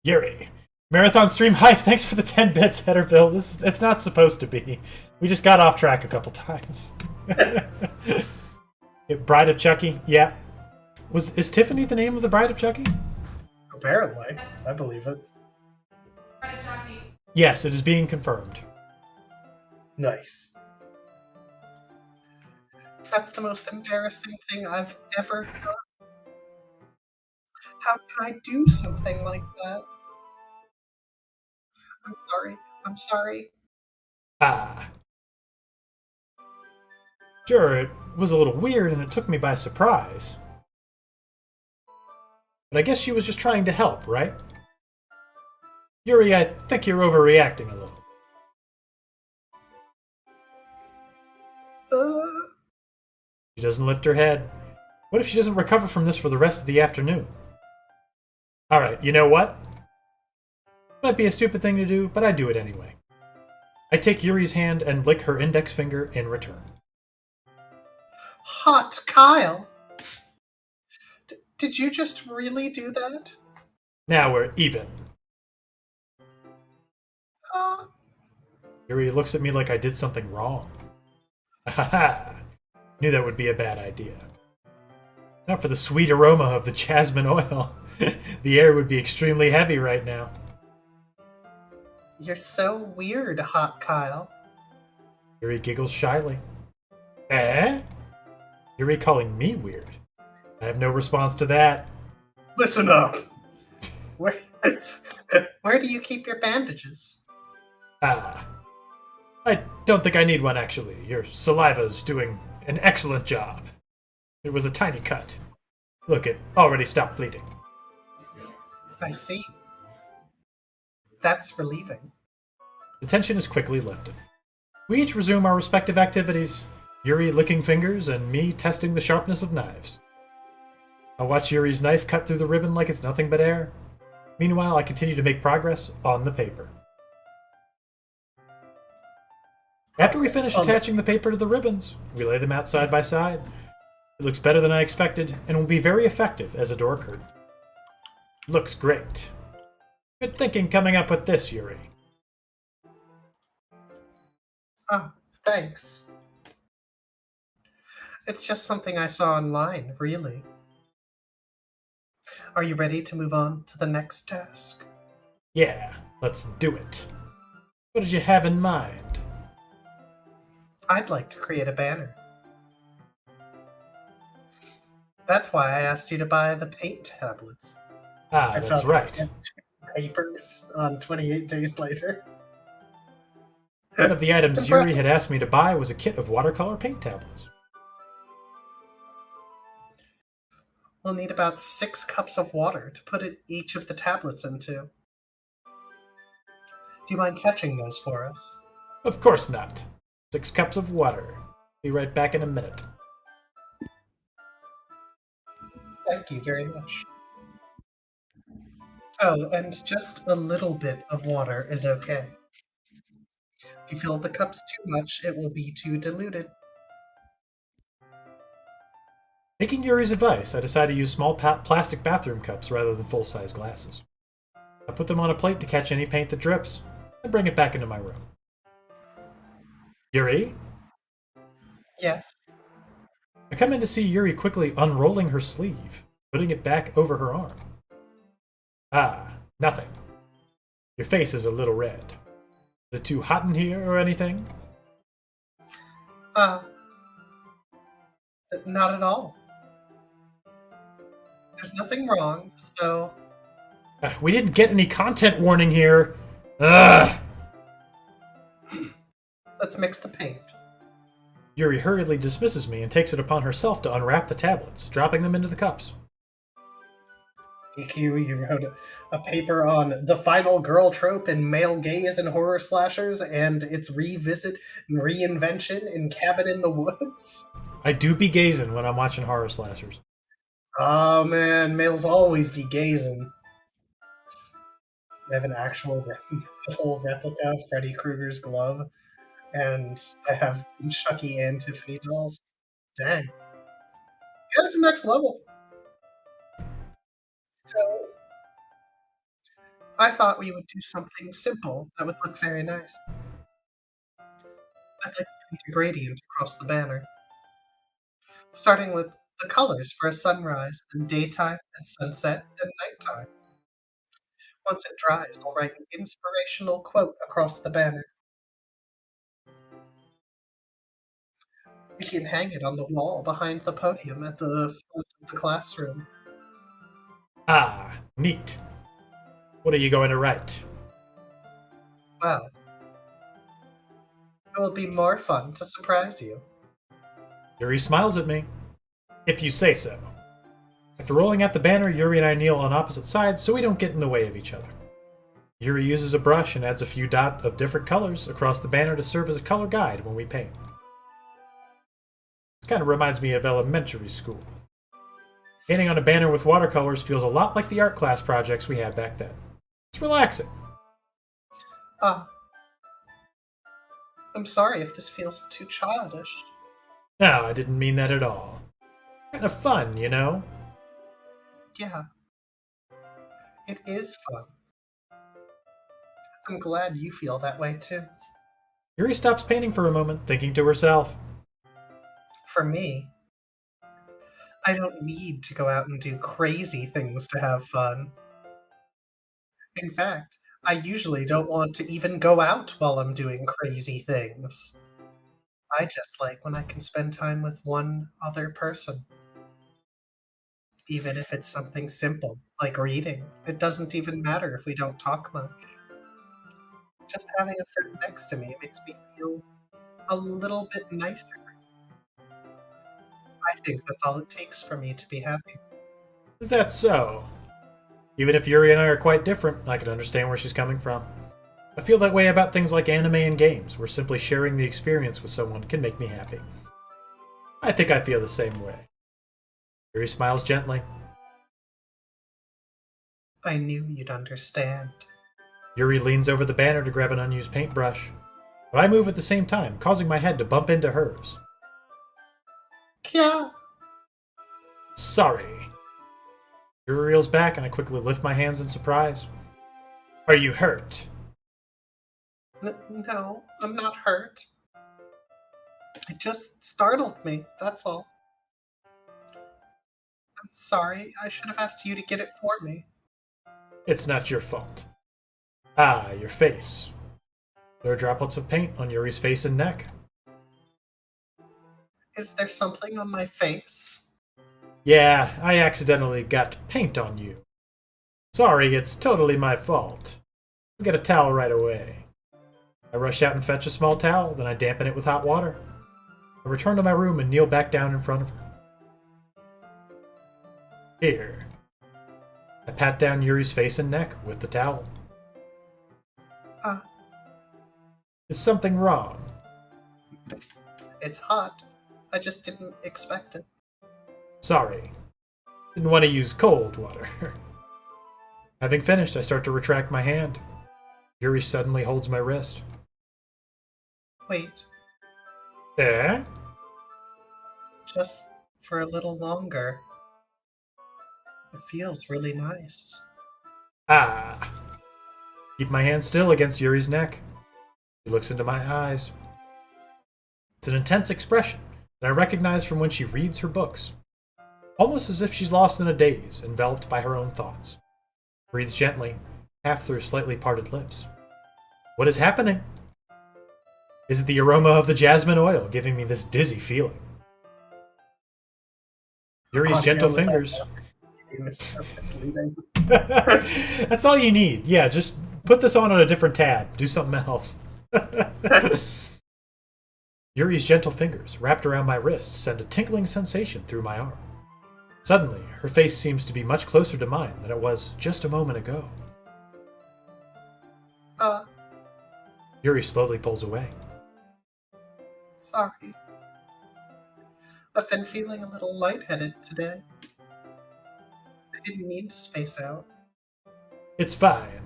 S1: Yuri. Marathon stream hype, thanks for the 10 bits, Ederville. It's not supposed to be. We just got off track a couple times. Bride of Chucky, yeah. Is Tiffany the name of the Bride of Chucky?
S2: Apparently. I believe it.
S1: Yes, it is being confirmed.
S2: Nice. That's the most embarrassing thing I've ever done. How can I do something like that? I'm sorry. I'm sorry.
S1: Sure, it was a little weird and it took me by surprise. But I guess she was just trying to help, right? Yuri, I think you're overreacting a little. She doesn't lift her head. What if she doesn't recover from this for the rest of the afternoon? Alright, you know what? Might be a stupid thing to do, but I do it anyway. I take Yuri's hand and lick her index finger in return.
S2: Hot Kyle! Did you just really do that?
S1: Now we're even. Yuri looks at me like I did something wrong. Haha! Knew that would be a bad idea. Not for the sweet aroma of the jasmine oil. The air would be extremely heavy right now.
S2: You're so weird, Hot Kyle.
S1: Yuri giggles shyly. Eh? Yuri calling me weird? I have no response to that.
S2: Listen up! Where do you keep your bandages?
S1: I don't think I need one, actually. Your saliva's doing an excellent job. It was a tiny cut. Look, it already stopped bleeding.
S2: I see. That's relieving.
S1: The tension is quickly lifted. We each resume our respective activities. Yuri licking fingers and me testing the sharpness of knives. I watch Yuri's knife cut through the ribbon like it's nothing but air. Meanwhile, I continue to make progress on the paper. After we finish attaching the paper to the ribbons, we lay them out side by side. It looks better than I expected, and will be very effective as a door curtain. Looks great. Good thinking coming up with this, Yuri.
S2: Thanks. It's just something I saw online, really. Are you ready to move on to the next task?
S1: Yeah, Let's do it. What did you have in mind?
S2: I'd like to create a banner. That's why I asked you to buy the paint tablets.
S1: Ah,
S2: I
S1: that's
S2: found
S1: right.
S2: the papers on 28 days later.
S1: One of the items Yuri
S2: Impressive.
S1: had asked me to buy was a kit of watercolor paint tablets.
S2: We'll need about 6 cups of water to put each of the tablets into. Do you mind fetching those for us?
S1: Of course not. 6 cups of water. Be right back in a minute.
S2: Thank you very much. Oh, and just a little bit of water is okay. If you fill the cups too much, it will be too diluted.
S1: Taking Yuri's advice, I decided to use small plastic bathroom cups rather than full-size glasses. I put them on a plate to catch any paint that drips, and bring it back into my room. Yuri?
S2: Yes.
S1: I come in to see Yuri quickly unrolling her sleeve, putting it back over her arm. Ah, nothing. Your face is a little red. Is it too hot in here or anything?
S2: Not at all. There's nothing wrong, so
S1: We didn't get any content warning here. Ugh!
S2: let's mix the paint.
S1: Yuri hurriedly dismisses me and takes it upon herself to unwrap the tablets, dropping them into the cups.
S2: DQ, you wrote a paper on the final girl trope in male gaze in horror slashers and its revisit and reinvention in Cabin in the Woods.
S1: I do be gazing when I'm watching horror slashers.
S2: Oh man, males always be gazing. I have an actual metal replica of Freddy Krueger's glove, and I have Chucky and Tiffany dolls. Dang. Get to the next level. So, I thought we would do something simple that would look very nice. I'd like to paint a gradient across the banner, starting with the colors for a sunrise, then daytime, and sunset, and nighttime. Once it dries, I'll write an inspirational quote across the banner. We can hang it on the wall behind the podium at the front of the classroom.
S1: Ah, neat. What are you going to write?
S2: Well, it will be more fun to surprise you.
S1: Yuri smiles at me. If you say so. After rolling out the banner, Yuri and I kneel on opposite sides so we don't get in the way of each other. Yuri uses a brush and adds a few dots of different colors across the banner to serve as a color guide when we paint. This kind of reminds me of elementary school. Painting on a banner with watercolors feels a lot like the art class projects we had back then. It's relaxing.
S2: I'm sorry if this feels too childish.
S1: No, I didn't mean that at all. Kind of fun, you know?
S2: Yeah, it is fun. I'm glad you feel that way too.
S1: Yuri stops painting for a moment, thinking to herself.
S2: For me, I don't need to go out and do crazy things to have fun. In fact, I usually don't want to even go out while I'm doing crazy things. I just like when I can spend time with one other person. Even if it's something simple, like reading. It doesn't even matter if we don't talk much. Just having a friend next to me makes me feel a little bit nicer. I think that's all it takes for me to be happy.
S1: Is that so? Even if Yuri and I are quite different, I can understand where she's coming from. I feel that way about things like anime and games, where simply sharing the experience with someone can make me happy. I think I feel the same way. Yuri smiles gently.
S2: I knew you'd understand.
S1: Yuri leans over the banner to grab an unused paintbrush, but I move at the same time, causing my head to bump into hers.
S2: Kya!
S1: Sorry. Yuri reels back and I quickly lift my hands in surprise. Are you hurt?
S2: No, I'm not hurt. It just startled me, that's all. I'm sorry, I should have asked you to get it for me.
S1: It's not your fault. Ah, your face. There are droplets of paint on Yuri's face and neck.
S2: Is there something on my face?
S1: Yeah, I accidentally got paint on you. Sorry, it's totally my fault. I'll get a towel right away. I rush out and fetch a small towel, then I dampen it with hot water. I return to my room and kneel back down in front of her. Here. I pat down Yuri's face and neck with the towel. Is something wrong?
S2: It's hot. I just didn't expect it.
S1: Sorry. Didn't want to use cold water. Having finished, I start to retract my hand. Yuri suddenly holds my wrist.
S2: Wait,
S1: Eh?
S2: just for a little longer. It feels really nice.
S1: Ah. Keep my hand still against Yuri's neck. She looks into my eyes. It's an intense expression that I recognize from when she reads her books. Almost as if she's lost in a daze, enveloped by her own thoughts. Breathes gently, half through slightly parted lips. What is happening? Is it the aroma of the jasmine oil giving me this dizzy feeling? Yuri's gentle fingers.
S2: Misleading.
S1: That's all you need. Yeah, just put this on a different tab. Do something else. Yuri's gentle fingers, wrapped around my wrist, send a tinkling sensation through my arm. Suddenly, her face seems to be much closer to mine than it was just a moment ago. Yuri slowly pulls away.
S2: Sorry. I've been feeling a little lightheaded today. I didn't mean to space out.
S1: It's fine.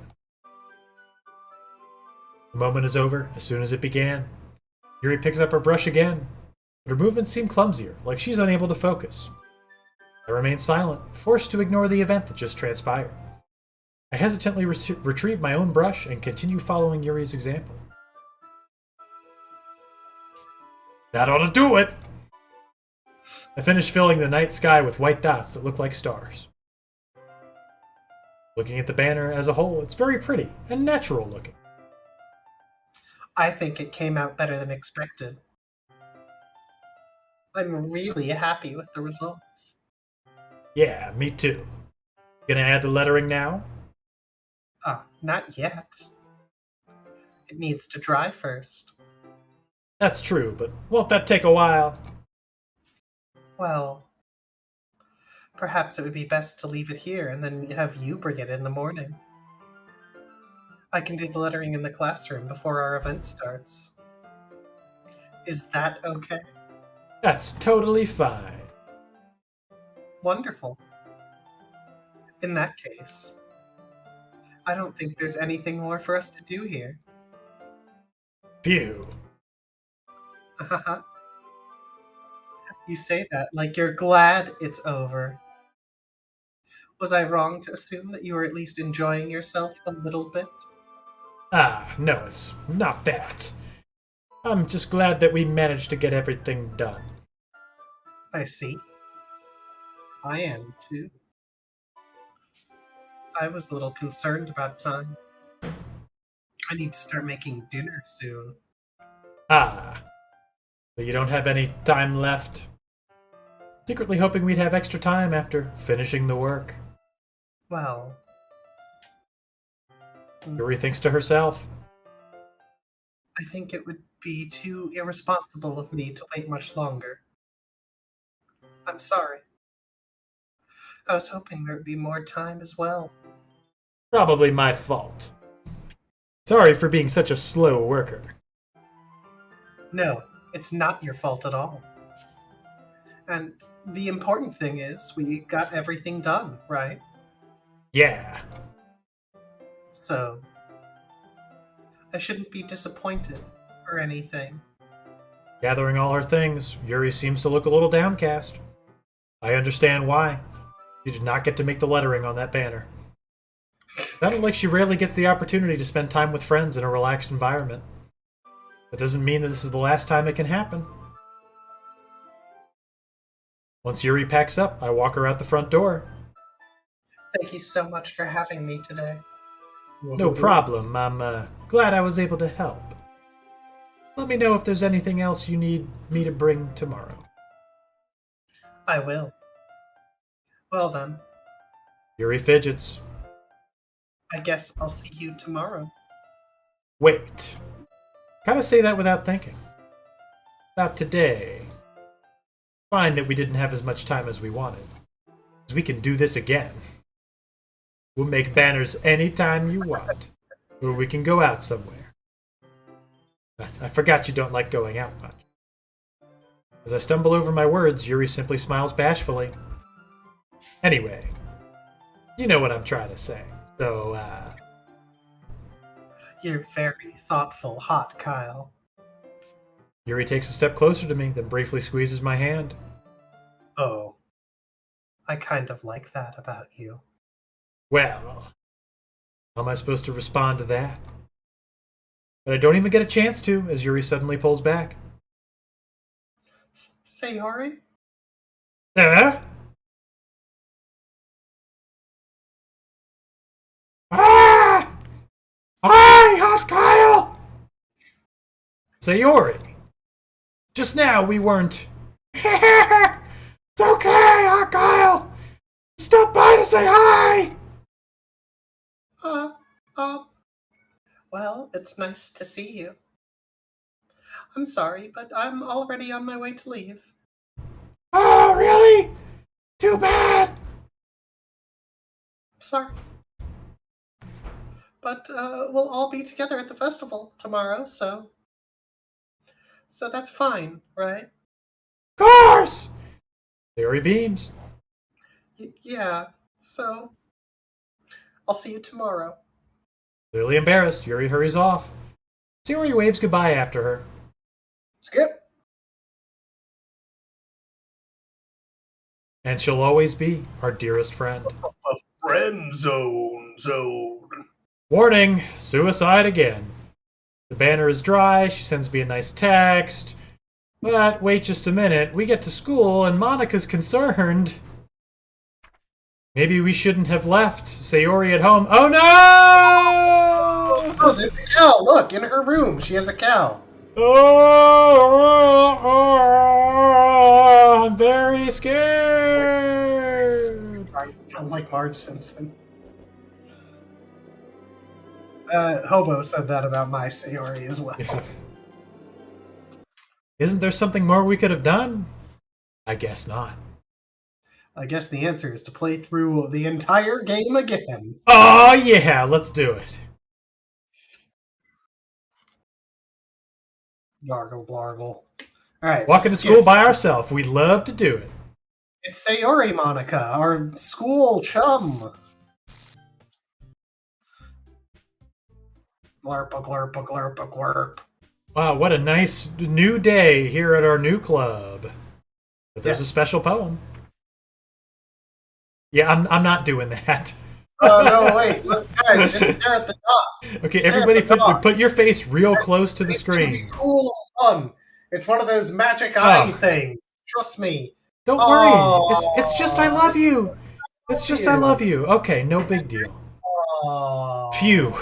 S1: The moment is over as soon as it began. Yuri picks up her brush again, but her movements seem clumsier, like she's unable to focus. I remain silent, forced to ignore the event that just transpired. I hesitantly retrieve my own brush and continue following Yuri's example. That ought to do it! I finish filling the night sky with white dots that look like stars. Looking at the banner as a whole, it's very pretty and natural looking.
S2: I think it came out better than expected. I'm really happy with the results.
S1: Yeah, me too. Gonna add the lettering now?
S2: Not yet. It needs to dry first.
S1: That's true, but won't that take a while?
S2: Well, perhaps it would be best to leave it here and then have you bring it in the morning. I can do the lettering in the classroom before our event starts. Is that okay?
S1: That's totally fine.
S2: Wonderful. In that case, I don't think there's anything more for us to do here.
S1: Phew.
S2: You say that like you're glad it's over. Was I wrong to assume that you were at least enjoying yourself a little bit?
S1: Ah, no, it's not that. I'm just glad that we managed to get everything done.
S2: I see. I am, too. I was a little concerned about time. I need to start making dinner soon.
S1: Ah, so you don't have any time left? Secretly hoping we'd have extra time after finishing the work.
S2: Well...
S1: Yuri thinks to herself.
S2: I think it would be too irresponsible of me to wait much longer. I'm sorry. I was hoping there would be more time as well.
S1: Probably my fault. Sorry for being such a slow worker.
S2: No, it's not your fault at all. And the important thing is, we got everything done, right?
S1: Yeah.
S2: So, I shouldn't be disappointed or anything.
S1: Gathering all her things, Yuri seems to look a little downcast. I understand why. She did not get to make the lettering on that banner. Sounded like she rarely gets the opportunity to spend time with friends in a relaxed environment. That doesn't mean that this is the last time it can happen. Once Yuri packs up, I walk her out the front door.
S2: Thank you so much for having me today.
S1: No problem. I'm glad I was able to help. Let me know if there's anything else you need me to bring tomorrow.
S2: I will. Well then,
S1: Yuri fidgets.
S2: I guess I'll see you tomorrow.
S1: Wait. Kind of say that without thinking. About today. Fine that we didn't have as much time as we wanted. Because we can do this again. We'll make banners anytime you want. Or we can go out somewhere. I forgot you don't like going out much. As I stumble over my words, Yuri simply smiles bashfully. Anyway, you know what I'm trying to say. So,
S2: You're very thoughtful, Hot Kyle.
S1: Yuri takes a step closer to me, then briefly squeezes my hand.
S2: Oh, I kind of like that about you.
S1: Well, how am I supposed to respond to that? But I don't even get a chance to, as Yuri suddenly pulls back.
S2: Sayori?
S1: Ah! Hi, Hot Kyle! Sayori! Just now we weren't... It's okay, Hot Kyle! Stop by to say hi!
S2: Well, it's nice to see you. I'm sorry, but I'm already on my way to leave.
S1: Oh, really? Too bad!
S2: Sorry. But, we'll all be together at the festival tomorrow, so... So that's fine, right?
S1: Of course! Sayori beams.
S2: Yeah, so... I'll see you tomorrow.
S1: Clearly embarrassed, Yuri hurries off. Sayori waves goodbye after her.
S2: Skip!
S1: And she'll always be our dearest friend.
S2: A friend zone.
S1: Warning! Suicide again. The banner is dry, she sends me a nice text. But wait just a minute, we get to school and Monika's concerned. Maybe we shouldn't have left Sayori at home. Oh no!
S2: Oh, there's a cow! Look, in her room, she has a cow.
S1: Oh, I'm very scared.
S2: I sound like Marge Simpson. Hobo said that about my Sayori as well.
S1: Yeah. Isn't there something more we could have done? I guess not.
S2: I guess the answer is to play through the entire game again.
S1: Oh yeah, let's do it.
S2: Blargle, blargle. Alright.
S1: Walking to school by ourselves. We love to do it.
S2: It's Sayori Monica, our school chum. Glurpa, glurpa, glurpa, glurp.
S1: Wow, what a nice new day here at our new club. But there's a
S2: Yes.
S1: special poem. Yeah, I'm not doing that.
S2: Oh, no, wait. Look, guys, just stare at the dot.
S1: Okay,
S2: Stare at
S1: everybody
S2: the dot.
S1: put your face real close to the
S2: It's gonna be
S1: screen.
S2: cool and fun. It's one of those magic eye things. Trust me.
S1: Don't
S2: Oh.
S1: worry. It's just I love you. It's just I love you. Okay, no big deal.
S2: Aww.
S1: Phew.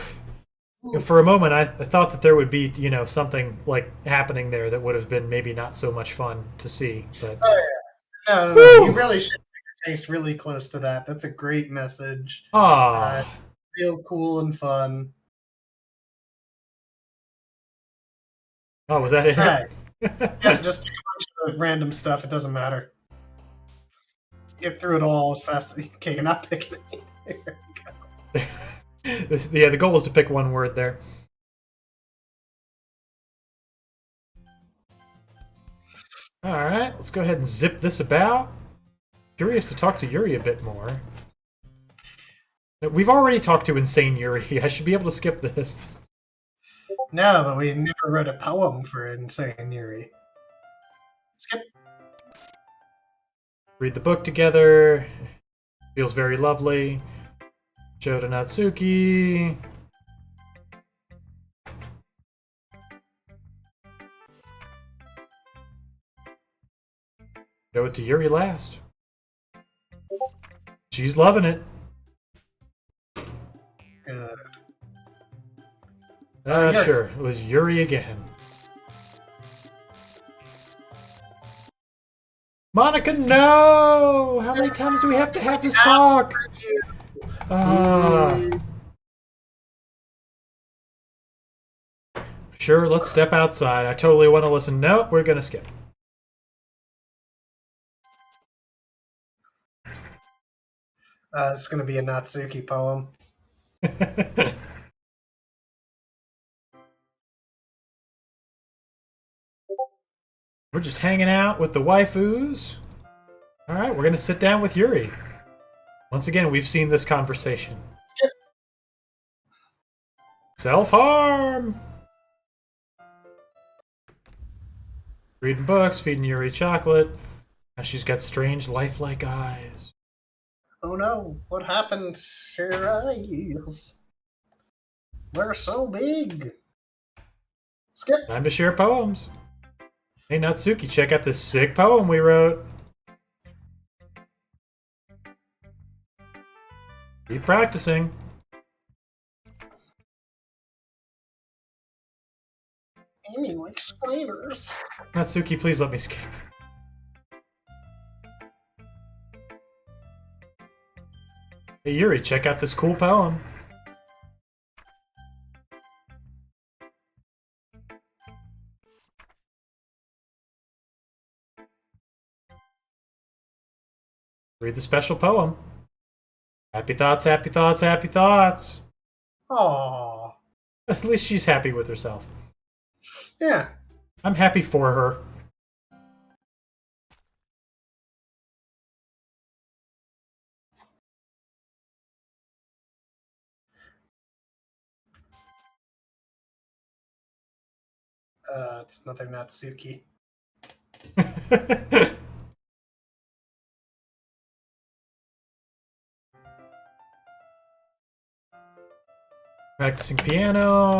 S1: You know, for a moment, I thought that there would be, something like happening there that would have been maybe not so much fun to see. But
S2: Oh, yeah. No.
S1: Woo!
S2: You really should put your face really close to that. That's a great message.
S1: ah,
S2: Real cool and fun.
S1: oh, was that it?
S2: Alright. Yeah, just pick a bunch of random stuff. It doesn't matter. Get through it all as fast as... Okay, you're not picking it.
S1: Yeah, the goal is to pick one word there. Alright, let's go ahead and zip this about. Curious to talk to Yuri a bit more. We've already talked to Insane Yuri. I should be able to skip this.
S2: No, but we never wrote a poem for Insane Yuri. Skip.
S1: Read the book together. Feels very lovely. Shoto Natsuki. Show it to Yuri last. She's loving it.
S2: Good. Yuri.
S1: Sure. It was Yuri again. Monica, no! How many times do we have to have this talk? Sure, let's step outside. I totally want to listen. Nope, we're gonna skip.
S2: It's gonna be a Natsuki poem.
S1: We're just hanging out with the waifus. Alright, we're gonna sit down with Yuri. Once again, we've seen this conversation. Self-harm! Reading books, feeding Yuri chocolate. Now she's got strange, lifelike eyes.
S2: Oh no, what happened to your eyes? They're so big. Skip.
S1: Time to share poems. Hey, Natsuki, check out this sick poem we wrote. Keep practicing.
S2: Amy likes spiders.
S1: Natsuki, please let me skip. Hey, Yuri, check out this cool poem. Read the special poem. Happy thoughts, happy thoughts, happy thoughts.
S2: Aww.
S1: At least she's happy with herself.
S2: Yeah.
S1: I'm happy for her.
S2: It's another Natsuki.
S1: Practicing piano.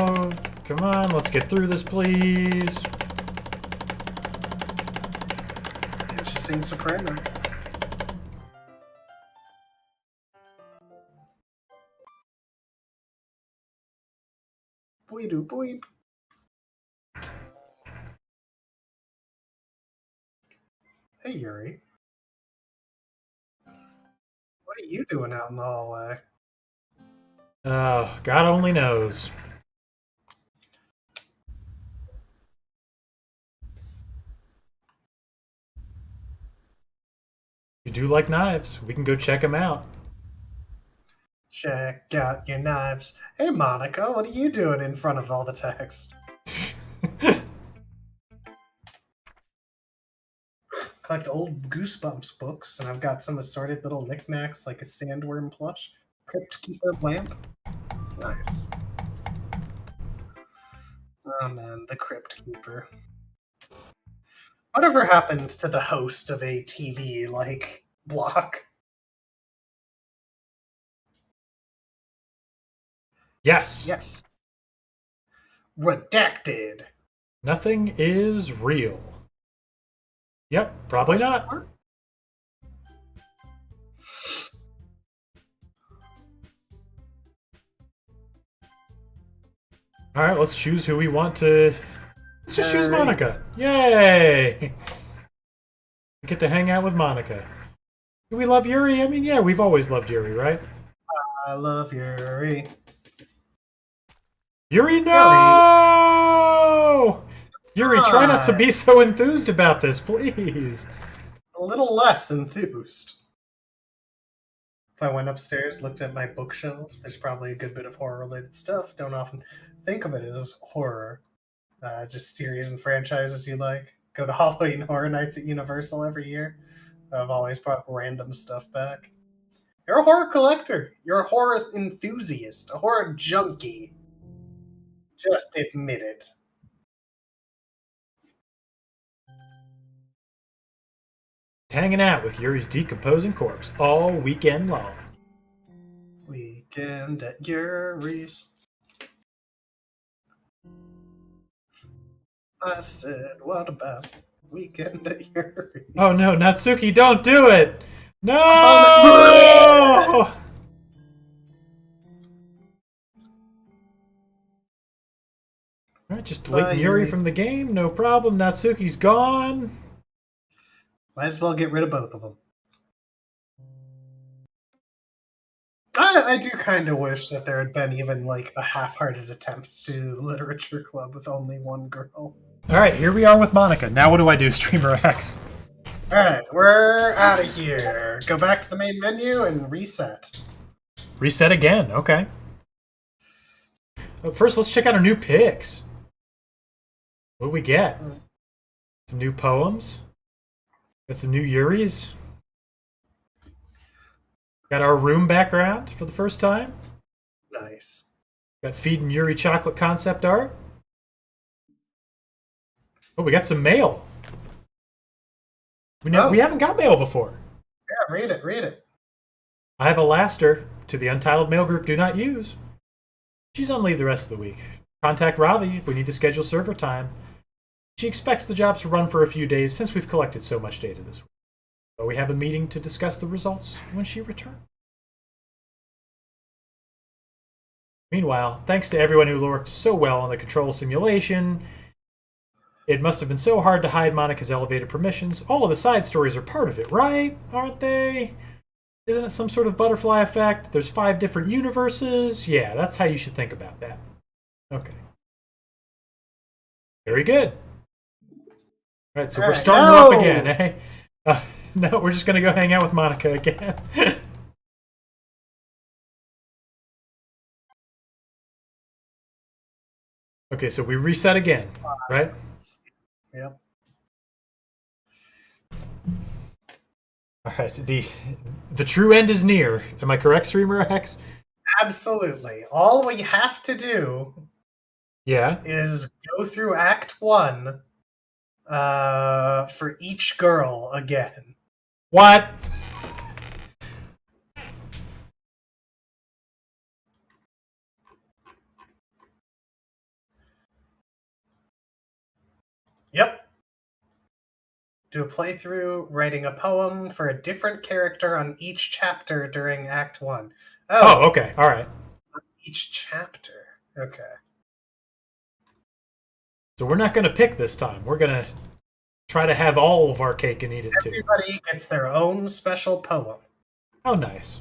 S1: Come on, let's get through this, please.
S2: And she sings soprano. Boy-doo boy. Hey, Yuri. What are you doing out in the hallway?
S1: Oh, God only knows. You do like knives. We can go check them out.
S2: Check out your knives. Hey, Monica, what are you doing in front of all the text? Collect old Goosebumps books, and I've got some assorted little knickknacks like a sandworm plush, Crypt Keeper lamp. Nice. Oh man, the Crypt Keeper. Whatever happened to the host of a TV like block?
S1: Yes.
S2: Yes. Redacted.
S1: Nothing is real. Yep, probably not. Alright, let's choose who we want to... Let's just choose Monica. Yay! We get to hang out with Monica. Do we love Yuri? I mean, yeah, we've always loved Yuri, right?
S2: I love Yuri.
S1: Yuri, no! Yuri, try not to be so enthused about this, please.
S2: A little less enthused. If I went upstairs, looked at my bookshelves, there's probably a good bit of horror-related stuff. Don't often think of it as horror. Just series and franchises you like. Go to Halloween Horror Nights at Universal every year. I've always brought random stuff back. You're a horror collector. You're a horror enthusiast. A horror junkie. Just admit it.
S1: Hanging out with Yuri's decomposing corpse all weekend long.
S2: Weekend at Yuri's. I said, what about weekend at Yuri's?
S1: Oh no, Natsuki, don't do it! No! All right, just deleting Yuri from the game. No problem. Natsuki's gone.
S2: Might as well get rid of both of them. I do kind of wish that there had been even like a half-hearted attempt to do the literature club with only one girl.
S1: All right, here we are with Monica. Now what do I do, Streamer X?
S2: All right, we're out of here. Go back to the main menu and reset.
S1: Reset again. Okay. First, let's check out our new picks. What do we get? Some new poems. Got some new Yuris. Got our room background for the first time.
S2: Nice.
S1: Got feeding Yuri chocolate concept art. Oh, we got some mail. We haven't got mail before.
S2: Yeah, read it.
S1: I have a laster to the Untitled Mail Group do not use. She's on leave the rest of the week. Contact Ravi if we need to schedule server time. She expects the job to run for a few days since we've collected so much data this week. But we have a meeting to discuss the results when she returns. Meanwhile, thanks to everyone who worked so well on the control simulation, it must have been so hard to hide Monica's elevated permissions. All of the side stories are part of it, right? Aren't they? Isn't it some sort of butterfly effect? There's 5 different universes. Yeah, that's how you should think about that. Okay. Very good. All right, so we're starting her up again, eh? No, we're just going to go hang out with Monica again. Okay, so we reset again, right?
S2: Yep.
S1: All right, the true end is near. Am I correct, Streamer X?
S2: Absolutely. All we have to do is go through Act 1 for each girl again.
S1: What?
S2: Yep. Do a playthrough, writing a poem for a different character on each chapter during Act 1.
S1: Oh, okay. All right.
S2: Each chapter. Okay.
S1: So we're not going to pick this time. We're going to try to have all of our cake and eat it too.
S2: Everybody gets their own special poem.
S1: Oh, nice.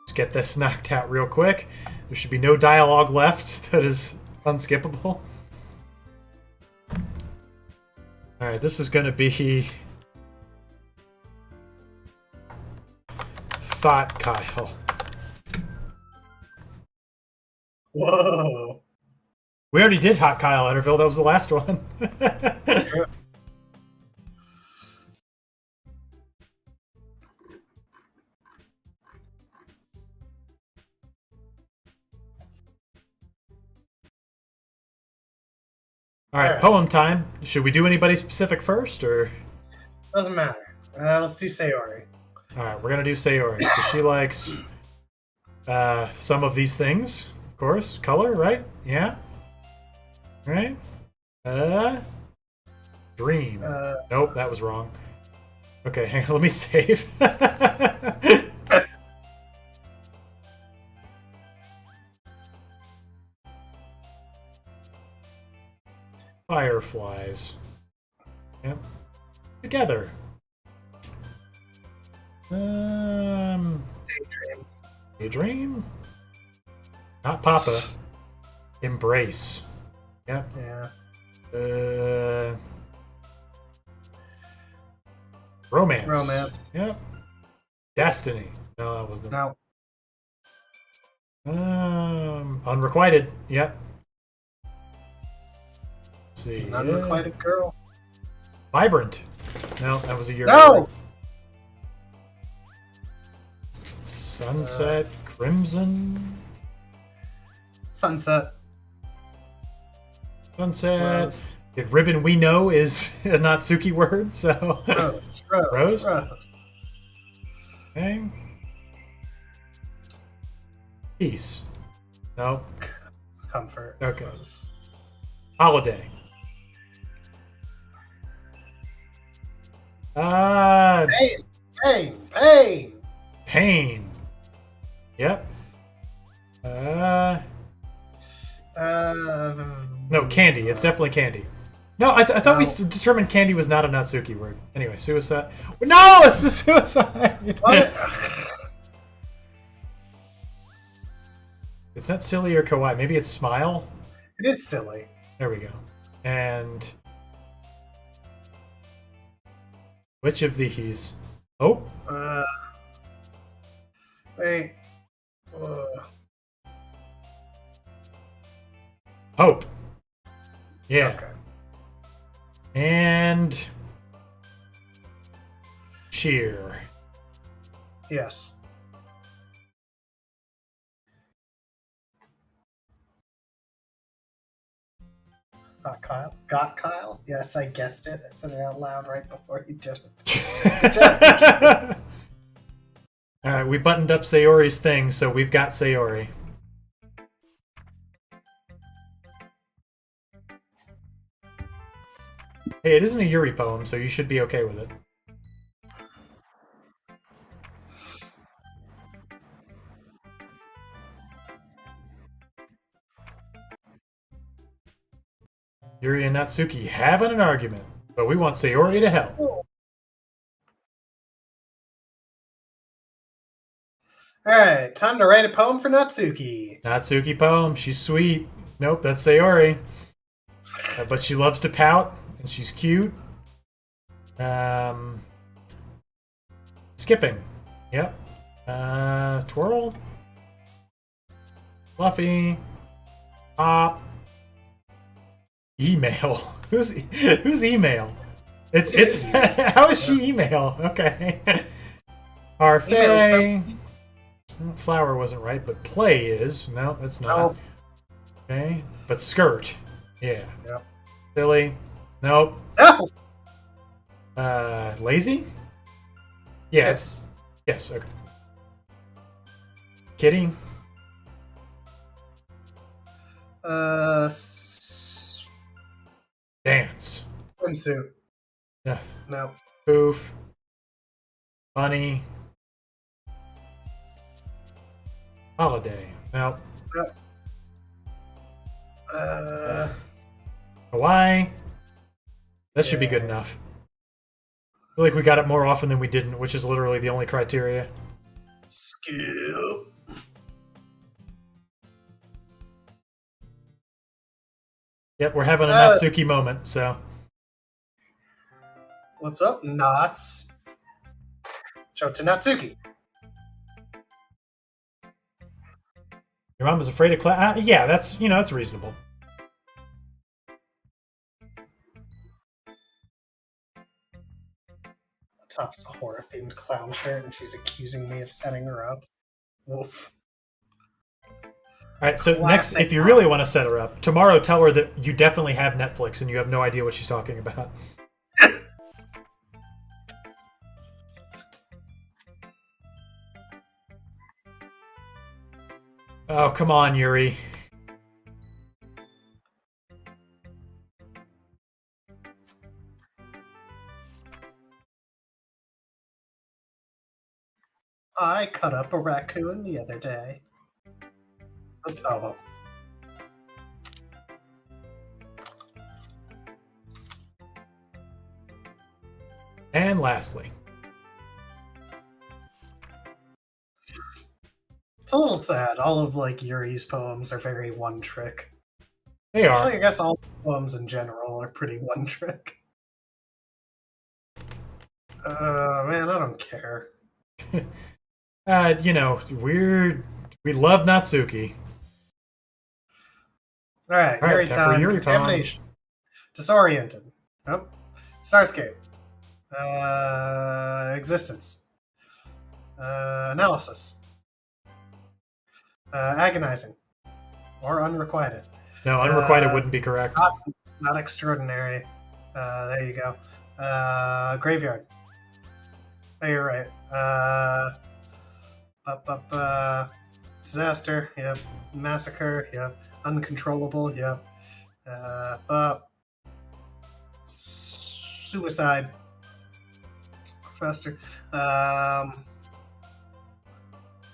S1: Let's get this knocked out real quick. There should be no dialogue left that is unskippable. Alright, this is going to be Thought Kyle.
S2: Whoa.
S1: We already did Hot Kyle Etterville. That was the last one. Alright, poem time. Should we do anybody specific first, or?
S2: Doesn't matter. Let's do Sayori.
S1: Alright, we're gonna do Sayori. So she likes some of these things, of course. Color, right? Yeah? Right? Dream. Nope, that was wrong. Okay, hang on, let me save. Fireflies. Yep. Together.
S2: Daydream.
S1: Daydream? Not Papa. Embrace. Yep.
S2: Yeah.
S1: Romance.
S2: Romance.
S1: Yep. Destiny. No, that was the.
S2: No.
S1: Unrequited. Yep. Let's see.
S2: She's an unrequited girl.
S1: Vibrant. No, that was a year
S2: No!
S1: ago. Sunset. Crimson.
S2: Sunset.
S1: Sunset. The ribbon we know is a Natsuki word, so.
S2: Rose.
S1: Okay. Peace. No.
S2: Comfort.
S1: Okay.
S2: Rose.
S1: Holiday.
S2: Pain.
S1: Pain. Yep. No, Candy. It's definitely Candy. No, I thought we determined Candy was not a Natsuki word. Anyway, suicide. No, it's the suicide.
S2: What?
S1: It's not silly or kawaii. Maybe it's smile.
S2: It is silly.
S1: There we go. And which of these? Oh,
S2: Wait.
S1: hope. Yeah.
S2: Okay.
S1: And cheer.
S2: Yes. Kyle? Got Kyle? Yes, I guessed it. I said it out loud right before you did it. Good job.
S1: Alright, we buttoned up Sayori's thing, so we've got Sayori. Hey, it isn't a Yuri poem, so you should be okay with it. Yuri and Natsuki having an argument, but we want Sayori to help.
S2: Alright, time to write a poem for Natsuki.
S1: Natsuki poem, she's sweet. Nope, that's Sayori. But she loves to pout, and she's cute. Skipping. Yep. Twirl. Fluffy. Pop. Email. Who's email? It's how is she email? Okay. Parfait. Flower wasn't right, but play is. No, that's not.
S2: Oh.
S1: Okay. But skirt. Yeah.
S2: Yep.
S1: Silly. Nope.
S2: No!
S1: Lazy? Yes. Yes, okay. Kitty? Dance.
S2: Swimsuit.
S1: No.
S2: No.
S1: Poof. Bunny. Holiday. Nope. Hawaii. That should be good enough. I feel like we got it more often than we didn't, which is literally the only criteria.
S2: Skip.
S1: Yep, we're having a Natsuki moment, so.
S2: What's up, Knots? Show to Natsuki.
S1: Your mom was afraid of class. Yeah, that's, that's reasonable.
S2: Top's a horror-themed clown shirt, and she's accusing me of setting her up. Woof.
S1: Alright, so next,
S2: Classic
S1: if you really want to set her up, tomorrow tell her that you definitely have Netflix and you have no idea what she's talking about. Oh, come on, Yuri.
S2: I cut up a raccoon the other day. Oh.
S1: And lastly.
S2: It's a little sad. All of Yuri's poems are very one trick.
S1: They are.
S2: Actually, I guess all poems in general are pretty one trick. Man, I don't care.
S1: We love Natsuki.
S2: Alright,
S1: All right,
S2: Yuri
S1: time for
S2: time.
S1: Yuri
S2: Contamination. Disoriented. Nope. Starscape. Existence. Analysis. Agonizing. Or unrequited.
S1: No, unrequited wouldn't be correct.
S2: Not extraordinary. There you go. Graveyard. Oh, you're right. Disaster. Yep. Massacre. Yep. Uncontrollable. Yep. Suicide. Faster.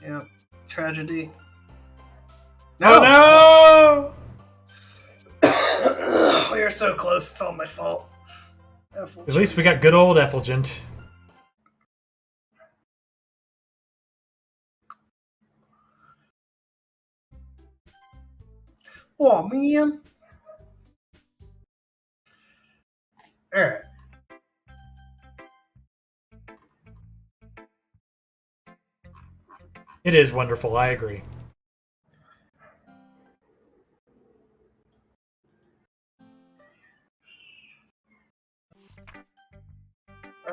S2: Yep. Tragedy.
S1: Oh no!
S2: we were so close. It's all my fault.
S1: At least we got good old Effulgent.
S2: Oh, man. Alright.
S1: It is wonderful, I agree.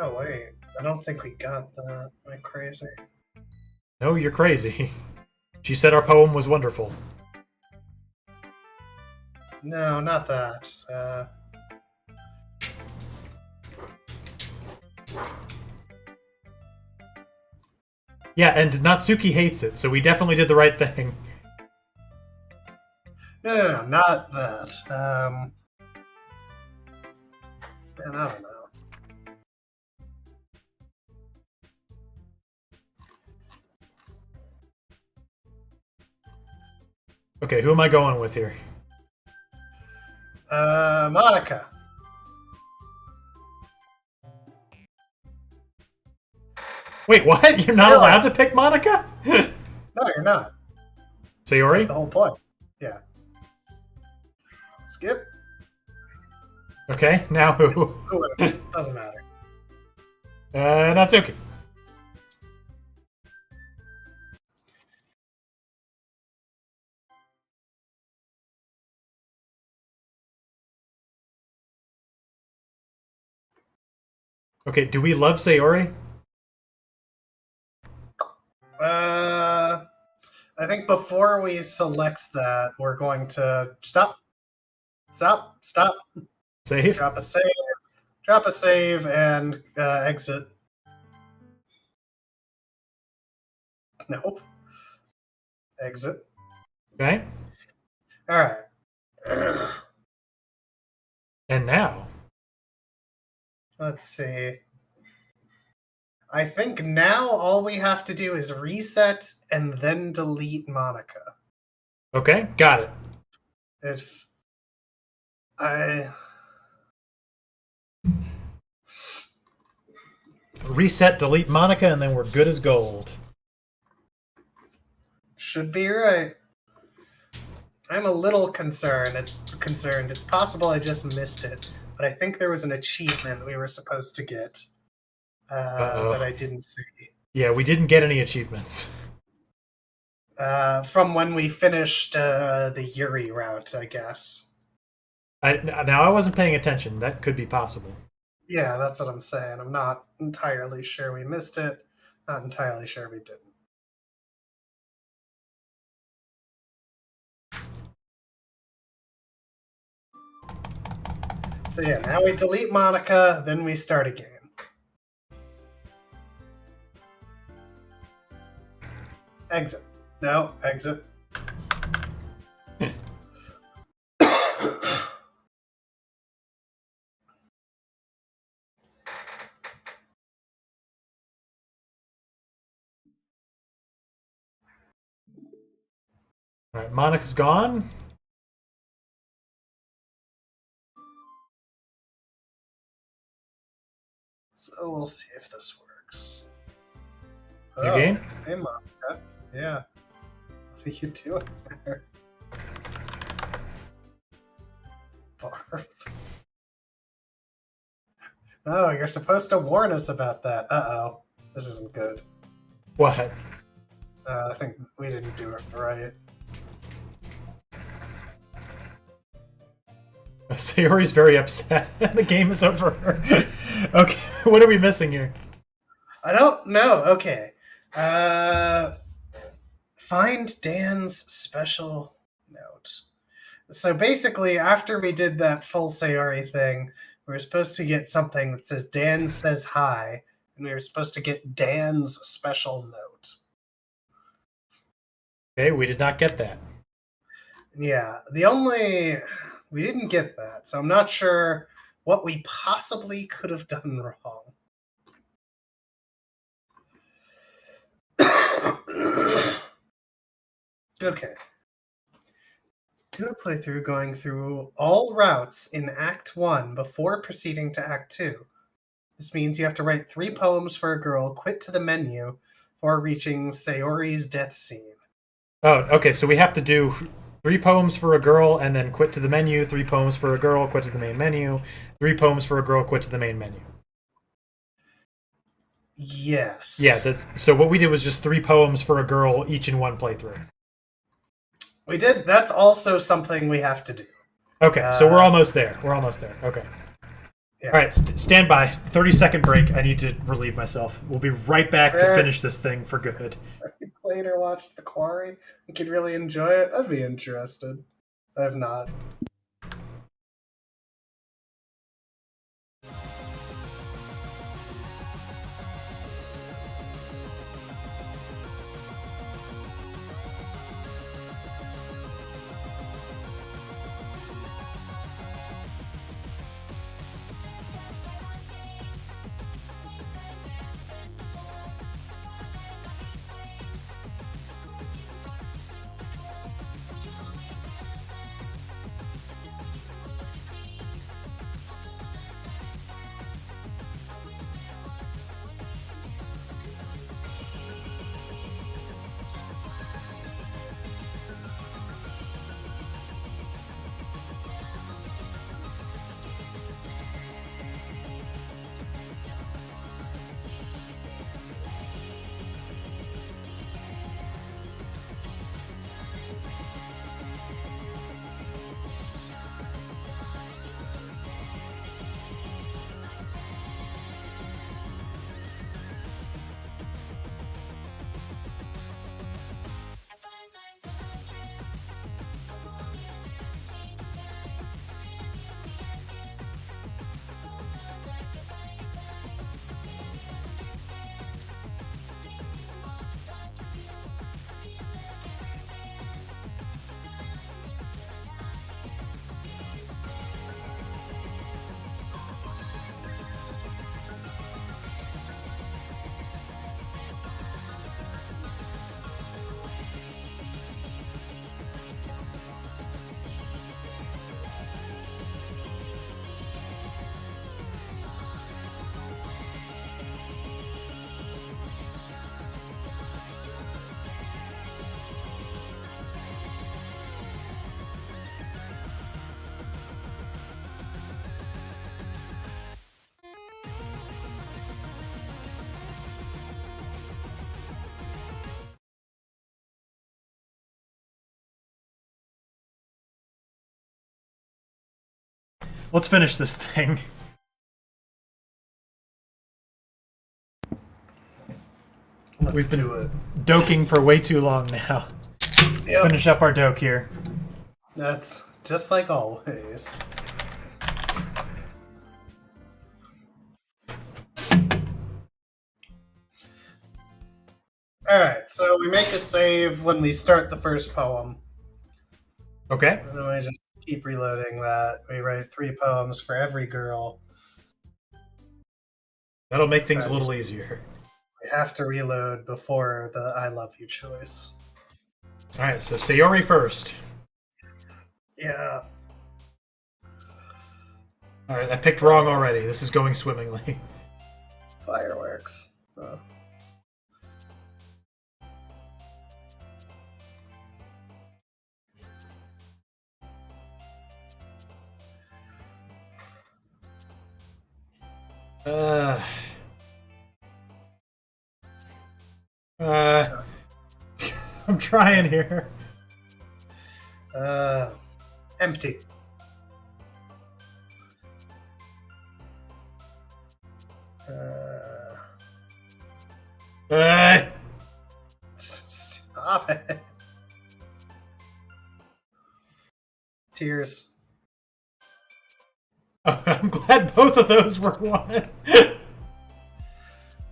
S2: Oh, wait. I don't think we got that. Am I crazy?
S1: No, you're crazy. She said our poem was wonderful.
S2: No, not that.
S1: Yeah, and Natsuki hates it, so we definitely did the right thing.
S2: No, not that. Man, I don't know.
S1: Okay, who am I going with here?
S2: Monica.
S1: Wait, what? You're not allowed to pick Monica?
S2: No, you're not. That's
S1: Sayori?
S2: like the whole point. Yeah. Skip.
S1: Okay, now who?
S2: Whoever. Doesn't matter.
S1: Natsuki. Okay, do we love Sayori?
S2: I think before we select that, we're going to stop,
S1: Save?
S2: drop a save, and exit. Nope. Exit.
S1: Okay.
S2: All right.
S1: And now?
S2: Let's see. I think now all we have to do is reset and then delete Monica.
S1: Okay, got it.
S2: If I
S1: Reset, delete Monica, and then we're good as gold.
S2: should be right. I'm a little concerned. It's possible I just missed it, but I think there was an achievement we were supposed to get that I didn't see.
S1: Yeah, we didn't get any achievements.
S2: From when we finished the Yuri route, I guess.
S1: Now, I wasn't paying attention. That could be possible.
S2: Yeah, that's what I'm saying. I'm not entirely sure we missed it. Not entirely sure we didn't. So yeah, now we delete Monica, then we start a game. Exit. No, exit.
S1: All right, Monica's gone.
S2: So we'll see if this works.
S1: New game?
S2: Hey, Monica. Yeah. What are you doing there? Barf. Oh, you're supposed to warn us about that. Uh-oh. This isn't good.
S1: What?
S2: I think we didn't do it right.
S1: Sayori's very upset. The game is over. Okay, what are we missing here?
S2: I don't know. Okay. Find Dan's special note. So basically, after we did that full Sayori thing, we were supposed to get something that says Dan says hi, and we were supposed to get Dan's special note.
S1: Okay, we did not get that.
S2: Yeah, we didn't get that, so I'm not sure what we possibly could have done wrong. Okay. Do a playthrough going through all routes in Act 1 before proceeding to Act 2. This means you have to write 3 poems for a girl, quit to the menu, or reaching Sayori's death scene.
S1: Oh, okay. So we have to do 3 poems for a girl, and then quit to the menu. 3 poems for a girl, quit to the main menu. 3 poems for a girl, quit to the main menu.
S2: Yes.
S1: Yeah. So what we did was just 3 poems for a girl, each in one playthrough.
S2: We did. That's also something we have to do.
S1: Okay. So we're almost there. We're almost there. Okay.
S2: Yeah.
S1: All right. Stand by. 30-second break. I need to relieve myself. We'll be right back to finish this thing for good.
S2: Have you played or watched The Quarry and could really enjoy it? I'd be interested. I have not.
S1: Let's finish this thing.
S2: Let's do it.
S1: Doking for way too long now. Let's finish up our doke here.
S2: That's just like always. Alright, so we make a save when we start the first poem.
S1: Okay.
S2: And then we just keep reloading that. We write 3 poems for every girl.
S1: That'll make things a little easier.
S2: We have to reload before the I love you choice.
S1: Alright, so Sayori first.
S2: Yeah.
S1: Alright, I picked wrong already. This is going swimmingly.
S2: Fireworks. Oh.
S1: I'm trying here.
S2: Empty. Stop it. Tears.
S1: Oh, I'm glad both of those were one.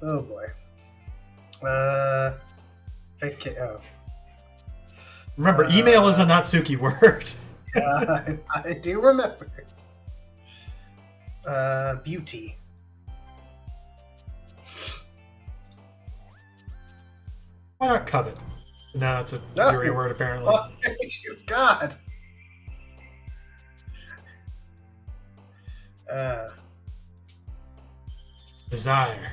S2: Oh boy. Fake it. Oh.
S1: Remember, email is a Natsuki word.
S2: I do remember. Beauty.
S1: Why not covet? No, it's a Yuri word apparently.
S2: Oh, you God. Uh,
S1: Desire.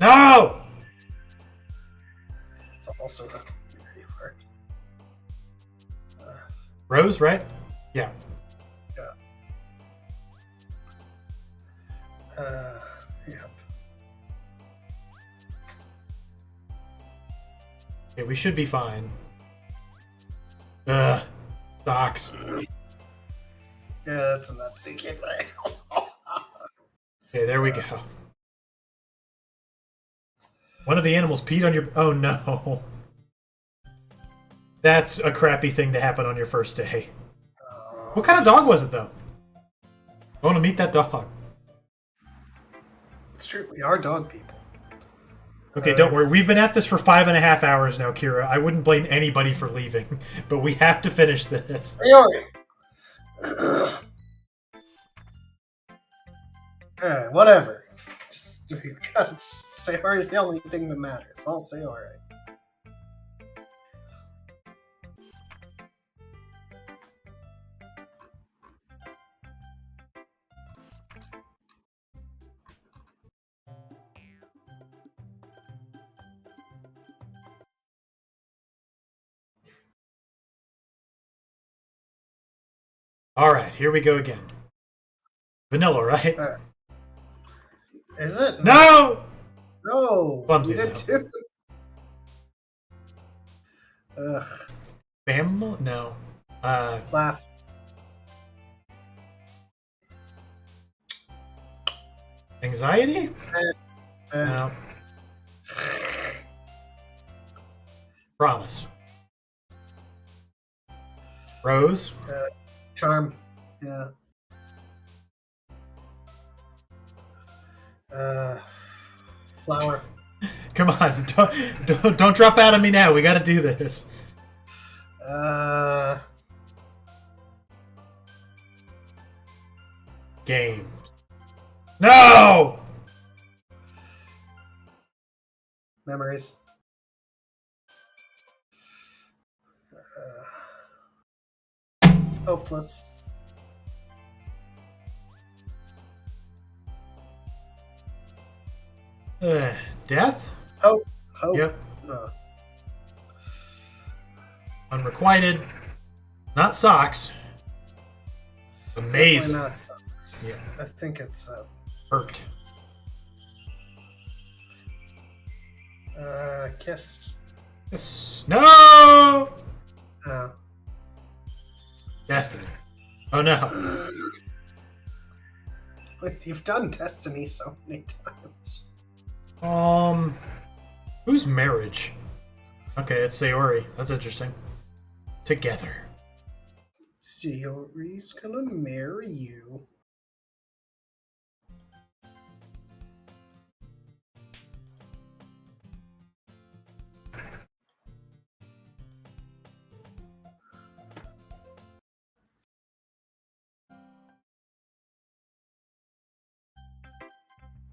S1: No!
S2: it's also not very hard.
S1: Rose, right? Yeah.
S2: Yep.
S1: Okay, we should be fine. Ugh. Socks.
S2: Yeah, that's a Natsuki thing.
S1: Okay, there we go. One of the animals peed on your... Oh, no. That's a crappy thing to happen on your first day. What kind of dog was it, though? I want to meet that dog.
S2: It's true. We are dog people.
S1: Okay, don't worry. We've been at this for 5.5 hours now, Kira. I wouldn't blame anybody for leaving, but we have to finish this.
S2: Sayori. Whatever. Just we gotta. Sayori is the only thing that matters. I'll say alright.
S1: All right, here we go again. Vanilla, right?
S2: Is it?
S1: No!
S2: No.
S1: Clumsy,
S2: You did
S1: though.
S2: too. Ugh.
S1: Family? No.
S2: Laugh.
S1: Anxiety? No. Promise. Rose?
S2: Charm. Yeah. Flower.
S1: Come on, don't drop out on me now. We got to do this. Games. No!
S2: Memories. Hopeless.
S1: Death?
S2: Hope. Hope.
S1: Yep.
S2: Uh,
S1: Unrequited. Not socks. Amazing.
S2: Definitely not socks.
S1: Yeah.
S2: I think it's
S1: Hurt.
S2: kiss.
S1: Yes. No! Destiny. Oh no.
S2: Wait, you've done Destiny so many times.
S1: Who's marriage? Okay, it's Sayori. That's interesting. Together.
S2: Sayori's gonna marry you.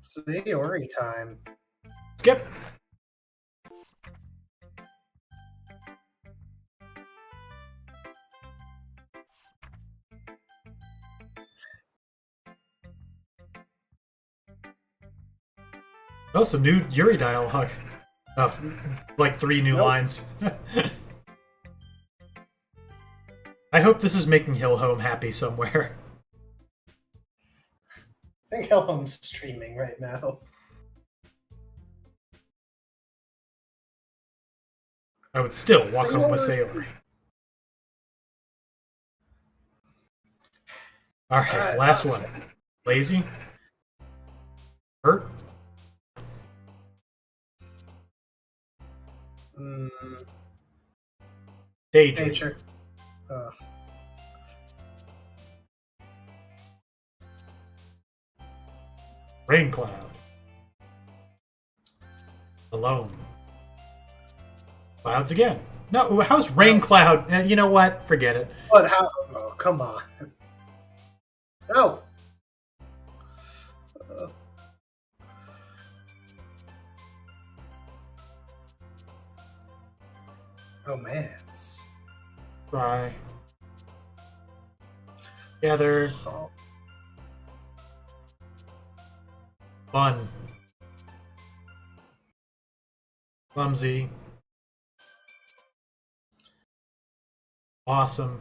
S2: Sayori time.
S1: Skip. Oh, some new Yuri dialogue. Oh, like 3 new lines. I hope this is making Hillhome happy somewhere.
S2: I think Helm's streaming right now.
S1: I would still walk home with Sayori. Alright, last one. Lazy? Hurt? Daydream.
S2: Nature.
S1: Rain cloud. Alone. Clouds again. No, how's rain cloud? You know what? Forget it.
S2: But how? Oh, come on. No. Romance.
S1: Cry. Gather.
S2: Oh.
S1: Fun. Clumsy. Awesome.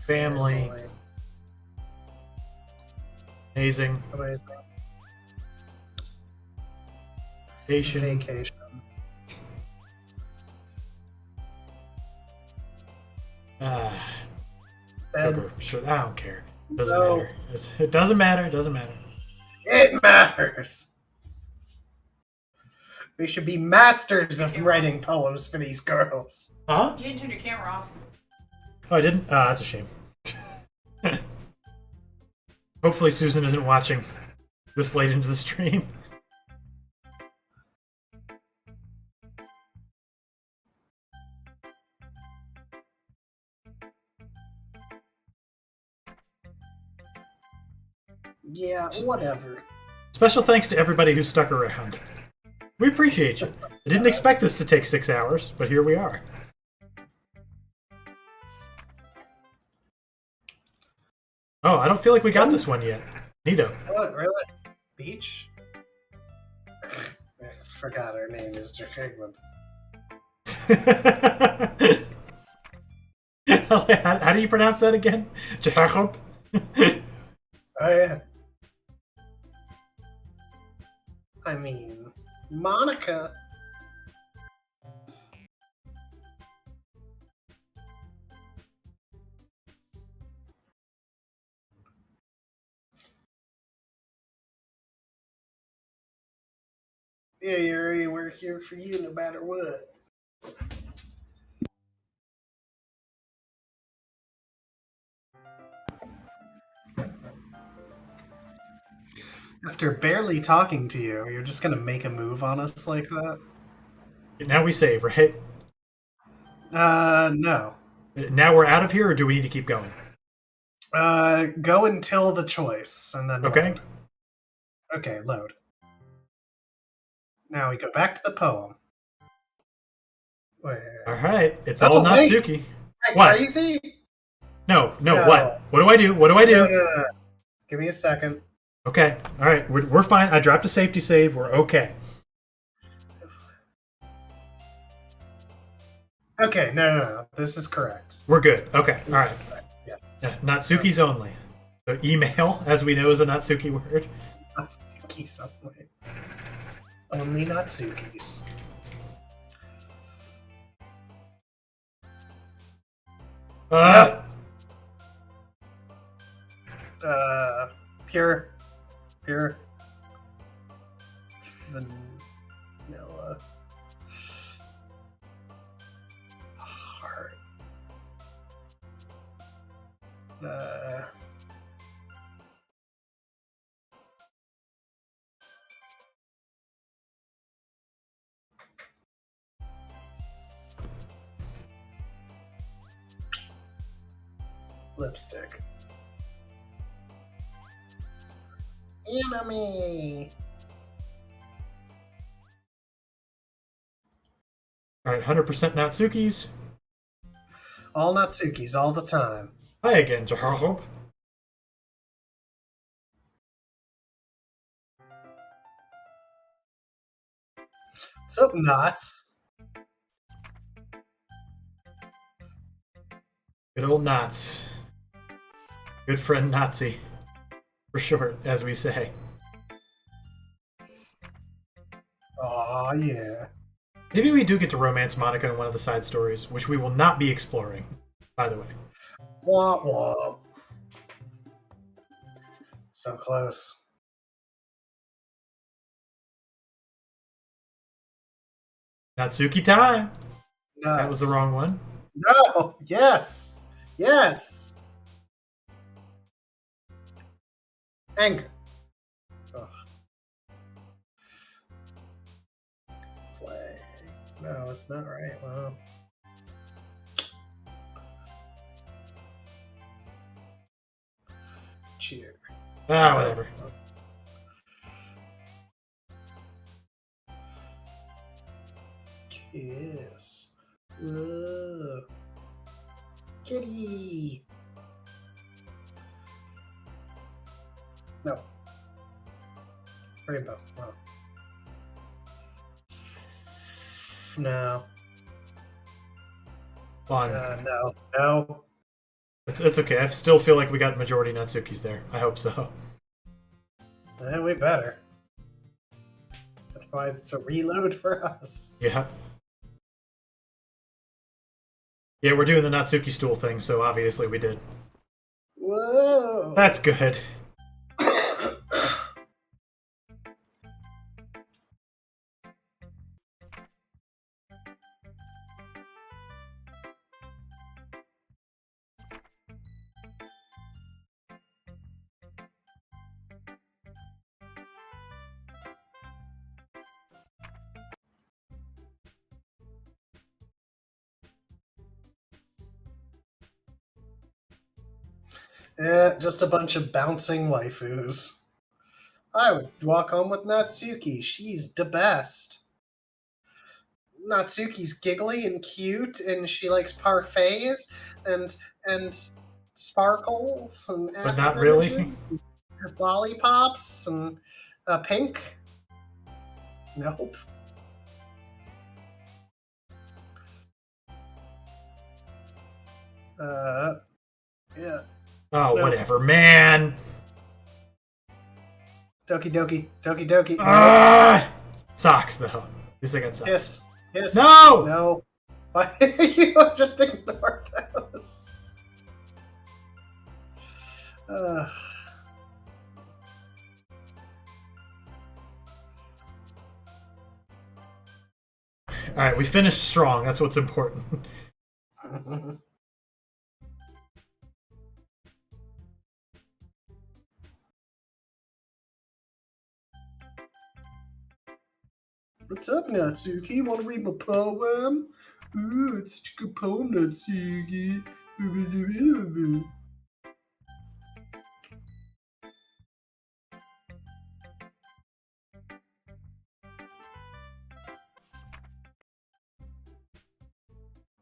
S1: Family. Amazing.
S2: Amazing.
S1: Vacation.
S2: Vacation.
S1: Ah,
S2: And
S1: Joker. Sure, I don't care. Doesn't
S2: No.
S1: matter. It doesn't matter. It doesn't matter.
S2: it matters. We should be masters of writing poems for these girls.
S1: Huh?
S3: You didn't turn your camera off.
S1: Oh, I didn't? Oh, that's a shame. Hopefully Susan isn't watching this late into the stream.
S2: Yeah, whatever.
S1: Special thanks to everybody who stuck around. We appreciate you. I didn't expect this to take 6 hours, but here we are. Oh, I don't feel like we got this one yet. Nito.
S2: What, really? Beach? I forgot her name is Jacob.
S1: How do you pronounce that again? Jacob?
S2: Oh, yeah. I mean, Monica. Yeah, Yuri, we're here for you no matter what. After barely talking to you, you're just gonna make a move on us like that?
S1: Now we save, right?
S2: No.
S1: Now we're out of here, or do we need to keep going?
S2: Go until the choice, and then
S1: Okay.
S2: load. Okay, load. Now we go back to the poem. Wait.
S1: Alright, it's all
S2: wait.
S1: Natsuki.
S2: Am I
S1: What?
S2: crazy?
S1: No,
S2: No.
S1: what? What do I do? What do I do?
S2: No. Give me a second.
S1: Okay, alright, we're fine. I dropped a safety save. We're okay.
S2: Okay, no. This is correct.
S1: We're good. Okay,
S2: This
S1: alright.
S2: is correct. Yeah.
S1: Yeah, Natsuki's only. So email, as we know, is a Natsuki word.
S2: Natsuki's only. Only Natsuki's. Pure vanilla heart. Lipstick. Enemy.
S1: Alright, 100% Natsuki's.
S2: All Natsuki's all the time.
S1: Hi again, Jacob.
S2: What's up, Knots?
S1: Good old Nats. Good friend Nazi. For short, as we say.
S2: Aw, yeah.
S1: Maybe we do get to romance Monica in one of the side stories, which we will not be exploring, by the way.
S2: Womp womp. So close.
S1: Natsuki time!
S2: Nuts.
S1: That was the wrong one.
S2: No! Yes! Yes! Anger. Ugh. Play. No, it's not right. Well. Cheer.
S1: Ah, whatever.
S2: Kiss. Whoa. Kitty. No. Rainbow. Oh. No.
S1: Fun.
S2: No. No.
S1: It's okay. I still feel like we got majority Natsukis there. I hope so.
S2: We better. Otherwise, it's a reload for us.
S1: Yeah. Yeah, we're doing the Natsuki stool thing, so obviously we did.
S2: Whoa!
S1: That's good.
S2: Just a bunch of bouncing waifus. I would walk home with Natsuki. She's the best. Natsuki's giggly and cute, and she likes parfaits and sparkles and
S1: But not really.
S2: afterimage and lollipops and pink. Nope. Yeah.
S1: Oh,
S2: No.
S1: whatever, man.
S2: Doki Doki. Doki Doki.
S1: Ah! Socks, though. At least I got socks.
S2: Yes. Yes.
S1: No!
S2: No. Why you just ignore those?
S1: Alright, we finished strong. That's what's important.
S2: What's up, Natsuki? Want to read my poem? Ooh, it's such a good poem, Natsuki.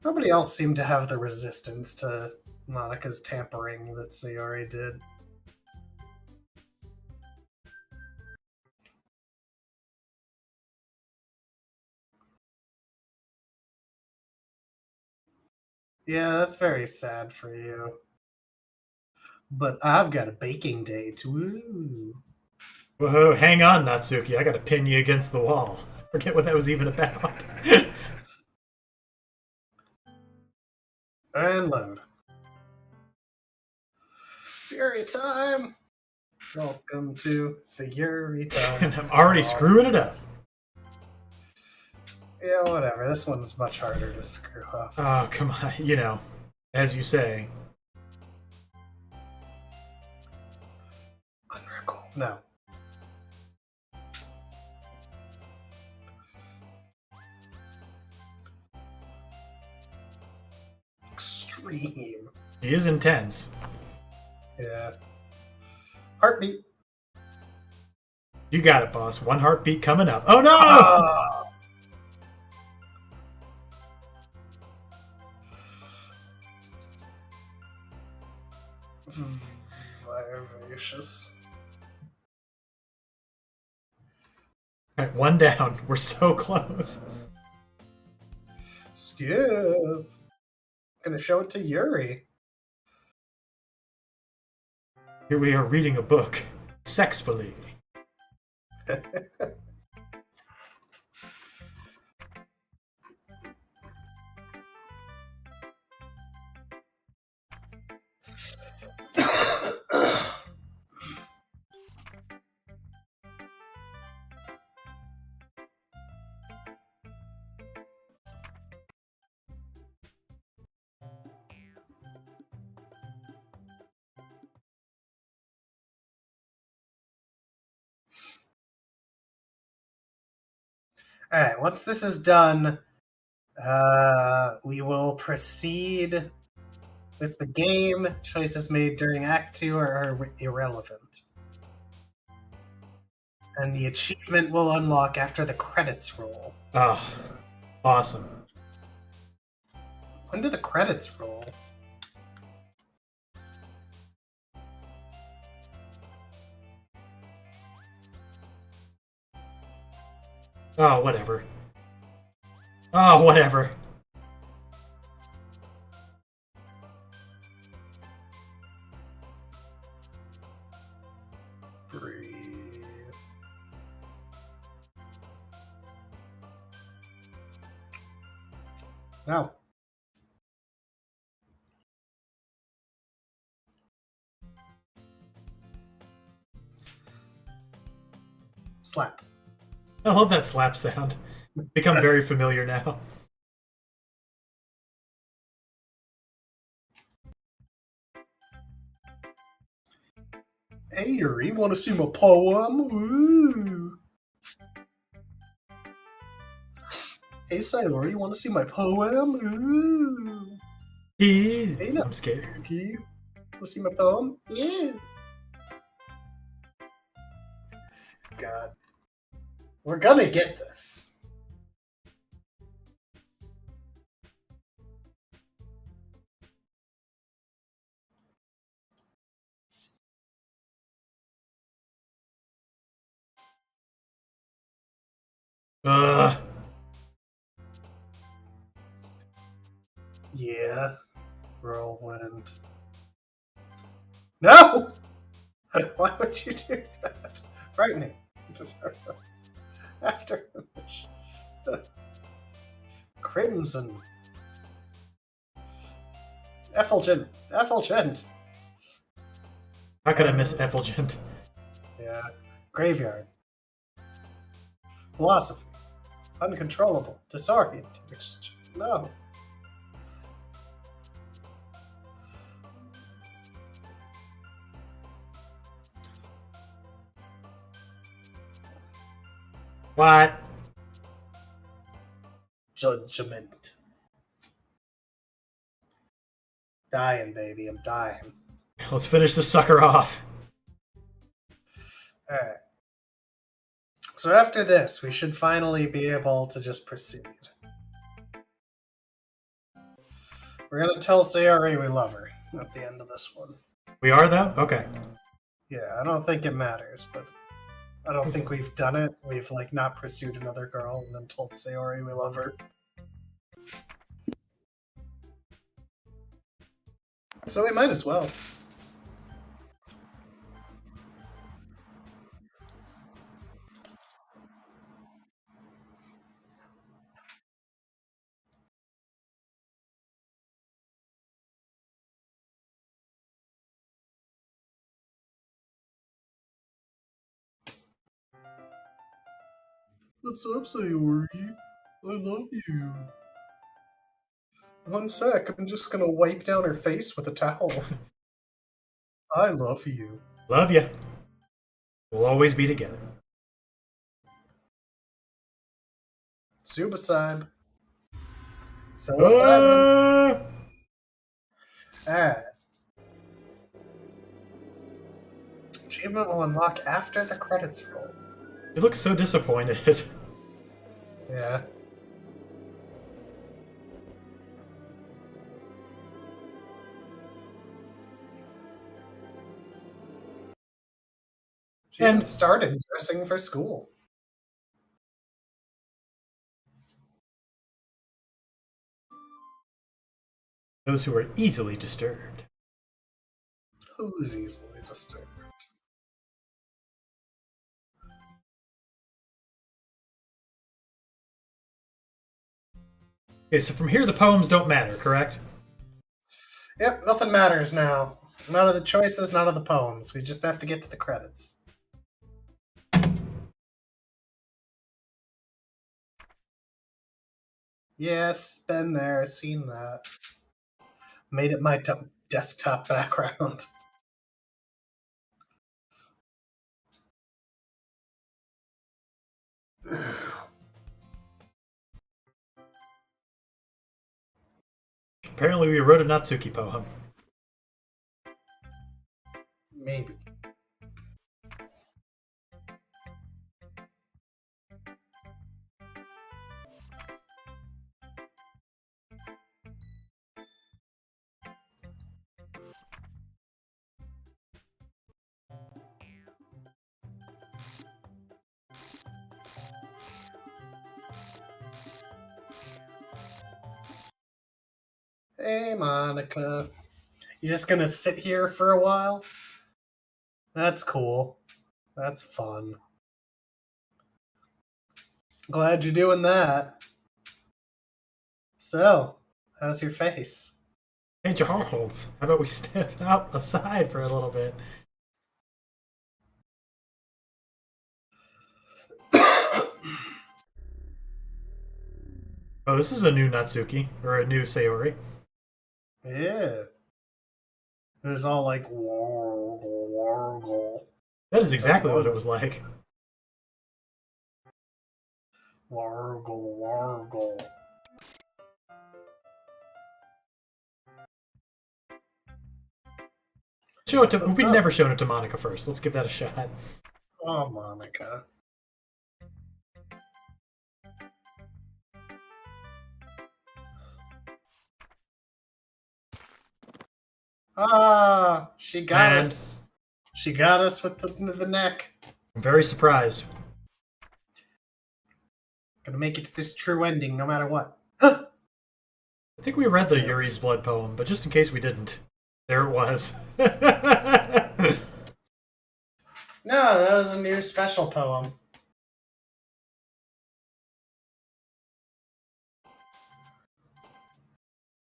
S2: Nobody else seemed to have the resistance to Monika's tampering that Sayori did. Yeah, that's very sad for you. But I've got a baking date. Woo.
S1: Whoa, hang on, Natsuki. I gotta pin you against the wall. Forget what that was even about.
S2: And load. It's Yuri time! Welcome to the Yuri time.
S1: And I'm already screwing it up.
S2: Yeah, whatever. This one's much harder to screw up.
S1: Oh, come on. You know, as you say.
S2: Unrecool. No. Extreme.
S1: He is intense.
S2: Yeah. Heartbeat.
S1: You got it, boss. One heartbeat coming up. Oh, no!
S2: Ah! Vivacious.
S1: All right, one down. We're so close.
S2: Skip. Gonna show it to Yuri.
S1: Here we are reading a book. Sexfully.
S2: Alright, once this is done, we will proceed with the game. Choices made during Act 2 are irrelevant. And the achievement will unlock after the credits roll.
S1: Oh, awesome.
S2: When do the credits roll?
S1: Oh, whatever. Oh, whatever.
S2: Breathe. Now. Slap.
S1: I love that slap sound. Become very familiar now.
S2: Hey, Yuri, want to see my poem? Woo! Hey, Sailor, you want to see my poem? Ooh! Hey,
S1: I'm scared.
S2: Doki, want to see my poem? Yeah! God. We're gonna get this.
S1: Ugh.
S2: Yeah. Whirlwind. No! Why would you do that? Frightening. After Crimson. Effulgent. Effulgent.
S1: How could I miss Effulgent?
S2: Yeah. Graveyard. Philosophy. Uncontrollable. Disoriented. No.
S1: What?
S2: Judgment. Dying, baby. I'm dying.
S1: Let's finish this sucker off.
S2: Alright. So after this, we should finally be able to just proceed. We're gonna tell Sayori we love her at the end of this one.
S1: We are, though? Okay.
S2: Yeah, I don't think it matters, but I don't think we've done it. We've, like, not pursued another girl and then told Sayori we love her. So we might as well. What's up, Sayori? I love you. One sec, I'm just gonna wipe down her face with a towel. I love you.
S1: Love ya. We'll always be together.
S2: Subasib. Psilocybin. Alright. Achievement will unlock after the credits roll.
S1: You look so disappointed.
S2: Yeah. She even started dressing for school.
S1: Those who are easily disturbed.
S2: Who's easily disturbed?
S1: Okay, so from here the poems don't matter, correct?
S2: Yep, nothing matters now. None of the choices, none of the poems. We just have to get to the credits. Yes, been there, seen that. Made it my desktop background.
S1: Apparently we wrote a Natsuki poem.
S2: Maybe. Hey, Monica. You just gonna sit here for a while? That's cool. That's fun. Glad you're doing that. So, how's your face?
S1: Hey, Jarl, how about we step out aside for a little bit? Oh, this is a new Natsuki, or a new Sayori.
S2: Yeah. It was all like wargle, wargle,
S1: That is exactly what it was like.
S2: wargle, wargle.
S1: Show it to.
S2: What's
S1: We'd
S2: up?
S1: never shown it to Monica first. Let's give that a shot.
S2: Oh, Monica. Ah, she got
S1: And-
S2: us. She got us with the neck.
S1: I'm very surprised.
S2: Gonna make it to this true ending no matter what.
S1: I think we read the Yuri's Blood poem, but just in case we didn't, there it was.
S2: No, that was a new special poem.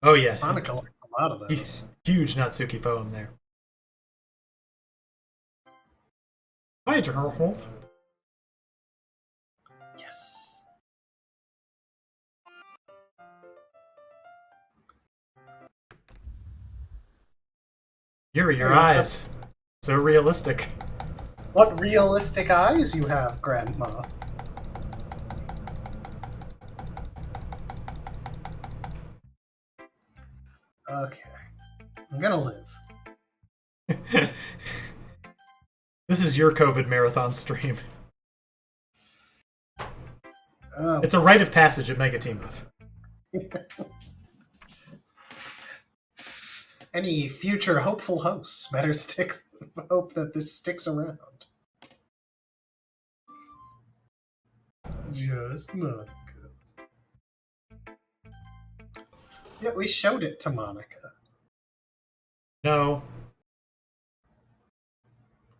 S1: Oh yeah,
S2: Monica liked a lot of those.
S1: huge Natsuki poem there. Hi, Jarl.
S2: Yes.
S1: Yuri, your
S2: Hey, what's
S1: eyes. So realistic.
S2: What realistic eyes you have, Grandma. Okay. I'm gonna live.
S1: This is your COVID marathon stream.
S2: Oh.
S1: It's a rite of passage at Mega Team Up.
S2: Any future hopeful hosts better hope that this sticks around. Just Monica. Yeah, we showed it to Monica.
S1: No.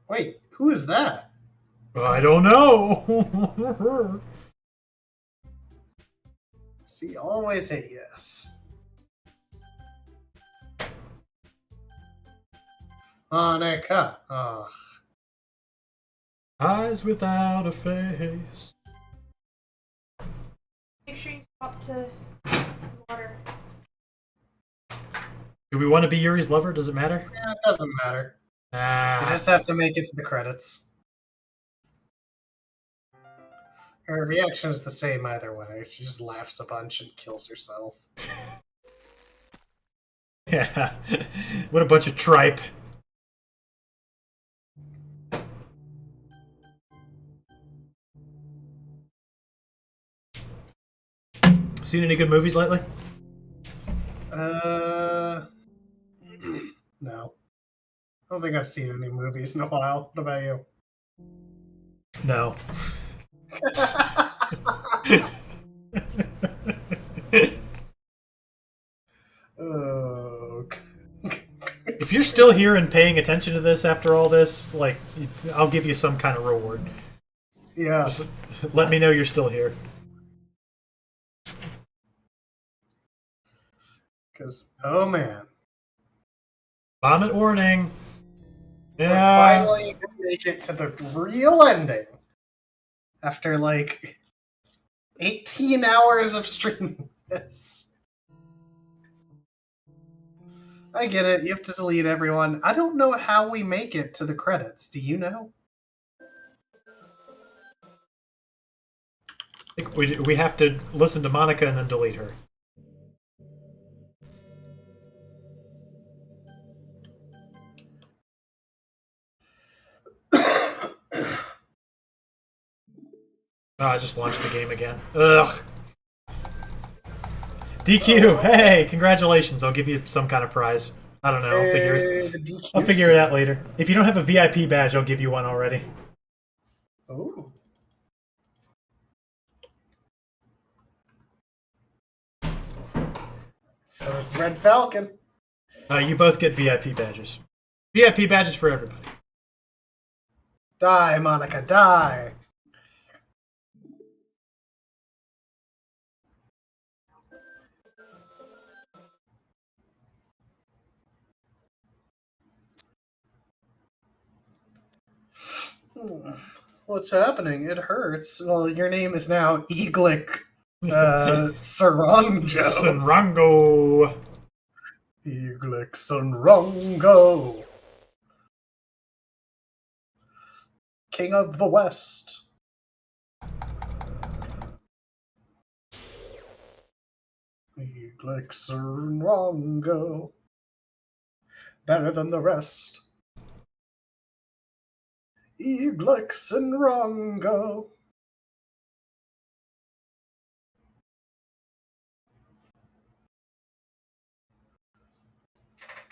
S2: Wait, who is that?
S1: I don't know.
S2: See, always a yes. Monica. Ugh.
S1: Eyes without a face.
S3: Make sure you stop to water.
S1: Do we want to be Yuri's lover? Does it matter?
S2: Yeah, it doesn't matter. You
S1: Ah,
S2: just have to make it to the credits. Her reaction is the same either way. She just laughs a bunch and kills herself.
S1: yeah. What a bunch of tripe. Seen any good movies lately?
S2: No. I don't think I've seen any movies in a while. What about you?
S1: No.
S2: Oh.
S1: If you're still here and paying attention to this after all this, like, I'll give you some kind of reward.
S2: Yeah.
S1: Just let me know you're still here.
S2: Because, oh man.
S1: Vomit warning.
S2: We're
S1: Yeah.
S2: finally gonna make it to the real ending. After like 18 hours of streaming this. I get it. You have to delete everyone. I don't know how we make it to the credits. Do you know?
S1: I think we have to listen to Monica and then delete her. Oh, I just launched the game again. Ugh. DQ, hey, congratulations. I'll give you some kind of prize. I don't know. I'll figure it out later. If you don't have a VIP badge, I'll give you one already.
S2: Oh. So is Red Falcon.
S1: You both get VIP badges. VIP badges for everybody.
S2: Die, Monica, die! What's happening? It hurts. Well, your name is now Eaglick Saronjo.
S1: Sanrango.
S2: Eaglick Sarongo. King of the West. Eaglick Sarongo. Better than the rest. Eaglick Sarongo.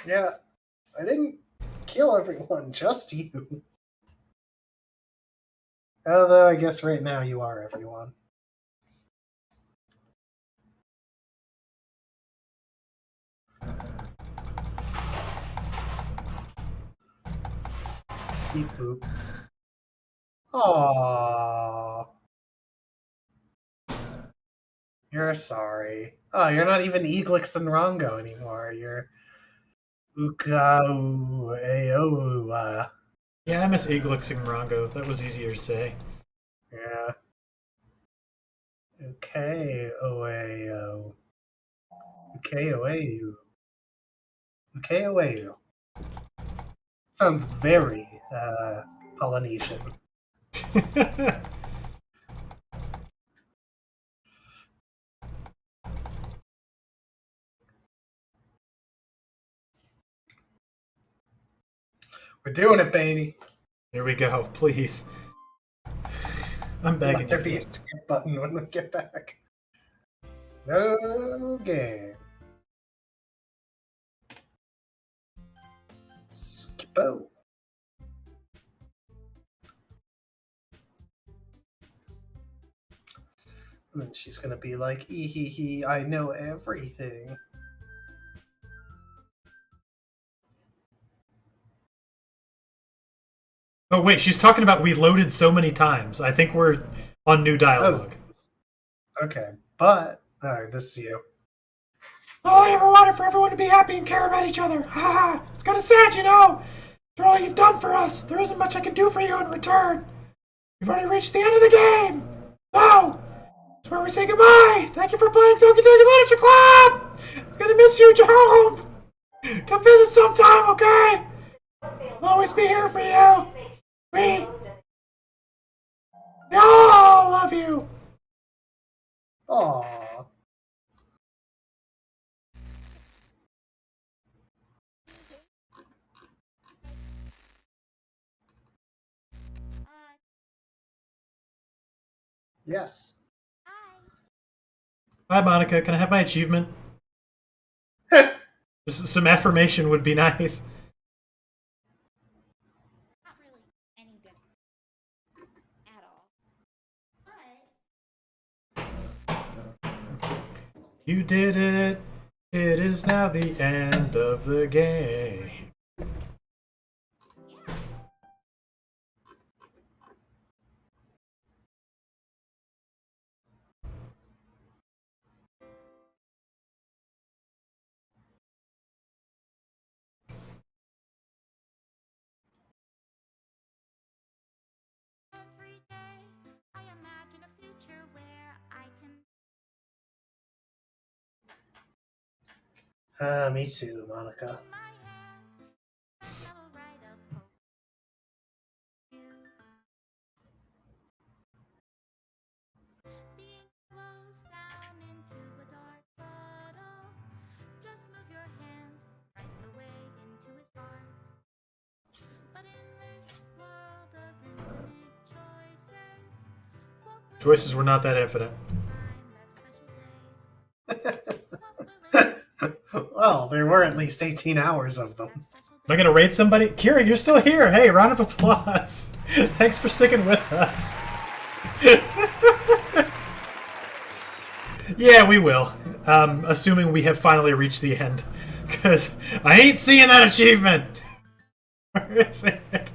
S2: Yeah, I didn't kill everyone, just you. Although I guess right now you are everyone. Beep boop. Aww. You're sorry. Oh, you're not even Eaglix and Rongo anymore. You're Ukau Aoa.
S1: Yeah, I miss Eaglix and Rongo. That was easier to say.
S2: Yeah. Okay, Oao. Okay, Oao. Okay, Oao. Sounds very Polynesian. We're doing it, baby.
S1: Here we go, please. I'm begging
S2: Let there
S1: you.
S2: be a skip button when we get back. No game. Skippo. And she's gonna be like, "Ee hee hee, I know everything."
S1: Oh wait, she's talking about we loaded so many times. I think we're on new dialogue.
S2: Oh. Okay, but this is you.
S1: All I ever wanted for everyone to be happy and care about each other. Ha! It's kind of sad, you know. For all you've done for us, there isn't much I can do for you in return. We've already reached the end of the game. Wow! That's where we say goodbye. Thank you for playing Doki Doki Literature Club. I'm gonna miss you, Jerome. Come visit sometime, okay? I'll always be here for you. We all love you.
S2: Aww. Yes.
S1: Hi, Monica. Can I have my achievement? Just some affirmation would be nice.
S5: Not really any good at all. But
S1: You did it. It is now the end of the game.
S5: every day I imagine a future where I can
S2: Me too, Monica.
S5: in my hand and I will write a poem. You. The ink flows down into a dark puddle. Just move your hand right the way into his heart. But in this world of infinite choices, what will
S1: Choices were not that infinite.
S5: find that special day?
S2: Well, there were at least 18 hours of them.
S1: Am I gonna rate somebody? Kira, you're still here. Hey, round of applause. Thanks for sticking with us. Yeah, we will. assuming we have finally reached the end. Because I ain't seeing that achievement! Where is it?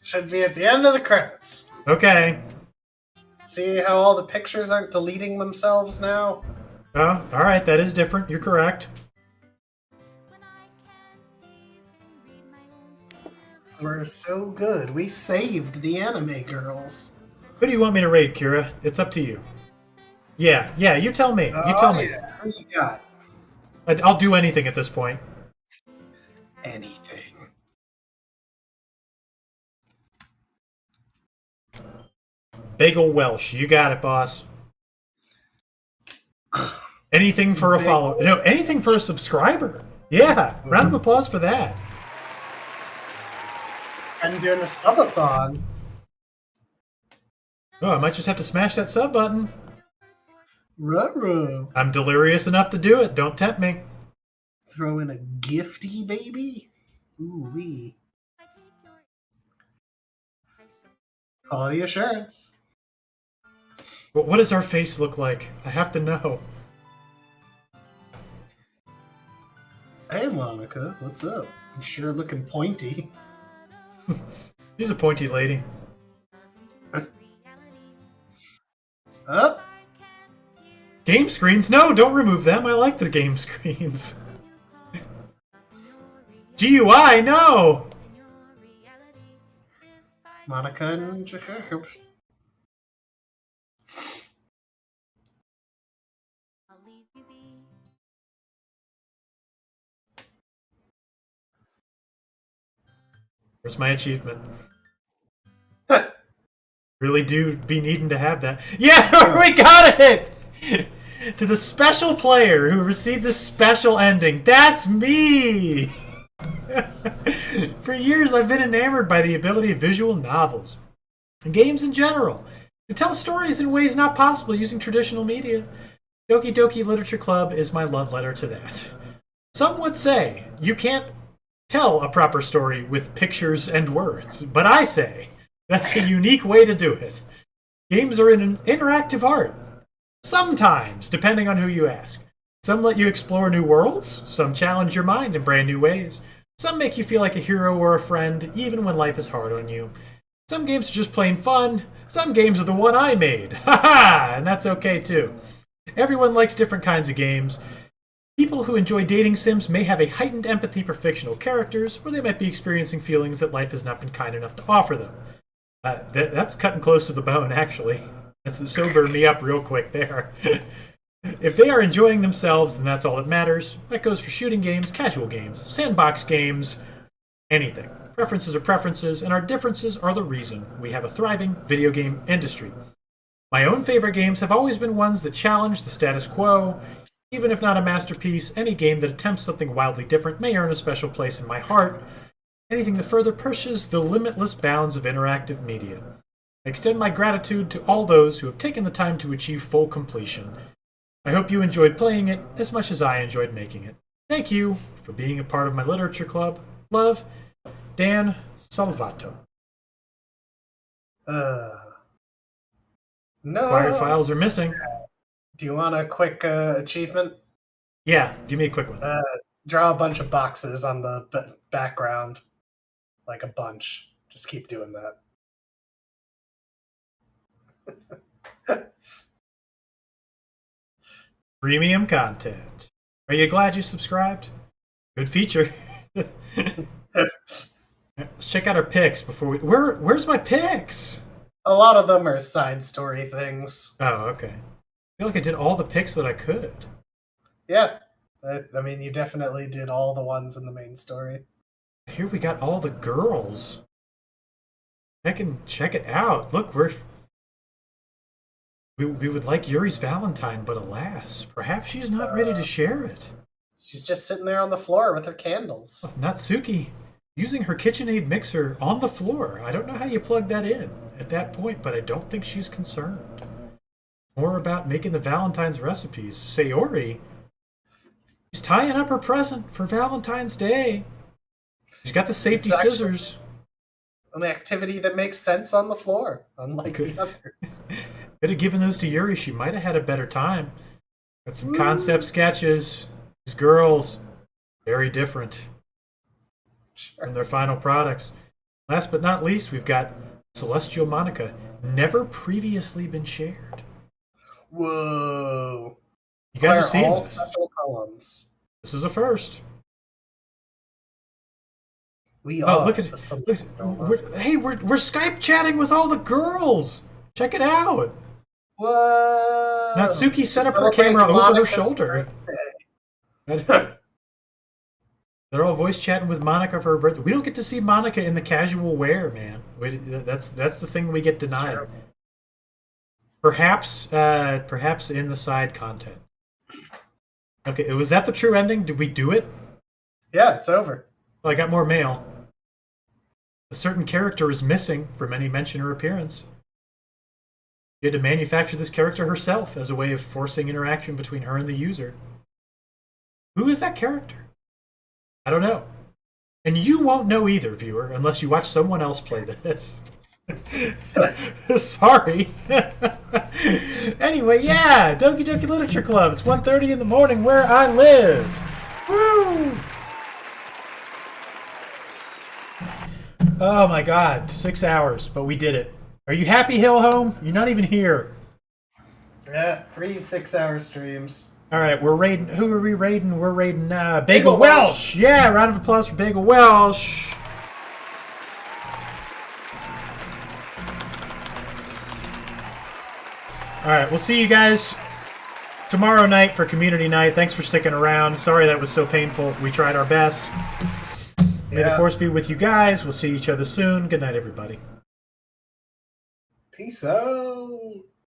S2: Should be at the end of the credits.
S1: Okay.
S2: See how all the pictures aren't deleting themselves now?
S1: Oh, alright, that is different. You're correct.
S5: When I can't even read my own feelings.
S2: We're so good. We saved the anime girls.
S1: Who do you want me to raid, Kira? It's up to you. Yeah, you tell me. You tell me.
S2: Yeah. Who you got?
S1: I'll do anything at this point.
S2: Anything.
S1: Bagel Welsh, you got it, boss. Anything for a follow. No, anything for a subscriber. Yeah, round of applause for that.
S2: I'm doing a subathon.
S1: Oh, I might just have to smash that sub button.
S2: Ruh-roh.
S1: I'm delirious enough to do it. Don't tempt me.
S2: Throw in a gifty baby. Ooh wee.
S5: I take your advice.
S2: Quality assurance.
S1: But what does our face look like? I have to know.
S2: Hey Monica, what's up? You sure looking pointy.
S1: She's a pointy lady.
S2: Oh,
S1: Game screens? No, don't remove them. I like the game screens. GUI? No!
S2: Monica and Jacob.
S5: I'll leave you be.
S1: Where's my achievement? Really do be needing to have that. Yeah, we got it! To the special player who received the special ending. That's me! For years, I've been enamored by the ability of visual novels, and games in general, to tell stories in ways not possible using traditional media. Doki Doki Literature Club is my love letter to that. Some would say you can't tell a proper story with pictures and words, but I say that's a unique way to do it. Games are an interactive art. Sometimes, depending on who you ask. Some let you explore new worlds, some challenge your mind in brand new ways. Some make you feel like a hero or a friend, even when life is hard on you. Some games are just plain fun. Some games are the one I made. Haha! And that's okay too. Everyone likes different kinds of games. People who enjoy dating sims may have a heightened empathy for fictional characters, or they might be experiencing feelings that life has not been kind enough to offer them. That's cutting close to the bone, actually. That's sobered me up real quick there. If they are enjoying themselves, then that's all that matters. That goes for shooting games, casual games, sandbox games, anything. Preferences are preferences, and our differences are the reason we have a thriving video game industry. My own favorite games have always been ones that challenge the status quo. Even if not a masterpiece, any game that attempts something wildly different may earn a special place in my heart. Anything that further pushes the limitless bounds of interactive media. I extend my gratitude to all those who have taken the time to achieve full completion. I hope you enjoyed playing it as much as I enjoyed making it. Thank you for being a part of my literature club. Love, Dan Salvato.
S2: No.
S1: Fire files are missing.
S2: Do you want a quick achievement?
S1: Yeah, give me a quick one.
S2: Draw a bunch of boxes on the background. Like a bunch. Just keep doing that.
S1: Premium content. Are you glad you subscribed? Good feature. Let's check out our picks before we... Where's my picks?
S2: A lot of them are side story things.
S1: Oh, okay. I feel like I did all the picks that I could.
S2: Yeah. I mean, you definitely did all the ones in the main story.
S1: Here we got all the girls. I can check it out. Look, we would like Yuri's Valentine, but alas, perhaps she's not ready to share it.
S2: She's just sitting there on the floor with her candles.
S1: Natsuki, using her KitchenAid mixer on the floor. I don't know how you plug that in at that point, but I don't think she's concerned. More about making the Valentine's recipes. Sayori, she's tying up her present for Valentine's Day. She's got the safety scissors.
S2: An activity that makes sense on the floor, unlike the others.
S1: Could have given those to Yuri. She might have had a better time. Got some concept sketches. These girls, very different from their final products. Last but not least, we've got Celestial Monica. Never previously been shared.
S2: Whoa.
S1: You guys are seeing
S2: all
S1: this.
S2: special columns.
S1: This is a first.
S2: We
S1: Oh,
S2: are
S1: look at
S2: the
S1: it.
S2: Celestial
S1: We're Skype chatting with all the girls. Check it out.
S2: Whoa.
S1: Natsuki set up her
S2: Celebrate
S1: camera over her
S2: Monica's
S1: shoulder.
S2: birthday.
S1: They're all voice chatting with Monica for her birthday. We don't get to see Monica in the casual wear, man. That's the thing we get denied.
S2: Sure.
S1: Perhaps in the side content. Okay, was that the true ending? Did we do it?
S2: Yeah, it's over.
S1: Oh, I got more mail. A certain character is missing from any mention or appearance. She had to manufacture this character herself as a way of forcing interaction between her and the user. Who is that character? I don't know. And you won't know either, viewer, unless you watch someone else play this. Sorry. Anyway, yeah, Doki Doki Literature Club. It's 1:30 in the morning where I live. Woo! Oh my god, 6 hours, but we did it. Are you happy, Hill Home? You're not even here.
S2: Yeah, 3 6-hour streams.
S1: All right, we're raiding. Who are we raiding? We're raiding Bagel
S2: Bagel
S1: Welsh. Yeah, round of applause for Bagel Welsh. All right, we'll see you guys tomorrow night for community night. Thanks for sticking around. Sorry that was so painful. We tried our best. May the force be with you guys. We'll see each other soon. Good night, everybody.
S2: Peace out.